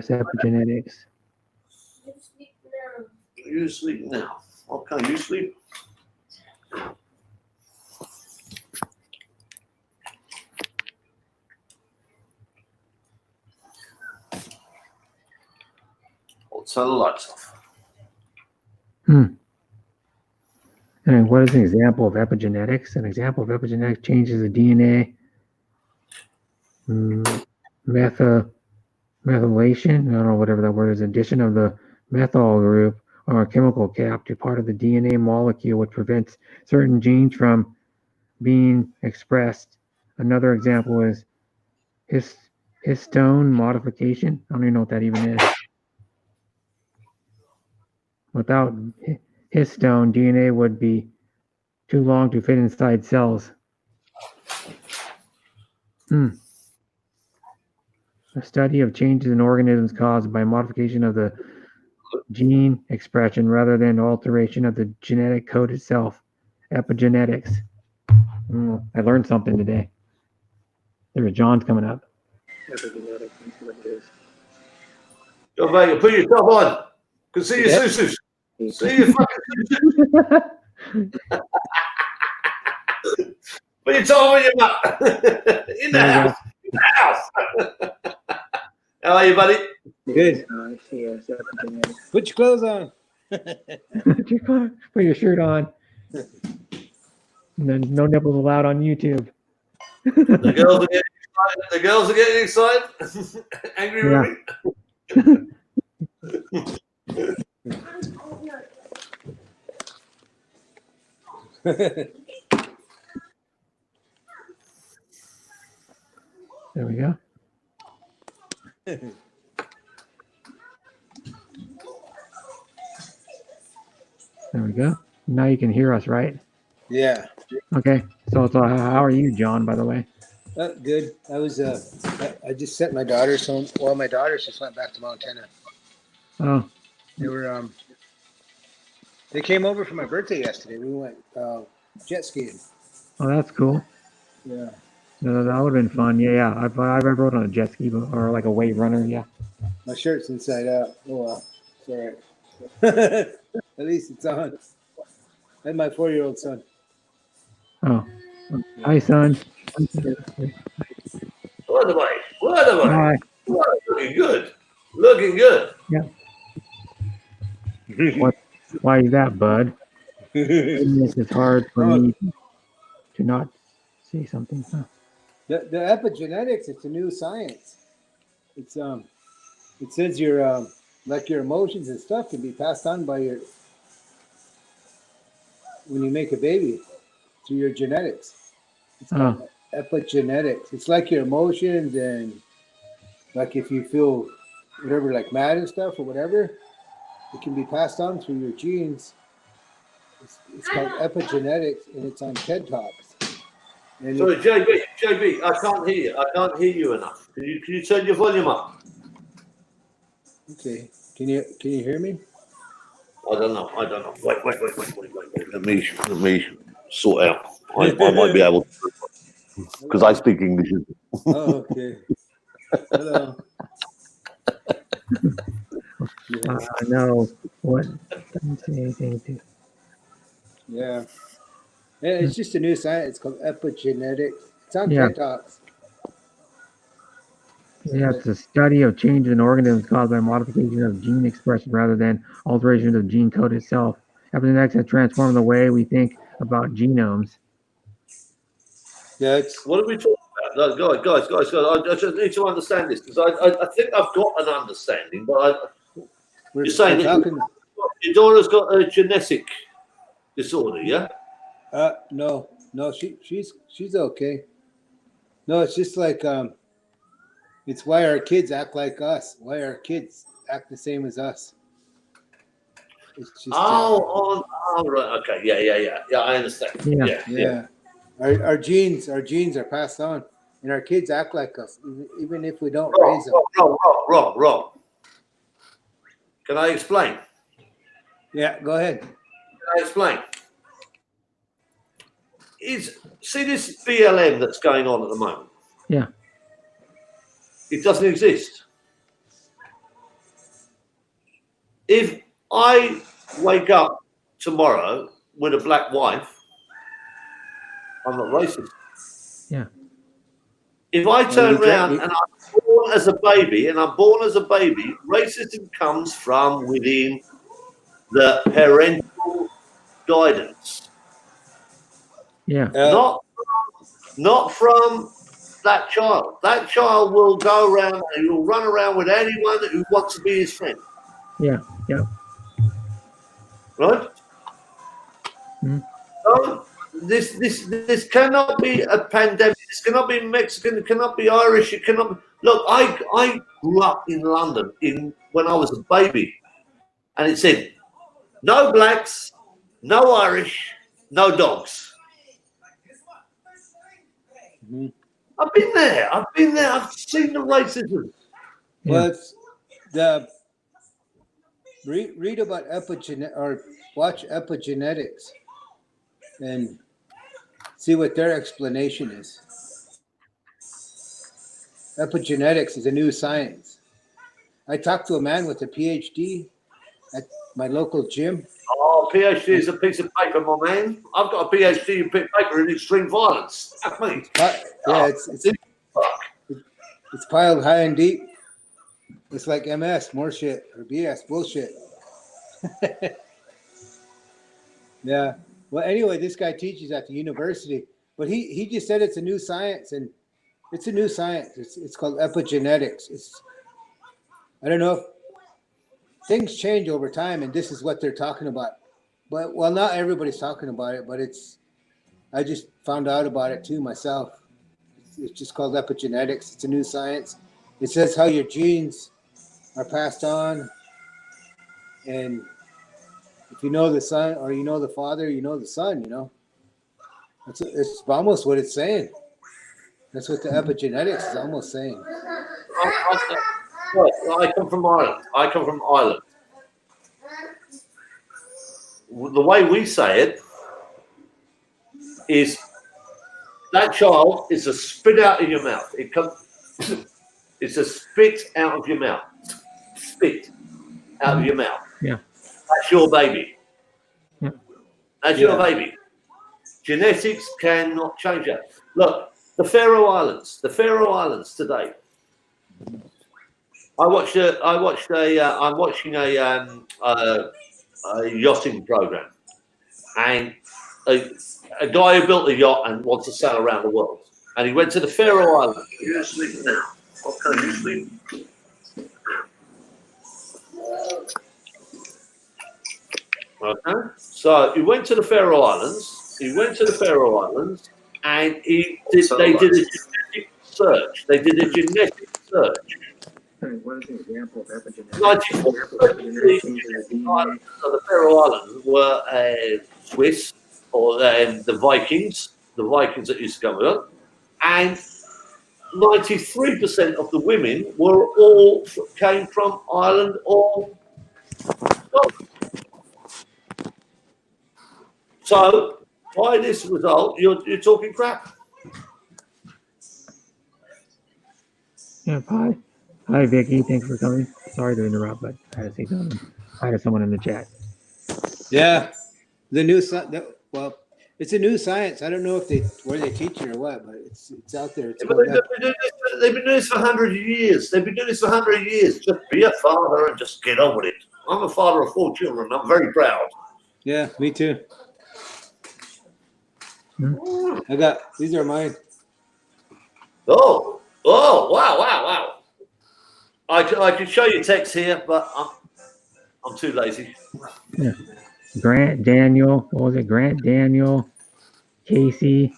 Epigenetics. You sleep now. Okay, you sleep. I'll turn the lights off. And what is an example of epigenetics? An example of epigenetics changes the DNA methylation. I don't know, whatever that word is. Addition of the methyl group or a chemical cap to part of the DNA molecule, which prevents certain genes from being expressed. Another example is histone modification. I don't even know what that even is. Without histone, DNA would be too long to fit inside cells. A study of changes in organisms caused by modification of the gene expression rather than alteration of the genetic code itself. Epigenetics. I learned something today. There's John's coming up. Epigenetics. Let me see what it is. Go back and put yourself on. Can see your susus. See your fucking susus. Put your toe on your butt. In the house. In the house. How are you, buddy? Good. Put your clothes on. Put your shirt on. And then no nipples allowed on YouTube. The girls are getting excited. Angry with me. There we go. There we go. Now you can hear us, right? Yeah. Okay. So how are you, John, by the way? Good. I was I just sent my daughters home. Well, my daughters just went back to Montana. Oh, They were they came over for my birthday yesterday. We went jet skiing. oh, that's cool. Yeah. No, that would have been fun. Yeah. I've ever rode on a jet ski or like a wave runner. Yeah. My shirt's inside out. Oh well. It's all right. At least it's on. And my 4-year-old son. Oh, hi, son. What am I? Hi. Looking good. Looking good. Yeah. What? Why is that, bud? Goodness, it's hard for me to not say something. Huh. The epigenetics, it's a new science. It's it says your like your emotions and stuff can be passed on by your when you make a baby through your genetics. It's called epigenetics. It's like your emotions and like if you feel whatever, like mad and stuff or whatever, it can be passed on through your genes. It's called epigenetics, and it's on TED Talks. And Sorry, JB, I can't hear you. I can't hear you enough. Can you turn your volume up? Okay. Can you hear me? I don't know. Wait. Let me sort out. I might be able to, because I speak English. Oh, okay. Hello. I know what. Yeah. Yeah, it's just a new science. It's called epigenetics. It's on Yeah. TED Talks. Yeah, it's a study of changes in organisms caused by modification of gene expression rather than alterations of gene code itself. Epigenetics has transformed the way we think about genomes. Yeah, it's What are we talking about? No, guys, I just need to understand this because I think I've got an understanding, but you're saying that your daughter's got a genetic disorder, yeah? no, she's okay. No, it's just like it's why our kids act like us. Why our kids act the same as us. It's just Oh, right, okay, yeah, I understand. Yeah. Our genes are passed on, and our kids act like us, even if we don't raise them. Wrong. Can I explain? Yeah, go ahead. Can I explain? See this BLM that's going on at the moment? Yeah. It doesn't exist. If I wake up tomorrow with a black wife, I'm not racist. Yeah. If I turn around and I'm born as a baby, racism comes from within the parental guidance. Yeah. Not from that child. That child will go around and he will run around with anyone who wants to be his friend. Yeah. Right? Mm-hmm. So this cannot be a pandemic. This cannot be Mexican. It cannot be Irish. It cannot be. Look, I grew up in London when I was a baby, and it said no blacks, no Irish, no dogs. Mm-hmm. I've been there. I've seen the racism. But read about epigenetic or watch epigenetics and see what their explanation is. Epigenetics is a new science. I talked to a man with a PhD at my local gym. Oh, PhD is a piece of paper, my man. I've got a PhD in paper in extreme violence. That's me. It's piled high and deep. It's like MS, more shit, or BS, bullshit. Yeah. Well, anyway, this guy teaches at the university, but he just said it's a new science, and it's a new science. It's called epigenetics. I don't know if things change over time, and this is what they're talking about. But well, not everybody's talking about it, but I just found out about it too myself. It's just called epigenetics. It's a new science. It says how your genes are passed on, and if you know the son or you know the father, you know the son. It's almost what it's saying. That's what the epigenetics is almost saying. I come from Ireland. The way we say it is that child is a spit out of your mouth. It comes. It's a spit out of your mouth. Spit out of your mouth. Yeah. That's your baby. Yeah. That's your baby. Genetics cannot change that. Look, the Faroe Islands today. I'm watching a yachting program, and a guy who built a yacht and wants to sail around the world, and he went to the Faroe Islands. You're sleeping now. What time are you sleeping? Okay, so he went to the Faroe Islands. And they did a genetic search. What is an example of epigenetics? The Faroe Islands were Swiss, or the Vikings that used to come with them, and 93% of the women came from Ireland or Scotland. So by this result, you're talking crap. Yeah, hi. Hi, Vicky. Thanks for coming. Sorry to interrupt, but I had to say something. I had someone in the chat. Yeah, the new well, it's a new science. I don't know where they teach it or what, but it's out there. It's They've been doing this for 100 years. Just be a father and just get on with it. I'm a father of 4 children. I'm very proud. Yeah, me too. These are mine. Oh, wow. I could show you text here, but I'm too lazy. Yeah. Grant, Daniel, what was it? Grant, Daniel, Cassie,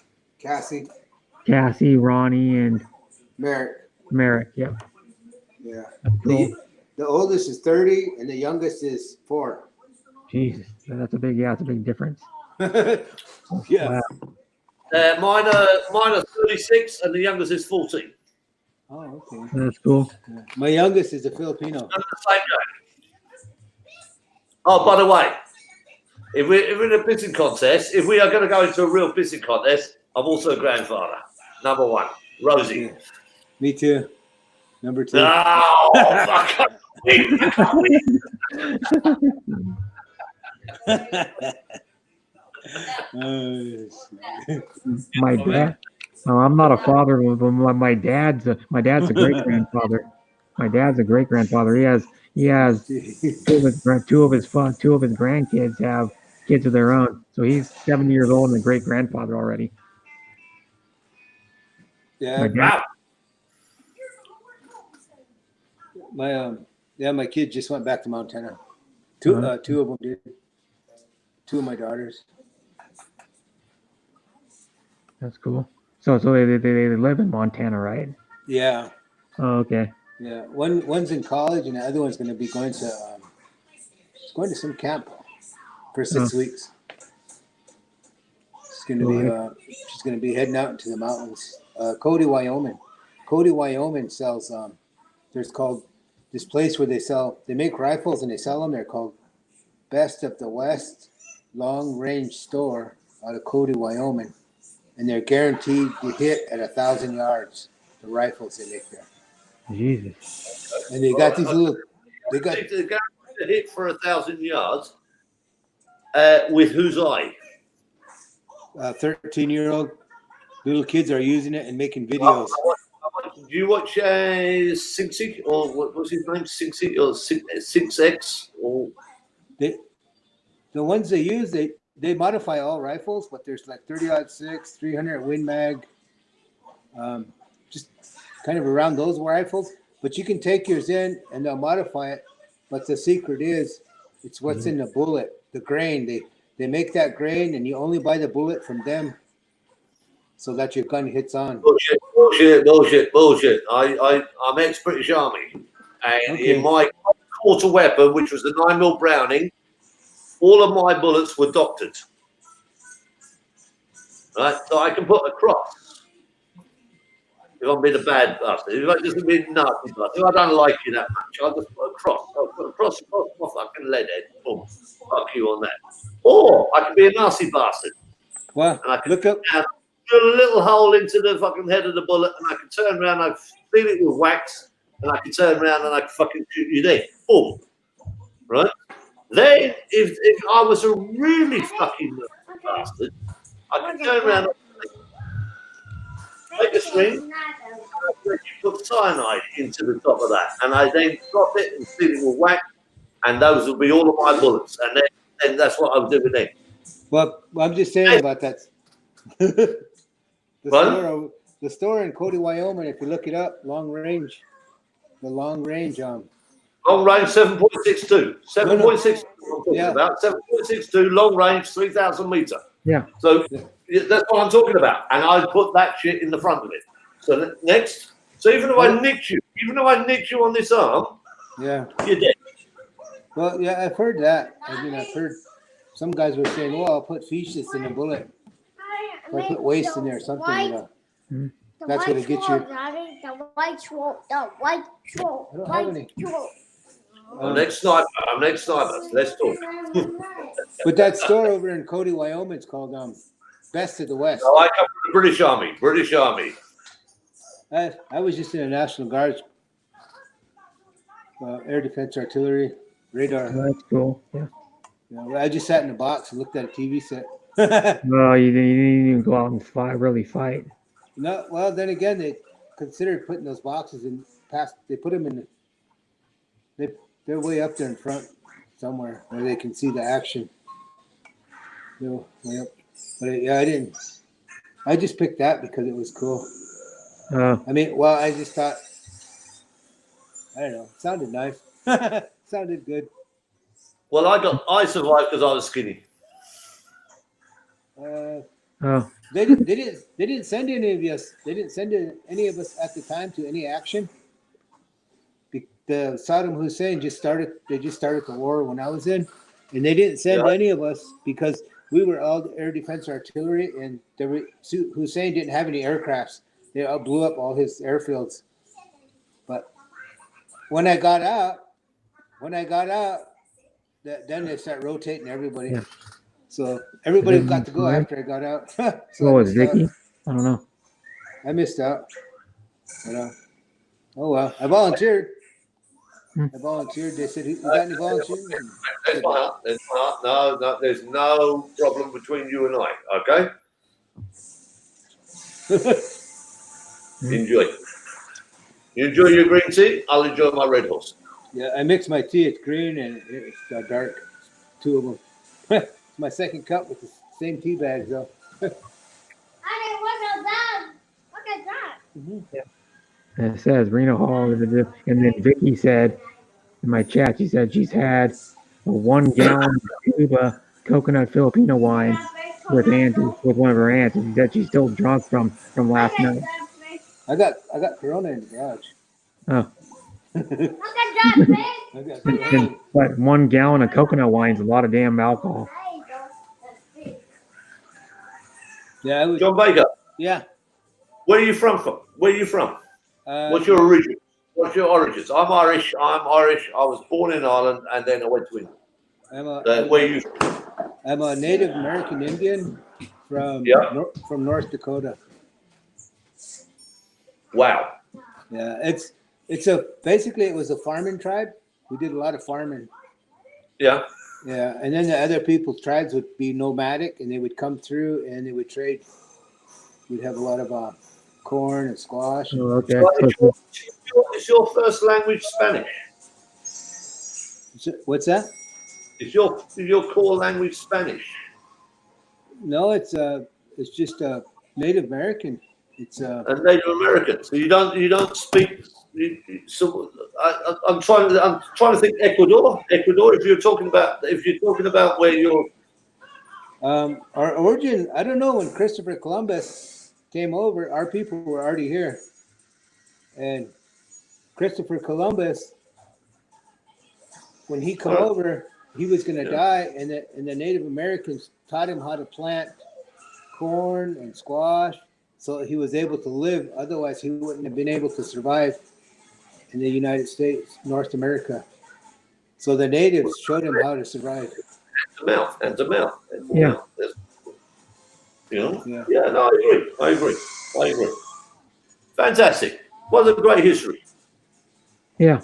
Ronnie, and Merrick. Yep. Yeah. Cool. The oldest is 30 and the youngest is 4. Jesus, that's a big difference. Yeah. Wow. Mine are 36 and the youngest is 14. Oh, okay. That's cool. Yeah. My youngest is a Filipino. The same day. Oh, by the way, if we're in a pissing contest, if we are going to go into a real pissing contest, I'm also a grandfather. Number 1, Rosie. Yeah. Me too. Number 2. Oh, fuck. My dad. No, I'm not a father, but my dad's a great grandfather. My dad's a great grandfather. He has two of his grandkids have kids of their own. So he's 70 years old and a great grandfather already. Yeah. My kid just went back to Montana. Two of them did. 2 of my daughters. That's cool. So they live in Montana, right? Yeah. Oh, okay. Yeah. One's in college and the other one's going to be going to some camp for 6 weeks. She's going to be heading out into the mountains. Cody, Wyoming. Cody, Wyoming sells there's called this place where they make rifles and they sell them. They're called Best of the West Long Range Store out of Cody, Wyoming. And they're guaranteed to hit at 1,000 yards, the rifles they make there. Jesus. And they got these little They're guaranteed to hit for 1,000 yards with whose eye? 13-year-old little kids are using it and making videos. Do you watch Sing Sig, or what's his name? Sing Sig or Six X? Or the ones they use, they modify all rifles, but there's like 30-06, 300 Win Mag, just kind of around those rifles. But you can take yours in and they'll modify it. But the secret is, it's what's in the bullet, the grain. They make that grain, and you only buy the bullet from them, so that your gun hits on. Bullshit. I'm ex-British Army, and in my quarter weapon, which was the 9mm Browning, all of my bullets were doctored. Right, so I can put a cross if I'm being a bad bastard, if I just being nasty bastard, if I don't like you that much, I'll just put a cross. I'll put a cross across my fucking lead head. Boom. Fuck you on that. Or I could be a nasty bastard. Well, and I could look up. drill a little hole into the fucking head of the bullet, and I could turn around, I'd fill it with wax, and I could turn around and I could fucking shoot you there. Boom. Right? Then, if I was a really fucking bastard, I could turn around and take a string, and put cyanide into the top of that, and I then drop it and fill it with wax, and those will be all of my bullets, and that's what I was doing then. Well, I'm just saying about that. The store in Cody, Wyoming, if you look it up, long range. The long range. Long range 7.62. 7.62. Yeah. About 7.62 long range 3,000 meter. Yeah. So that's what I'm talking about. And I put that shit in the front of it. So next. So even though I nicked you on this arm, yeah, you're dead. Well, yeah, I've heard that. I mean, I've heard some guys were saying, well, I'll put feces in a bullet. Or I put waste in there or something. That's what it gets you. The white troll. I don't have any. I'm next sniper. Let's talk. But that store over in Cody, Wyoming, is called Best of the West. No, I come from the British Army. I was just in the National Guard, air defense artillery, radar. Oh, that's cool. Yeah. Yeah, I just sat in a box and looked at a TV set. No, you didn't even go out and really fight. No, well, then again, they considered putting those boxes in past. They put them in. They're way up there in front somewhere where they can see the action. They're way up. But yeah, I didn't. I just picked that because it was cool. I mean, well, I just thought. I don't know. It sounded nice. Sounded good. Well, I survived because I was skinny. They didn't send any of us. They didn't send any of us at the time to any action. The Saddam Hussein just started the war when I was in, and they didn't send any of us because we were all air defense artillery, and Hussein didn't have any aircrafts. They all blew up all his airfields. But when I got out, then they start rotating everybody. Yeah. So everybody got to go after I got out. So what was Vicky? I don't know. I missed out. But, oh well, I volunteered. They said, "You got any volunteers?" No, there's no problem between you and I. Okay. Enjoy. You enjoy your green tea. I'll enjoy my Red Horse. Yeah, I mixed my tea. It's green and it's dark. Two of them. It's my second cup with the same tea bags though. Yeah. And it says Rena Hall, and then Vicky said in my chat, she said she's had a 1 gallon Cuba coconut Filipino wine with one of her aunts, and she said she's still drunk from last night. I got Corona in the garage. Oh. But 1 gallon of coconut wine is a lot of damn alcohol. Yeah, John Baker. Yeah. Where are you from? What's your origin? What's your origins? I'm Irish. I was born in Ireland and then I went to England. Where are you from? I'm a Native American Indian from North Dakota. Wow. Yeah, basically it was a farming tribe. We did a lot of farming. Yeah. Yeah, and then the other people's tribes would be nomadic, and they would come through and they would trade. We'd have a lot of corn and squash. Oh, okay. Is your first language Spanish? What's that? Is your core language Spanish? No, it's just Native American. It's a Native American. So you don't speak. I'm trying to think. Ecuador. If you're talking about where you're. Our origin. I don't know when Christopher Columbus came over. Our people were already here, and Christopher Columbus, when he come over, he was going to die, and the Native Americans taught him how to plant corn and squash, so he was able to live. Otherwise, he wouldn't have been able to survive in the United States, North America. So the natives showed him how to survive. Hand to mouth. Yeah. You know? Yeah. Yeah, no, I agree. Fantastic. What a great history. Yeah.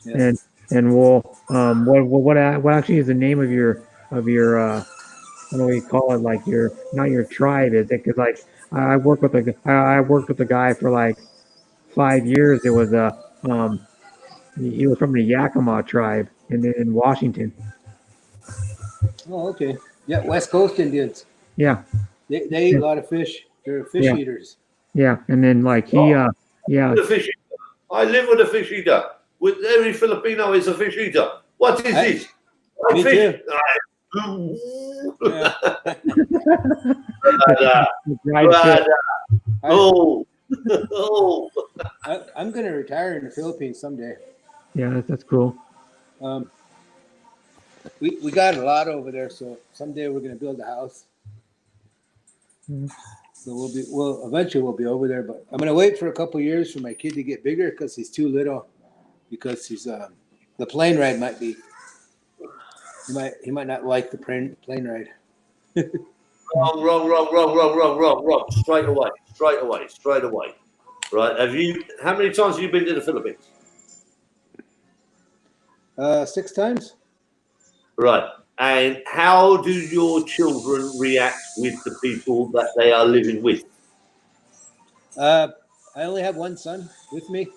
Yeah. And we'll what actually is the name of your what do we call it, like your, not your tribe, is it? Because like I worked with a guy for like 5 years. It was he was from the Yakima tribe in Washington. Oh, okay. Yeah, West Coast Indians. Yeah. They eat a lot of fish. They're fish Yeah. eaters. Yeah, and then like he yeah. The fish eater. I live with a fish eater. With every Filipino is a fish eater. What is this? Me Fish. Yeah. Oh. I'm going to retire in the Philippines someday. Yeah, that's cool. We got a lot over there, so someday we're going to build a house. So eventually we'll be over there, but I'm going to wait for a couple years for my kid to get bigger because he's too little. Because he's the plane ride might be. He might not like the plane ride. Wrong. Straight away. Right? How many times have you been to the Philippines? 6 times. Right. And how do your children react with the people that they are living with? I only have one son with me.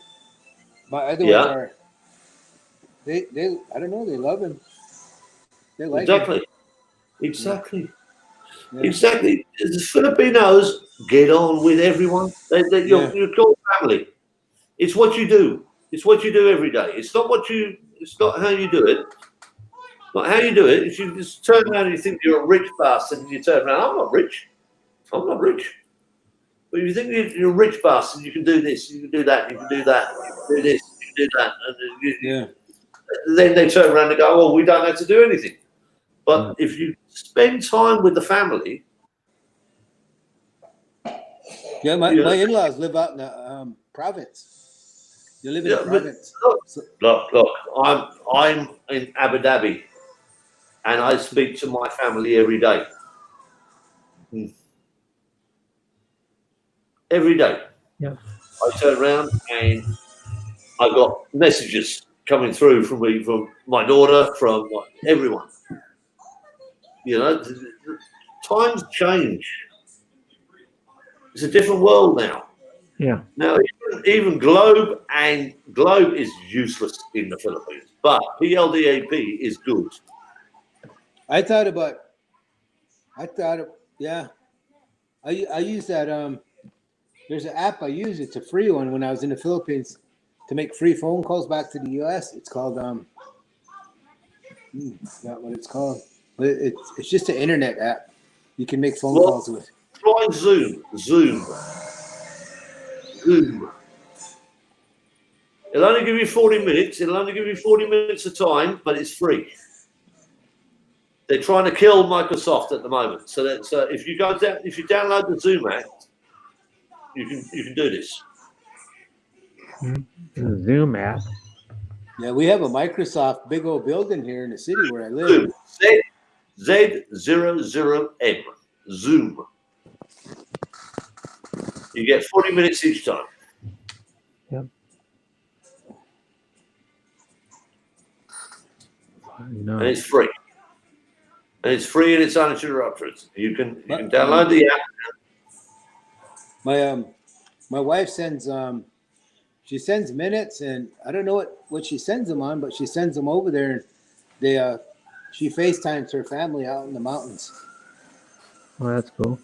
My other Yeah. ones are. They I don't know. They love him. They like Exactly. him. Exactly. Yeah. Exactly. The Filipinos get on with everyone. You're called family. It's what you do. It's what you do every day. It's not how you do it. Not how you do it. If you just turn around and you think you're a rich bastard and you turn around, I'm not rich. But if you think you're a rich bastard, you can do this, you can do that, you can do that, you can do this, you can do that. And then they turn around and go, well, we don't have to do anything. But if you spend time with the family. Yeah, my in-laws live out in the province. They live in the province. Look, I'm in Abu Dhabi, and I speak to my family every day. Every day. Yeah. I turn around and I got messages coming through from me, from my daughter, from everyone. You know, times change. It's a different world now. Yeah. Now, even Globe is useless in the Philippines, but PLDAP is good. I use that. There's an app I use. It's a free one when I was in the Philippines to make free phone calls back to the U.S. It's called not what it's called, but it's just an internet app. You can make phone calls with. Try Zoom. It'll only give you 40 minutes. It'll only give you 40 minutes of time, but it's free. They're trying to kill Microsoft at the moment. So if you download the Zoom app, you can do this. The Zoom app. Yeah, we have a Microsoft big old building here in the city where I live. Z00M. Zoom. You get 40 minutes each time. Yep. No. And it's free. And it's free and it's uninterrupted. You can download the app. My wife sends she sends minutes, and I don't know what she sends them on, but she sends them over there, and she FaceTimes her family out in the mountains. Oh, that's cool.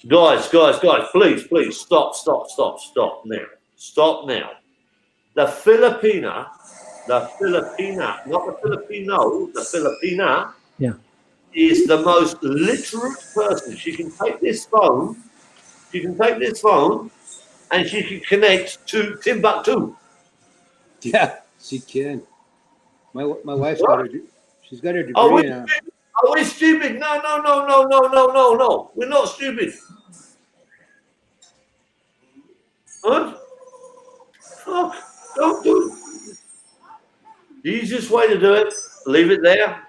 Guys, please stop now. The Filipina, not the Filipino, the Filipina. Yeah. Is the most literate person. She can take this phone, and she can connect to Timbuktu. Yeah, she can. My wife's got her. She's got her degree Oh, we're stupid. No. We're not stupid. What? Fuck. Don't do it. The easiest way to do it, leave it there.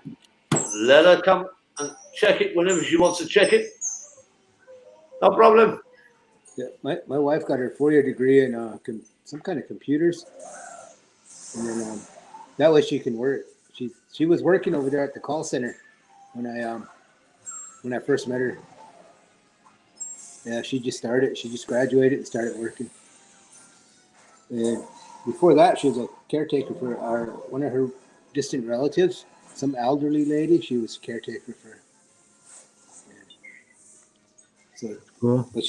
Let her come and check it whenever she wants to check it. No problem. Yeah, my wife got her 4-year degree in some kind of computers, and then that way she can work. She was working over there at the call center when I first met her. Yeah, she just started. She just graduated and started working. And before that, she was a caretaker for one of her distant relatives, some elderly lady. She was a caretaker for. So Cool. but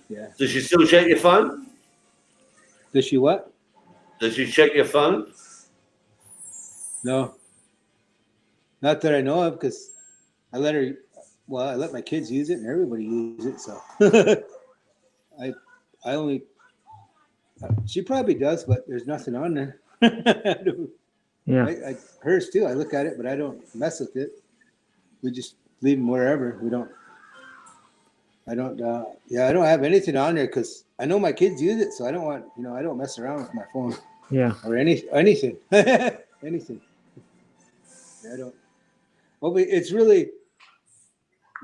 yeah. Does she still check your phone? Does she what? Does she check your phone? No. Not that I know of, because I let my kids use it and everybody use it. So I only. She probably does, but there's nothing on there. Yeah. Hers too. I look at it, but I don't mess with it. We just leave them wherever. I don't have anything on there because I know my kids use it, so I don't want, I don't mess around with my phone. Yeah. Or anything. Anything. I don't. Well, it's really,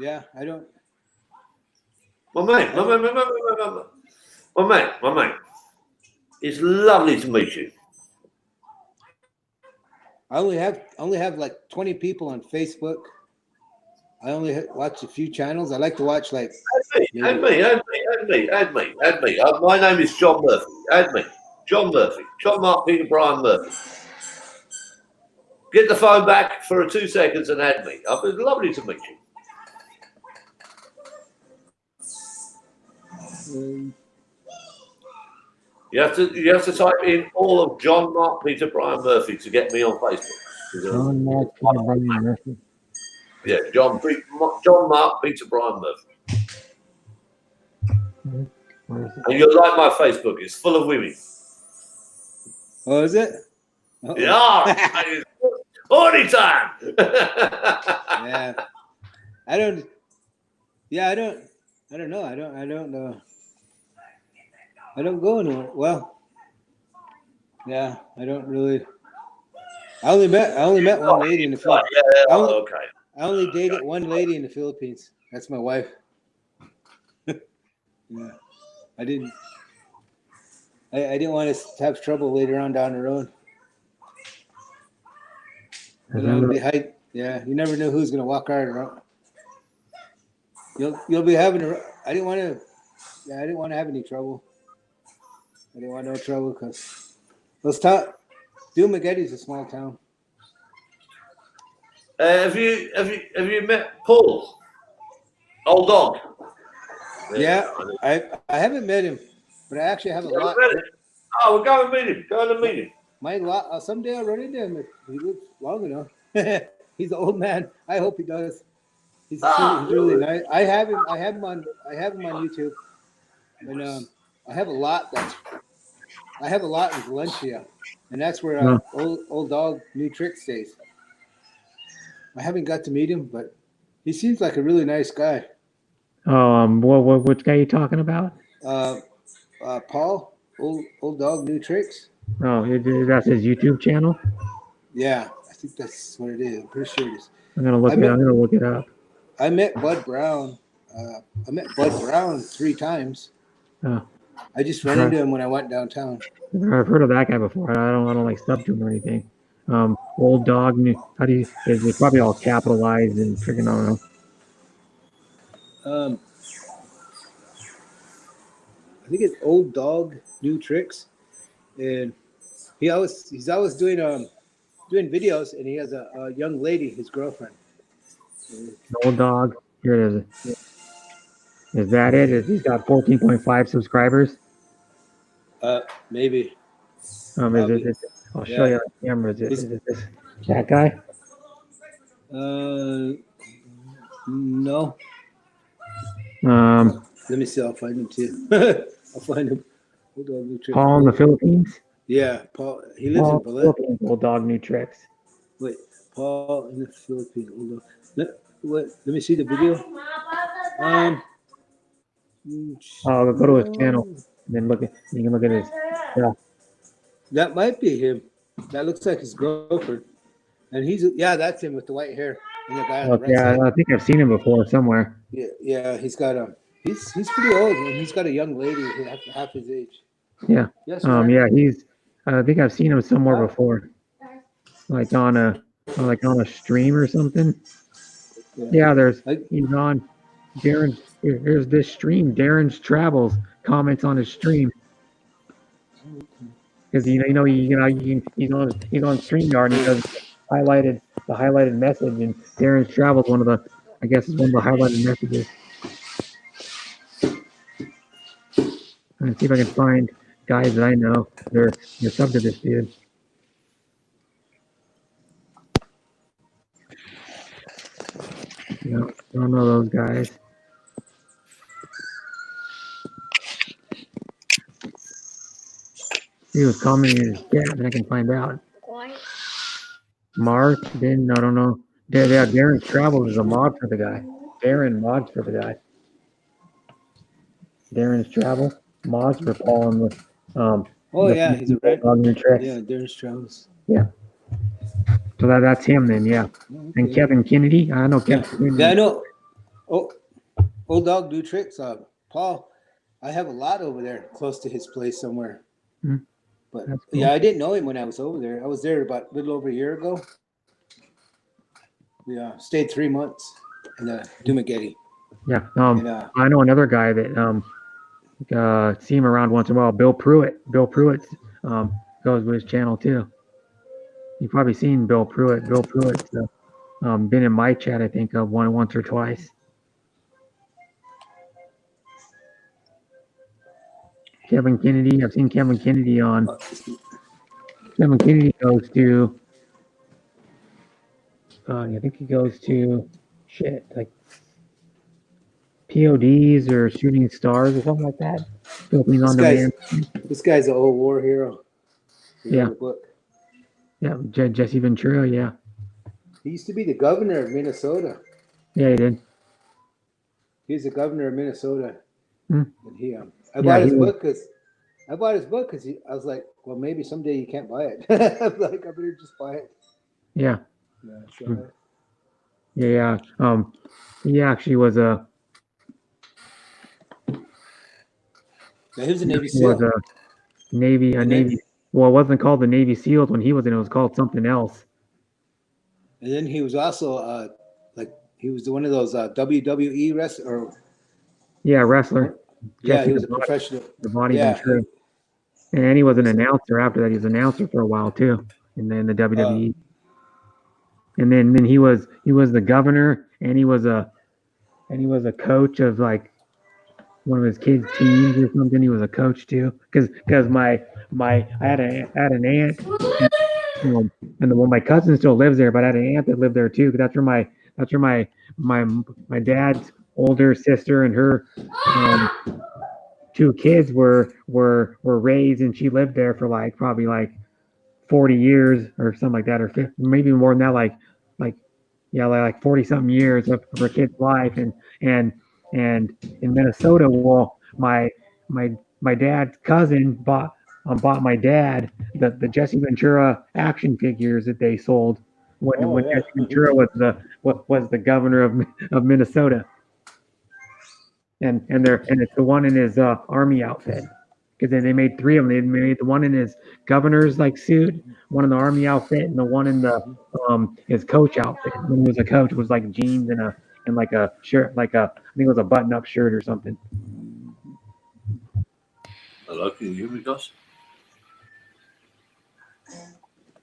yeah, I don't. My mate. It's lovely to meet you. I only have like 20 people on Facebook. I only watch a few channels. I like to watch like. Add me. My name is John Murphy. Add me. John Murphy. John Mark Peter Brian Murphy. Get the phone back for 2 seconds and add me. It's lovely to meet you. You have to type in all of John Mark Peter Brian Murphy to get me on Facebook. John Mark Peter Brian Murphy. Yeah, John Mark Peter Brian Murphy. And you'll like my Facebook. It's full of women. Oh, is it? Yeah. Party time. Yeah. I don't know. I don't go anywhere. Well, yeah, I don't really. I only met one lady in the Philippines. I only dated one lady in the Philippines. That's my wife. Yeah, I didn't want to have trouble later on down the road. Yeah, you never know who's gonna walk right around. You'll be having I didn't want to have any trouble. I didn't want no trouble because Dumaguete is a small town. Have you met Paul? Old dog. Yeah, I haven't met him, but I actually have a lot. Oh, we'll go and meet him. Go and meet him. Someday I'll run into him if he lives long enough. He's an old man. I hope he does. He's really nice. I have him on YouTube, and I have a lot in Valencia, and that's where old dog New Trick stays. I haven't got to meet him, but he seems like a really nice guy. Which guy are you talking about? Paul, old dog New Tricks. Oh, that's his YouTube channel. Yeah, I think that's what it is. I'm pretty sure it is. I'm gonna look it up. I met Bud Brown. I met Bud Brown 3 times. Oh. I just ran into him when I went downtown. I've heard of that guy before. I don't like sub to him or anything. Old dog. It's probably all capitalized and freaking I don't know. I think it's Old Dog New Tricks, and he's always doing videos, and he has a young lady, his girlfriend. Old dog. Here it is. Is that it? He's got 14.5 subscribers. Maybe. I'll show you on camera. Is it that guy? No. Let me see. I'll find him too. I'll find him. Old Dog New Tricks. Paul in the Philippines. Yeah, Paul. He lives in Valencia. Old dog New Tricks. Wait, Paul in the Philippines. Hold on. Let me see the video. Oh, go to his channel and then you can look at his stuff. That might be him. That looks like his girlfriend. And that's him with the white hair. And the guy on the right Yeah, side. I think I've seen him before somewhere. Yeah, he's got he's pretty old, and he's got a young lady half his age. Yeah. Yes, ma'am. Yeah, I think I've seen him somewhere before. Like on a stream or something. Yeah, he's on Darren. Here's this stream. Darren's Travels comments on his stream. Because he's on StreamYard and he does the highlighted message, and Darren's Travels is one of the highlighted messages. Let's see if I can find guys that I know. They're sub to this dude. No, I don't know those guys. He was commenting in his chat, and I can find out. Mark, then I don't know. Yeah, Darren's Travels is a mod for the guy. Darren mods for the guy. Darren's Travel mods for Paul and he's a red. Yeah, Darren's Travels. Yeah. So that's him then, yeah. Okay. And Kevin Kennedy, I know Kevin Kennedy. Yeah, I know. Oh, Old Dog Do Tricks. Paul, I have a lot over there close to his place somewhere. Mm-hmm. But Cool. yeah, I didn't know him when I was over there. I was there about a little over a year ago. Yeah, stayed 3 months in Dumaguete. Yeah. I know another guy that see him around once in a while. Bill Pruitt. Bill Pruitt goes with his channel too. You've probably seen Bill Pruitt. Bill Pruitt's been in my chat, I think, once or twice. Kevin Kennedy. I've seen Kevin Kennedy on. Kevin Kennedy goes to. I think he goes to like PODs or Shooting Stars or something like that. Philippines on Demand. This guy's an old war hero. Yeah. Yeah, Jesse Ventura. Yeah. He used to be the governor of Minnesota. Yeah, he did. He was the governor of Minnesota. Hmm. And I bought his book because I was like, well, maybe someday you can't buy it. I'm like, I better just buy it. Yeah. Yeah. So, Yeah. He actually was a. he was a Navy SEAL. Was a Navy. Well, it wasn't called the Navy SEALs when he was in. It was called something else. And then he was also he was one of those WWE wrestlers. Yeah, wrestler. Yeah, he was a professional. The body Ventura. And he was an announcer after that. He was an announcer for a while too, and then the WWE. And then he was the governor, and he was a coach of like one of his kids' teams or something. He was a coach too, because I had an aunt, and my cousin still lives there, but I had an aunt that lived there too. Because that's where my dad's older sister and her two kids were raised, and she lived there for probably 40 years or something like that, or 50, maybe more than that, like 40 something years of her kid's life. And in Minnesota, well, my dad's cousin bought my dad the Jesse Ventura action figures that they sold when Jesse Ventura was the governor of Minnesota. And it's the one in his army outfit, because then they made three of them. They made the one in his governor's suit, one in the army outfit, and the one in the his coach outfit. When he was a coach, it was like jeans and a shirt, I think it was a button-up shirt or something. Hello, can you hear me, guys?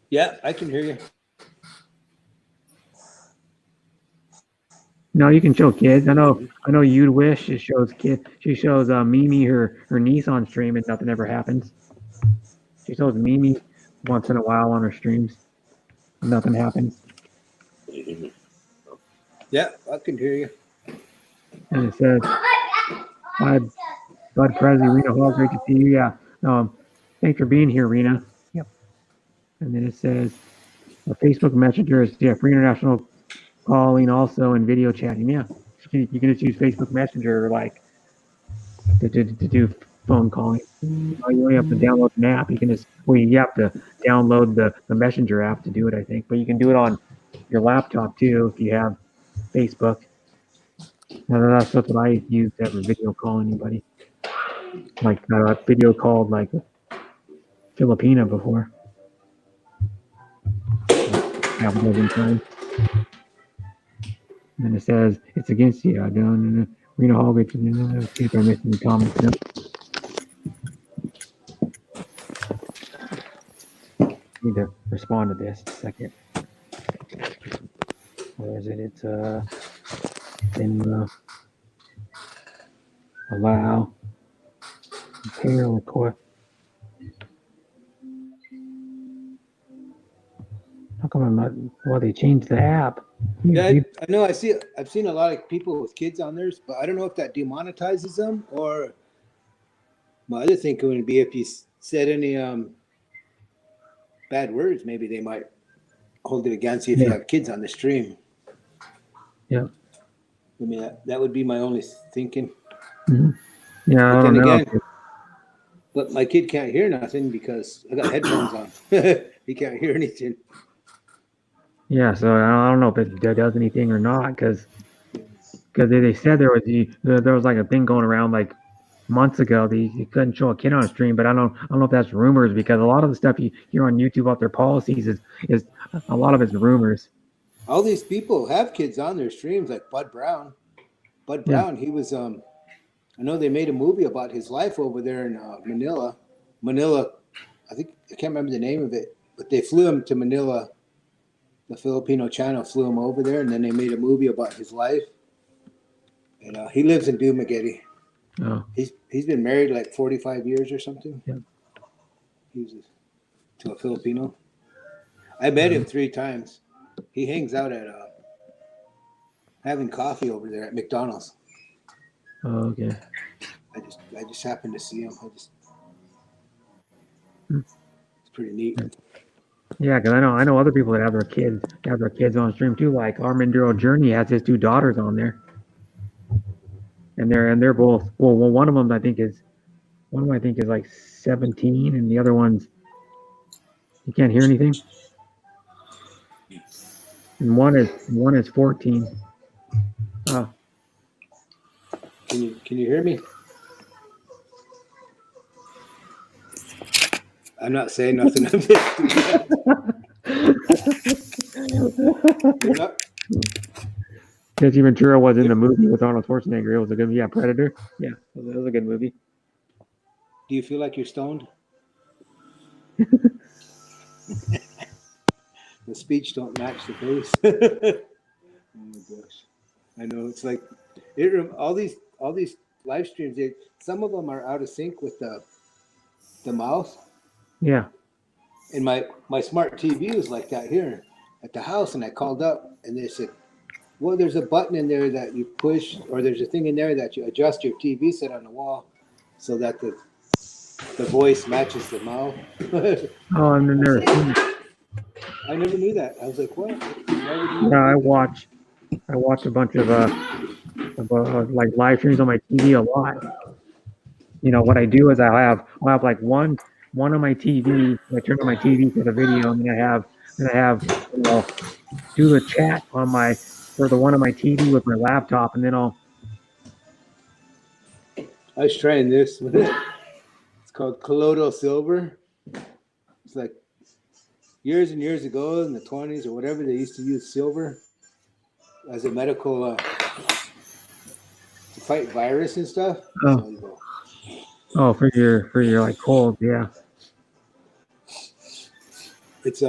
Yeah, I can hear you. No, you can show kids. I know you'd wish it shows kids. She shows Mimi her niece on stream, and nothing ever happens. She shows Mimi once in a while on her streams. Nothing happens. Yeah, I can hear you. And it says, "Hi, Bud Presley, Rena Hall, great to see you." Yeah. Thanks for being here, Rena. Yep. And then it says, Facebook Messenger is free international calling also and video chatting. Yeah, you can just use Facebook Messenger like to do phone calling. You only have to download an app. You can just you have to download the Messenger app to do it, I think. But you can do it on your laptop too if you have Facebook. That's what I use to have a video call anybody. Like video called like Filipina before. Half a dozen times. And then it says it's against you. I don't. Rena Hallway. See if I missed any comments. No. Need to respond to this a second. Where is it? It's in allow pair request. How come I'm not? Well, they changed the app. Yeah, I know. I've seen a lot of people with kids on theirs, but I don't know if that demonetizes them or. My other thinking would be if you said any bad words, maybe they might hold it against you if you have kids on the stream. Yeah. I mean, that would be my only thinking. Mm-hmm. Yeah, but I don't know. But my kid can't hear nothing because I got headphones on. He can't hear anything. Yeah, so I don't know if it does anything or not because they said there was like a thing going around like months ago that you couldn't show a kid on a stream, but I don't know if that's rumors because a lot of the stuff you hear on YouTube about their policies is a lot of it's rumors. All these people have kids on their streams, like Bud Brown. Bud Brown, he was I know they made a movie about his life over there in Manila. I think I can't remember the name of it, but they flew him to Manila. The Filipino channel flew him over there, and then they made a movie about his life. And he lives in Dumaguete. Oh. He's been married like 45 years or something. Yeah. He was to a Filipino. I met him 3 times. He hangs out at having coffee over there at McDonald's. Oh, okay. I just happened to see him. It's pretty neat. Yeah, because I know other people that have their kids on stream too. Like Armanduro Journey has his 2 daughters on there, and they're both one of them I think is like 17, and the other one's you can't hear anything, and one is 14. Oh. Can you hear me? I'm not saying nothing. I'm just Jesse Ventura was in the movie with Arnold Schwarzenegger. It was a good, Predator. Yeah, it was a good movie. Do you feel like you're stoned? The speech don't match the face. Oh my gosh! I know it's like all these live streams. Some of them are out of sync with the mouth. Yeah. And my smart TV was like that here at the house, and I called up, and they said, "Well, there's a button in there that you push, or there's a thing in there that you adjust your TV set on the wall, so that the voice matches the mouth." Oh, I've never seen it. I never knew that. I was like, "What?" Yeah, I watch a bunch of like live streams on my TV a lot. You know what I do is I'll have like one on my TV. I turn on my TV for the video, and then I have do the chat for the one on my TV with my laptop, and then I was trying this. It's called Colloidal Silver. It's like years and years ago in the 20s or whatever, they used to use silver as a medical to fight virus and stuff. Oh, for your like cold, yeah. It's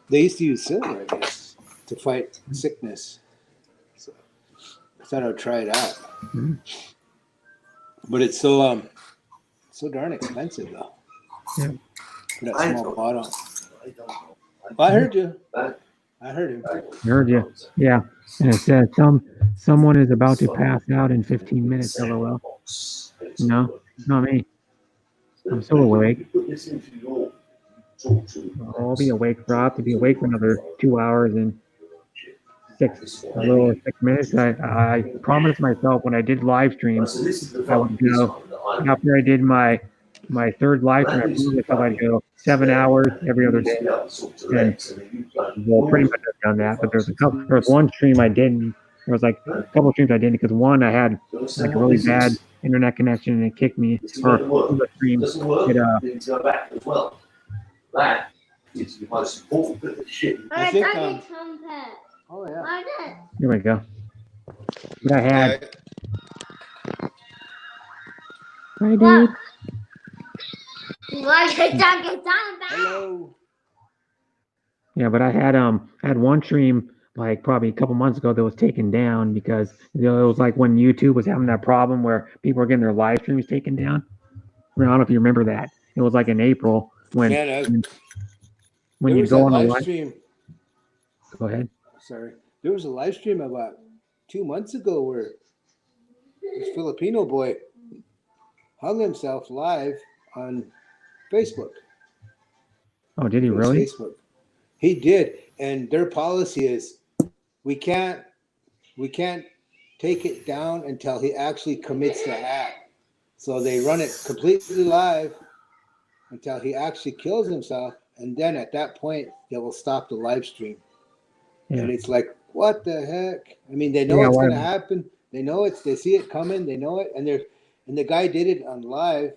they used to use silver, I guess, to fight sickness. So I thought I'd try it out. Mm-hmm. But it's so darn expensive though. Yeah. For that small bottle. I heard you. I heard him. I heard you. Yeah. And it says someone is about to pass out in 15 minutes, LOL. No, not me. I'm still awake. I'll be awake for I'll have to be awake for another 2 hours and a little over 6 minutes. I promised myself when I did live streams, I would go after I did my third live stream. I promised myself I'd go 7 hours every other day, and well, pretty much I've done that. But there was one stream I didn't. There was like a couple streams I didn't because one I had like a really bad internet connection and it kicked me. Or the stream That is the most important bit of shit. I think, Oh yeah. Here we go. But I had. Hi, dude. Hello. Yeah, but I had one stream like probably a couple months ago that was taken down because it was like when YouTube was having that problem where people were getting their live streams taken down. I don't know if you remember that. It was like in April when when you go on the live stream. Go ahead. Sorry, there was a live stream about 2 months ago where this Filipino boy hung himself live on Facebook. Oh, did he really? Facebook. He did, and their policy is we can't take it down until he actually commits the act. So they run it completely live until he actually kills himself, and then at that point they will stop the live stream. Yeah. And it's like, what the heck? I mean, they know it's going to happen. They know they see it coming. They know it, and the guy did it on live,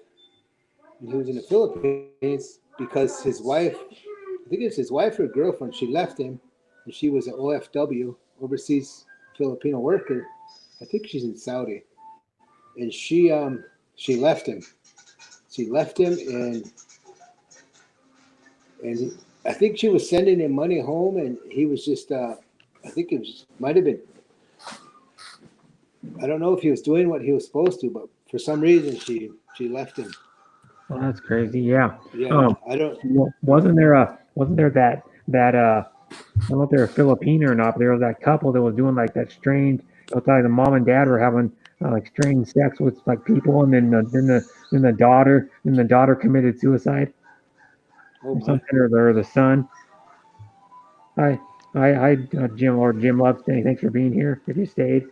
and he was in the Philippines because his wife, I think it's his wife or girlfriend, she left him, and she was an OFW, overseas Filipino worker. I think she's in Saudi, and she left him. She left him, and I think she was sending him money home, and he was just I think it might have been, I don't know if he was doing what he was supposed to, but for some reason she left him. Well, that's crazy. Yeah. Yeah. I don't. Wasn't there that I don't know if they're Filipino or not, but there was that couple that was doing like that strange. It was like the mom and dad were having like strange sex with like people, and then the daughter committed suicide. Or something, or the son. Hi, Jim Love. Thanks for being here. If you stayed,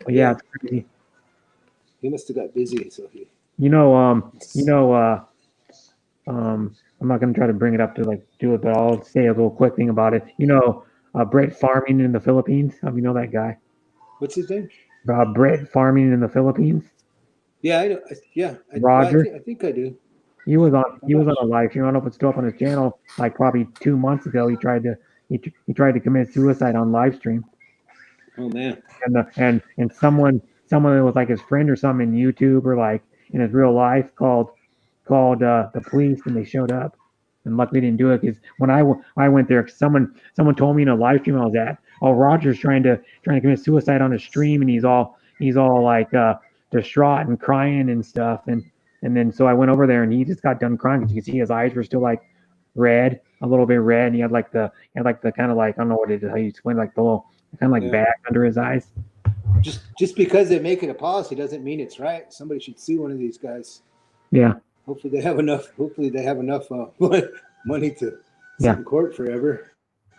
but yeah, it's crazy. He must have got busy, so he. I'm not gonna try to bring it up to like do it, but I'll say a little quick thing about it. Brett Farming in the Philippines. You know that guy? What's his name? Brett Farming in the Philippines. Yeah, I know. Yeah, Roger. I think I do. He was on a live stream. I don't know if it's still up on his channel. Like probably 2 months ago, he tried to commit suicide on live stream. Oh man! And someone that was like his friend or something in YouTube or like in his real life called the police, and they showed up. And luckily didn't do it because when I went there, someone told me in a live stream I was at, oh, Roger's trying to commit suicide on his stream, and he's all like distraught and crying and stuff. And then so I went over there, and he just got done crying because you could see his eyes were still like red, a little bit red, and he had like the kind of like, I don't know what it is, how you explain, like the little kind of like bag under his eyes. Just because they make it a policy doesn't mean it's right. Somebody should sue one of these guys. Yeah. Hopefully they have enough money to sit in court forever.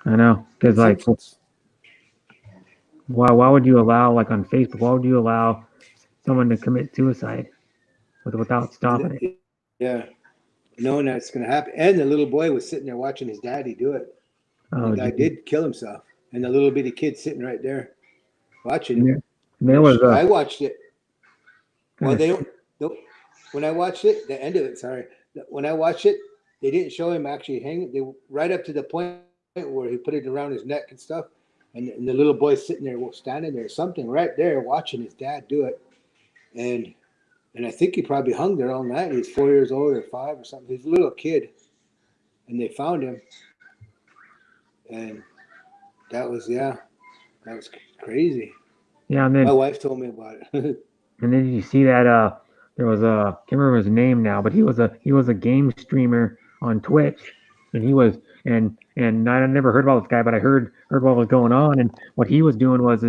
I know, because like, why would you allow, like on Facebook, why would you allow someone to commit suicide without stopping it? Yeah, knowing that it's going to happen. And the little boy was sitting there watching his daddy do it. Oh, the guy did kill himself, and the little bitty kid sitting right there watching him. I watched it. Well, they don't. When I watched it, the end of it. Sorry, when I watched it, they didn't show him actually hanging. They right up to the point where he put it around his neck and stuff, and the little boy sitting there, standing there, something right there, watching his dad do it, and I think he probably hung there all night. He was 4 years old or 5 or something. He was a little kid, and they found him, and that was crazy. Yeah, and then my wife told me about it. And then you see that there was a, can't remember his name now, but he was a game streamer on Twitch, and he was and I never heard about this guy, but I heard what was going on, and what he was doing was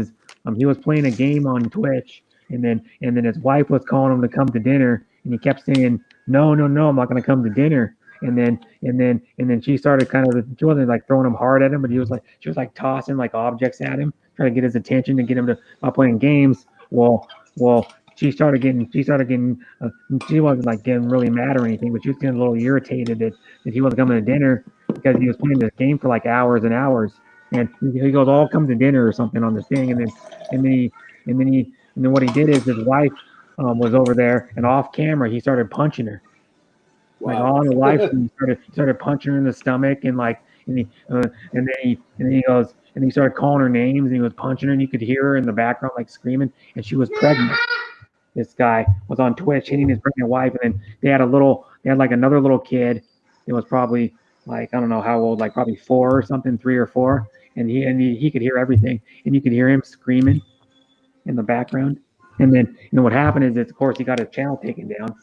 he was playing a game on Twitch, and then his wife was calling him to come to dinner, and he kept saying no, I'm not going to come to dinner, then she started kind of, she wasn't like throwing him hard at him, but she was like tossing like objects at him, trying to get his attention and get him to stop playing games. Well, she started getting, she wasn't like getting really mad or anything, but she was getting a little irritated that he wasn't coming to dinner because he was playing this game for like hours and hours. And he goes, "I'll come to dinner or something on this thing." And then what he did is his wife was over there, and off camera he started punching her. Like on the live stream, he started punching her in the stomach, and then he goes, and he started calling her names, and he was punching her, and you could hear her in the background like screaming, and she was pregnant. This guy was on Twitch hitting his pregnant wife, and then they had like another little kid. It was probably like, I don't know how old, like probably 4 or something, 3 or 4, and he could hear everything, and you could hear him screaming in the background. And then what happened is, of course, he got his channel taken down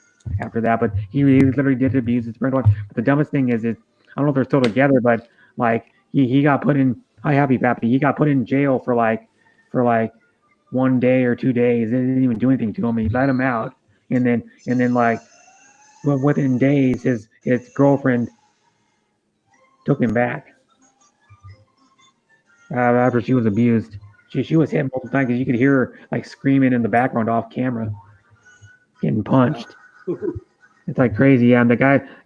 after that, but he literally did abuse his pregnant wife. But the dumbest thing is I don't know if they're still together, but like he got put in, hi Happy Pappy, he got put in jail for like 1 day or 2 days. They didn't even do anything to him. He let him out, and then like within days, his girlfriend took him back after she was abused. She was hit multiple times because you could hear her like screaming in the background off camera, getting punched. It's like crazy. Yeah, and the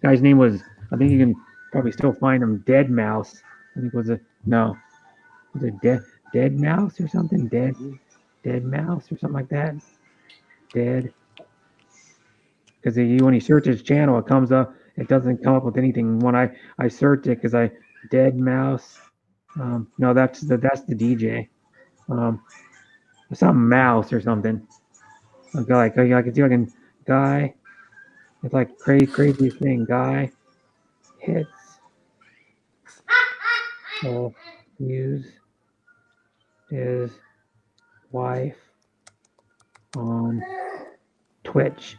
guy's name was, I think you can probably still find him, Dead Mouse. I think was it Dead Mouse or something? Dead Mouse or something like that. Dead. Because when you search his channel, it comes up. It doesn't come up with anything. When I searched it, because Dead Mouse. No, that's the DJ. Something Mouse or something. Okay, like I can see like a guy. It's like crazy thing. Guy hits. Use his wife on Twitch.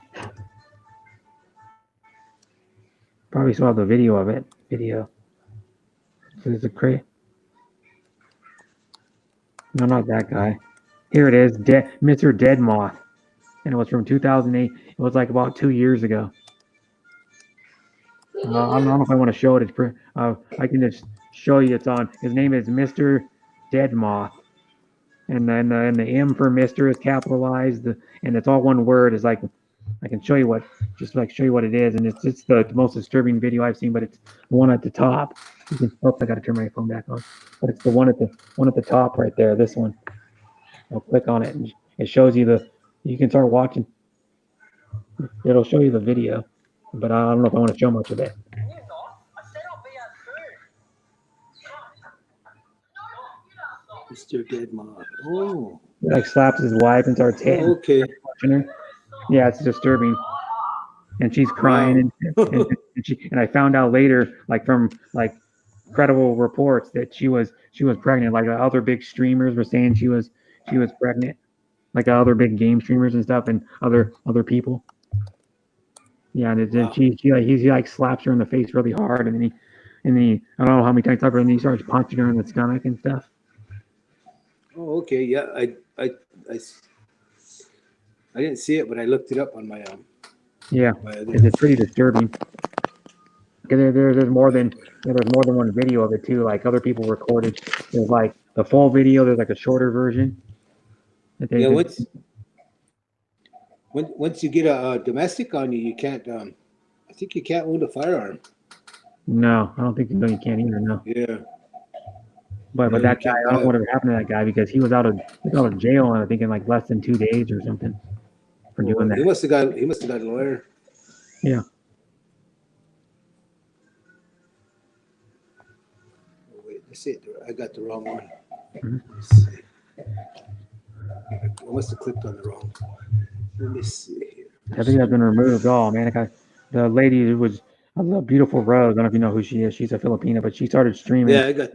Probably saw the video of it. So there's a crate. No, not that guy. Here it is, Mr. Dead Moth, and it was from 2008. It was like about 2 years ago. I don't know if I want to show it. I can just show you. It's on. His name is Mr. Dead Moth, and then the M for Mr. is capitalized, and it's all one word. It's like, I can show you what it is, and it's the most disturbing video I've seen. But it's the one at the top. I got to turn my phone back on. But it's the one at the top right there. This one. I'll click on it, and it shows you you can start watching. It'll show you the video, but I don't know if I want to show much of it. Mr. Dead Moth. Oh. He like slaps his wife and starts hitting. Okay. Her. Yeah, it's disturbing. And she's crying, and I found out later, like from like credible reports, that she was pregnant. Like other big streamers were saying she was pregnant, like other big game streamers and stuff, and other people. Yeah, and then he like slaps her in the face really hard, and then he I don't know how many times ever, and then he starts punching her in the stomach and stuff. Oh, okay. Yeah, I didn't see it, but I looked it up on my Yeah, it's pretty disturbing. Because there's more than one video of it too. Like other people recorded. There's like the full video. There's like a shorter version. Yeah, once you get a domestic on you, you can't. I think you can't own a firearm. No, I don't think you can either. No. Yeah. But that guy, I don't know whatever happened to that guy, because he was out of jail, and I think in like less than 2 days or something for doing that. He must have got a lawyer. Yeah. Oh, wait, let's see. I got the wrong one. Mm-hmm. Let's see. I must have clicked on the wrong one. Let me see here. I think that's been removed. Oh man, the lady who was a beautiful Rose. I don't know if you know who she is. She's a Filipina, but she started streaming. Yeah, I got.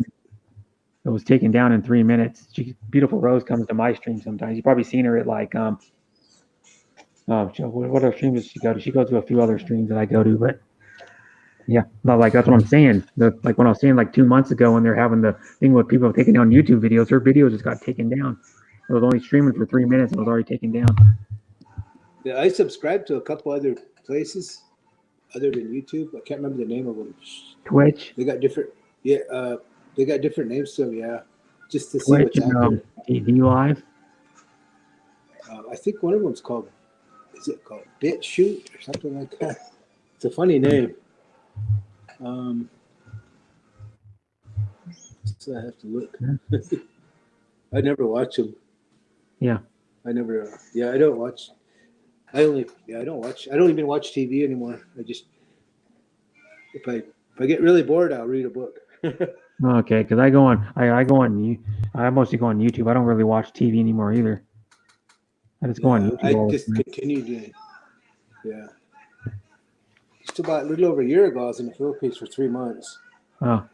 It was taken down in 3 minutes. Beautiful Rose comes to my stream sometimes. You've probably seen her at like what other streams does she go to? She goes to a few other streams that I go to, but yeah, not like that's what I'm saying. Like when I was saying like 2 months ago when they're having the thing with people taking down YouTube videos, her videos just got taken down. It was only streaming for 3 minutes and it was already taken down. Yeah, I subscribed to a couple other places, other than YouTube. I can't remember the name of them. Twitch. They got different. Yeah, they got different names to them. Yeah, just to see Twitch what's out and there. TV Live. I think one of them's called. Is it called BitChute or something like that? It's a funny name. So I have to look. I never watch them. Yeah. I never. Yeah, I don't watch. I don't watch. I don't even watch TV anymore. I just if I get really bored, I'll read a book. Okay, because I go on. I mostly go on YouTube. I don't really watch TV anymore either. I just go on YouTube. I all the just time. continue doing. Yeah. Just about a little over a year ago, I was in the Philippines for 3 months. Oh,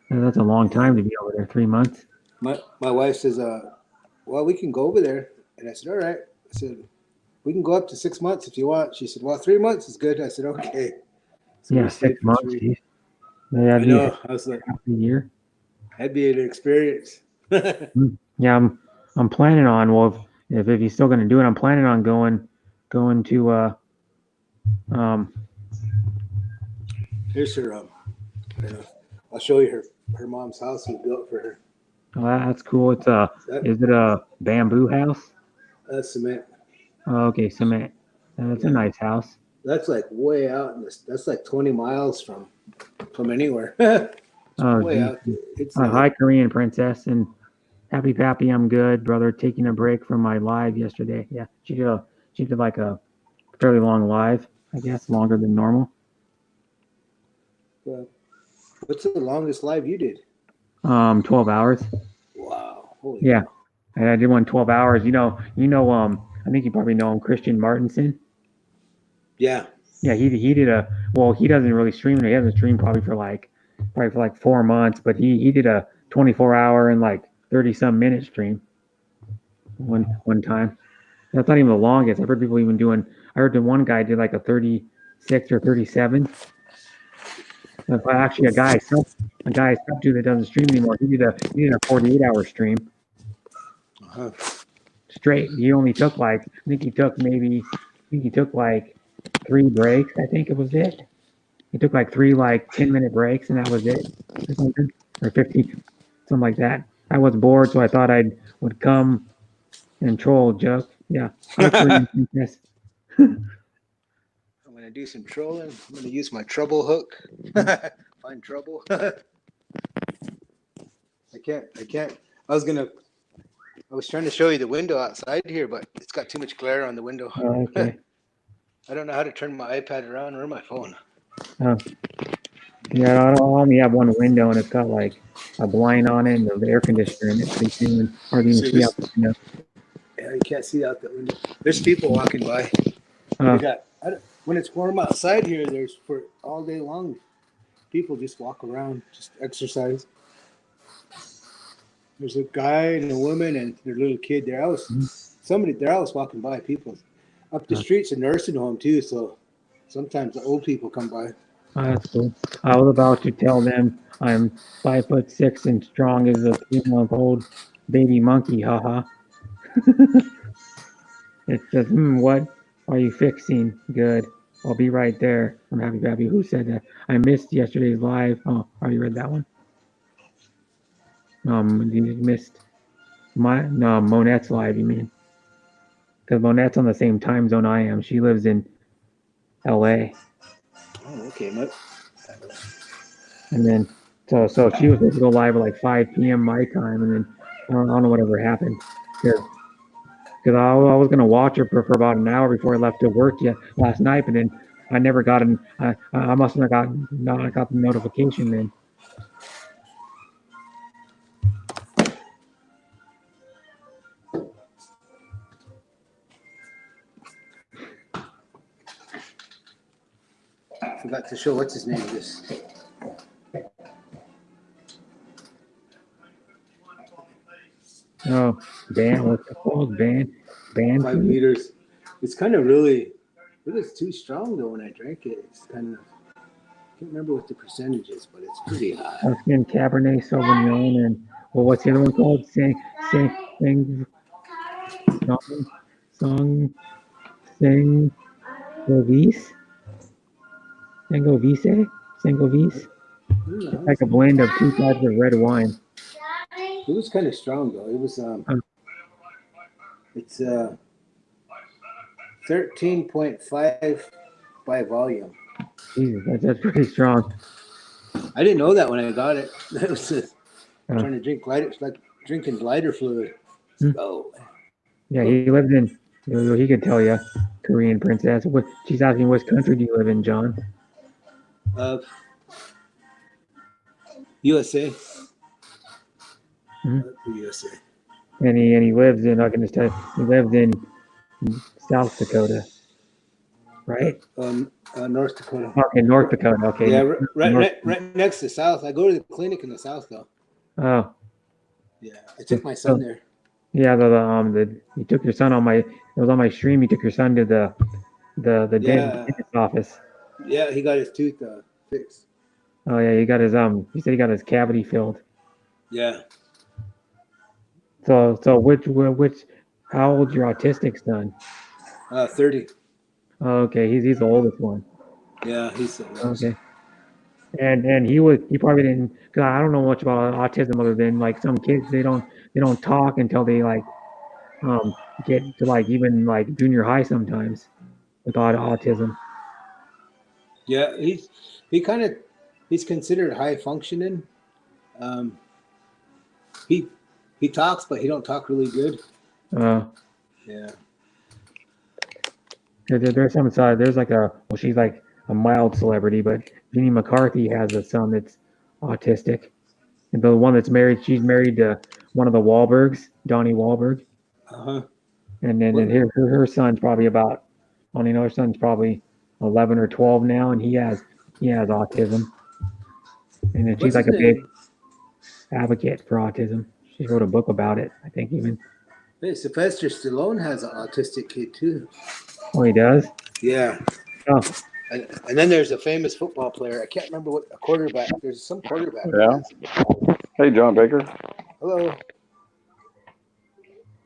yeah, that's a long time to be over there. 3 months. My wife says, well, we can go over there. And I said, all right. I said, we can go up to 6 months if you want. She said, well, 3 months is good. I said, okay. So Yeah, we stayed 6 for months. 3. Geez. Yeah, I know. I was like, half a year. that'd be an experience. Yeah, I'm planning on. Well, if he's still going to do it, I'm planning on going to Here's her. I'll show you her mom's house we built for her. Oh, that's cool. It's is it a bamboo house? That's cement. Oh, okay, cement. That's a nice house. That's like way out in this. That's like 20 miles from anywhere. It's Oh, way geez. out. It's Hi, Korean princess, and happy Pappy. I'm good, brother. Taking a break from my live yesterday. Yeah, she did like a fairly long live. I guess longer than normal. what's the longest live you did? 12 hours. Wow. Holy Yeah, and I did one 12 hours. You know. I think you probably know him, Christian Martinson. Yeah. Yeah, he did he doesn't really stream. He hasn't streamed probably for like 4 months, but he did a 24-hour and like 30-some minute stream one time. That's not even the longest. I've heard people even doing. I heard the one guy did like a 36 or 37. Actually, a guy I stepped to that doesn't stream anymore. He did a 48-hour stream straight. He only took like he took like 3 breaks. I think it was it. He took like 3 10-minute breaks, and that was it, or something, or 15, something like that. I was bored, so I thought would come and troll Joke. Yeah, yes. I'm gonna do some trolling. I'm gonna use my trouble hook. Find trouble. I can't. I was trying to show you the window outside here, but it's got too much glare on the window. Oh, okay. I don't know how to turn my iPad around or my phone. Oh. Yeah, I only have one window, and it's got like a blind on it and the air conditioner in it, so you can't even hardly even see out the window. Yeah, you can't see out that window. There's people walking by. Oh. When it's warm outside here, there's for all day long. People just walk around, just exercise. There's a guy and a woman and their little kid there. They're always walking by. People up the street's a nursing home too, so sometimes the old people come by. Oh, that's cool. I was about to tell them I'm 5'6" and strong as a 3-month-old baby monkey. Haha. It says, what are you fixing? Good. I'll be right there. I'm happy, Pappy. Who said that? I missed yesterday's live. Oh, already read that one. You missed Monette's live, you mean? Because Monette's on the same time zone I am. She lives in LA. Oh, okay, mate. And then, so she was supposed to go live at like 5 p.m. my time, and then I don't know whatever happened. Because I was going to watch her for about an hour before I left to work last night, but then I never got I must have got the notification then. Forgot to show what's his name this. Oh, ban, what's it called? Ban 5 meters. It's kind of really it's too strong though when I drank it. It's kind of, I can't remember what the percentage is, but it's pretty high. Tuscan Cabernet Sauvignon, and what's the other one called? Song Levis. Sangiovese? Sangiovese? It's like a blend of two types of red wine. It was kind of strong though. It was it's 13.5 by volume. Jesus, that's pretty strong. I didn't know that when I got it. That was trying to drink lighter. It's like drinking lighter fluid. Oh. Yeah, he lives in. He could tell you, Korean princess. What? She's asking, which country do you live in, John? USA. Mhm. USA. And he lives in. I can just tell you, he lives in South Dakota, right? North Dakota. Okay, North Dakota. Okay. Yeah, right next to South. I go to the clinic in the South though. Oh. Yeah, I took my son there. Yeah, you took your son on my. It was on my stream. You took your son to the dentist office. Yeah, he got his tooth fixed. Oh yeah, he got his He said he got his cavity filled. Yeah. So which how old's your autistic son? 30. Oh, okay, he's the oldest one. Yeah, he's the oldest. Okay. And he probably didn't, cause I don't know much about autism other than like some kids they don't talk until they like get to like even like junior high sometimes with autism. Yeah, he's considered high functioning. He talks, but he don't talk really good. Yeah. There's some side. There's like she's like a mild celebrity, but Jenny McCarthy has a son that's autistic, and the one that's married, she's married to one of the Wahlbergs, Donnie Wahlberg. And then her son's probably about, her son's probably 11 or 12 now, and he has autism. And then she's like a big advocate for autism. She wrote a book about it, I think even. Hey, Sylvester Stallone has an autistic kid too. Oh, he does? Yeah. Oh. And then there's a famous football player. I can't remember what a quarterback. There's some quarterback. Yeah. Hey, John Baker. Hello.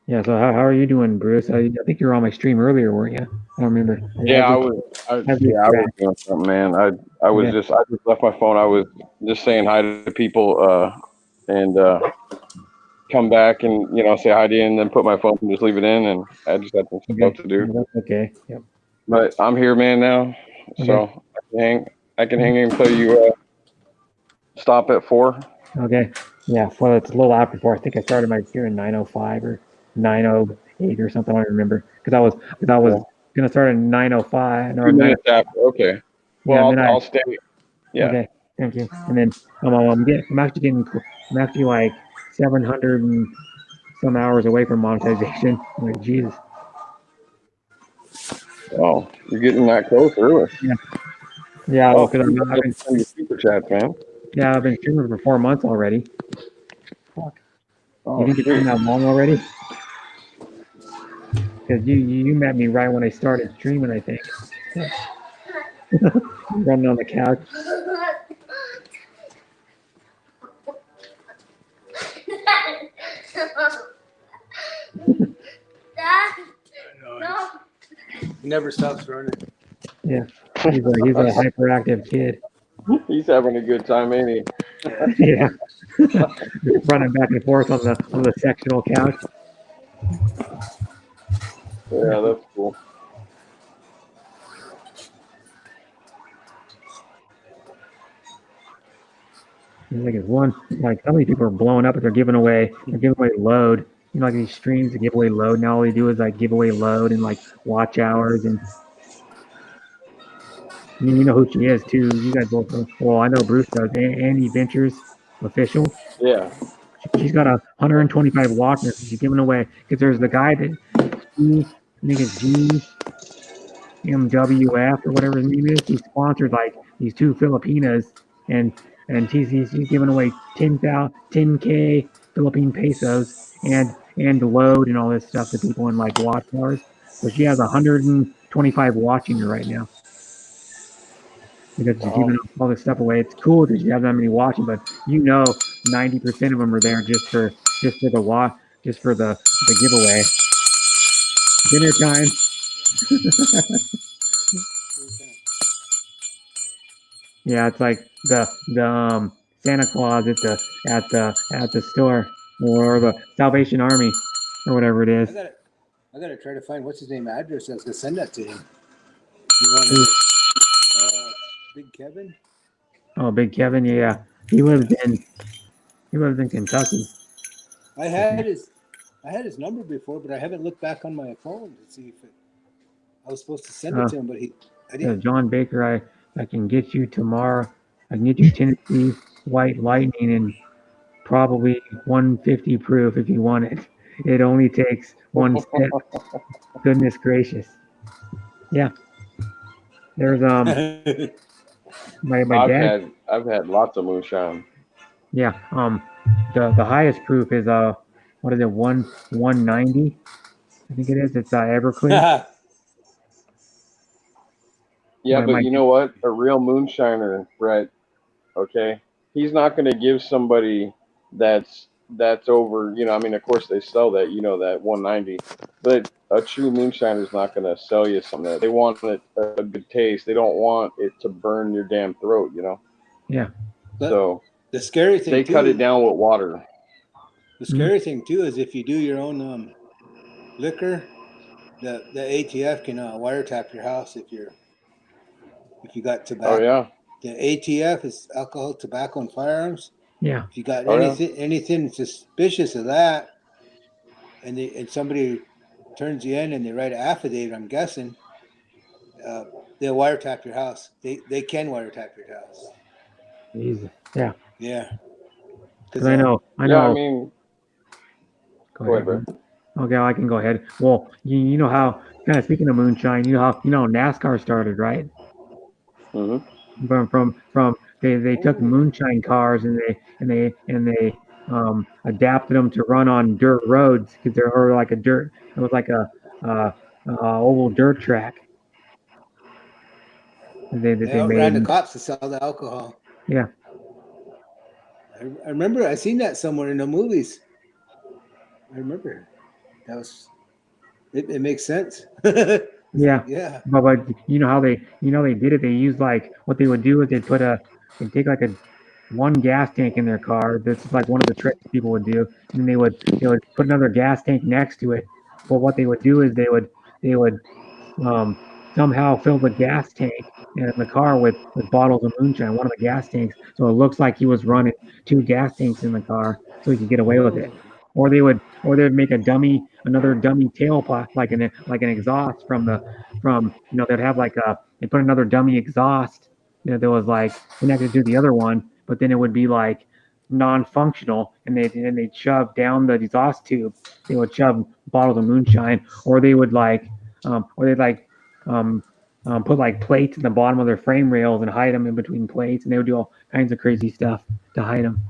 Yeah. So how are you doing, Bruce? I think you were on my stream earlier, weren't you? I don't remember. Yeah, I was doing something, man. I just left my phone. I was just saying hi to people, and come back and say hi to you, and then put my phone and just leave it in, and I just had some stuff to do. That's okay. Yep. But I'm here, man, now, so I can hang in until you stop at 4. Okay. Yeah. Well, it's a little after 4. I think I started my stream at 9:05 or 9:08 or something. I don't remember because I was gonna start at 9:05. 2 minutes after. Okay. Well, I'll stay. Yeah. Okay. Thank you. And then I'm actually like 700 and some hours away from monetization. I'm like, Jesus. Oh, you're getting that close, really? Yeah. Yeah. Oh, because I've been sending super chats, man. Yeah, I've been streaming for 4 months already. Fuck. Oh, You think it's been that long already? Because you met me right when I started streaming, I think. Running on the couch. He never stops running. Yeah, he's a hyperactive kid. He's having a good time, ain't he? Yeah, just running back and forth on the sectional couch. Yeah, that's cool. Like it's one, like so many people are blowing up, but they're giving away load. You know, like these streams that give away load. Now all they do is like give away load and like watch hours, and you know who she is too. You guys both know. Well, I know Bruce does. Andy Ventures official. Yeah. She's got 125 watchers. She's giving away because there's the guy that I think it's GMWF or whatever his name is. He sponsored like these 2 Filipinas, and he's giving away 10K Philippine pesos and load and all this stuff to people in like watch hours. So she has 125 watching her right now. Because she's giving all this stuff away. It's cool that you have that many watching, but 90% of them are there just for the giveaway. Dinner time. Yeah, it's like the Santa Claus at the store or the Salvation Army or whatever it is. I gotta try to find what's his name address. I was gonna send that to him. You wanted it? Big Kevin. Oh, Big Kevin, yeah, he lives in Kentucky. I had his number before, but I haven't looked back on my phone to see if I was supposed to send it to him, but I didn't. John Baker, I can get you tomorrow. I can get you Tennessee White Lightning and probably 150 proof if you want it. It only takes one sip. Goodness gracious. Yeah. There's my dad. I've had lots of moonshine. Yeah. The highest proof is what is it, 190? I think it is. It's Everclear. Yeah, but you know what? A real moonshiner, Brett, okay, he's not going to give somebody that's over, I mean, of course they sell that, that 190, but a true moonshiner is not going to sell you something that they want a good taste. They don't want it to burn your damn throat, Yeah. So the scary thing they cut it down with water. The scary thing too is if you do your own liquor, the ATF can wiretap your house if you got tobacco. Oh yeah. The ATF is alcohol, tobacco, and firearms. Yeah. If you got anything suspicious of that, and somebody turns you in and they write an affidavit, I'm guessing, they'll wiretap your house. They can wiretap your house. Jesus. Yeah. Yeah. Because I know. Yeah, I mean. Go ahead, bro. Okay, I can go ahead. Well, you know how, kind of speaking of moonshine, you know how NASCAR started, right? Mm-hmm. From they took moonshine cars and they adapted them to run on dirt roads because they were like it was like a oval dirt track. They outran the cops to sell the alcohol. Yeah. I remember I seen that somewhere in the movies. I remember that was it makes sense. Yeah. Yeah. But you know how they did it. They used like what they would do is they'd take like one gas tank in their car. This is like one of the tricks people would do, and they would put another gas tank next to it. But what they would do is they would somehow fill the gas tank in the car with bottles of moonshine, one of the gas tanks, so it looks like he was running two gas tanks in the car, so he could get away with it. Or they'd make another dummy tailpipe, like an exhaust they'd have they put another dummy exhaust, that was like connected to the other one, but then it would be like non-functional, and they'd shove down the exhaust tube. They would shove bottles of moonshine, or they'd put like plates in the bottom of their frame rails and hide them in between plates, and they would do all kinds of crazy stuff to hide them.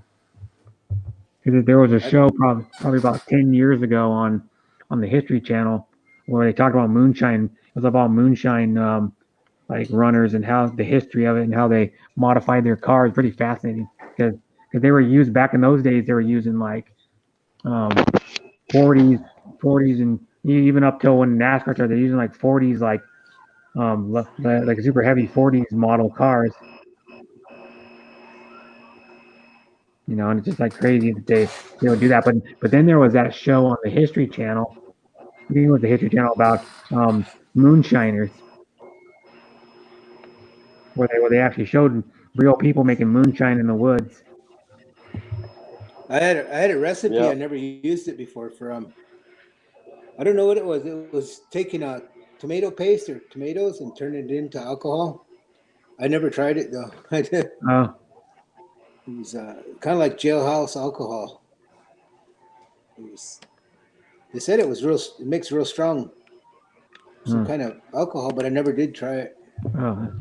Because there was a show probably about 10 years ago on the History Channel where they talked about moonshine. It was about moonshine like runners and how the history of it and how they modified their cars. Pretty fascinating because they were used back in those days. They were using like 40s and even up till when NASCAR started, they're using like 40s like super heavy 40s model cars. And it's just like crazy that they would do that. But then there was that show on the History Channel. I think it was the History Channel about moonshiners, where they actually showed real people making moonshine in the woods. I had a recipe. Yeah. I never used it before for I don't know what it was. It was taking a tomato paste or tomatoes and turning it into alcohol. I never tried it though. I did. Oh. It was kind of like jailhouse alcohol. They said it makes real strong, some kind of alcohol, but I never did try it. Oh,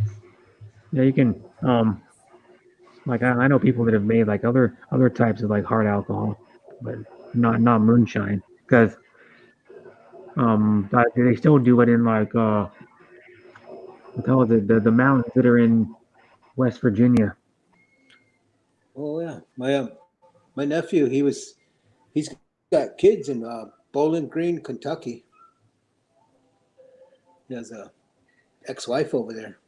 yeah, you can. Like I know people that have made like other types of like hard alcohol, but not moonshine, because they still do it in like what the hell is it, the mountains that are in West Virginia. Oh yeah, my nephew, he's got kids in Bowling Green, Kentucky. He has a ex-wife over there.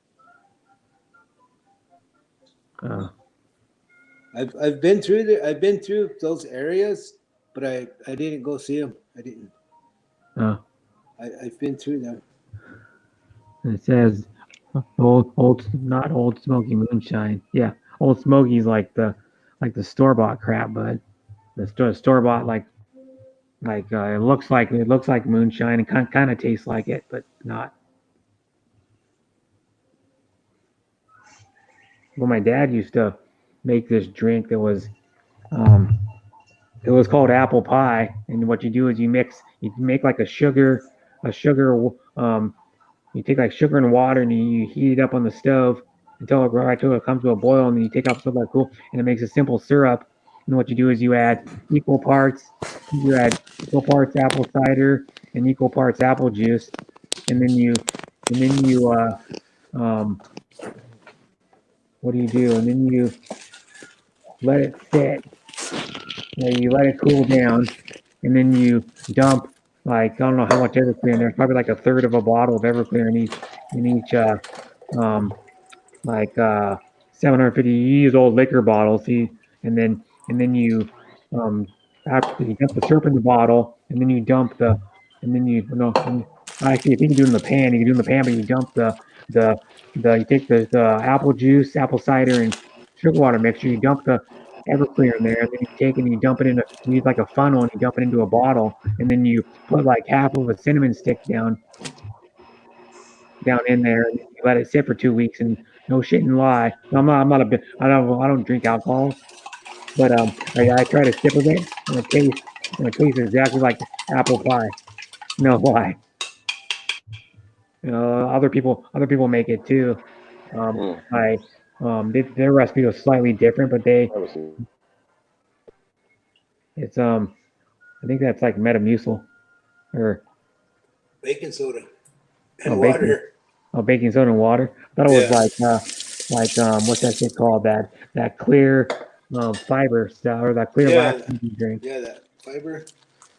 I've been through there. I've been through those areas, but I didn't go see them. I didn't. I've been through them. It says not Old Smoky moonshine. Yeah, Old Smoky's like the store bought crap, but the store bought like it looks like moonshine and kind of tastes like it, but not. Well, my dad used to make this drink that was it was called apple pie, and what you do is you make like a sugar you take like sugar and water and you heat it up on the stove until it comes to a boil, and then you take out stuff like cool, and it makes a simple syrup. And what you do is you add equal parts apple cider and equal parts apple juice, and then you what do you do? And then you let it sit. You let it cool down, and then you dump like I don't know how much Everclear in there. Probably like a third of a bottle of Everclear in each 750. You use old liquor bottles, and then you after you dump the syrup in the bottle, and then you dump the actually if you can do it in the pan, you can do it in the pan, but you dump you take the apple juice, apple cider, and sugar water mixture. You dump the Everclear in there, and then you take it and you dump it in you use like a funnel and you dump it into a bottle, and then you put like half of a cinnamon stick down in there, and you let it sit for 2 weeks. And no shit and lie, I don't drink alcohol, but I try to sip of it, and it tastes exactly like apple pie. No lie. Other people make it too. Their recipe was slightly different, but it's I think that's like Metamucil or Baking soda and water. Baking soda and water. I thought it was what's that shit called? That clear fiber stuff or that clear wax drink. Yeah, that fiber.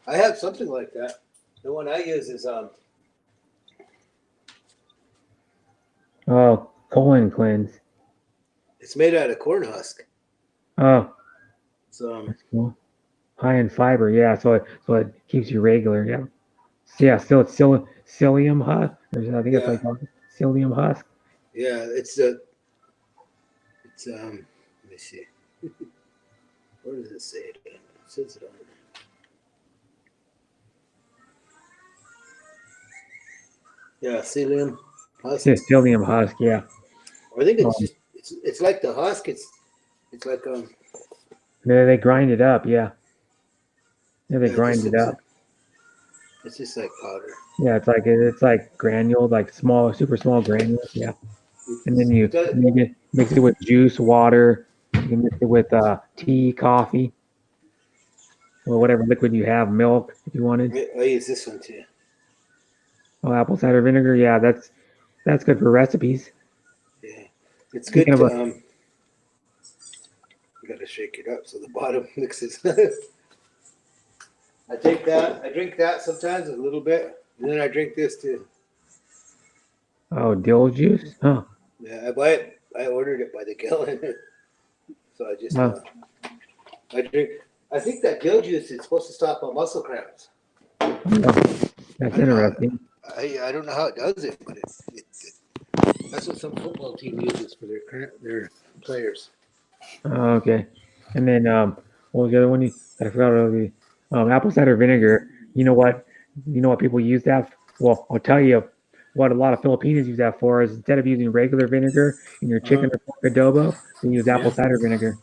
I have something like that. The one I use is colon cleanse. It's made out of corn husk. Oh, so that's cool. High in fiber, yeah. So it keeps you regular, yeah. Yeah, still it's psyllium husk. I think it's like psyllium husk. Yeah, it's let me see. Where does it say it? It says it on there. Yeah, psyllium husk. Psyllium husk, yeah. I think it's like the husk. It's like they grind it up, yeah. Yeah, they grind it up. It's just like powder. Yeah, it's like granule, like super small granules, yeah. And then you mix it with juice, water. You can mix it with tea, coffee, or whatever liquid you have, milk if you wanted. I use this one too. Oh, apple cider vinegar, yeah, that's good for recipes. Yeah, it's good. You got to shake it up so the bottom mixes. I drink that sometimes a little bit, and then I drink this too. Oh, dill juice? Huh. Yeah, I buy it. I ordered it by the gallon. So I just I drink. I think that dill juice is supposed to stop my muscle cramps. Oh, that's interesting. I don't know how it does it, but that's what some football team uses for their players. Oh, okay. And then what was the other one? I forgot already. Apple cider vinegar. You know what people use that? Well, I'll tell you what a lot of Filipinos use that for is instead of using regular vinegar in your chicken or pork adobo, they use apple cider vinegar.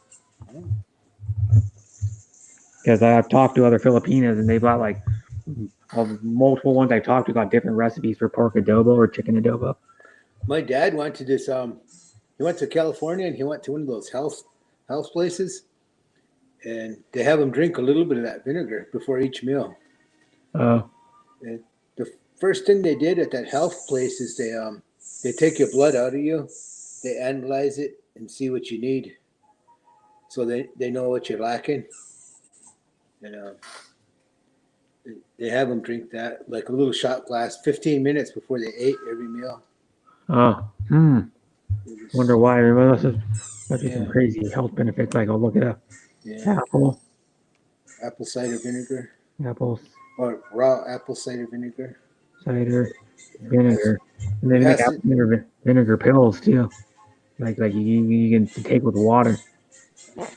Because I've talked to other Filipinos and they bought like multiple ones I've talked to got different recipes for pork adobo or chicken adobo. My dad went to this. He went to California and he went to one of those health places. And they have them drink a little bit of that vinegar before each meal. Oh. And the first thing they did at that health place is they take your blood out of you, they analyze it and see what you need, so they know what you're lacking. And they have them drink that like a little shot glass 15 minutes before they ate every meal. Oh. Wonder why. There must be some Yeah. crazy health benefits. Like, I'll look it up. Yeah. Apple, Apple cider vinegar apple or raw apple cider vinegar. cider vinegar, and then It they make has apple vinegar pills too. Like you can take with water. It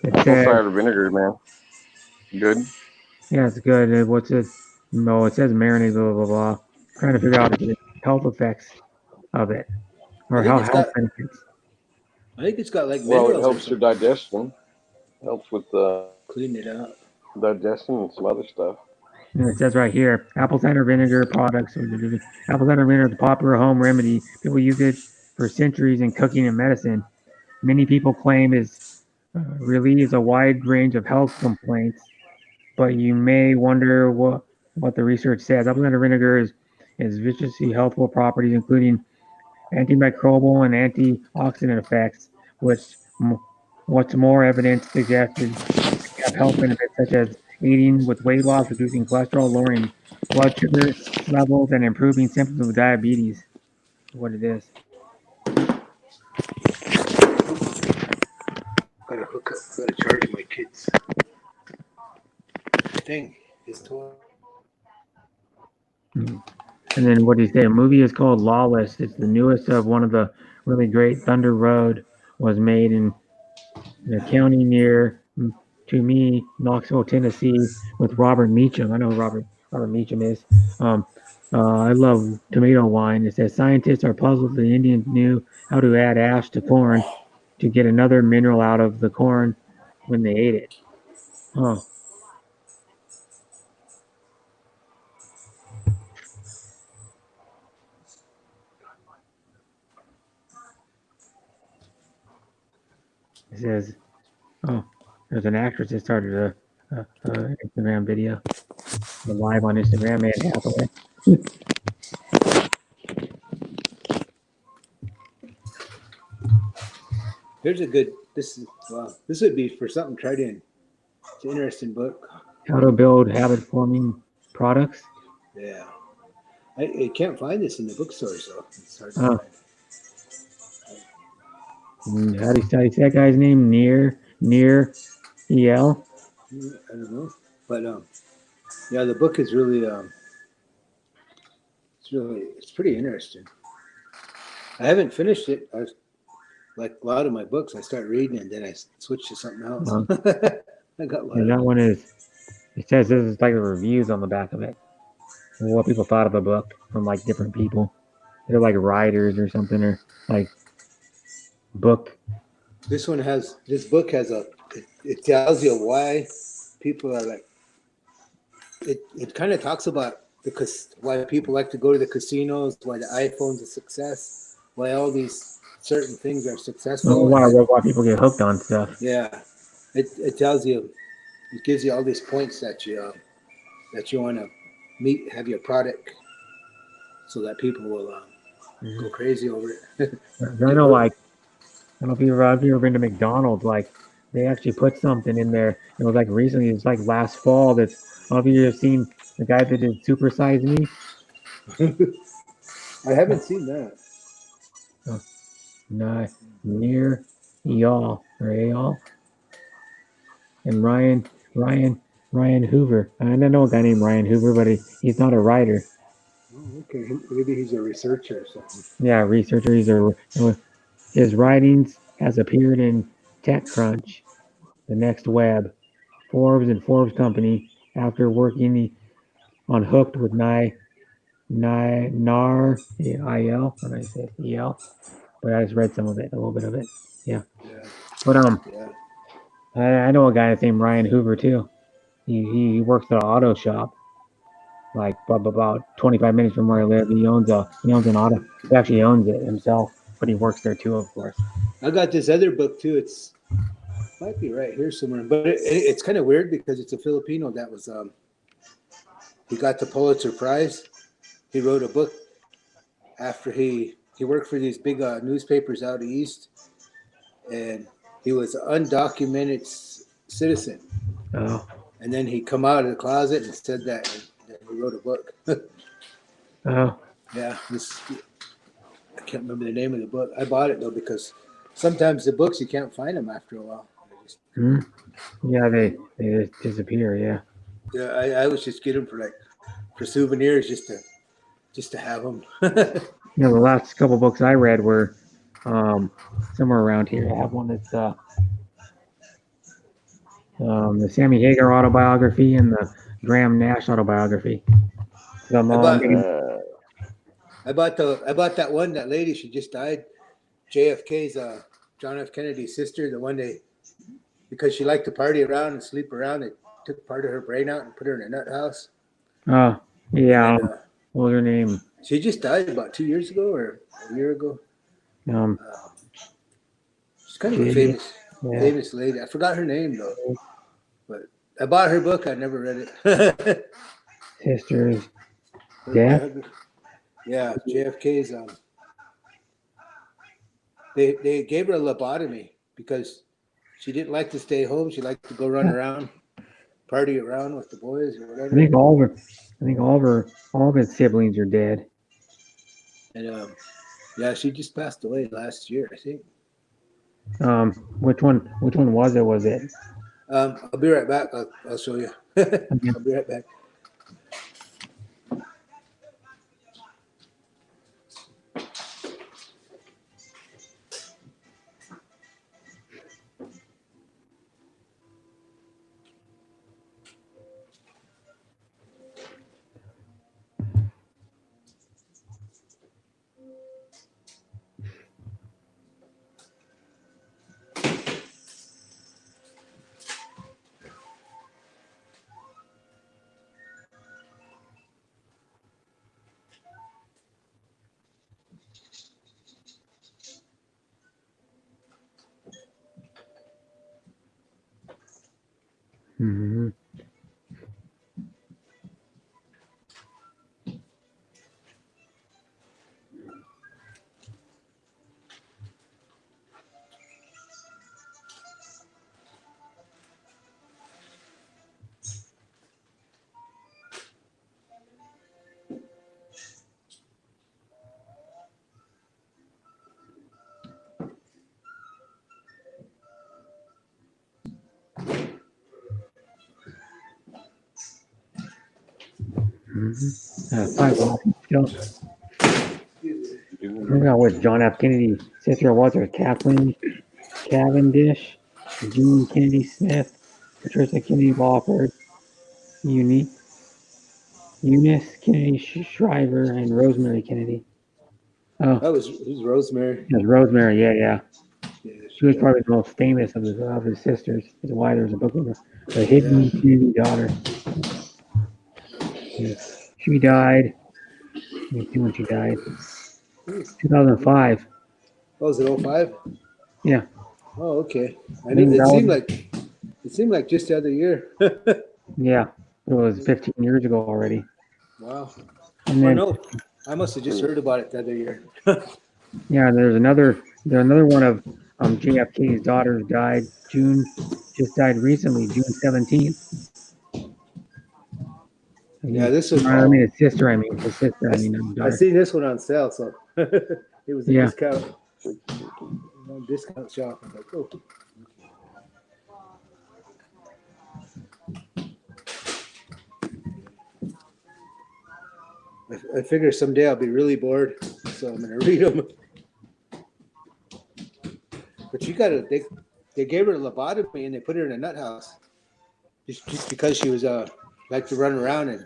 Apple says, cider vinegar, man. Good. yeah, it's good. What's it? No, it says marinade, blah, blah, blah. Trying to figure out the health effects of it or I think how it's health got- benefits. I think it's got like Well, it minerals or helps your something. digestion. Helps with Clean it up. digestion and some other stuff. And it says right here, apple cider vinegar products. Apple cider vinegar is a popular home remedy. People use it for centuries in cooking and medicine. Many people claim it relieves a wide range of health complaints, but you may wonder what the research says. Apple cider vinegar is viciously healthful properties, including antimicrobial and antioxidant effects, what's more, evidence suggests it have health benefits such as aiding with weight loss, reducing cholesterol, lowering blood sugar levels, and improving symptoms of diabetes. What it is. Gotta hook up. Gotta charge my kids. Dang, his toy. And then what do you say? A movie is called Lawless. It's the newest of one of the really great. Thunder Road was made in the county near, to me, Knoxville, Tennessee, with Robert Meacham. I know who Robert Meacham is. I love tomato wine. It says scientists are puzzled the Indians knew how to add ash to corn to get another mineral out of the corn when they ate it. Huh. It says, oh, there's an actress that started a Instagram video. We're live on Instagram, Anne Hathaway. Here's a good. This would be for something tried in. It's an interesting book. How to build habit-forming products. Yeah, I can't find this in the bookstores though. It's hard to Oh. find. How do you say that guy's name? Near EL. I don't know, but yeah, the book is really it's pretty interesting. I haven't finished it. I was, like a lot of my books, I start reading and then I switch to something else. I got a lot And of that one is. It says this is like the reviews on the back of it. What people thought of the book from like different people. They're like writers or something, or like book. This book has it tells you why people are like, it kind of talks about why people like to go to the casinos, why the iPhone's a success, why all these certain things are successful. Why people get hooked on stuff. Yeah, it tells you, it gives you all these points that you want to have your product, so that people will go crazy over it. I know, like, I don't know if you've ever been to McDonald's. Like, they actually put something in there. It was like recently. It's like last fall. I don't know if you've seen the guy that did Super Size Me. I haven't seen that. Oh, no, near y'all or y'all. And Ryan Hoover. I don't know a guy named Ryan Hoover, but he's not a writer. Oh, okay, maybe he's a researcher or something. Yeah, researcher. His writings has appeared in TechCrunch, The Next Web, Forbes, and Forbes Company. After working on Hooked with Nar IL, when I say EL, but I just read some of it, a little bit of it. Yeah. But I know a guy that's named Ryan Hoover too. He works at an auto shop, like about 25 minutes from where I live. He owns an auto. He actually owns it himself, but he works there too, of course. I got this other book too. It's might be right here somewhere, but it's kind of weird because it's a Filipino that was he got the Pulitzer Prize. He wrote a book after he worked for these big newspapers out east, and he was an undocumented citizen. Oh. And then he come out of the closet and said that, and he wrote a book. Oh. Yeah, I can't remember the name of the book. I bought it though because sometimes the books you can't find them after a while. Yeah, they just disappear. Yeah. Yeah, I always just get them for souvenirs just to have them. The last couple books I read were somewhere around here. I have one that's the Sammy Hagar autobiography and the Graham Nash autobiography. I bought that one. That lady, she just died. JFK's John F. Kennedy's sister. The one because she liked to party around and sleep around. They took part of her brain out and put her in a nut house. Oh yeah. What was her name? She just died about 2 years ago or a year ago. She's kind of a famous lady. I forgot her name though. But I bought her book. I never read it. Sisters. Death. Yeah, JFK's. They gave her a lobotomy because she didn't like to stay home. She liked to go run around, party around with the boys or whatever. I think all of his siblings are dead. And yeah, she just passed away last year, I think. Which one was it? Was it? I'll be right back. I'll show you. I'll be right back. Mm-hmm. Still. With John F. Kennedy, sister Walter Kathleen Cavendish, Jean Kennedy Smith, Patricia Kennedy Lawford, Eunice Kennedy Shriver, and Rosemary Kennedy. Oh, who's Rosemary? That's Rosemary. Yeah. She was probably the most famous of his sisters. That's why there's a book of her. The Hidden Kennedy Daughter. She died. Let me see when she died. 2005. Oh, was it 05? Yeah. Oh, okay. It seemed like just the other year. Yeah, it was 15 years ago already. Wow. And then, no, I must have just heard about it the other year. Yeah, there's another one of JFK's daughters died. Just died recently, June 17th. Yeah, this was. I mean, his sister. His sister. I seen this one on sale, so it was a discount. Discount shop. I'm like, oh. I figure someday I'll be really bored, so I'm gonna read them. But they gave her a lobotomy and they put her in a nut house, just because she was like to run around and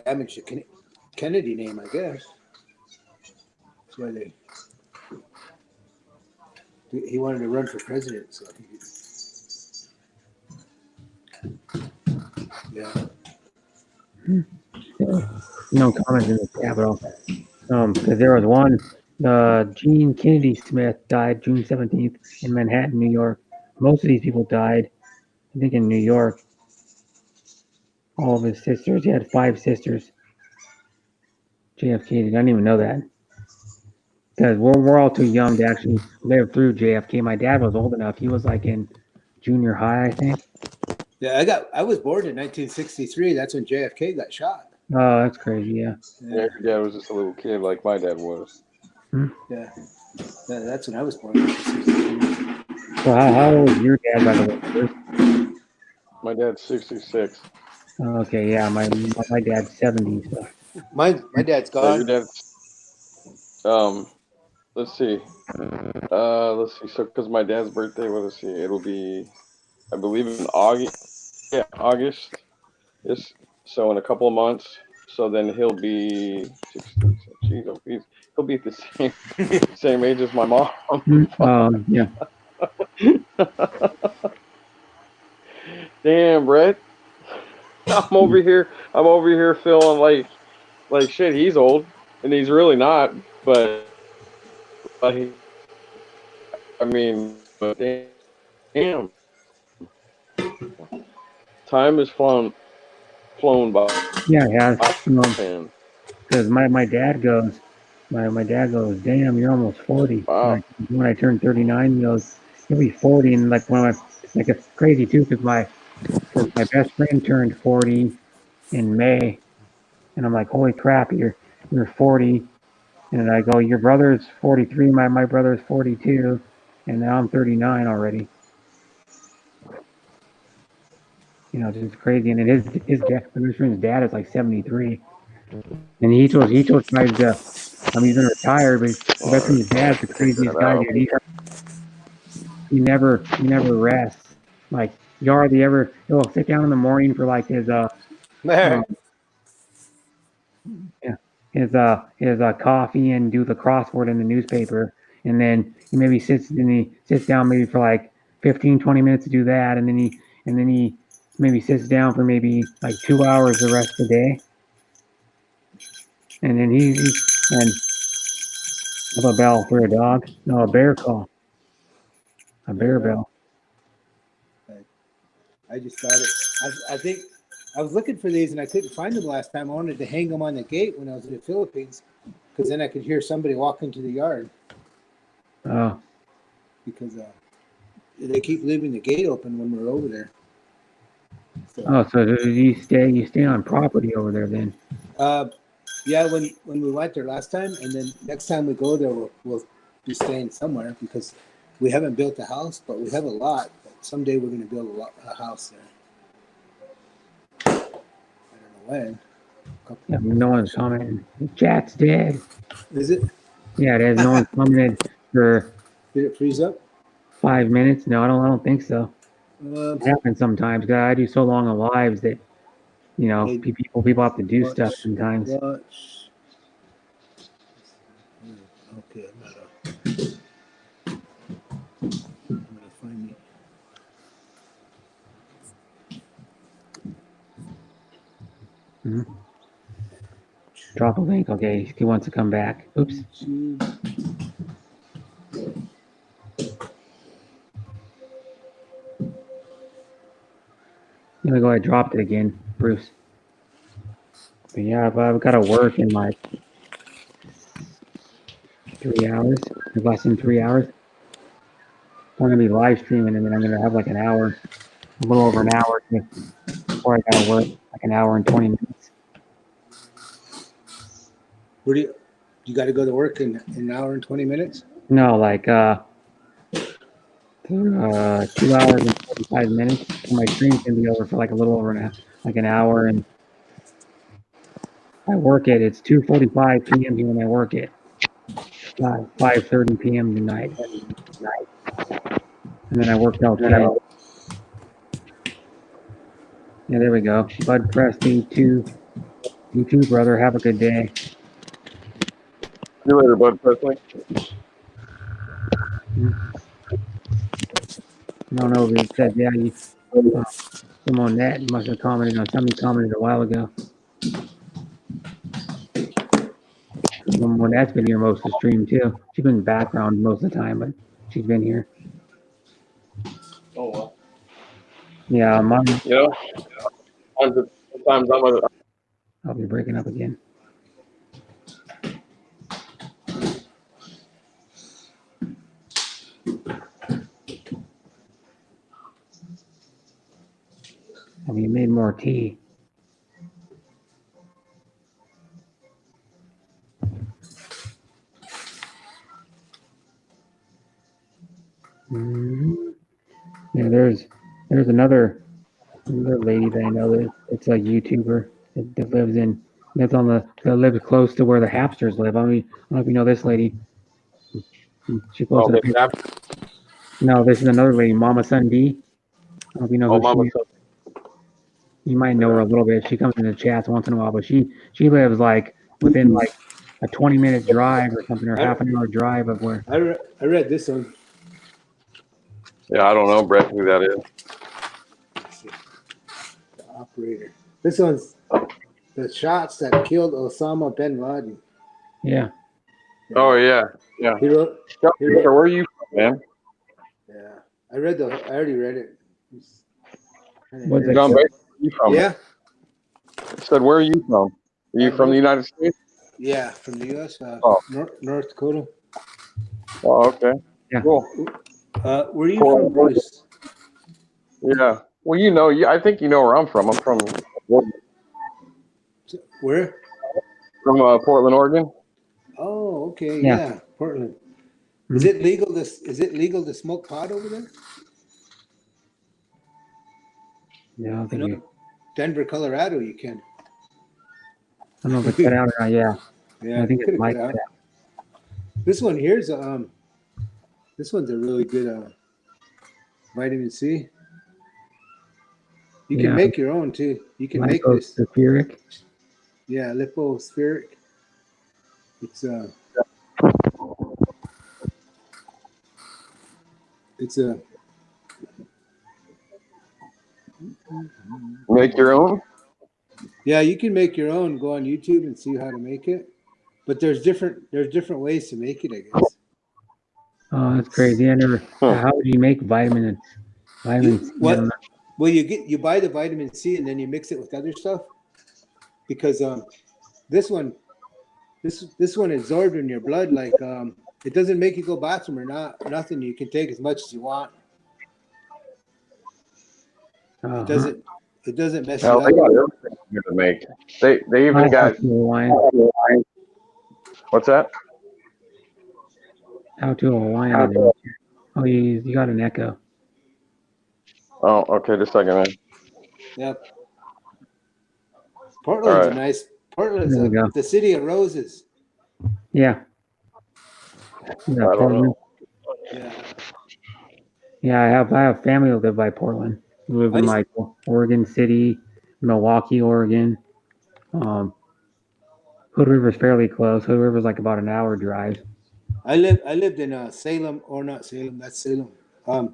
damage the Kennedy name, I guess. That's why he wanted to run for president, so yeah. No comments in the Capitol. Because there was one, Jean Kennedy Smith died June 17th in Manhattan, New York. Most of these people died, I think, in New York. All of his sisters. He had 5 sisters. JFK, I didn't even know that. Because we're all too young to actually live through JFK. My dad was old enough. He was like in junior high, I think. Yeah, I was born in 1963. That's when JFK got shot. Oh, that's crazy, yeah. Your dad was just a little kid like my dad was. Yeah, that's when I was born. So how old is your dad, by the way, Bruce? My dad's 66. Okay, yeah, my dad's 70. So My dad's So your gone. dad's let's see. Let's see. So because my dad's birthday, what let's see, it'll be I believe in August. Yeah, August. Yes. So in a couple of months. So then he'll be 60. So geez, oh, he'll be at the same age as my mom. yeah. Damn, Brett. I'm over here feeling like shit. He's old, and he's really not. But I mean, but damn, time has flown by. Yeah, it has. Because my dad goes, my dad goes, damn, you're almost 40. Wow. When I turned 39, he goes, you'll be 40. And like like it's crazy too, because my best friend turned 40 in May, and I'm like, holy crap, you're 40. And I go, your brother's 43, my brother's 42, and now I'm 39 already. You know, it's just crazy. And then his dad, my best friend's dad is like 73, and he tries to. I mean, he's gonna retire, but my best friend's dad's the craziest guy, dude. He never rests. Like he hardly ever. He'll sit down in the morning for like his coffee and do the crossword in the newspaper, and then he sits down maybe for like 15-20 minutes to do that, and then he maybe sits down for maybe like 2 hours the rest of the day, and then and have a bell for a dog. No, a bear call. A bear bell. I just thought it. I think I was looking for these and I couldn't find them last time. I wanted to hang them on the gate when I was in the Philippines, because then I could hear somebody walk into the yard. Oh. Because they keep leaving the gate open when we're over there. So you stay on property over there then? Yeah, when we went there last time, and then next time we go there, we'll be staying somewhere, because we haven't built a house, but we have a lot. But someday we're going to build a house there. I don't know when. Yeah, no one's commenting. The chat's dead. Is it? Yeah, it is. No one's commented for. Did it freeze up? 5 minutes? No, I don't think so. It happens sometimes. I do so long of lives that, you know, people have to do stuff sometimes. Watch. Okay, I'm gonna find it. Mm-hmm. Drop a link. Okay, he wants to come back. Oops. Let me go ahead and drop it again, Bruce. But yeah, I've got to work in like 3 hours, less than 3 hours. I'm gonna be live streaming, and then I'm gonna have like an hour, a little over an hour before I gotta work, like an hour and 20 minutes. Where do you got to go to work in an hour and 20 minutes? No, like 2 hours and 45 minutes. And my stream's gonna be over for like a little over an hour, and I work it. It's 2:45 p.m. here when I work it. 5:30 p.m. tonight. And then I worked out 10. Yeah, there we go. Bud Presty, you too, brother. Have a good day. See you later, Bud Presley. I don't know if it said, yeah, someone that must have commented on something commented a while ago. Monette's been here most of the stream too. She's been in the background most of the time, but she's been here. Oh well. Yeah, mine. You know, sometimes I'll be breaking up again. Have you made more tea? Yeah, there's another lady that I know that it's a YouTuber that lives close to where the Hapsters live. I mean, I don't know if you know this lady. She Oh, posted a this picture. app. No, this is another lady, Mama Sun D. I don't know if you know Oh, who Mama she is. Sun. You might know her a little bit. She comes in the chats once in a while, but she lives like within like a 20-minute drive or something, or half an hour drive of where. I read this one. Yeah, I don't know, Brett, who that is. The operator. This one's the shots that killed Osama bin Laden. Yeah. Oh yeah, yeah. He wrote. Where are you from, man? Yeah, I already read it. What's John it? Baker, where are you from? Yeah. I said, where are you from? Are you from the United States? Yeah, from the U.S. Oh. North Dakota. Oh, okay. Yeah. Cool. Where are you Cool. from, Bruce? Yeah. Well, you know, I think you know where I'm from. I'm from Where? From Portland, Oregon. Oh, okay. Yeah. Yeah, Portland. Is it legal to smoke pot over there? Yeah, I think Denver, Colorado, you can. I don't know if it's cut out or not. Yeah. Yeah, I think could've it might cut cut out. out. This one here's this one's a really good vitamin C. You can Yeah. make your own too. You can make this. Lipospheric. Yeah, lipospheric. It's a Make your own. yeah, you can make your own. Go on YouTube and see how to make it. But there's different ways to make it, I guess. Oh, that's crazy. I never. How would you make vitamin C? I don't know. Well, you buy the vitamin C and then you mix it with other stuff because this one absorbed in your blood like it doesn't make you go bathroom or nothing. You can take as much as you want. It doesn't mess Hell, you they got up. everything here to make. They even got. What's that? How to Hawaiian. Oh, you got an echo. Oh, okay. Just a second, man. Yep. Portland's All right. nice. Portland's There we go. the city of roses. Yeah. Yeah, I don't know. Yeah. Yeah, I have family that live by Portland. We live in like Oregon City, Milwaukee, Oregon. Hood River's fairly close. Hood River's like about an hour drive. I lived in Salem, or not Salem. That's Salem. I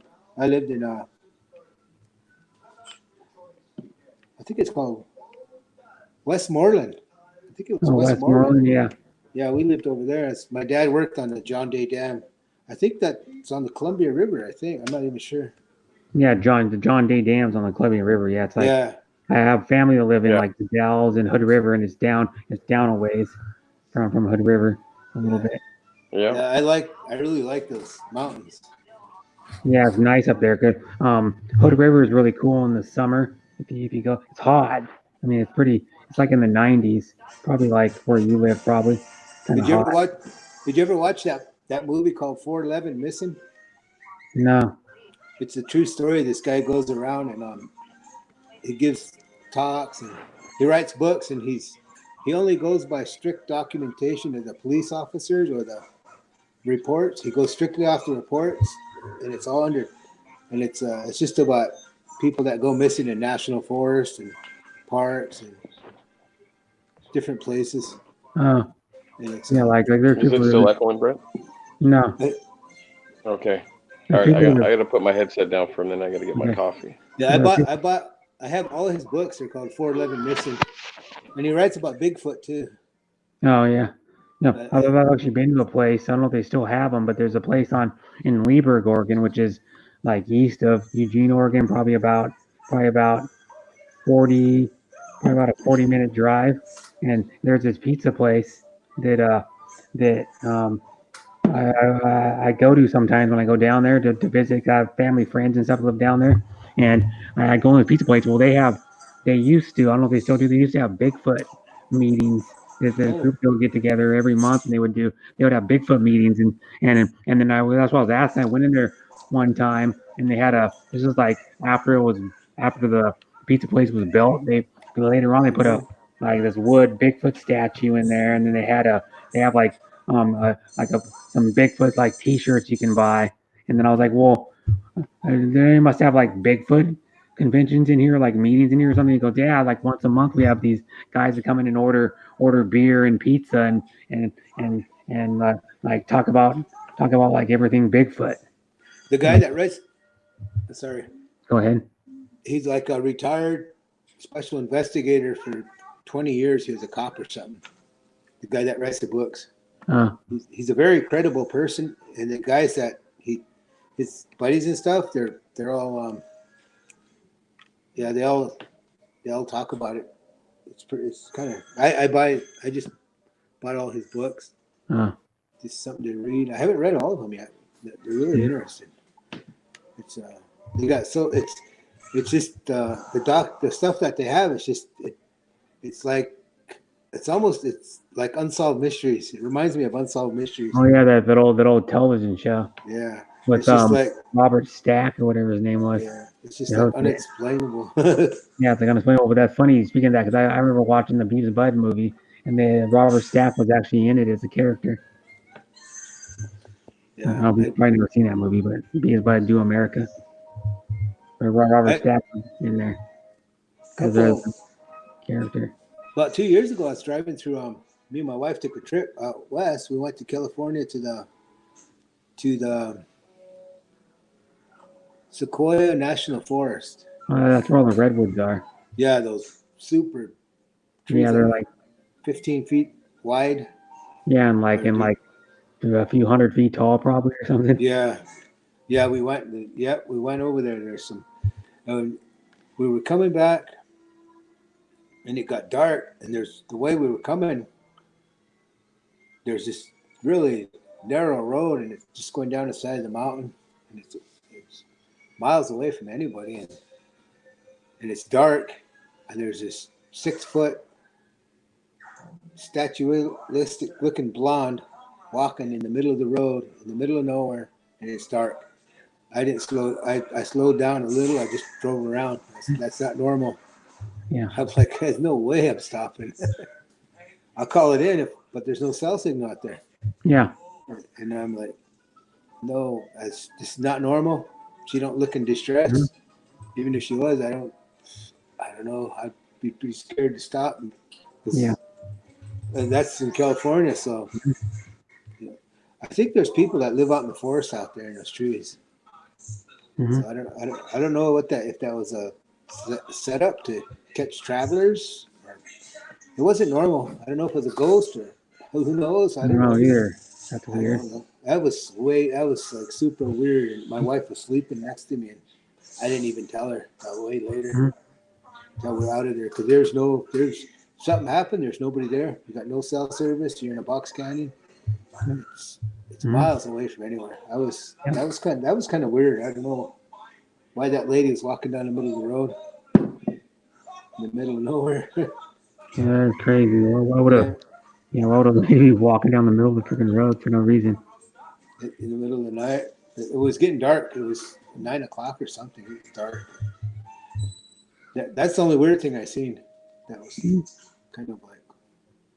lived in I think it's called Westmoreland. I think it was Westmoreland, yeah. Yeah, we lived over there. My dad worked on the John Day Dam. I think that's on the Columbia River. I think I'm not even sure. Yeah, the John Day Dam's on the Columbia River. Yeah, it's like Yeah. I have family that live in like the Dalles and Hood River, and it's down a ways from Hood River a little bit. Yeah. I really like those mountains. Yeah, it's nice up there. Cause Hood River is really cool in the summer. If you go, it's hot. I mean, it's pretty. It's like in the 90s, probably like where you live, probably. Did you ever watch that movie called 411 Missing? No. It's a true story. This guy goes around and he gives talks and he writes books, and he only goes by strict documentation of the police officers or the reports. He goes strictly off the reports, and it's all under, and it's just about people that go missing in national forests and parks and different places. Oh. And Yeah, like there's Is it people. still echoing, Brett? No. Okay. All right. I got to put my headset down for a minute. I got to get my coffee. Yeah, I have all his books. They're called 411 Missing, and he writes about Bigfoot too. Oh yeah. No, I've actually been to a place. I don't know if they still have them, but there's a place in Leesburg, Oregon, which is like east of Eugene, Oregon, probably about 40-minute drive. And there's this pizza place that I go to sometimes when I go down there to visit. I have family, friends, and stuff live down there, and I go to the pizza place. Well, they used to. I don't know if they still do. They used to have Bigfoot meetings. The group would get together every month, and they would have Bigfoot meetings, and then that's why I was asking. I went in there one time, and they had this is like after the pizza place was built. Later on they put a like this wood Bigfoot statue in there, and then they have like some Bigfoot like T-shirts you can buy. And then I was like, well, they must have like Bigfoot conventions in here, like meetings in here or something. He goes, yeah, like once a month we have these guys that come in and order beer and pizza and like talk about like everything Bigfoot. The guy that writes, sorry, Go ahead. he's like a retired special investigator for 20 years. He was a cop or something. The guy that writes the books. He's a very credible person, and the guys that his buddies and stuff, they're all they all talk about it. It's kind of I just bought all his books. Just something to read. I haven't read all of them yet. They're really interesting. It's it's just the stuff that they have. It's like Unsolved Mysteries. It reminds me of Unsolved Mysteries. Oh yeah, that old television show. Yeah. With It's just like Robert Stack or whatever his name was. Yeah, it's just like unexplainable. Yeah, it's like unexplainable. But that's funny. Speaking of that, because I remember watching the Beavis and Bud movie, and Robert Stack was actually in it as a character. Yeah, I've probably never seen that movie, but Beavis and Bud Do America. But Robert Stack was in there as a character. About 2 years ago, I was driving through. Me and my wife took a trip out west. We went to California to the Sequoia National Forest. That's where all the redwoods are. Yeah, those super trees. Yeah, they're like 15 feet wide. Yeah, and like a few 100 feet tall, probably or something. Yeah, we went over there. There's some. We were coming back, and it got dark. And the way we were coming. There's this really narrow road, and it's just going down the side of the mountain, and it's miles away from anybody, and it's dark, and there's this 6-foot statuistic looking blonde walking in the middle of the road, in the middle of nowhere, and it's dark. I slowed down a little. I just drove around. I said, that's not normal. Yeah. I'm like, there's no way I'm stopping. I'll call it in, but there's no cell signal out there. Yeah. And I'm like, no, it's just not normal. She don't look in distress. Mm-hmm. Even if she was, I don't know. I'd be pretty scared to stop. Yeah. And that's in California, so I think there's people that live out in the forest out there in those trees. Mm-hmm. So I don't know if that was a setup to catch travelers. It wasn't normal. I don't know if it was a ghost or who knows. I don't know either. That's weird. That was like super weird. And my wife was sleeping next to me, and I didn't even tell her. I'll wait later. Till we're out of there, because there's something happened. There's nobody there. You got no cell service. You're in a box canyon. It's miles away from anywhere. That was kind of weird. I don't know why that lady was walking down the middle of the road, in the middle of nowhere. Yeah, that's crazy. Why would a lady walking down the middle of the freaking road for no reason? In the middle of the night. It was getting dark. It was 9 o'clock or something. It was dark. That's the only weird thing I seen. That was kind of like.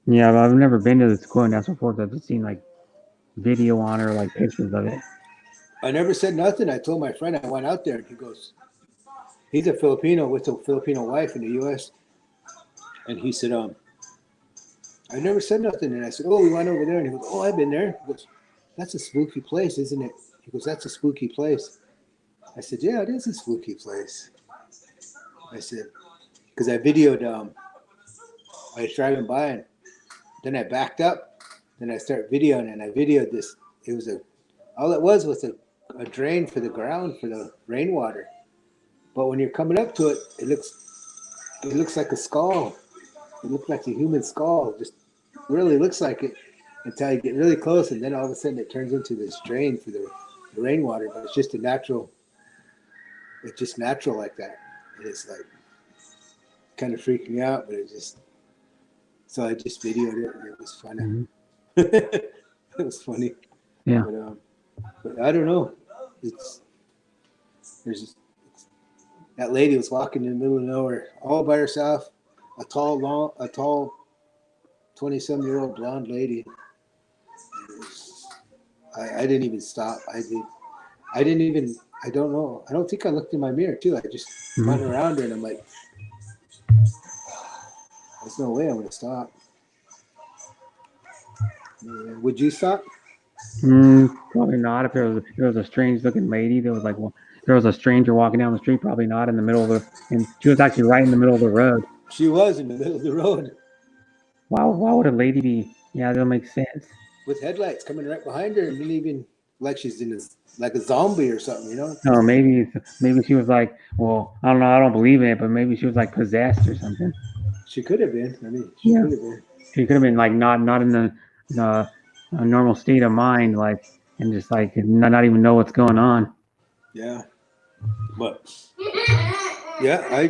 Yeah, but I've never been to the Sequoia National Forest. I've just seen like video on it or like pictures of it. I never said nothing. I told my friend I went out there, and he goes, he's a Filipino with a Filipino wife in the U.S. And he said, I never said nothing. And I said, oh, we went over there. And he goes, oh, I've been there. He goes, that's a spooky place, isn't it? He goes, that's a spooky place. I said, yeah, it is a spooky place. I said, because I videoed, I was driving by, and then I backed up. Then I started videoing, and I videoed this. It was all it was a drain for the ground for the rainwater. But when you're coming up to it, it looks like a skull. It looked like a human skull. It just really looks like it until you get really close, and then all of a sudden it turns into this drain for the rainwater. But it's just natural like that. And it's like kind of freaking me out, but so I just videoed it, and it was funny. Mm-hmm. It was funny. Yeah. But I don't know. There's that lady was walking in the middle of nowhere, all by herself. A tall, 27-year-old blonde lady. I didn't even stop. I don't know. I don't think I looked in my mirror too. I just went around her and I'm like, there's no way I'm gonna stop. Would you stop? Probably not. If there was a strange looking lady, there was a stranger walking down the street, probably not in the middle of and she was actually right in the middle of the road. She was in the middle of the road. Why would a lady be? Yeah, that don't make sense. With headlights coming right behind her, and didn't even like she's like a zombie or something, you know? No, maybe she was like, well, I don't know, I don't believe in it, but maybe she was like possessed or something. She could have been. I mean, she could have been. She could have been like not in the normal state of mind, like, and just like not even know what's going on. Yeah, but yeah,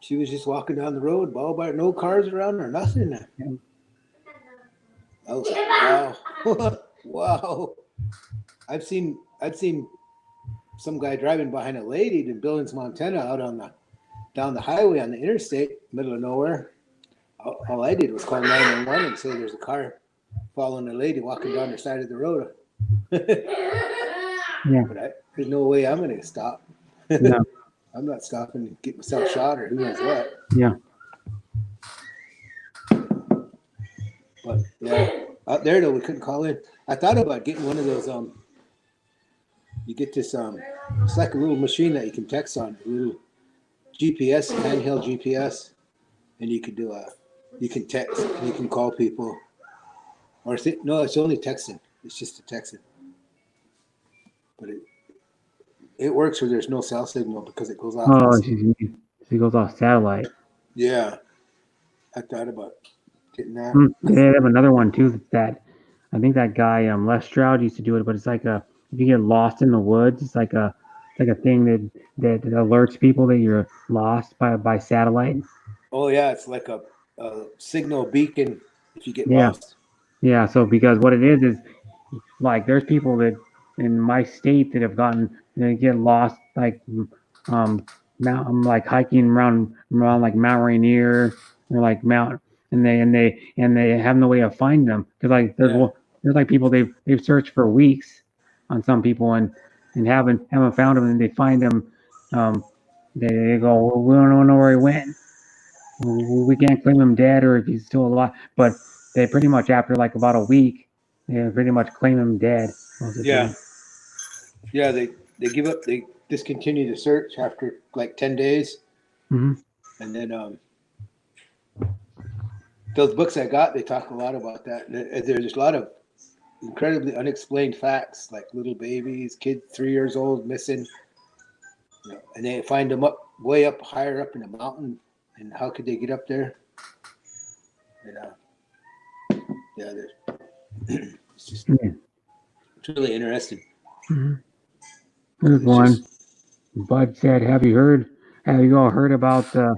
she was just walking down the road, all by no cars around or nothing. Yeah. I was like, wow, wow. I've seen some guy driving behind a lady in Billings, Montana, out down the highway on the interstate, middle of nowhere. All I did was call 911 and say there's a car following a lady walking down the side of the road. Yeah. But there's no way I'm going to stop. No. I'm not stopping and get myself shot or who knows what. Yeah. But yeah, out there though, we couldn't call in. I thought about getting one of those. You get this. It's like a little machine that you can text on, a little GPS, handheld GPS, and you could do you can text, you can call people, or no, it's only texting. It's just a texting. But it works where there's no cell signal because it goes off. Oh, she goes off satellite. Yeah, I thought about getting that. They have another one too. That I think that guy Les Stroud used to do it, but it's like if you get lost in the woods, it's like a thing that alerts people that you're lost by satellite. Oh yeah, it's like a signal beacon if you get lost. Yeah. So because what it is like there's people that in my state that have they get lost like I'm like hiking around like Mount Rainier or like Mount and they have no way of finding them because like there's like people they've searched for weeks on some people and haven't found them and they find them they go, well, we don't know where he went, we can't claim him dead or if he's still alive, but they pretty much after like about a week they pretty much claim him dead. Yeah, they give up, they discontinue the search after like 10 days. And then those books I got, they talk a lot about that. There's a lot of incredibly unexplained facts, like little babies, kids 3 years old missing, and they find them way up higher up in the mountain, and how could they get up there? And, it's just it's really interesting. There's one. Bud said, "Have you all heard about the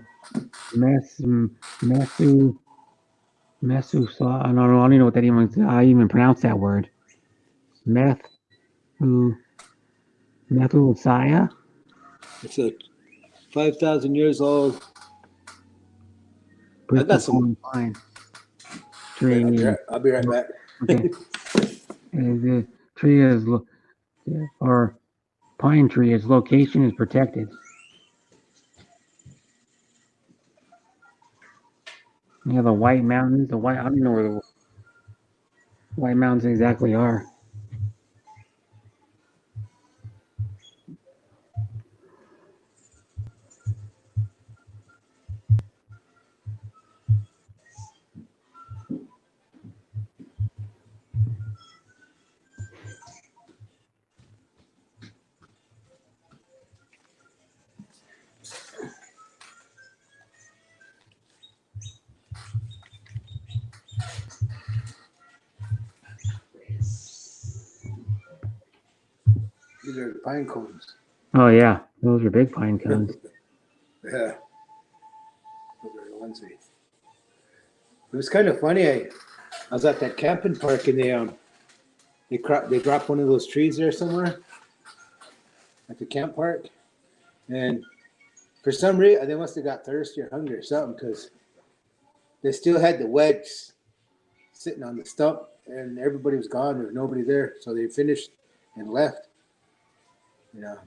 Mesu? I don't know what that I even pronounce that word. Methuselah? It's a 5,000 years old. I got some pine tree. I'll be right back. Okay. The tree or pine tree, its location is protected. Yeah, the White Mountains, I don't know where the White Mountains exactly are. These are the pine cones. Oh yeah, those are big pine cones. Yeah, those are the ones it was kind of funny. I was at that camping park and they dropped one of those trees there somewhere, at the camp park, and for some reason they must have got thirsty or hungry or something because they still had the wedge sitting on the stump, and everybody was gone. There was nobody there, so they finished and left. You know,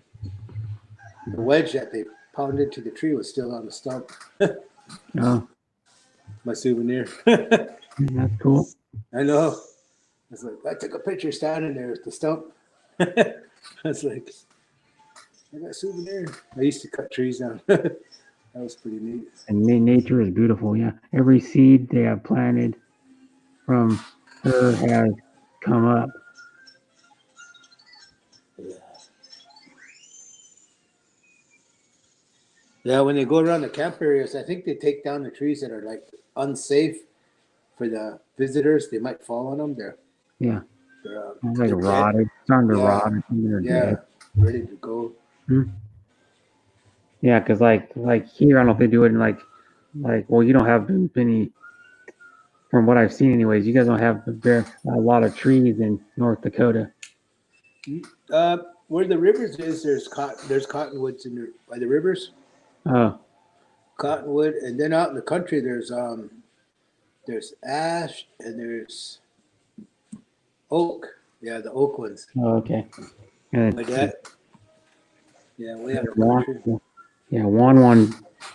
the wedge that they pounded to the tree was still on the stump. Oh, My souvenir. that's cool. I know. It's like I took a picture standing there with the stump. I was like, I got a souvenir. I used to cut trees down. That was pretty neat. And nature is beautiful. Yeah, every seed they have planted from her has come up. Yeah, when they go around the camp areas, I think they take down the trees that are like unsafe for the visitors. They might fall on them. They're It's like they're rotted, starting to Yeah. rot. I think they're yeah, dead. ready to go. Yeah, because like here, I don't know if they do it in like well, you don't have any. From what I've seen, anyways, you guys don't have a lot of trees in North Dakota. Where the rivers is, there's cottonwoods in the, by the rivers. Oh, Cottonwood, and then out in the country, there's ash and there's oak. Yeah, the oak ones. oh okay. And My dad. Yeah, we have a Juan, country. yeah, Juan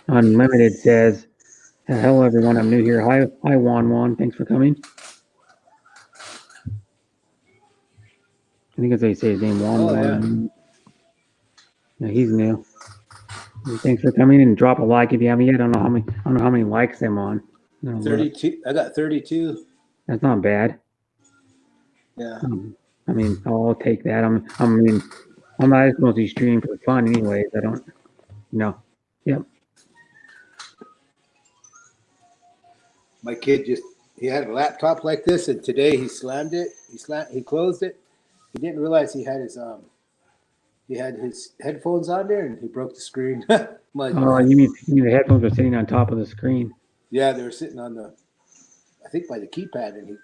Unlimited says, "Hello everyone, I'm new here. Hi Juan. Thanks for coming." I think that's how you say his name, Juan. Oh, yeah. Yeah, he's new. Thanks for coming and drop a like if you haven't yet. I don't know how many likes I'm on. I don't know. 32. I got 32. That's not bad. Yeah. I mean, I'll take that. I'm not just mostly streaming for fun, anyways. I don't, Yep. My kid he had a laptop like this, and today he slammed it. He closed it. He didn't realize he had his headphones on there, and he broke the screen. Oh, you mean the headphones are sitting on top of the screen? Yeah, they were sitting on I think by the keypad, and he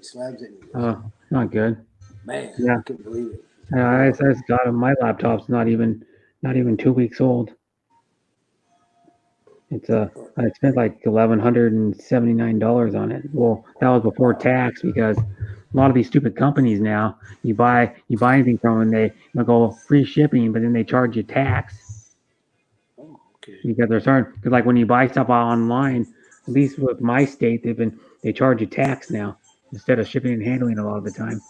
slams it. Oh, not good. Man, Yeah. I couldn't believe it. I just got him. My laptop's not even 2 weeks old. It's I spent like $1,179 on it. Well, that was before tax because a lot of these stupid companies now, you buy anything from them, they'll go free shipping, but then they charge you tax. Oh, okay. Because they're starting, because like when you buy stuff online, at least with my state, they charge you tax now instead of shipping and handling a lot of the time.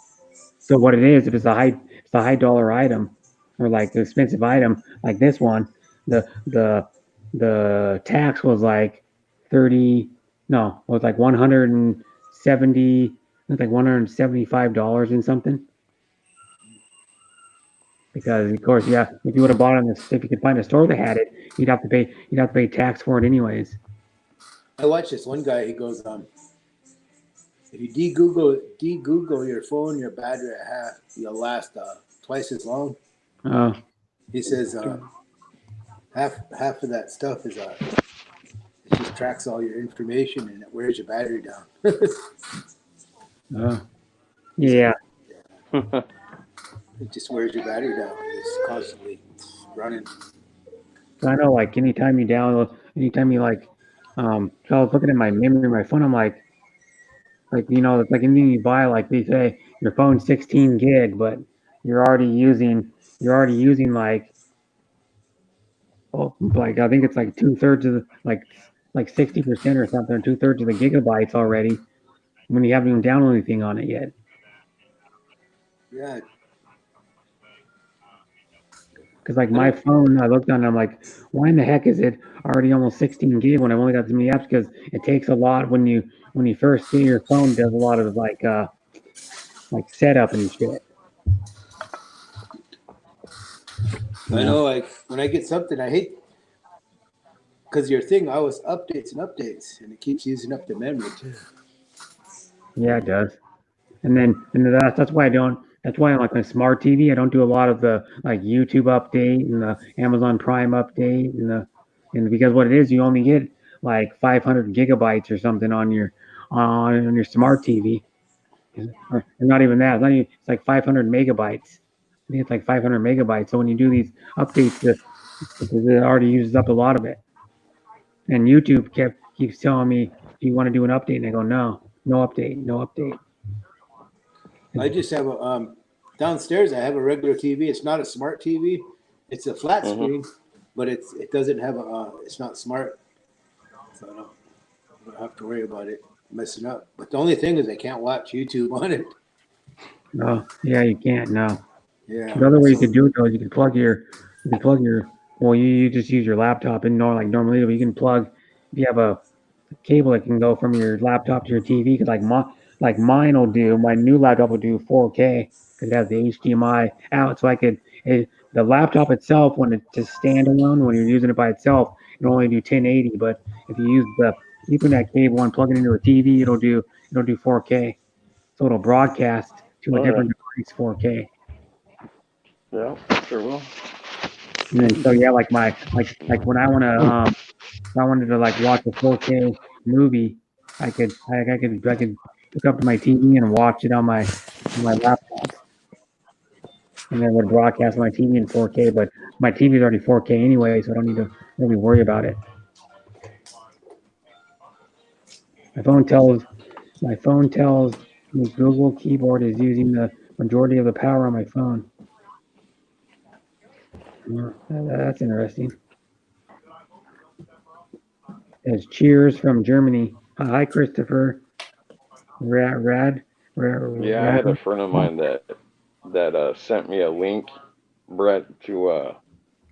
So what it is, if it's a high dollar item or like the expensive item like this one, the tax was like 30, no, it was like 170, it was like $175 and something. Because of course, yeah, if you would have bought it if you could find a store that had it, you'd have to pay tax for it anyways. I watched this one guy. He goes, if you de-Google your phone, your battery at half, you'll last twice as long. Oh. He says half of that stuff is it just tracks all your information and it wears your battery down. Yeah. It just wears your battery down. It's constantly running. I know, like anytime you like, so I was looking at my memory, my phone, I'm like, it's like anything you buy, like they say your phone's 16 gig, but you're already using like, like I think it's like 2/3 of the like 60% or something, 2/3 of the gigabytes already when you haven't even downloaded anything on it yet. Yeah. Because like my phone, I looked on it, I'm like, why in the heck is it already almost 16 gig when I've only got this many apps? Because it takes a lot when you first get your phone, does a lot of like setup and shit. I know, like when I get something, I hate because your thing always updates and it keeps using up the memory too. Yeah, it does. And that's why on like my smart TV, I don't do a lot of the like YouTube update and the Amazon Prime update and because what it is, you only get like 500 gigabytes or something on your smart TV. Or not even that. It's like 500 megabytes. I think it's like 500 megabytes. So when you do these updates, it already uses up a lot of it. And YouTube keeps telling me, "Do you want to do an update?" And I go, "No, no update, no update." I just have a downstairs. I have a regular TV. It's not a smart TV. It's a flat screen, but it doesn't have it's not smart, so I don't have to worry about it messing up. But the only thing is I can't watch YouTube on it. No, yeah, you can't. No. Yeah. The other way you could do it though is you could plug your. Well, you just use your laptop and normally you can plug. If you have a cable that can go from your laptop to your TV, because like mine will do. My new laptop will do 4K because it has the HDMI out, so the laptop itself, when it's just standalone, when you're using it by itself, it'll only do 1080. But if you put that cable and plug it into a TV, it'll do 4K. So it'll broadcast to a different device 4K. Yeah, sure will. And then so yeah, like when I wanted to like watch a 4K movie, I could hook up to my TV and watch it on my laptop. And then would broadcast my TV in 4K, but my TV is already 4K anyway, so I don't need to really worry about it. My phone tells the Google keyboard is using the majority of the power on my phone. Yeah, that's interesting. There's cheers from Germany. Hi, Christopher. Rad. Yeah, I had a friend of mine that sent me a link, Brett, to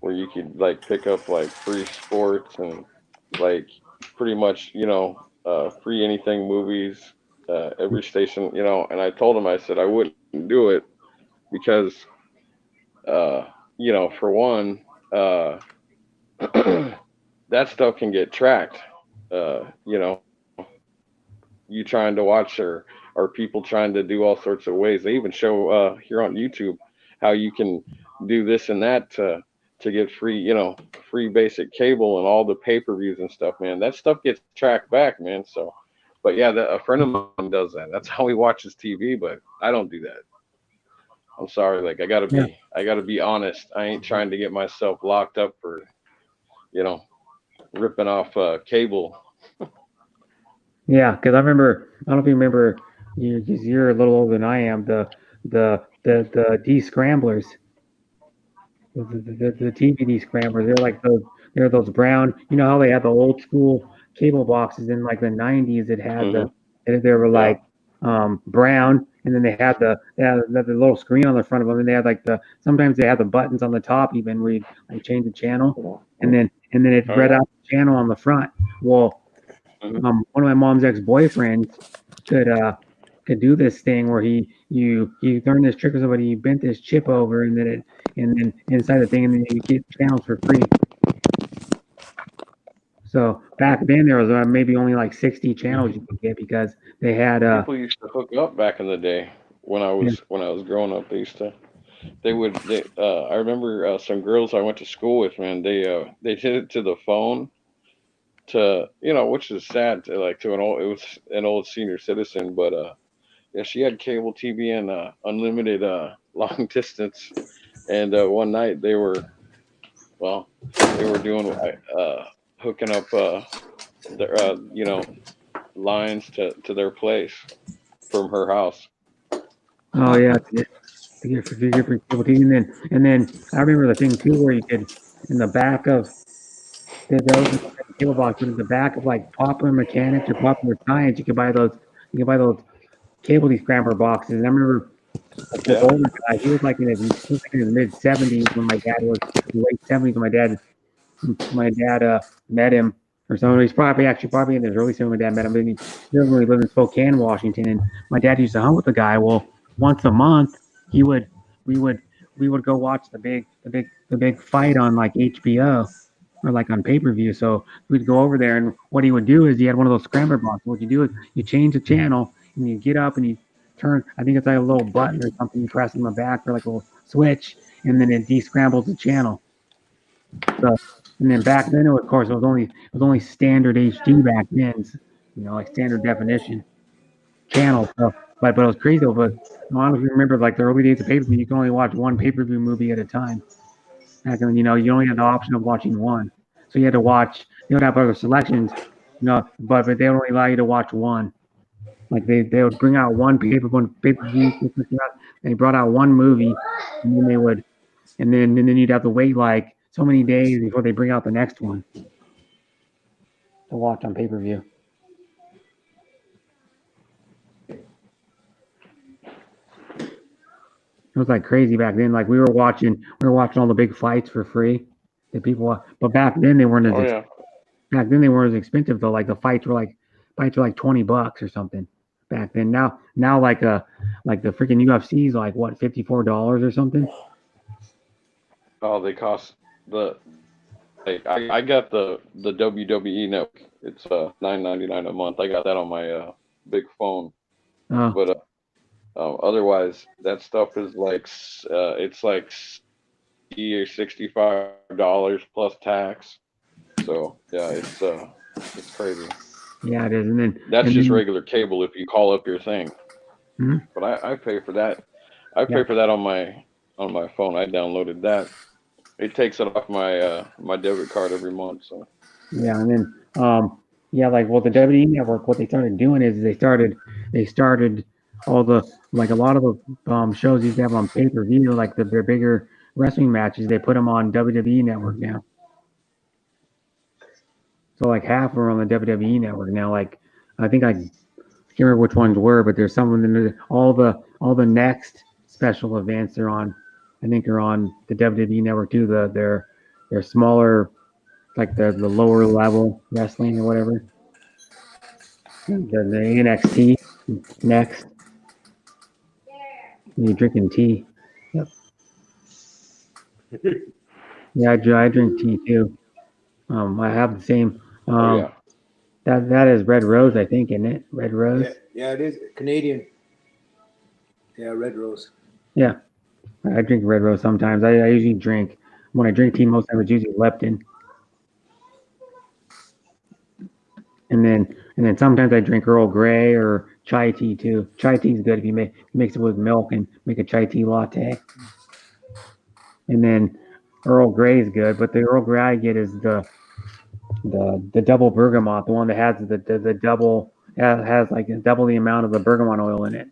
where you could like pick up like free sports and like pretty much free anything movies, every station, and I told him, I said I wouldn't do it because for one, that stuff can get tracked. You trying to watch or people trying to do all sorts of ways. They even show here on YouTube how you can do this and that to get free, free basic cable and all the pay-per-views and stuff, man. That stuff gets tracked back, man. So, but yeah, a friend of mine does that. That's how he watches TV, but I don't do that. I'm sorry. Like I gotta be honest. I ain't trying to get myself locked up for, ripping off cable. Yeah, because I don't know if you remember, you're a little older than I am. The descramblers, the TV descramblers. They're those brown. You know how they had the old school cable boxes in like the 90s that had they were like brown, and then they had the little screen on the front of them, and they had like sometimes they had the buttons on the top even where you like change the channel, and then it read out the channel on the front. Well, one of my mom's ex-boyfriends could do this thing where you learn this trick or somebody, you bent this chip over and then inside the thing, and then you get channels for free. So back then there was maybe only like 60 channels you could get because they had people used to hook up back in the day when I was growing up. I remember some girls I went to school with, man, they did it to the phone, to which is sad to it was an old senior citizen, but yeah, she had cable TV and unlimited long distance, and one night they were doing hooking up their lines to their place from her house. Oh yeah, to get free cable TV, and then I remember the thing too where you could in the back of those cable boxes, in the back of like Popular Mechanics or Popular Science, you could buy those cable descrambler boxes. And I remember this older guy, he was like in his mid 70s when my dad was in the late 70s when my dad met him or something. He's probably in his early 70s when my dad met him. But he lived in Spokane, Washington, and my dad used to hunt with the guy. Well, once a month we would go watch the big fight on like HBO or like on pay-per-view. So we'd go over there, and what he would do is he had one of those scrambler boxes. What you do is you change the channel and you get up and you turn, I think it's like a little button or something you press on the back or like a little switch, and then it descrambles the channel. So, and then back then, of course, it was only standard HD back then, like standard definition channel. So But it was crazy though. But I always remember like the early days of pay-per-view, you can only watch one pay-per-view movie at a time. Back then, you only had the option of watching one, so you had to watch. You would have other selections, but they would only allow you to watch one. Like they would bring out one pay-per-view. They brought out one movie, and then they would, and then you'd have to wait like so many days before they bring out the next one to watch on pay-per-view. It was like crazy back then. Like we were watching all the big fights for free. The people, but back then they weren't as back then they weren't as expensive though. Like the fights were like $20 or something back then. Now like the freaking UFC is like what, $54 or something. Oh, they cost I got the WWE network. It's $9.99 a month. I got that on my big phone. Oh. But otherwise, that stuff is like it's like $65 plus tax. So yeah, it's crazy. Yeah, it is. And then that's just regular cable if you call up your thing. Hmm? But I pay for that. I pay for that on my phone. I downloaded that. It takes it off my my debit card every month. So yeah, and then the WWE Network, what they started doing is they started all the like a lot of the shows used to have on pay-per-view, like their bigger wrestling matches, they put them on WWE Network now. So like half are on the WWE Network now. Like I can't remember which ones were, but there's some of them. All the next special events are on. I think are on the WWE Network too. Their smaller, like the lower level wrestling or whatever. The NXT next. You're drinking tea. Yep. Yeah, I drink tea too. I have the same. yeah. That is Red Rose, I think, isn't it? Red Rose. Yeah, it is Canadian. Yeah, Red Rose. Yeah, I drink Red Rose sometimes. I usually drink when I drink tea. Most times it's usually Lepton. And then sometimes I drink Earl Grey or chai tea too. Chai tea is good if you mix it with milk and make a chai tea latte. And then Earl Grey is good, but the Earl Grey I get is the double bergamot, the one that has the double has like double the amount of the bergamot oil in it.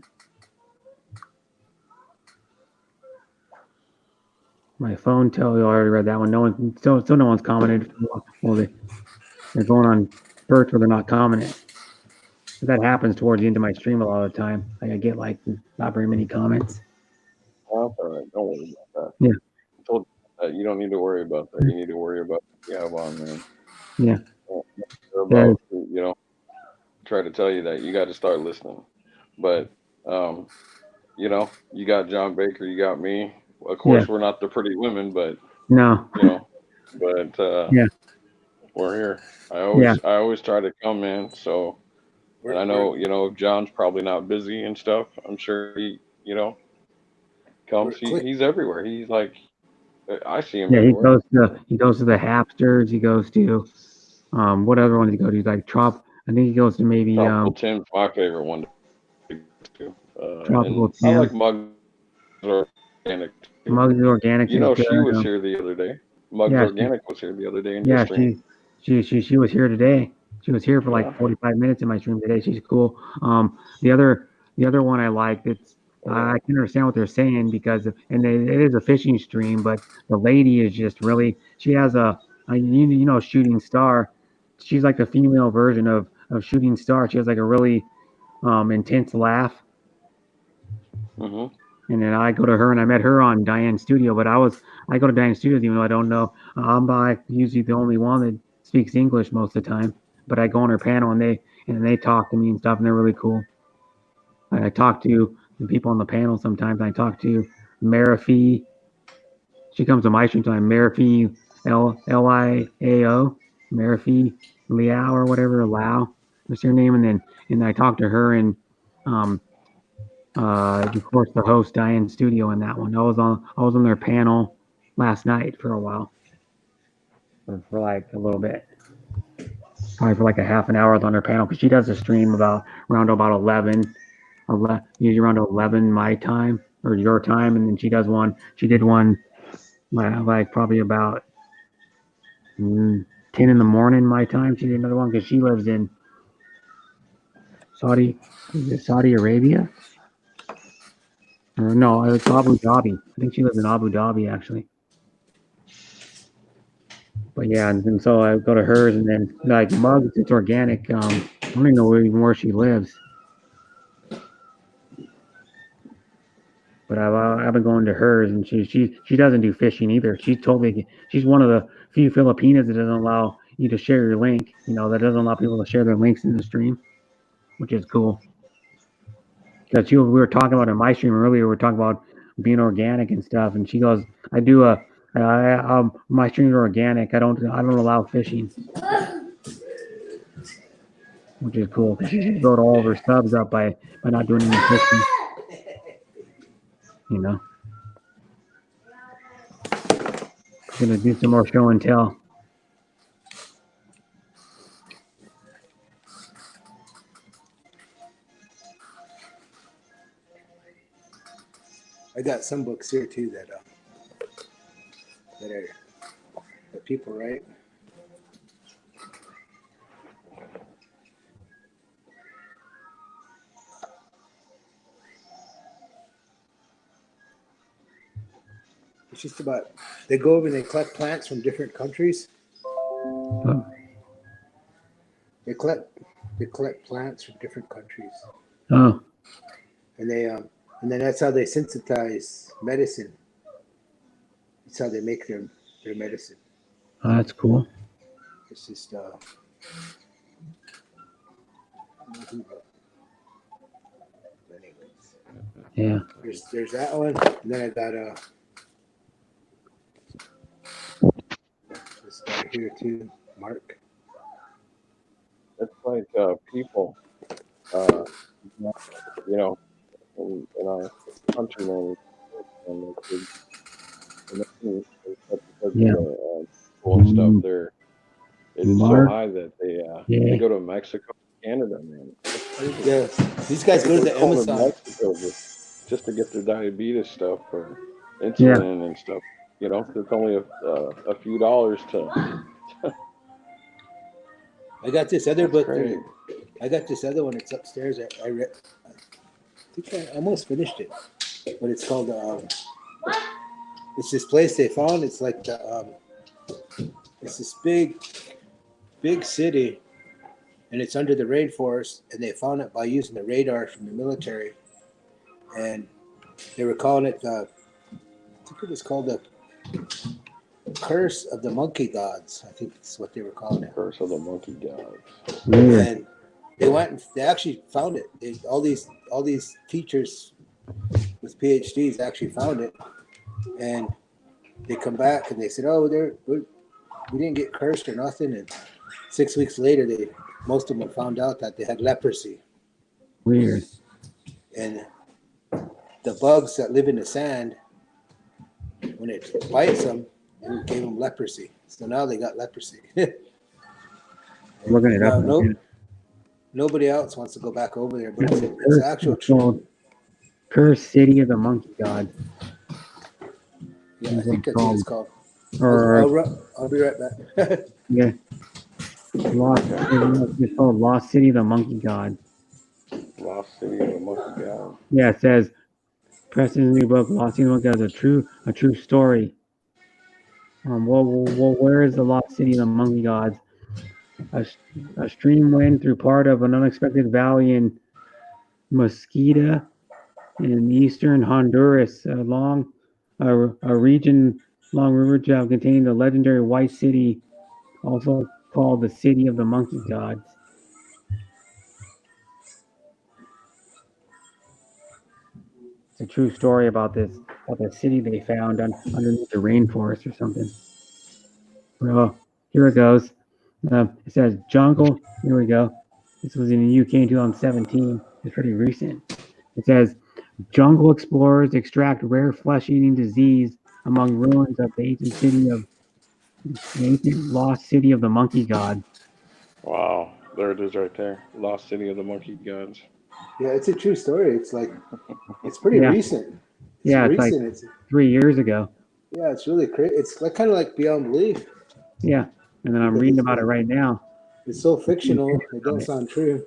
My phone tell you already read that one. No one still no one's commented. Well, they're going on perch where they're not commenting. But that happens towards the end of my stream a lot of the time. Like I get like not very many comments. Oh, that's all right. Don't worry about that. Yeah. I told you that you don't need to worry about that. You need to worry about what you have on, man. Yeah. About, you know, try to tell you that you got to start listening. But, you know, you got John Baker, you got me. Of course, we're not the pretty women, but no. You know, but yeah, we're here. I always try to come in. So and I know, you know, John's probably not busy and stuff. I'm sure he, you know, comes. He's everywhere. He's like, I see him. Yeah, everywhere. he goes to the Hapsters. He goes to what other one does he go to? Like Trop. I think he goes to maybe Tropical Tim's my favorite one to do. Tropical Tim. I like Mugs Organic. Mugs Organic. You know, is she good. was here the other day. Mugs Organic was here the other day in yeah, your stream. she was here today. She was here for like 45 minutes in my stream today. She's cool. The other one I like, I can understand what they're saying because it is a fishing stream, but the lady is just really, she has you know, Shooting Star. She's like the female version of Shooting Star. She has like a really intense laugh. Mm-hmm. And then I go to her, and I met her on Diane's Studio. But I go to Diane's Studios even though I don't know. I'm usually the only one that speaks English most of the time. But I go on her panel, and they talk to me and stuff, and they're really cool. I talk to the people on the panel sometimes. I talk to Marifi. She comes to my stream time. Marifi Liao, Marifi Liao or whatever, Lao. What's her name? And I talk to her and of course the host Diane Studio in that one. I was on their panel last night for a while. For like a little bit. Probably for like a half an hour I was on her panel because she does a stream around about 11 usually around 11 my time or your time, and then she did one like probably about 10 in the morning my time. She did another one because she lives in Saudi Arabia? Or no, it's Abu Dhabi. I think she lives in Abu Dhabi actually. But yeah, and so I go to hers, and then like Mugs, it's organic. I don't even know even where she lives. But I've been going to hers, and she doesn't do fishing either. She's one of the few Filipinas that doesn't allow you to share your link. You know, that doesn't allow people to share their links in the stream, which is cool. Because we were talking about in my stream earlier, we were talking about being organic and stuff, and she goes, my streams are organic. I don't allow fishing, which is cool. She built all of her subs up by not doing any fishing. You know, gonna do some more show and tell. I got some books here too that people write. It's just about, they go over and they collect plants from different countries. Oh. They collect plants from different countries. Oh. And then that's how they synthesize medicine. That's how they make their medicine. Oh, that's cool. It's just anyways. Yeah. There's that one, and then I got this guy here too, Mark. It's like people, you know, in our country, man, and yeah. Cool and stuff there. It is so Mark. high that they go to Mexico, Canada, man. Yeah, these guys go to the Amazon. Mexico just to get their diabetes stuff or insulin and stuff. You know, it's only a few dollars to. I got this other book there. I got this other one. It's upstairs. I read. I think I almost finished it, but it's called. It's this place they found. It's like it's this big city, and it's under the rainforest. And they found it by using the radar from the military, and they were calling it. I think it was called the Curse of the Monkey Gods. I think that's what they were calling it. Curse of the Monkey Gods. And they went and they actually found it. All these teachers with PhDs actually found it, and they come back and they said, "Oh, we didn't get cursed or nothing." And 6 weeks later, most of them found out that they had leprosy. Weird. And the bugs that live in the sand, when it bites them, it gave them leprosy. So now they got leprosy. Looking it up. Nobody else wants to go back over there, but it's actual called Cursed City of the Monkey Gods. Yeah, I think that's what it's called. I'll be right back. Yeah. It's called Lost City of the Monkey Gods. Lost City of the Monkey Gods. Yeah, it says Preston's new book, Lost City of the Monkey Gods, a true story. Well, where is the Lost City of the Monkey Gods? A stream went through part of an unexpected valley in Mosquita in eastern Honduras, along a region along River Jav containing the legendary White City, also called the City of the Monkey Gods. It's a true story about the city they found underneath the rainforest or something. Well, here it goes. It says jungle. Here we go. This was in the UK in 2017. It's pretty recent. It says jungle explorers extract rare flesh-eating disease among ruins of the ancient lost city of the monkey god. Wow, there it is right there. Lost City of the Monkey Gods. Yeah, it's a true story. It's like it's pretty Yeah. recent. It's Yeah, it's like recent. It's 3 years ago. yeah, it's really crazy. It's like kind of like beyond belief. Yeah, and then I'm reading about it right now. It's so fictional. It don't sound true.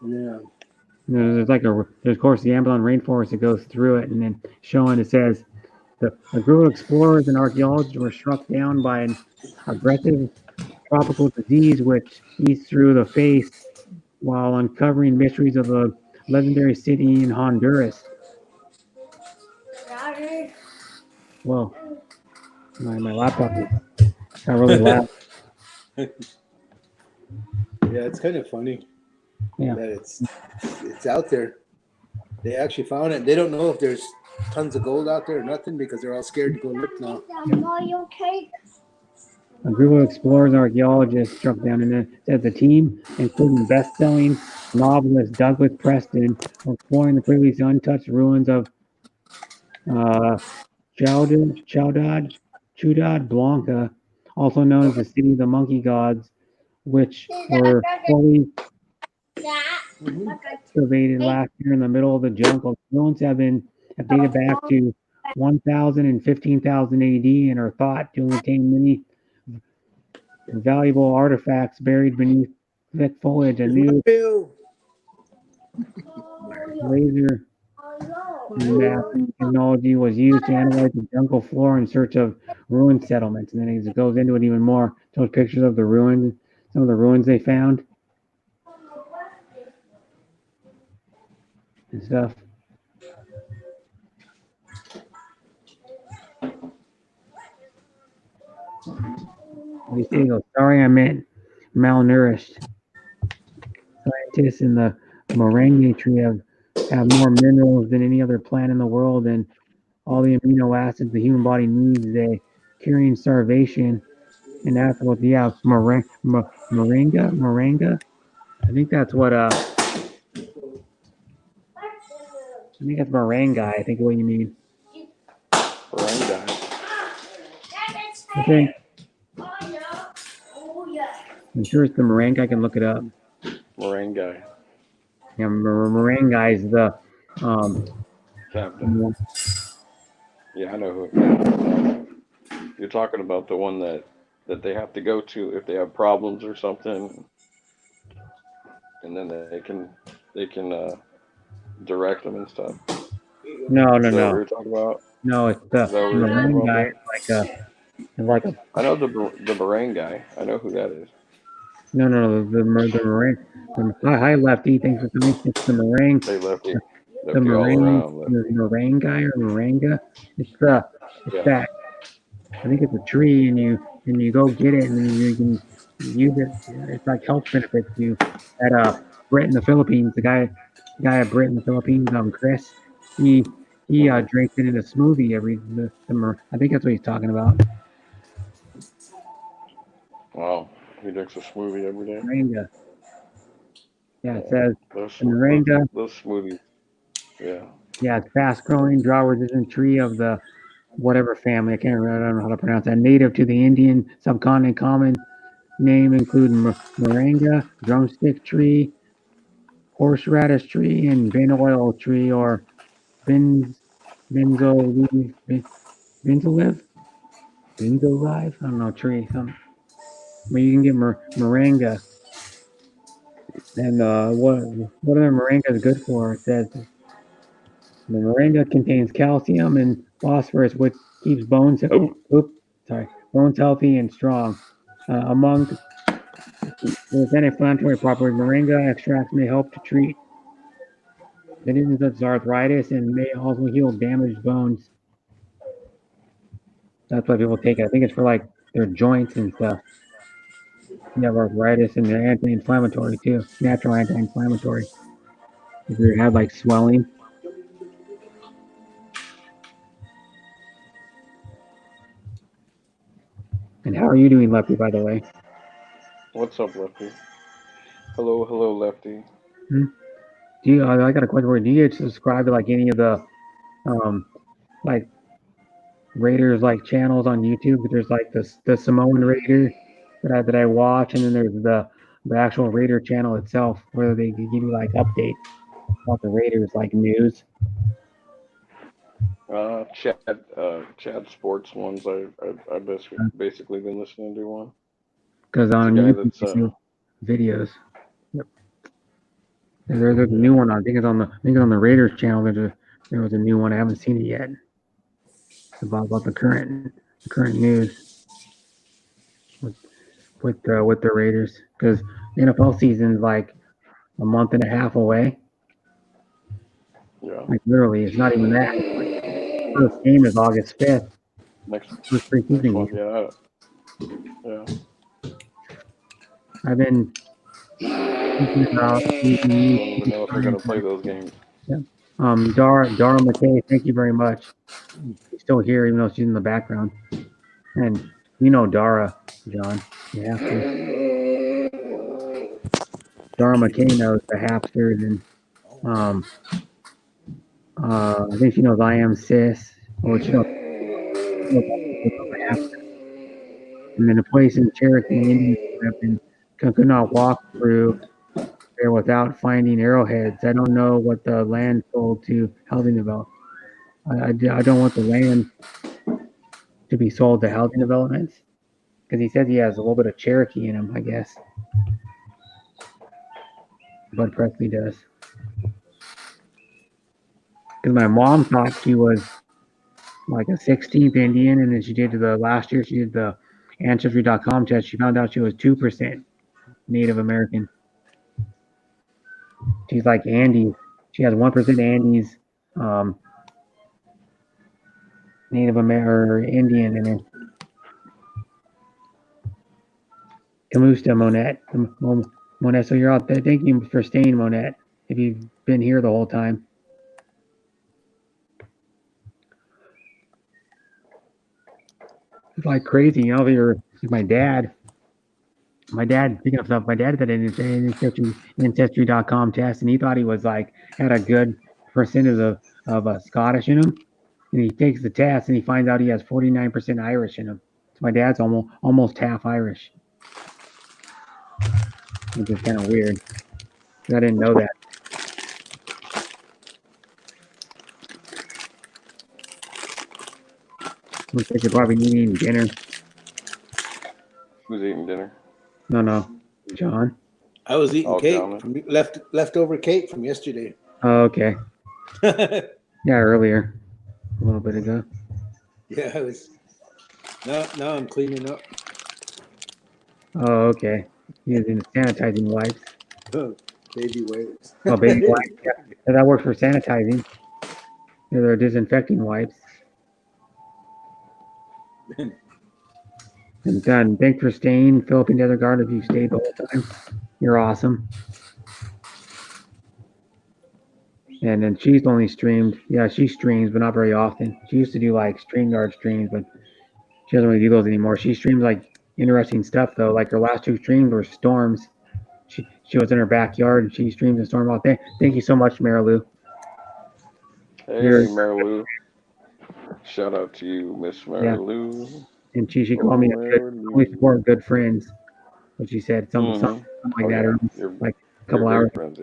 Yeah. There's like there's of course the Amazon rainforest that goes through it, and then showing it says a group of explorers and archaeologists were struck down by an aggressive tropical disease which eats through the face while uncovering mysteries of a legendary city in Honduras. Whoa, my laptop got really loud. Yeah, it's kind of funny. Yeah. That it's out there. They actually found it. They don't know if there's tons of gold out there or nothing because they're all scared to go look now. A group of explorers and archaeologists struck down, and it says the team, including best-selling novelist Douglas Preston, were exploring the previously untouched ruins of Ciudad Blanca, also known as the City of the Monkey Gods, which were fully excavated last year in the middle of the jungle. The ruins have dated back to 1000 and 15,000 AD and are thought to contain many valuable artifacts buried beneath thick foliage. A new laser mapping technology was used to analyze the jungle floor in search of ruined settlements. And then it goes into it even more, shows pictures of the ruins, some of the ruins they found and stuff. What do you say? Sorry, I meant malnourished. Scientists in the moringa tree have more minerals than any other plant in the world, and all the amino acids the human body needs. They curing starvation. And that's what moringa. I think that's what I think that's moringa. I think what you mean. Moringa. I think. I'm sure it's the moringa. I can look it up. Moringa. Yeah, moringa is the Captain. Yeah, I know who. You're talking about the one that they have to go to if they have problems or something, and then they can direct them and stuff. No. Is that what you're talking about? No, it's the moringa. It's like a. I know the moringa. I know who that is. No, the meringue. Hi, Lefty. Thanks for coming. It's the meringue. Hey, Lefty. The meringue, the meringue or moringa. It's that. I think it's a tree, and you go get it, and then you can use it. It's like health benefits. You at Brett in the Philippines. The guy at Brett in the Philippines, Chris. He drinks it in a smoothie every. I think that's what he's talking about. Wow. He drinks a smoothie every day. Moringa. Yeah, it says moringa. Those smoothies. Yeah. Yeah, it's fast-growing, drought-resistant tree of the whatever family. I don't know how to pronounce that. Native to the Indian subcontinent. Common name include moringa, drumstick tree, horseradish tree, and bin oil tree, or benzolive. I don't know, tree. But you can get moringa. And what other moringa is good for? It says the moringa contains calcium and phosphorus, which keeps bones healthy and strong. Among its anti-inflammatory properties, moringa extracts may help to treat conditions such as arthritis and may also heal damaged bones. That's why people take it. I think it's for like their joints and stuff. You have arthritis, and they're anti-inflammatory too. Natural anti-inflammatory. If you have like swelling. And how are you doing, Lefty, by the way? What's up, Lefty? Hello, Lefty. I got a question for you. Do you subscribe to like any of the like Raiders like channels on YouTube? There's like the Samoan Raider that I watch, and then there's the the actual Raider channel itself, where they give you like updates about the Raiders, like news. Chad Sports ones. I basically been listening to one. Because on It's a guy YouTube, that's they do videos. Yep. There's a new one. I think it's on the Raiders channel. There was a new one. I haven't seen it yet. It's about the current news with the Raiders, because the NFL season's like a month and a half away. Yeah. Like literally, it's not even that. Like, first game is August 5th. First preseason one, game. yeah. I've been thinking about I don't even know if they're gonna play those games. Yeah. Dara McKay, thank you very much. She's still here, even though she's in the background. And you know Dara, John. You have to. Dara McKay knows the Hapsters, and I think she knows I Am Sis, or she knows the Hapsters. And then a place in Cherokee, Indian, could not walk through there without finding arrowheads. I don't know what the land sold to housing development. I don't want the land to be sold to housing developments, because he says he has a little bit of Cherokee in him, I guess. Bud Presley does. Because my mom thought she was like a 16th Indian, and then she did last year she did the Ancestry.com test. She found out she was 2% Native American. She's like Andes. She has 1% Andes, Native American Indian in her. Kamusta Monette. Monette, so you're out there. Thank you for staying, Monette, if you've been here the whole time. It's like crazy, you know. You're like my dad, speaking of stuff, my dad did an Ancestry.com test, and he thought he was like, had a good percentage of Scottish in him. And he takes the test, and he finds out he has 49% Irish in him. So my dad's almost half Irish. Which is kind of weird. I didn't know that. Looks like you're probably eating dinner. Who's eating dinner? No, John. I was eating cake, John. from leftover cake from yesterday. Oh, okay. Yeah, earlier, a little bit ago. Yeah, I was. Now I'm cleaning up. Oh, okay. Using sanitizing wipes. Oh, baby wipes. Oh, baby wipes. Yeah, that works for sanitizing. They're disinfecting wipes. And done. Thanks for staying, Philip and Nethergard. If you stayed the whole time, you're awesome. And then she's only streamed. Yeah, she streams, but not very often. She used to do like StreamYard streams, but she doesn't really do those anymore. She streams like interesting stuff though. Like her last two streams were storms. She was in her backyard and she streams a storm all day. Thank you so much, Marilou. Hey, Marilou. Shout out to you, Miss Marilou. Yeah. And she called me we support good friends. What she said, something like that, or like a couple hours. Friends,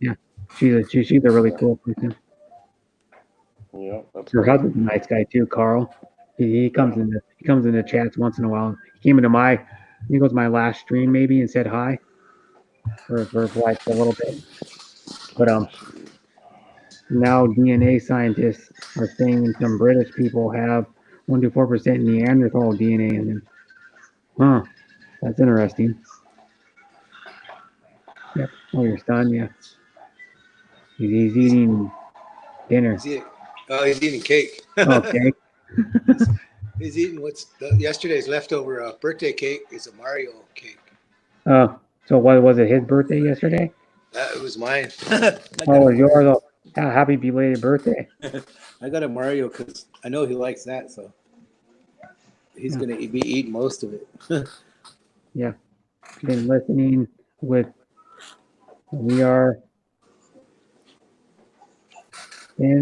yeah. She's a really cool person. Yeah, that's her husband's a nice guy too, Carl. He comes into chats once in a while. He came into my last stream maybe and said hi for like a little bit. But now DNA scientists are saying some British people have 1 to 4% Neanderthal DNA in them. Huh. That's interesting. Yep. Oh, your son, yeah. He's eating dinner. He's eating cake. Oh, cake. He's eating yesterday's leftover birthday cake is a Mario cake. Oh, so what was it? His birthday yesterday? It was mine. Oh, it was yours. Happy belated birthday. I got a Mario because I know he likes that, so he's going to be eating most of it. Yeah. Been listening with we are we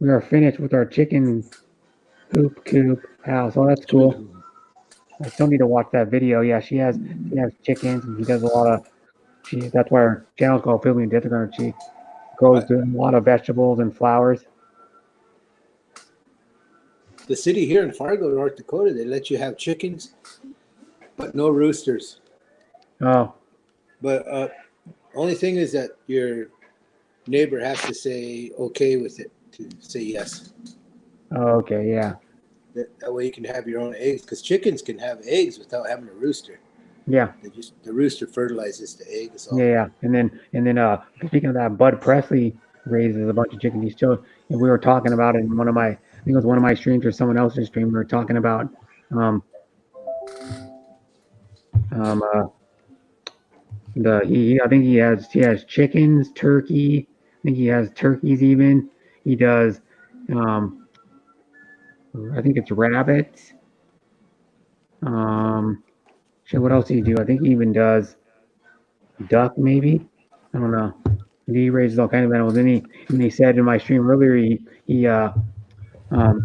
are finished with our chicken coop house. Oh, that's cool. I still need to watch that video. Yeah, she has chickens, and she does a lot of. That's why her channel's called Philly and Disregard. She grows a lot of vegetables and flowers. The city here in Fargo, North Dakota, they let you have chickens, but no roosters. Oh, But only thing is that your neighbor has to say okay with it to say yes. oh, okay, yeah, That way you can have your own eggs, because chickens can have eggs without having a rooster. yeah, The rooster fertilizes the egg. So. yeah. And then speaking of that, Bud Presley raises a bunch of chickens. He's still, and we were talking about it in one of my, I think it was one of my streams or someone else's stream. We were talking about I think he has chickens, turkey. I think he has turkeys even. He does I think it's rabbits. Shit, what else do you do? I think he even does duck, maybe. I don't know. He raises all kinds of animals. And he said in my stream earlier, he got a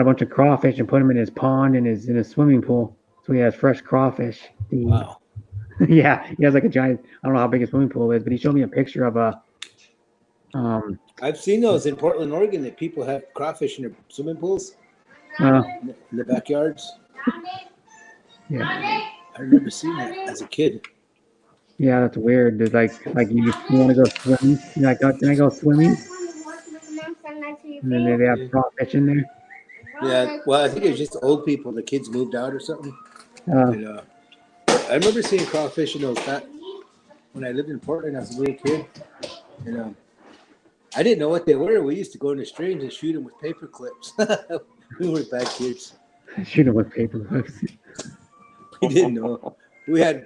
bunch of crawfish and put them in his pond in his swimming pool, so he has fresh crawfish. Wow. Yeah, he has like a giant. I don't know how big his swimming pool is, but he showed me a picture of a. I've seen those in Portland, Oregon, that people have crawfish in their swimming pools, in the backyards. Yeah. I remember seeing that as a kid. Yeah, that's weird. There's like you want to go swimming? You're like, oh, can I go swimming? And then they have crawfish in there. Yeah, well, I think it was just old people. The kids moved out or something. And, I remember seeing crawfish in those back when I lived in Portland as a little kid. And I didn't know what they were. We used to go in the streams and shoot them with paper clips. We were bad kids. Shoot them with paper clips. We didn't know. We had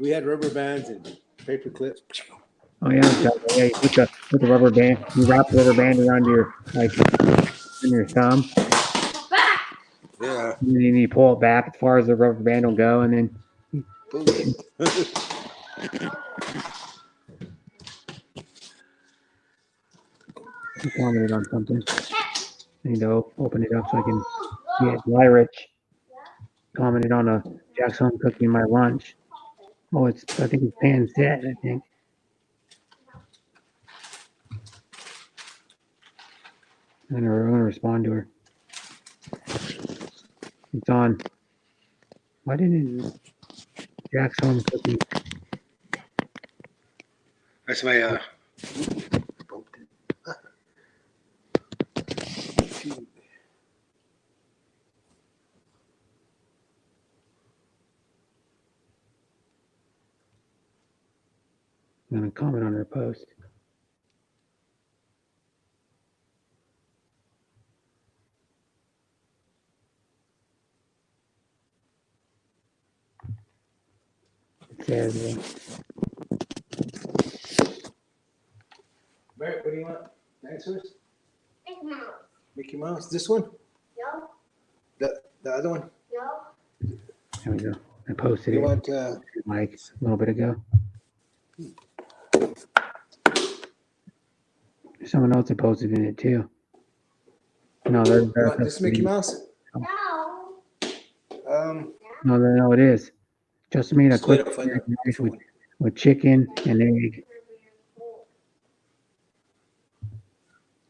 rubber bands and paper clips. Oh yeah, yeah. You put the rubber band. You wrap the rubber band around your in your thumb. Yeah. And then you pull it back as far as the rubber band will go, and then. I commented on something. I need to open it up so I can see it. Lyrich commented on a Jack's Home cooking my lunch. Oh, I think it's pan set, I think. I'm gonna respond to her. It's on. Why didn't it? Jack's Home cooking. That's my I'm gonna comment on her post. It says, Barrett, what do you want? Dinosaurs? Mickey Mouse. Mickey Mouse. This one? No. The other one? No. there we go. I posted You it want like a little bit ago. Someone else had posted in it too. No, you want this Mickey Mouse? No. No, it is. Just made a Just wait, quick I'll find out. rice with chicken and egg.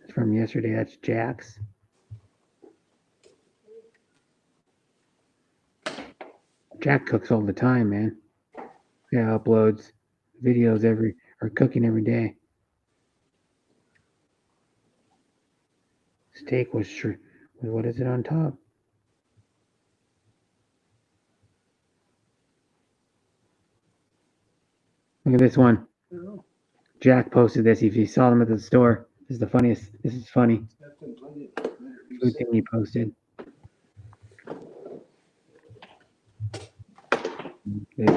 It's from yesterday. That's Jack's. Jack cooks all the time, man. Yeah, uploads videos cooking every day. Steak was what is it on top? Look at this one. Jack posted this. If you saw them at the store, this is the funniest. This is funny. Food thing he posted.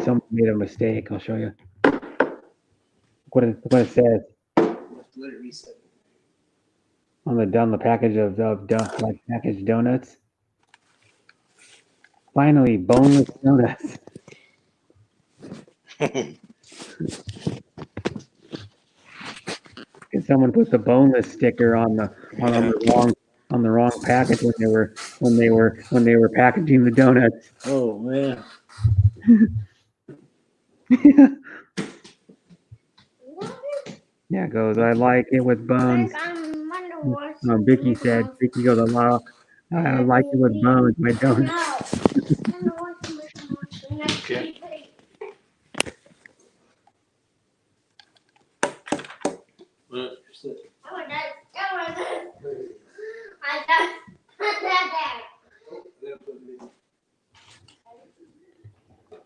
Someone made a mistake. I'll show you. What it says on the package of packaged donuts. Finally, boneless donuts. Someone put the boneless sticker on the wrong package when they were when they were packaging the donuts. Oh man. Yeah, it goes. I like it with bones. Vicky said. Vicky goes. I like it with bones. My donut.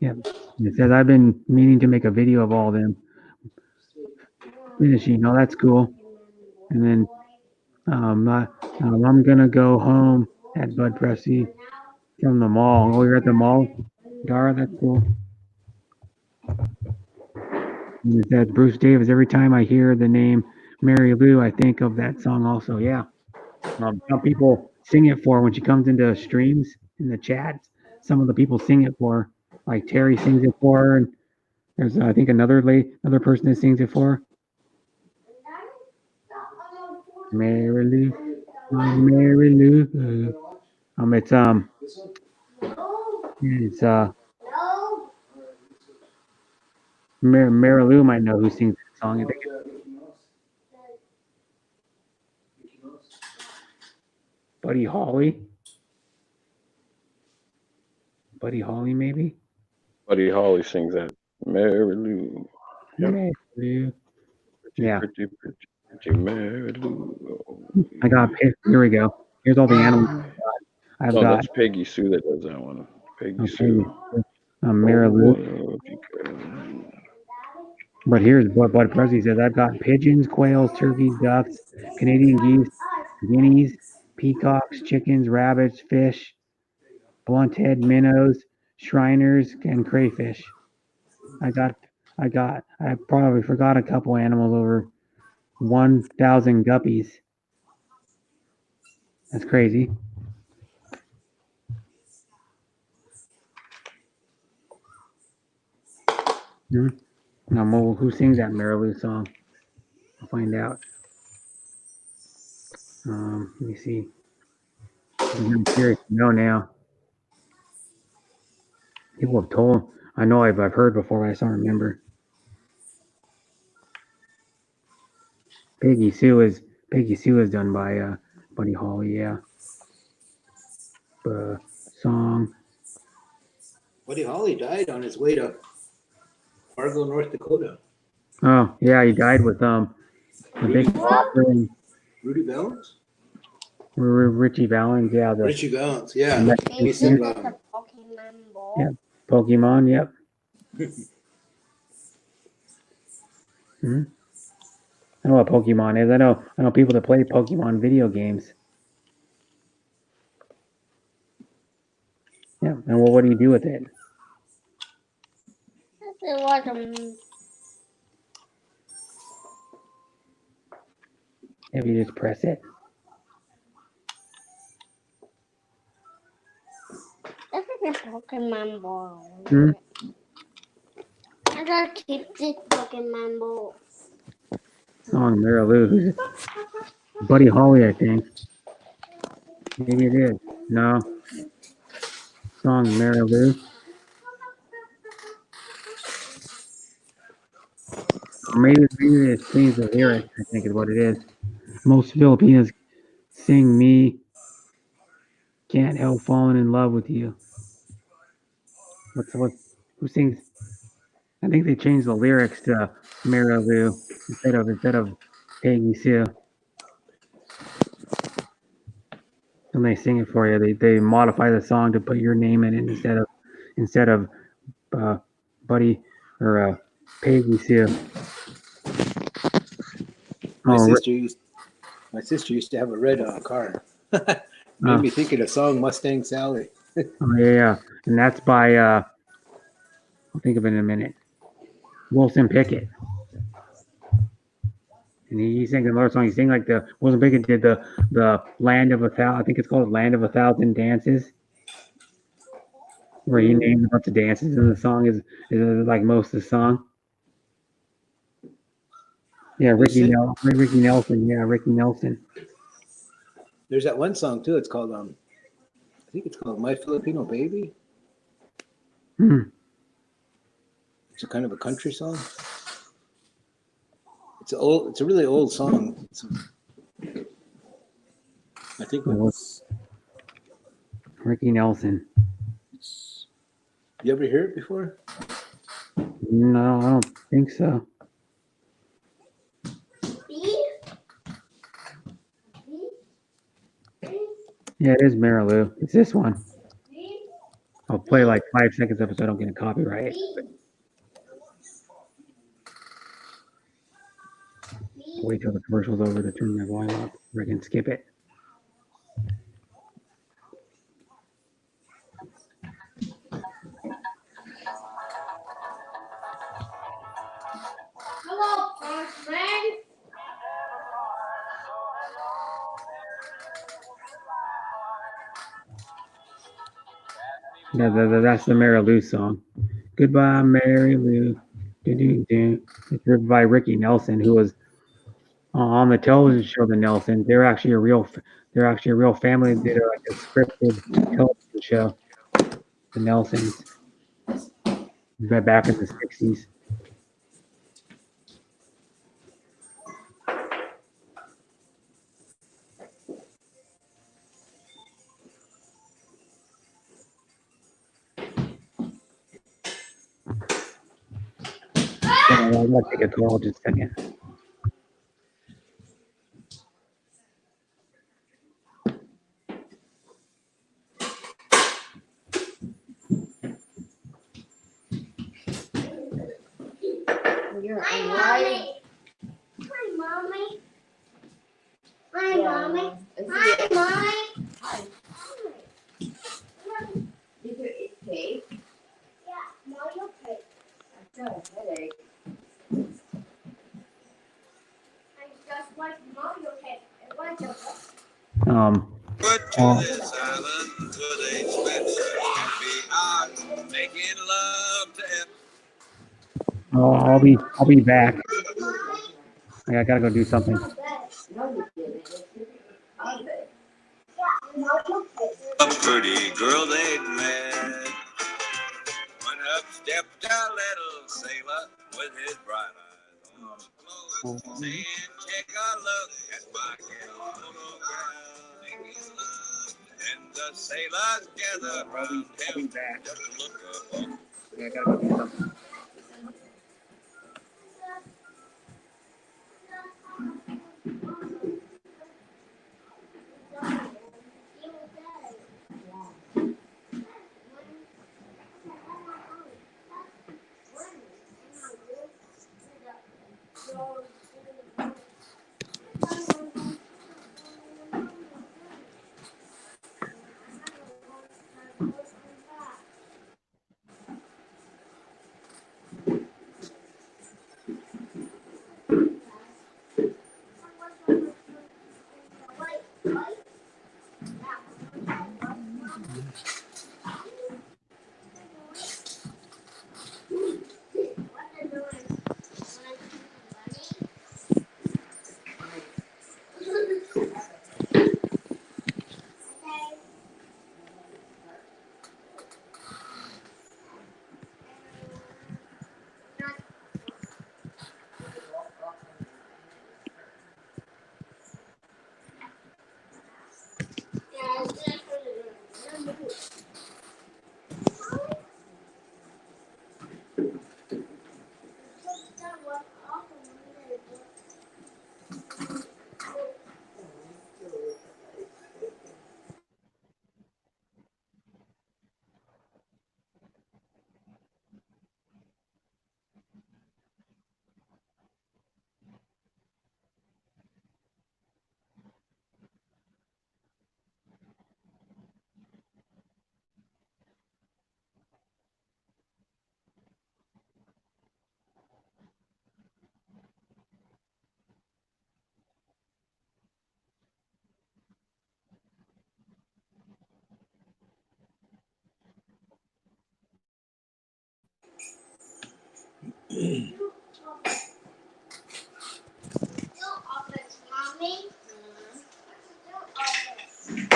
Yeah, it says I've been meaning to make a video of all of them. Finishing. Oh, that's cool. And then I'm gonna go home at Bud Pressy from the mall. Oh, you're at the mall, Dara. That's cool. And it says Bruce Davis. Every time I hear the name Mary Lou, I think of that song. Also, yeah. Some people sing it for when she comes into streams in the chat. Some of the people sing it for her. Like Terry sings it for her, and there's I think another person that sings it for her. Mary Lou, Mary Lou. It's Mary Lou might know who sings that song. I think Buddy Holly. Buddy Holly, maybe. Buddy Holly sings that. Mary Lou. Yep. Mary Lou. Yeah. Pretty, Mary Lou. I got picked. Here we go. Here's all the animals I've got. That's Peggy Sue that does that one. Peggy Sue. Mary Lou. But here's what Bud Presley says. I've got pigeons, quails, turkeys, ducks, Canadian geese, guineas, peacocks, chickens, rabbits, fish, blunt-head minnows, shriners, and crayfish. I probably forgot a couple animals, over 1,000 guppies. That's crazy. Who sings that Mary Lou song? I'll find out. Let me see. I'm curious to know now. People have told. I know I've heard before, but I just don't remember. Peggy Sue is done by Buddy Holly. Yeah. Song. Buddy Holly died on his way to Fargo, North Dakota. Oh yeah, he died with the big and Rudy Valens? Richie Valens, yeah. Richie Valens, yeah. He said, yeah, Pokemon, yep. I know what Pokemon is. I know people that play Pokemon video games. Yeah, and what do you do with it? If you just press it. This is a Pokemon ball. I gotta keep this Pokemon ball. Song Mary Lou. Buddy Holly, I think. Maybe it is. No. Song Mary Lou. Maybe it sings the lyrics, I think is what it is. Most Filipinos sing me can't help falling in love with you. Who sings? I think they changed the lyrics to Mary Lou instead of Peggy Sue. And they sing it for you. They modify the song to put your name in it instead of Buddy or Peggy Sue. My sister used to have a red car. Made me think of the song Mustang Sally. Oh yeah, and that's by I'll think of it in a minute. Wilson Pickett. And he sang another song. He sang like Wilson Pickett did the Land of a Thousand. I think it's called Land of a Thousand Dances, where he named a bunch of dances, and the song is like most of the song. Yeah, Ricky Nelson. Yeah, Ricky Nelson. There's that one song too. It's called think it's called My Filipino Baby. Hmm. It's a kind of a country song. It's a really old song. I think it's Ricky Nelson. You ever hear it before? No, I don't think so. Yeah, it is Marilou. It's this one. I'll play like 5 seconds of it so I don't get a copyright. Wait till the commercial's over to turn my volume up. Or I can skip it. Hello, friend. That's the Marilou song. Goodbye, Marilou. It's written by Ricky Nelson, who was on the television show The Nelsons. They're actually a real family. They did like a scripted television show, The Nelsons, back in the 60s. I'm gonna take a call just a second. You're alive. Hi, Mommy. Hi, Mommy. Hi, Mommy. Hi. Did you eat cake? Yeah, Mario cake. I got a headache. I just like Mario cake. I want to. But to this island where they spend happy hours making love to him. I'll be back. I gotta go do something. A pretty girl they'd met. When up stepped a little sailor with his bright eyes on the clothes, saying, take a look at my photograph. And the sailors gathered round him just to look up. I gotta go do something.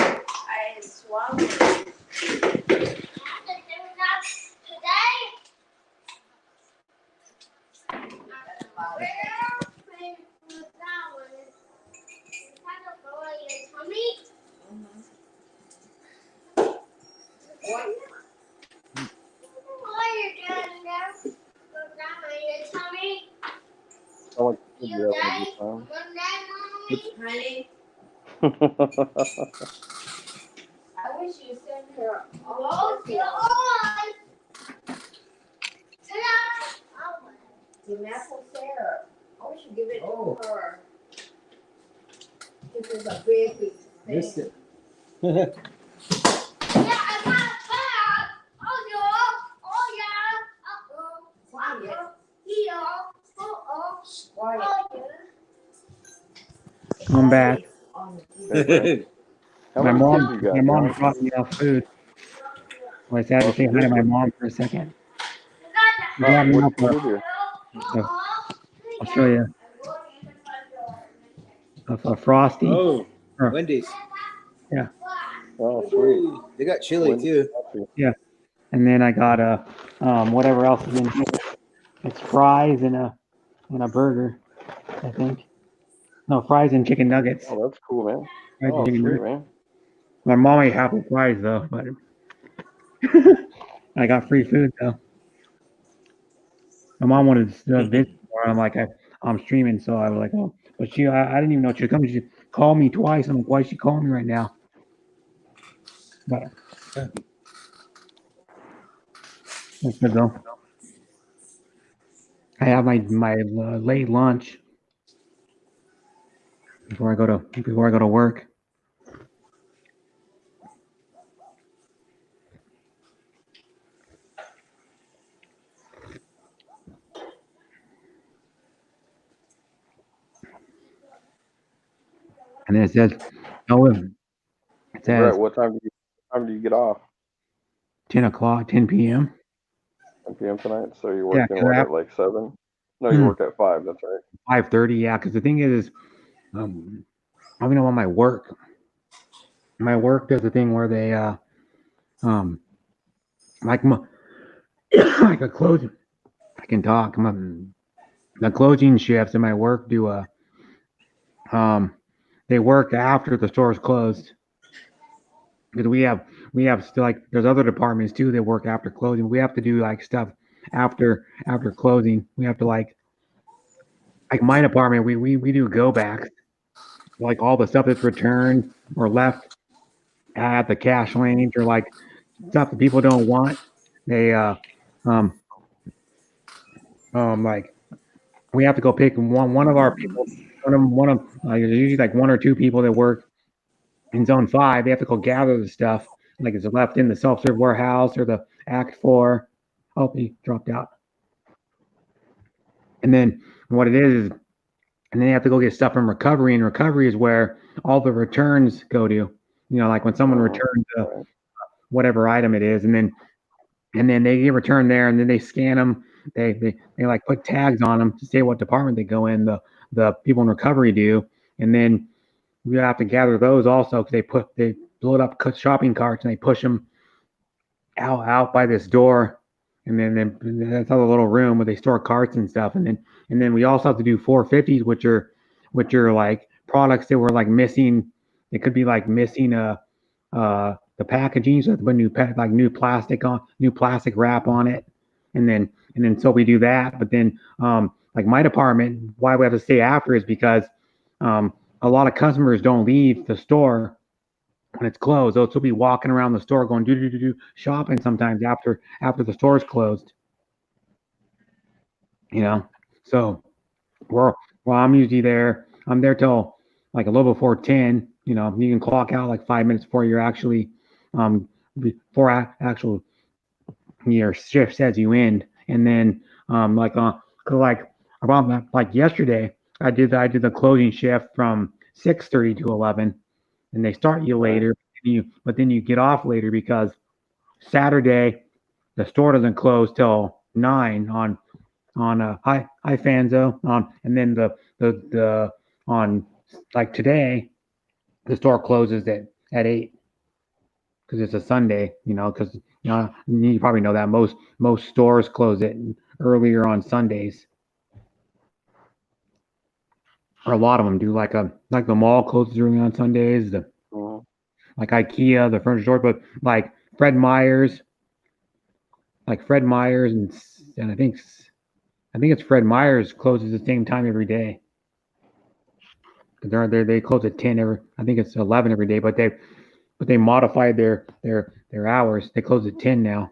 I swallowed it. be having a good time. Honey, I wish you sent her all the maple syrup. I wish you give it to her. This is a big thing. Missed it. I'm back. Okay, How My many kids mom, you got, my mom John? brought me off food. So I had to say hi to my mom for a second. She brought me What off did you I'll show you. A Frosty. Oh, Or- Wendy's. yeah. Oh, sweet. They got chili too. Yeah. And then I got a whatever else is in here. It's fries and a burger, I think. No, fries and chicken nuggets. Oh, that's cool, man. Fries and Oh, chicken sweet, nuggets. man. My mom ate half the fries though, but I got free food though. My mom wanted to visit more. I'm like, I'm streaming, so I was like, oh, but I didn't even know she was coming. She called me twice. I'm like, why is she calling me right now? But that's good though. I have my late lunch before I go to work. And then it says, it says Right. What time do you get off? 10 o'clock, 10 p.m. 10 p.m. tonight. So you're Yeah, working 'cause what I- at like 7? No, you work at 5. That's right. 5:30. Yeah, because the thing is, I don't know on my work. My work does a thing where they like like a closing. I can talk. The closing shifts in my work do they work after the store's closed. Because we have still like there's other departments too that work after closing. We have to do like stuff after closing. We have to like my department we do go backs, like all the stuff that's returned or left at the cash range or like stuff that people don't want. They like we have to go pick one of our people, one of usually like one or two people that work in zone 5. They have to go gather the stuff like it's left in the self-serve warehouse or the Act 4. Oh, he dropped out. And then what it is, and then they have to go get stuff from recovery, and recovery is where all the returns go to. You know, like when someone returns whatever item it is, and then they get returned there, and then they scan them. They like put tags on them to say what department they go in. The people in recovery do, and then we have to gather those also because they load up shopping carts and they push them out by this door, and then that's another little room where they store carts and stuff, and then we also have to do 450s, which are like products that were like missing. It could be like missing the packaging, so put new plastic wrap on it, and then so we do that. But then like my department, why we have to stay after is because a lot of customers don't leave the store when it's closed. They'll still be walking around the store going do shopping sometimes after the store's closed. You know, so I'm usually there. I'm there till like a little before 10. You know, you can clock out like 5 minutes before you're actually before actual your shift says you end. And then like around like yesterday, I did the closing shift from 6:30 to 11, and they start you later. But then you get off later because Saturday the store doesn't close till 9 on hi Fanzo and then the on like today the store closes at 8 because it's a Sunday. You know, because you probably know that most stores close it earlier on Sundays. Or a lot of them do, like the mall closes early on Sundays. Like IKEA, the furniture store, but like Fred Meyer's, and I think it's Fred Meyer's closes the same time every day. They close at 10 every. I think it's 11 every day, but they modified their hours. They close at 10 now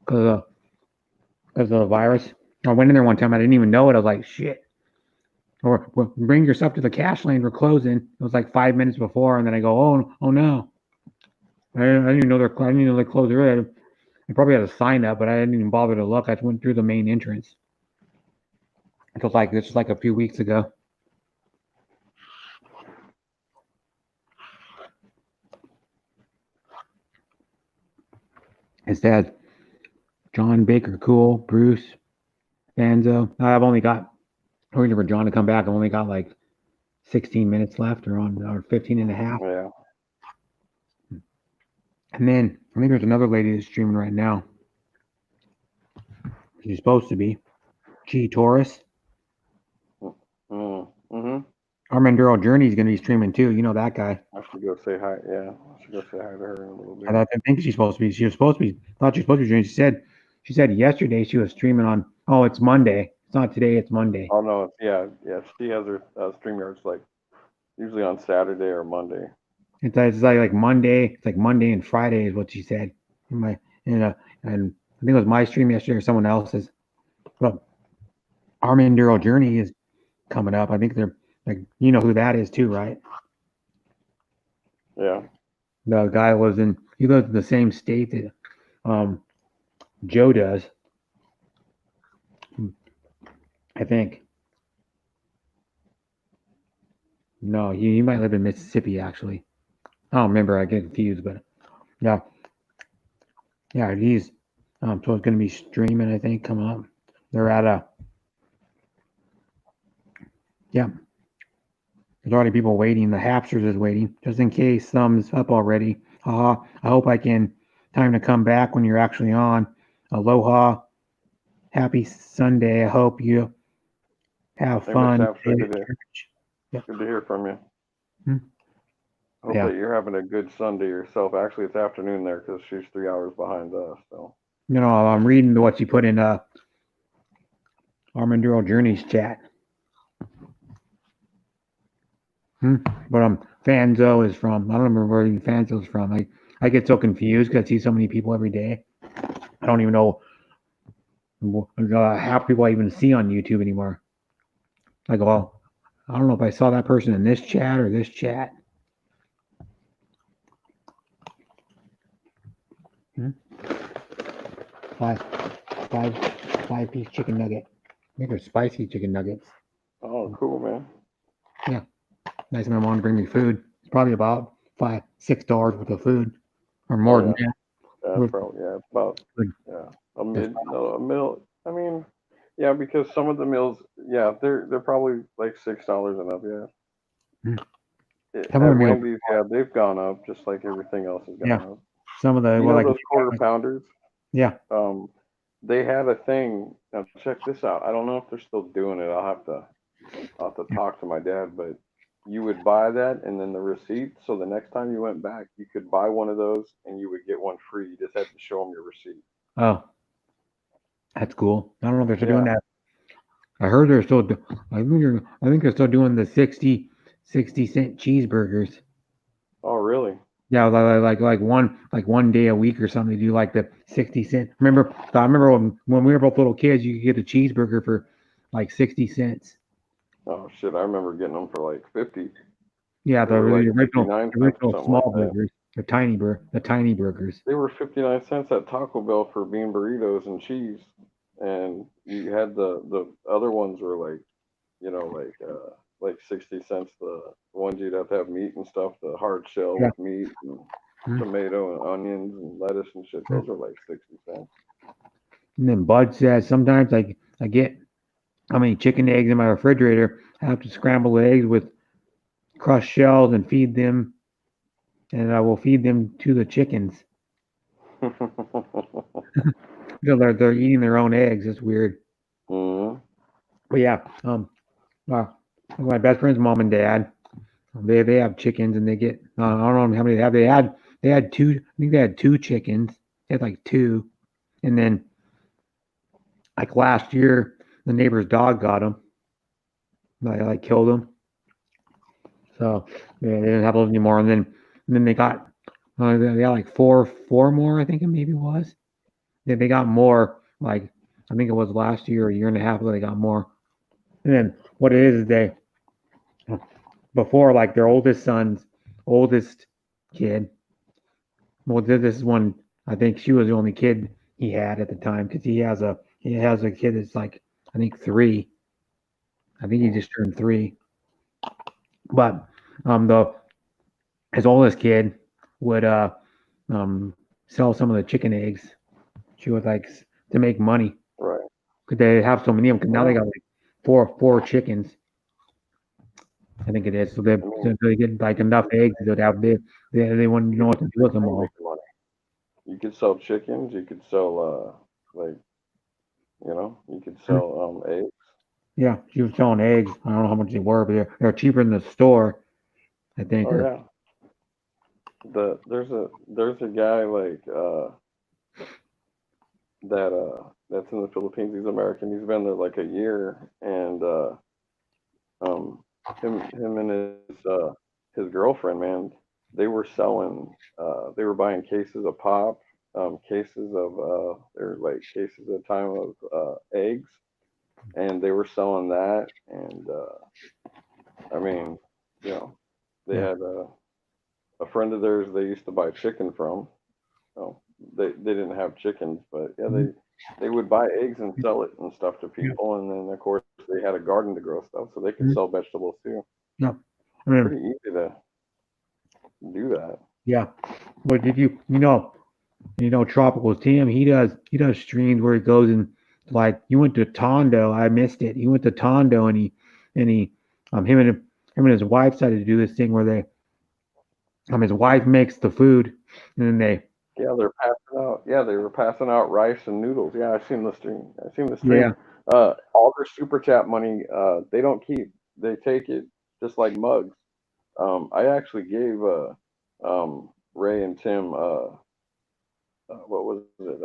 because of the virus. I went in there one time. I didn't even know it. I was like, shit. Or well, bring your stuff to the cash lane. We're closing. It was like 5 minutes before, and then I go, oh no. I didn't even know I didn't even know they closed early. I probably had a sign up, but I didn't even bother to look. I just went through the main entrance. It was like this was like a few weeks ago. It says John Baker, Cool, Bruce, Banzo. I've only got waiting for John to come back. I've only got like 16 minutes left, or 15 and a half. Yeah. And then I think there's another lady that's streaming right now. She's supposed to be G Taurus. Mm-hmm. Armanduro Journey is going to be streaming too. You know that guy. I should go say hi. Yeah, I should go say hi to her in a little bit. I think she's supposed to be. She was supposed to be. Thought she was supposed to be streaming. She said yesterday she was streaming on. Oh, it's Monday. It's not today. It's Monday. Oh no, yeah. She has her StreamYards like usually on Saturday or Monday. It's like Monday. It's like Monday and Friday is what she said. And I think it was my stream yesterday or someone else's. But Armanduro Journey is coming up. I think they're like, you know who that is too, right? Yeah. The guy he lives in the same state that Joe does. I think. No, he might live in Mississippi actually. I don't remember. I get confused, but yeah. Yeah, he's so it's going to be streaming, I think, coming up. They're at yeah. There's already people waiting. The Hapsters is waiting, just in case thumbs up already. I hope I can time to come back when you're actually on. Aloha. Happy Sunday. I hope you have fun. Good to hear from you. Hope that you're having a good Sunday yourself. Actually, it's afternoon there because she's 3 hours behind us. So. You know, I'm reading what you put in Armanduro Journeys chat. But Fanzo is from. I don't remember where Fanzo is from. I get so confused because I see so many people every day. I don't even know half people I even see on YouTube anymore. I go, well, I don't know if I saw that person in this chat or this chat. Five piece chicken nugget. I think they're spicy chicken nuggets. Oh, cool, man. Yeah. Nice man wanted to bring me food. It's probably about $6 worth of food. Or more than that. Yeah, probably, about a meal. I mean, yeah, because some of the meals, they're probably like $6 and up, At Wendy's, they've gone up just like everything else has gone up. Some of the those quarter pounders. Yeah. They had a thing. Now check this out. I don't know if they're still doing it. I'll have to talk to my dad, but you would buy that and then the receipt. So the next time you went back, you could buy one of those and you would get one free. You just had to show them your receipt. Oh, that's cool. I don't know if they're still doing that. I heard they're still. I think they're still doing the 60-cent cheeseburgers. Oh, really? Yeah, like one day a week or something. They do like the 60-cent. I remember when we were both little kids, you could get a cheeseburger for like 60 cents. Oh shit! I remember getting them for like 50. Yeah, the original small like burgers, the tiny burgers. They were 59 cents at Taco Bell for bean burritos and cheese, and you had the other ones were like 60 cents. The ones you'd have to have meat and stuff, the hard shell with meat and tomato and onions and lettuce and shit. Those are like 60 cents. And then Bud says sometimes I get how many chicken eggs in my refrigerator. I have to scramble eggs with crushed shells and feed them, and I will feed them to the chickens. They're eating their own eggs. It's weird. Mm-hmm. But yeah, my best friend's mom and dad, they have chickens and they get I don't know how many they have. They had two. I think they had 2 chickens. They had like 2, and then like last year, the neighbor's dog got them. Like killed them. So they didn't have those anymore. And then they got like four more, I think it maybe was. They got more, like I think it was last year, a year and a half ago, they got more. And then what it is they before, like their oldest kid. Well, this is one, I think she was the only kid he had at the time, because he has a kid that's like, I think 3. I think he just turned 3. But his oldest kid would sell some of the chicken eggs. She would like to make money. Right. Could they have so many of them? Because now they got like four chickens. I think it is. So they get like enough eggs that they wouldn't know what to do with them all. You could sell chickens. You could sell you could sell eggs. Yeah, she was selling eggs. I don't know how much they were, but they're cheaper in the store, I think. Oh yeah. There's a guy like that's in the Philippines. He's American. He's been there like a year, and him and his girlfriend, man, they were selling. They were buying cases of pop, cases of they're like cases at a time of eggs, and they were selling that. And I mean, they had a friend of theirs they used to buy chicken from. Oh, they didn't have chickens, but yeah, they would buy eggs and sell it and stuff to people, and then of course they had a garden to grow stuff, so they could sell vegetables too. Yeah, I mean, pretty easy to do that. Yeah, but did you Tropical Tim? He does streams where he goes and like you went to Tondo. I missed it. He went to Tondo and him and his wife decided to do this thing where they his wife makes the food and then they were passing out rice and noodles. Yeah, I've seen the stream. Yeah. All their super chat money, they don't keep. They take it just like mugs. I actually gave Ray and Tim what was it?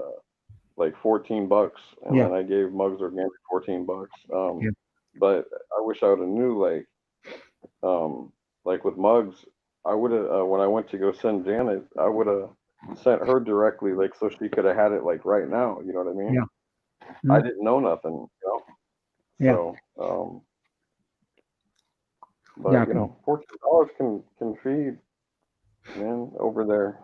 Like $14, and then I gave Mugs Organic $14. But I wish I would have knew like with Mugs, I would have when I went to go send Janet, I would have sent her directly, like so she could have had it like right now. You know what I mean? Yeah. Mm-hmm. I didn't know nothing. Yeah. So, but $14 can feed, man, over there.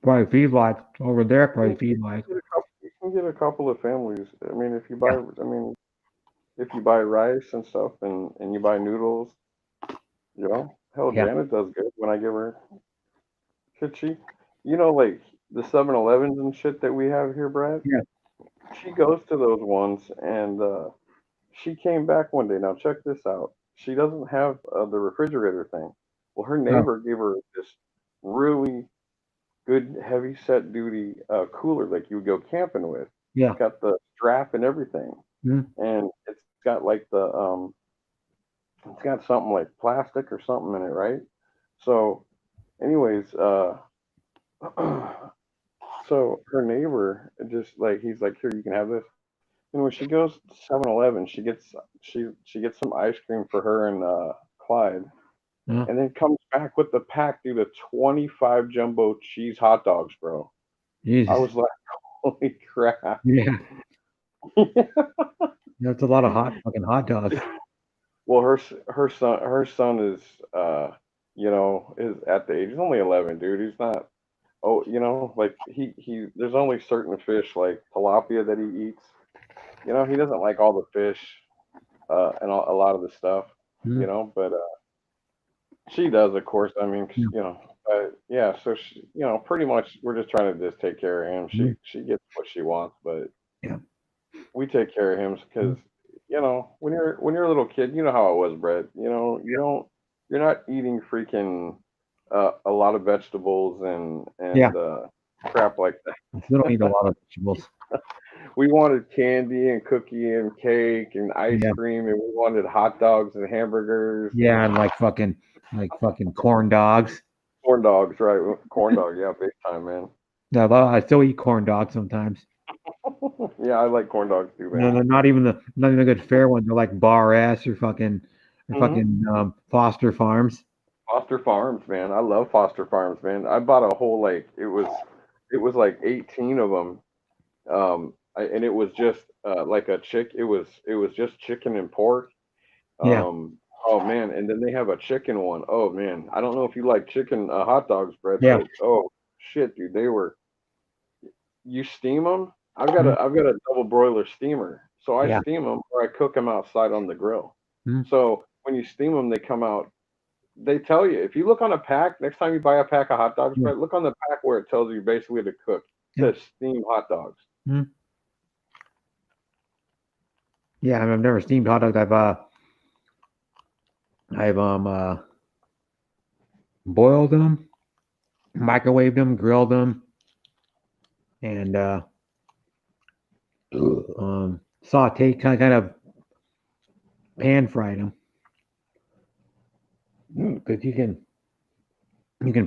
Probably feed like over there. Probably feed like. You can get a couple of families. I mean, if you buy, if you buy rice and stuff, and you buy noodles, hell, Janet does good when I give her. Could she? Like the 7-Elevens and shit that we have here, Brad. Yeah. She goes to those ones, and she came back one day. Now check this out. She doesn't have the refrigerator thing. Well, her neighbor gave her this really good heavy set duty cooler like you would go camping with. Yeah. It's got the strap and everything. And it's got like it's got something like plastic or something in it, right? So anyways, so her neighbor just like, he's like, here, you can have this. And when she goes to 7-Eleven, she gets some ice cream for her and Clyde. And then comes back with the pack, dude, of 25 jumbo cheese hot dogs, bro. Jesus. I was like, holy crap. Yeah. That's a lot of fucking hot dogs. Well, her son is is at the age, he's only 11, dude. He's not like he there's only certain fish like tilapia that he eats. He doesn't like all the fish and a lot of the stuff, but she does, of course. I mean, so she, pretty much we're just trying to just take care of him. She gets what she wants, but we take care of him because when you're a little kid, you know how it was, Brett. You're not eating freaking a lot of vegetables and crap like that. You don't eat a lot of vegetables. We wanted candy and cookie and cake and ice cream, and we wanted hot dogs and hamburgers. Yeah, and like fucking corn dogs. Corn dogs, right? Corn dog, yeah, big time, man. Yeah, I still eat corn dogs sometimes. Yeah, I like corn dogs too, man. No, they're not even the good fair ones. They're like bar ass or fucking Foster Farms. Foster Farms, man. I love Foster Farms, man. I bought a whole it was like 18 of them. And it was just like it was just chicken and pork. Yeah. Oh man, and then they have a chicken one. Oh man, I don't know if you like chicken hot dogs, Brett, Yeah. but oh shit, dude, you steam them. I've got a double broiler steamer, so I Yeah. steam them or I cook them outside on the grill. Mhm. So when you steam them, they come out. They tell you if you look on a pack next time you buy a pack of hot dogs, Brett, look on the pack where it tells you basically to cook. It says steam hot dogs. Mhm. Yeah, I've never steamed hot dogs. I've boiled them, microwaved them, grilled them, and sauteed, kind of pan fried them. Because you can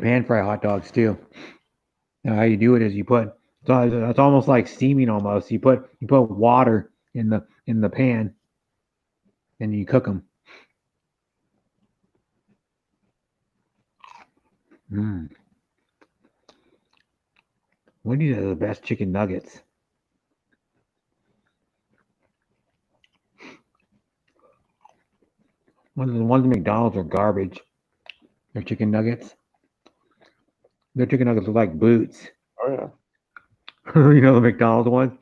pan fry hot dogs too. Now, how you do it is you put it's almost like steaming almost. You put water in the pan, and you cook them. Wendy's has the best chicken nuggets. The ones at McDonald's are garbage. Their chicken nuggets. Their chicken nuggets look like boots. Oh yeah. You know the McDonald's ones?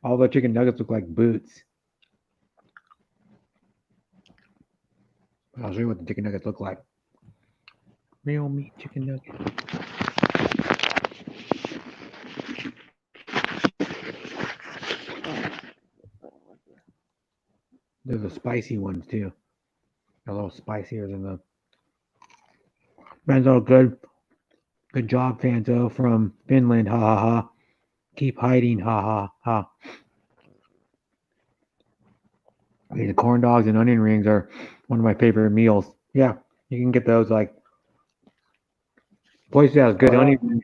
All the chicken nuggets look like boots. I'll show you what the chicken nuggets look like. Real meat chicken nuggets. There's the spicy ones too. A little spicier than the. Benzo, good job, Fanzo from Finland. Ha ha ha. Keep hiding. Ha ha ha. The corn dogs and onion rings are one of my favorite meals. Yeah, you can get those place that has good onion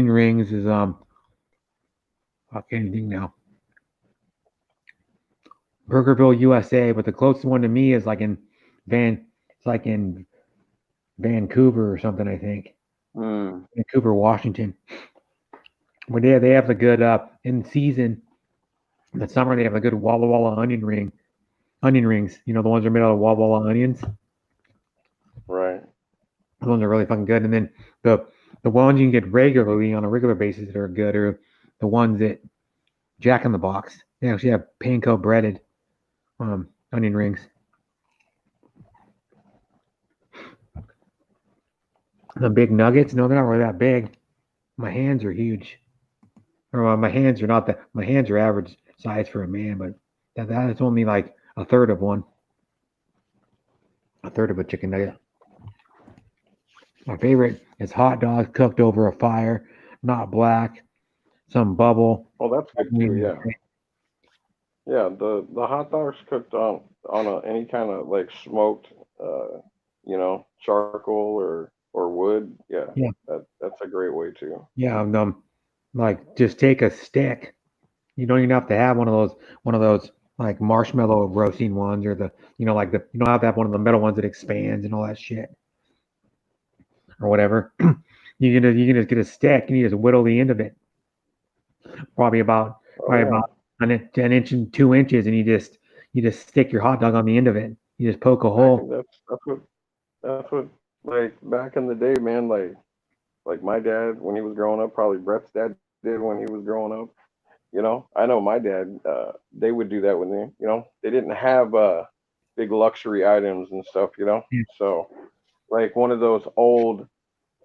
rings is I can't think now. Burgerville, USA, but the closest one to me is in Vancouver or something, I think. Vancouver, Washington. But they have the good in season. In the summer they have the good Walla Walla onion rings. You know, the ones that are made out of Walla Walla onions. Right. Those ones are really fucking good. And then the ones you can get regularly on a regular basis that are good are the ones that Jack in the Box. They actually have panko breaded onion rings. The big nuggets, no, they're not really that big. My hands are huge. Or my hands are not that. My hands are average size for a man, but that is only like a third of one. A third of a chicken nugget. My favorite is hot dogs cooked over a fire, not black, some bubble. Oh, that's good too. Yeah. Yeah, the hot dogs cooked on any kind of smoked, charcoal or wood. Yeah. That's a great way too. Yeah, just take a stick. You don't even have to have one of those like marshmallow roasting ones or you don't have to have one of the metal ones that expands and all that shit or whatever. you can just get a stick and you just whittle the end of it. Probably about an inch and 2 inches, and you just stick your hot dog on the end of it. You just poke a hole. That's what back in the day, man. Like my dad when he was growing up, probably Brett's dad did when he was growing up. You know, I know my dad. They would do that when they didn't have big luxury items and stuff. So one of those old.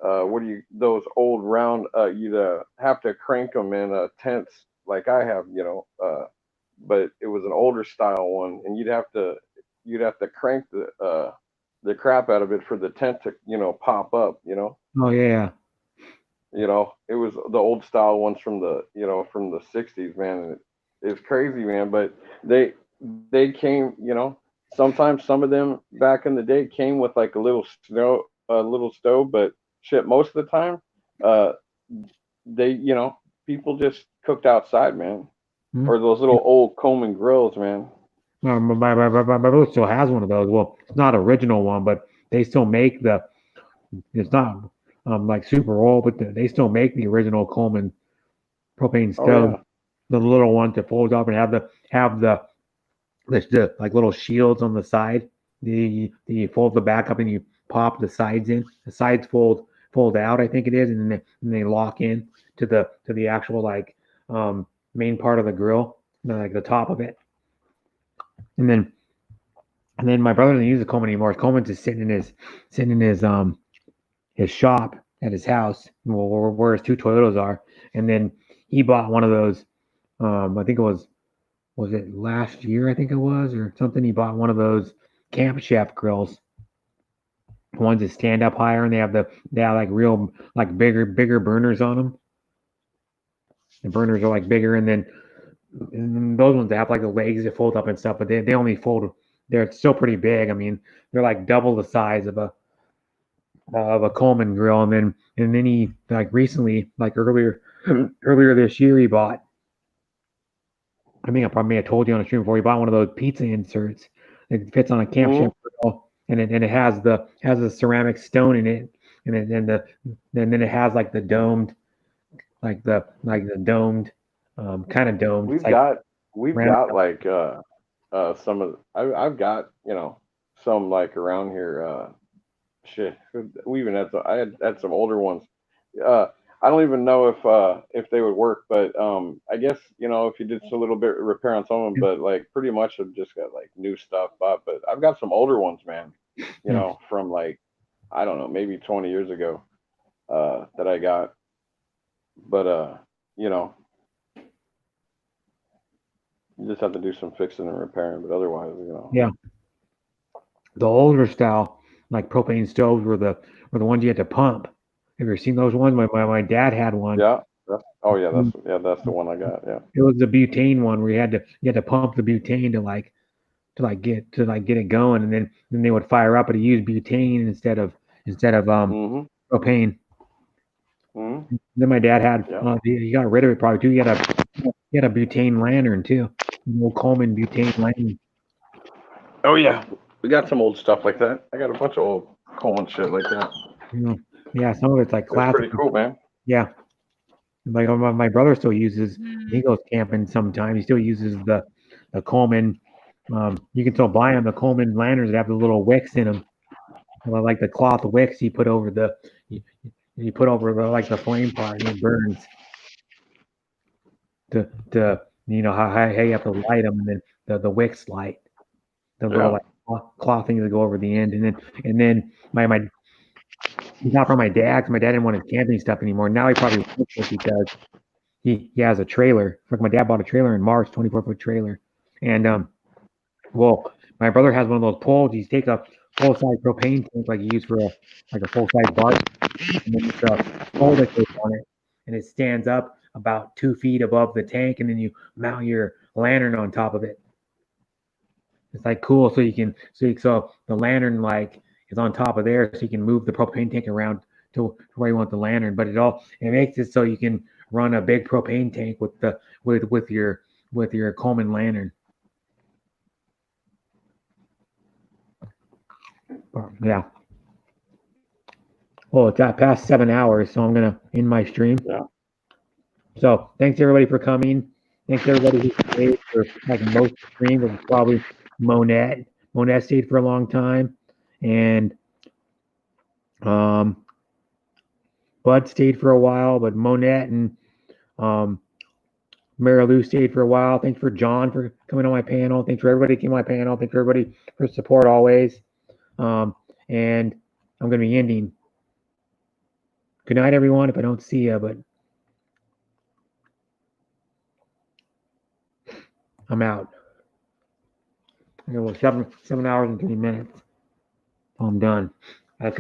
Those old round, you'd have to crank them in tents like I have, but it was an older style one, and you'd have to crank the crap out of it for the tent to, pop up, Oh yeah. It was the old style ones from the 60s, man, and it's crazy, man, but they came, sometimes some of them back in the day came with like a little stove, but shit, most of the time, people just cooked outside, man, or those little old Coleman grills, man. My brother still has one of those. Well, it's not original one, but they still make the. It's not like super old, but they still make the original Coleman propane Oh stove. yeah. The little ones that folds up and have the like little shields on the side. You fold the back up and you pop the sides in. The sides fold out, I think it is, and then they lock in to the actual like main part of the grill, like the top of it. And then my brother doesn't use the Coleman anymore. Coleman's just sitting in his shop at his house, where his two Toyotas are. And then he bought one of those. I think it was it last year? I think it was or something. He bought one of those Camp Chef grills. Ones that stand up higher and they have like real like bigger burners on them. The burners are like bigger, and then those ones that have like the legs that fold up and stuff, but they only fold. They're still pretty big. I mean, they're like double the size of a Coleman grill. And then he like recently, like earlier this year, he bought. I think I probably may have told you on the stream before. He bought one of those pizza inserts. It fits on a Camp Chef grill, and it has a ceramic stone in it, and then it has like the domed, like the domed, kind of domed. We've It's like got round. like some of I've got some like around here shit. We even had I had some older ones. I don't even know if they would work, but I guess if you did a little bit of repair on some of them, but like pretty much I've just got like new stuff bought. But I've got some older ones, man. From like I don't know, maybe 20 years ago that I got. But you just have to do some fixing and repairing, but otherwise, Yeah. The older style, like propane stoves, were the ones you had to pump. Have you ever seen those ones? My dad had one. Yeah. That's the one I got. Yeah. It was the butane one where you had to pump the butane to get it going, and then they would fire up, but he used butane instead of propane. Mm-hmm. Then my dad had he got rid of it probably too. He had a butane lantern too, an old Coleman butane lantern. Oh yeah, we got some old stuff like that. I got a bunch of old Coleman shit like that. Yeah, some of it's like That's classic. pretty cool, man. Yeah, like my brother still uses. He goes camping sometimes. He still uses the Coleman. You can still buy them, the Coleman lanterns that have the little wicks in them, like the cloth wicks you put over you put over like the flame part and it burns. To how you have to light them, and then the wicks light. The little like cloth things that go over the end, and then my not from my dad, because my dad didn't want his camping stuff anymore. Now he probably wants it because he has a trailer. Like my dad bought a trailer in March, 24-foot trailer, and well, my brother has one of those poles. You take a full size propane tank like you use for a full size bar, and then it's a pole that goes on it, and it stands up about 2 feet above the tank, and then you mount your lantern on top of it. It's like cool, so the lantern like is on top of there, so you can move the propane tank around to where you want the lantern. But it makes it so you can run a big propane tank with your Coleman lantern. Yeah. Well, it's got past 7 hours, so I'm gonna end my stream. Yeah. So thanks everybody for coming. Thanks everybody who stayed for like most streams. It was probably Monette. Monette stayed for a long time, and Bud stayed for a while, but Monette and Mary Lou stayed for a while. Thanks for John for coming on my panel. Thanks for everybody who came on my panel. Thanks for everybody for support always. And I'm gonna be ending. Good night, everyone. If I don't see you, but I'm out. Okay, well, 7 hours and 3 minutes. I'm done.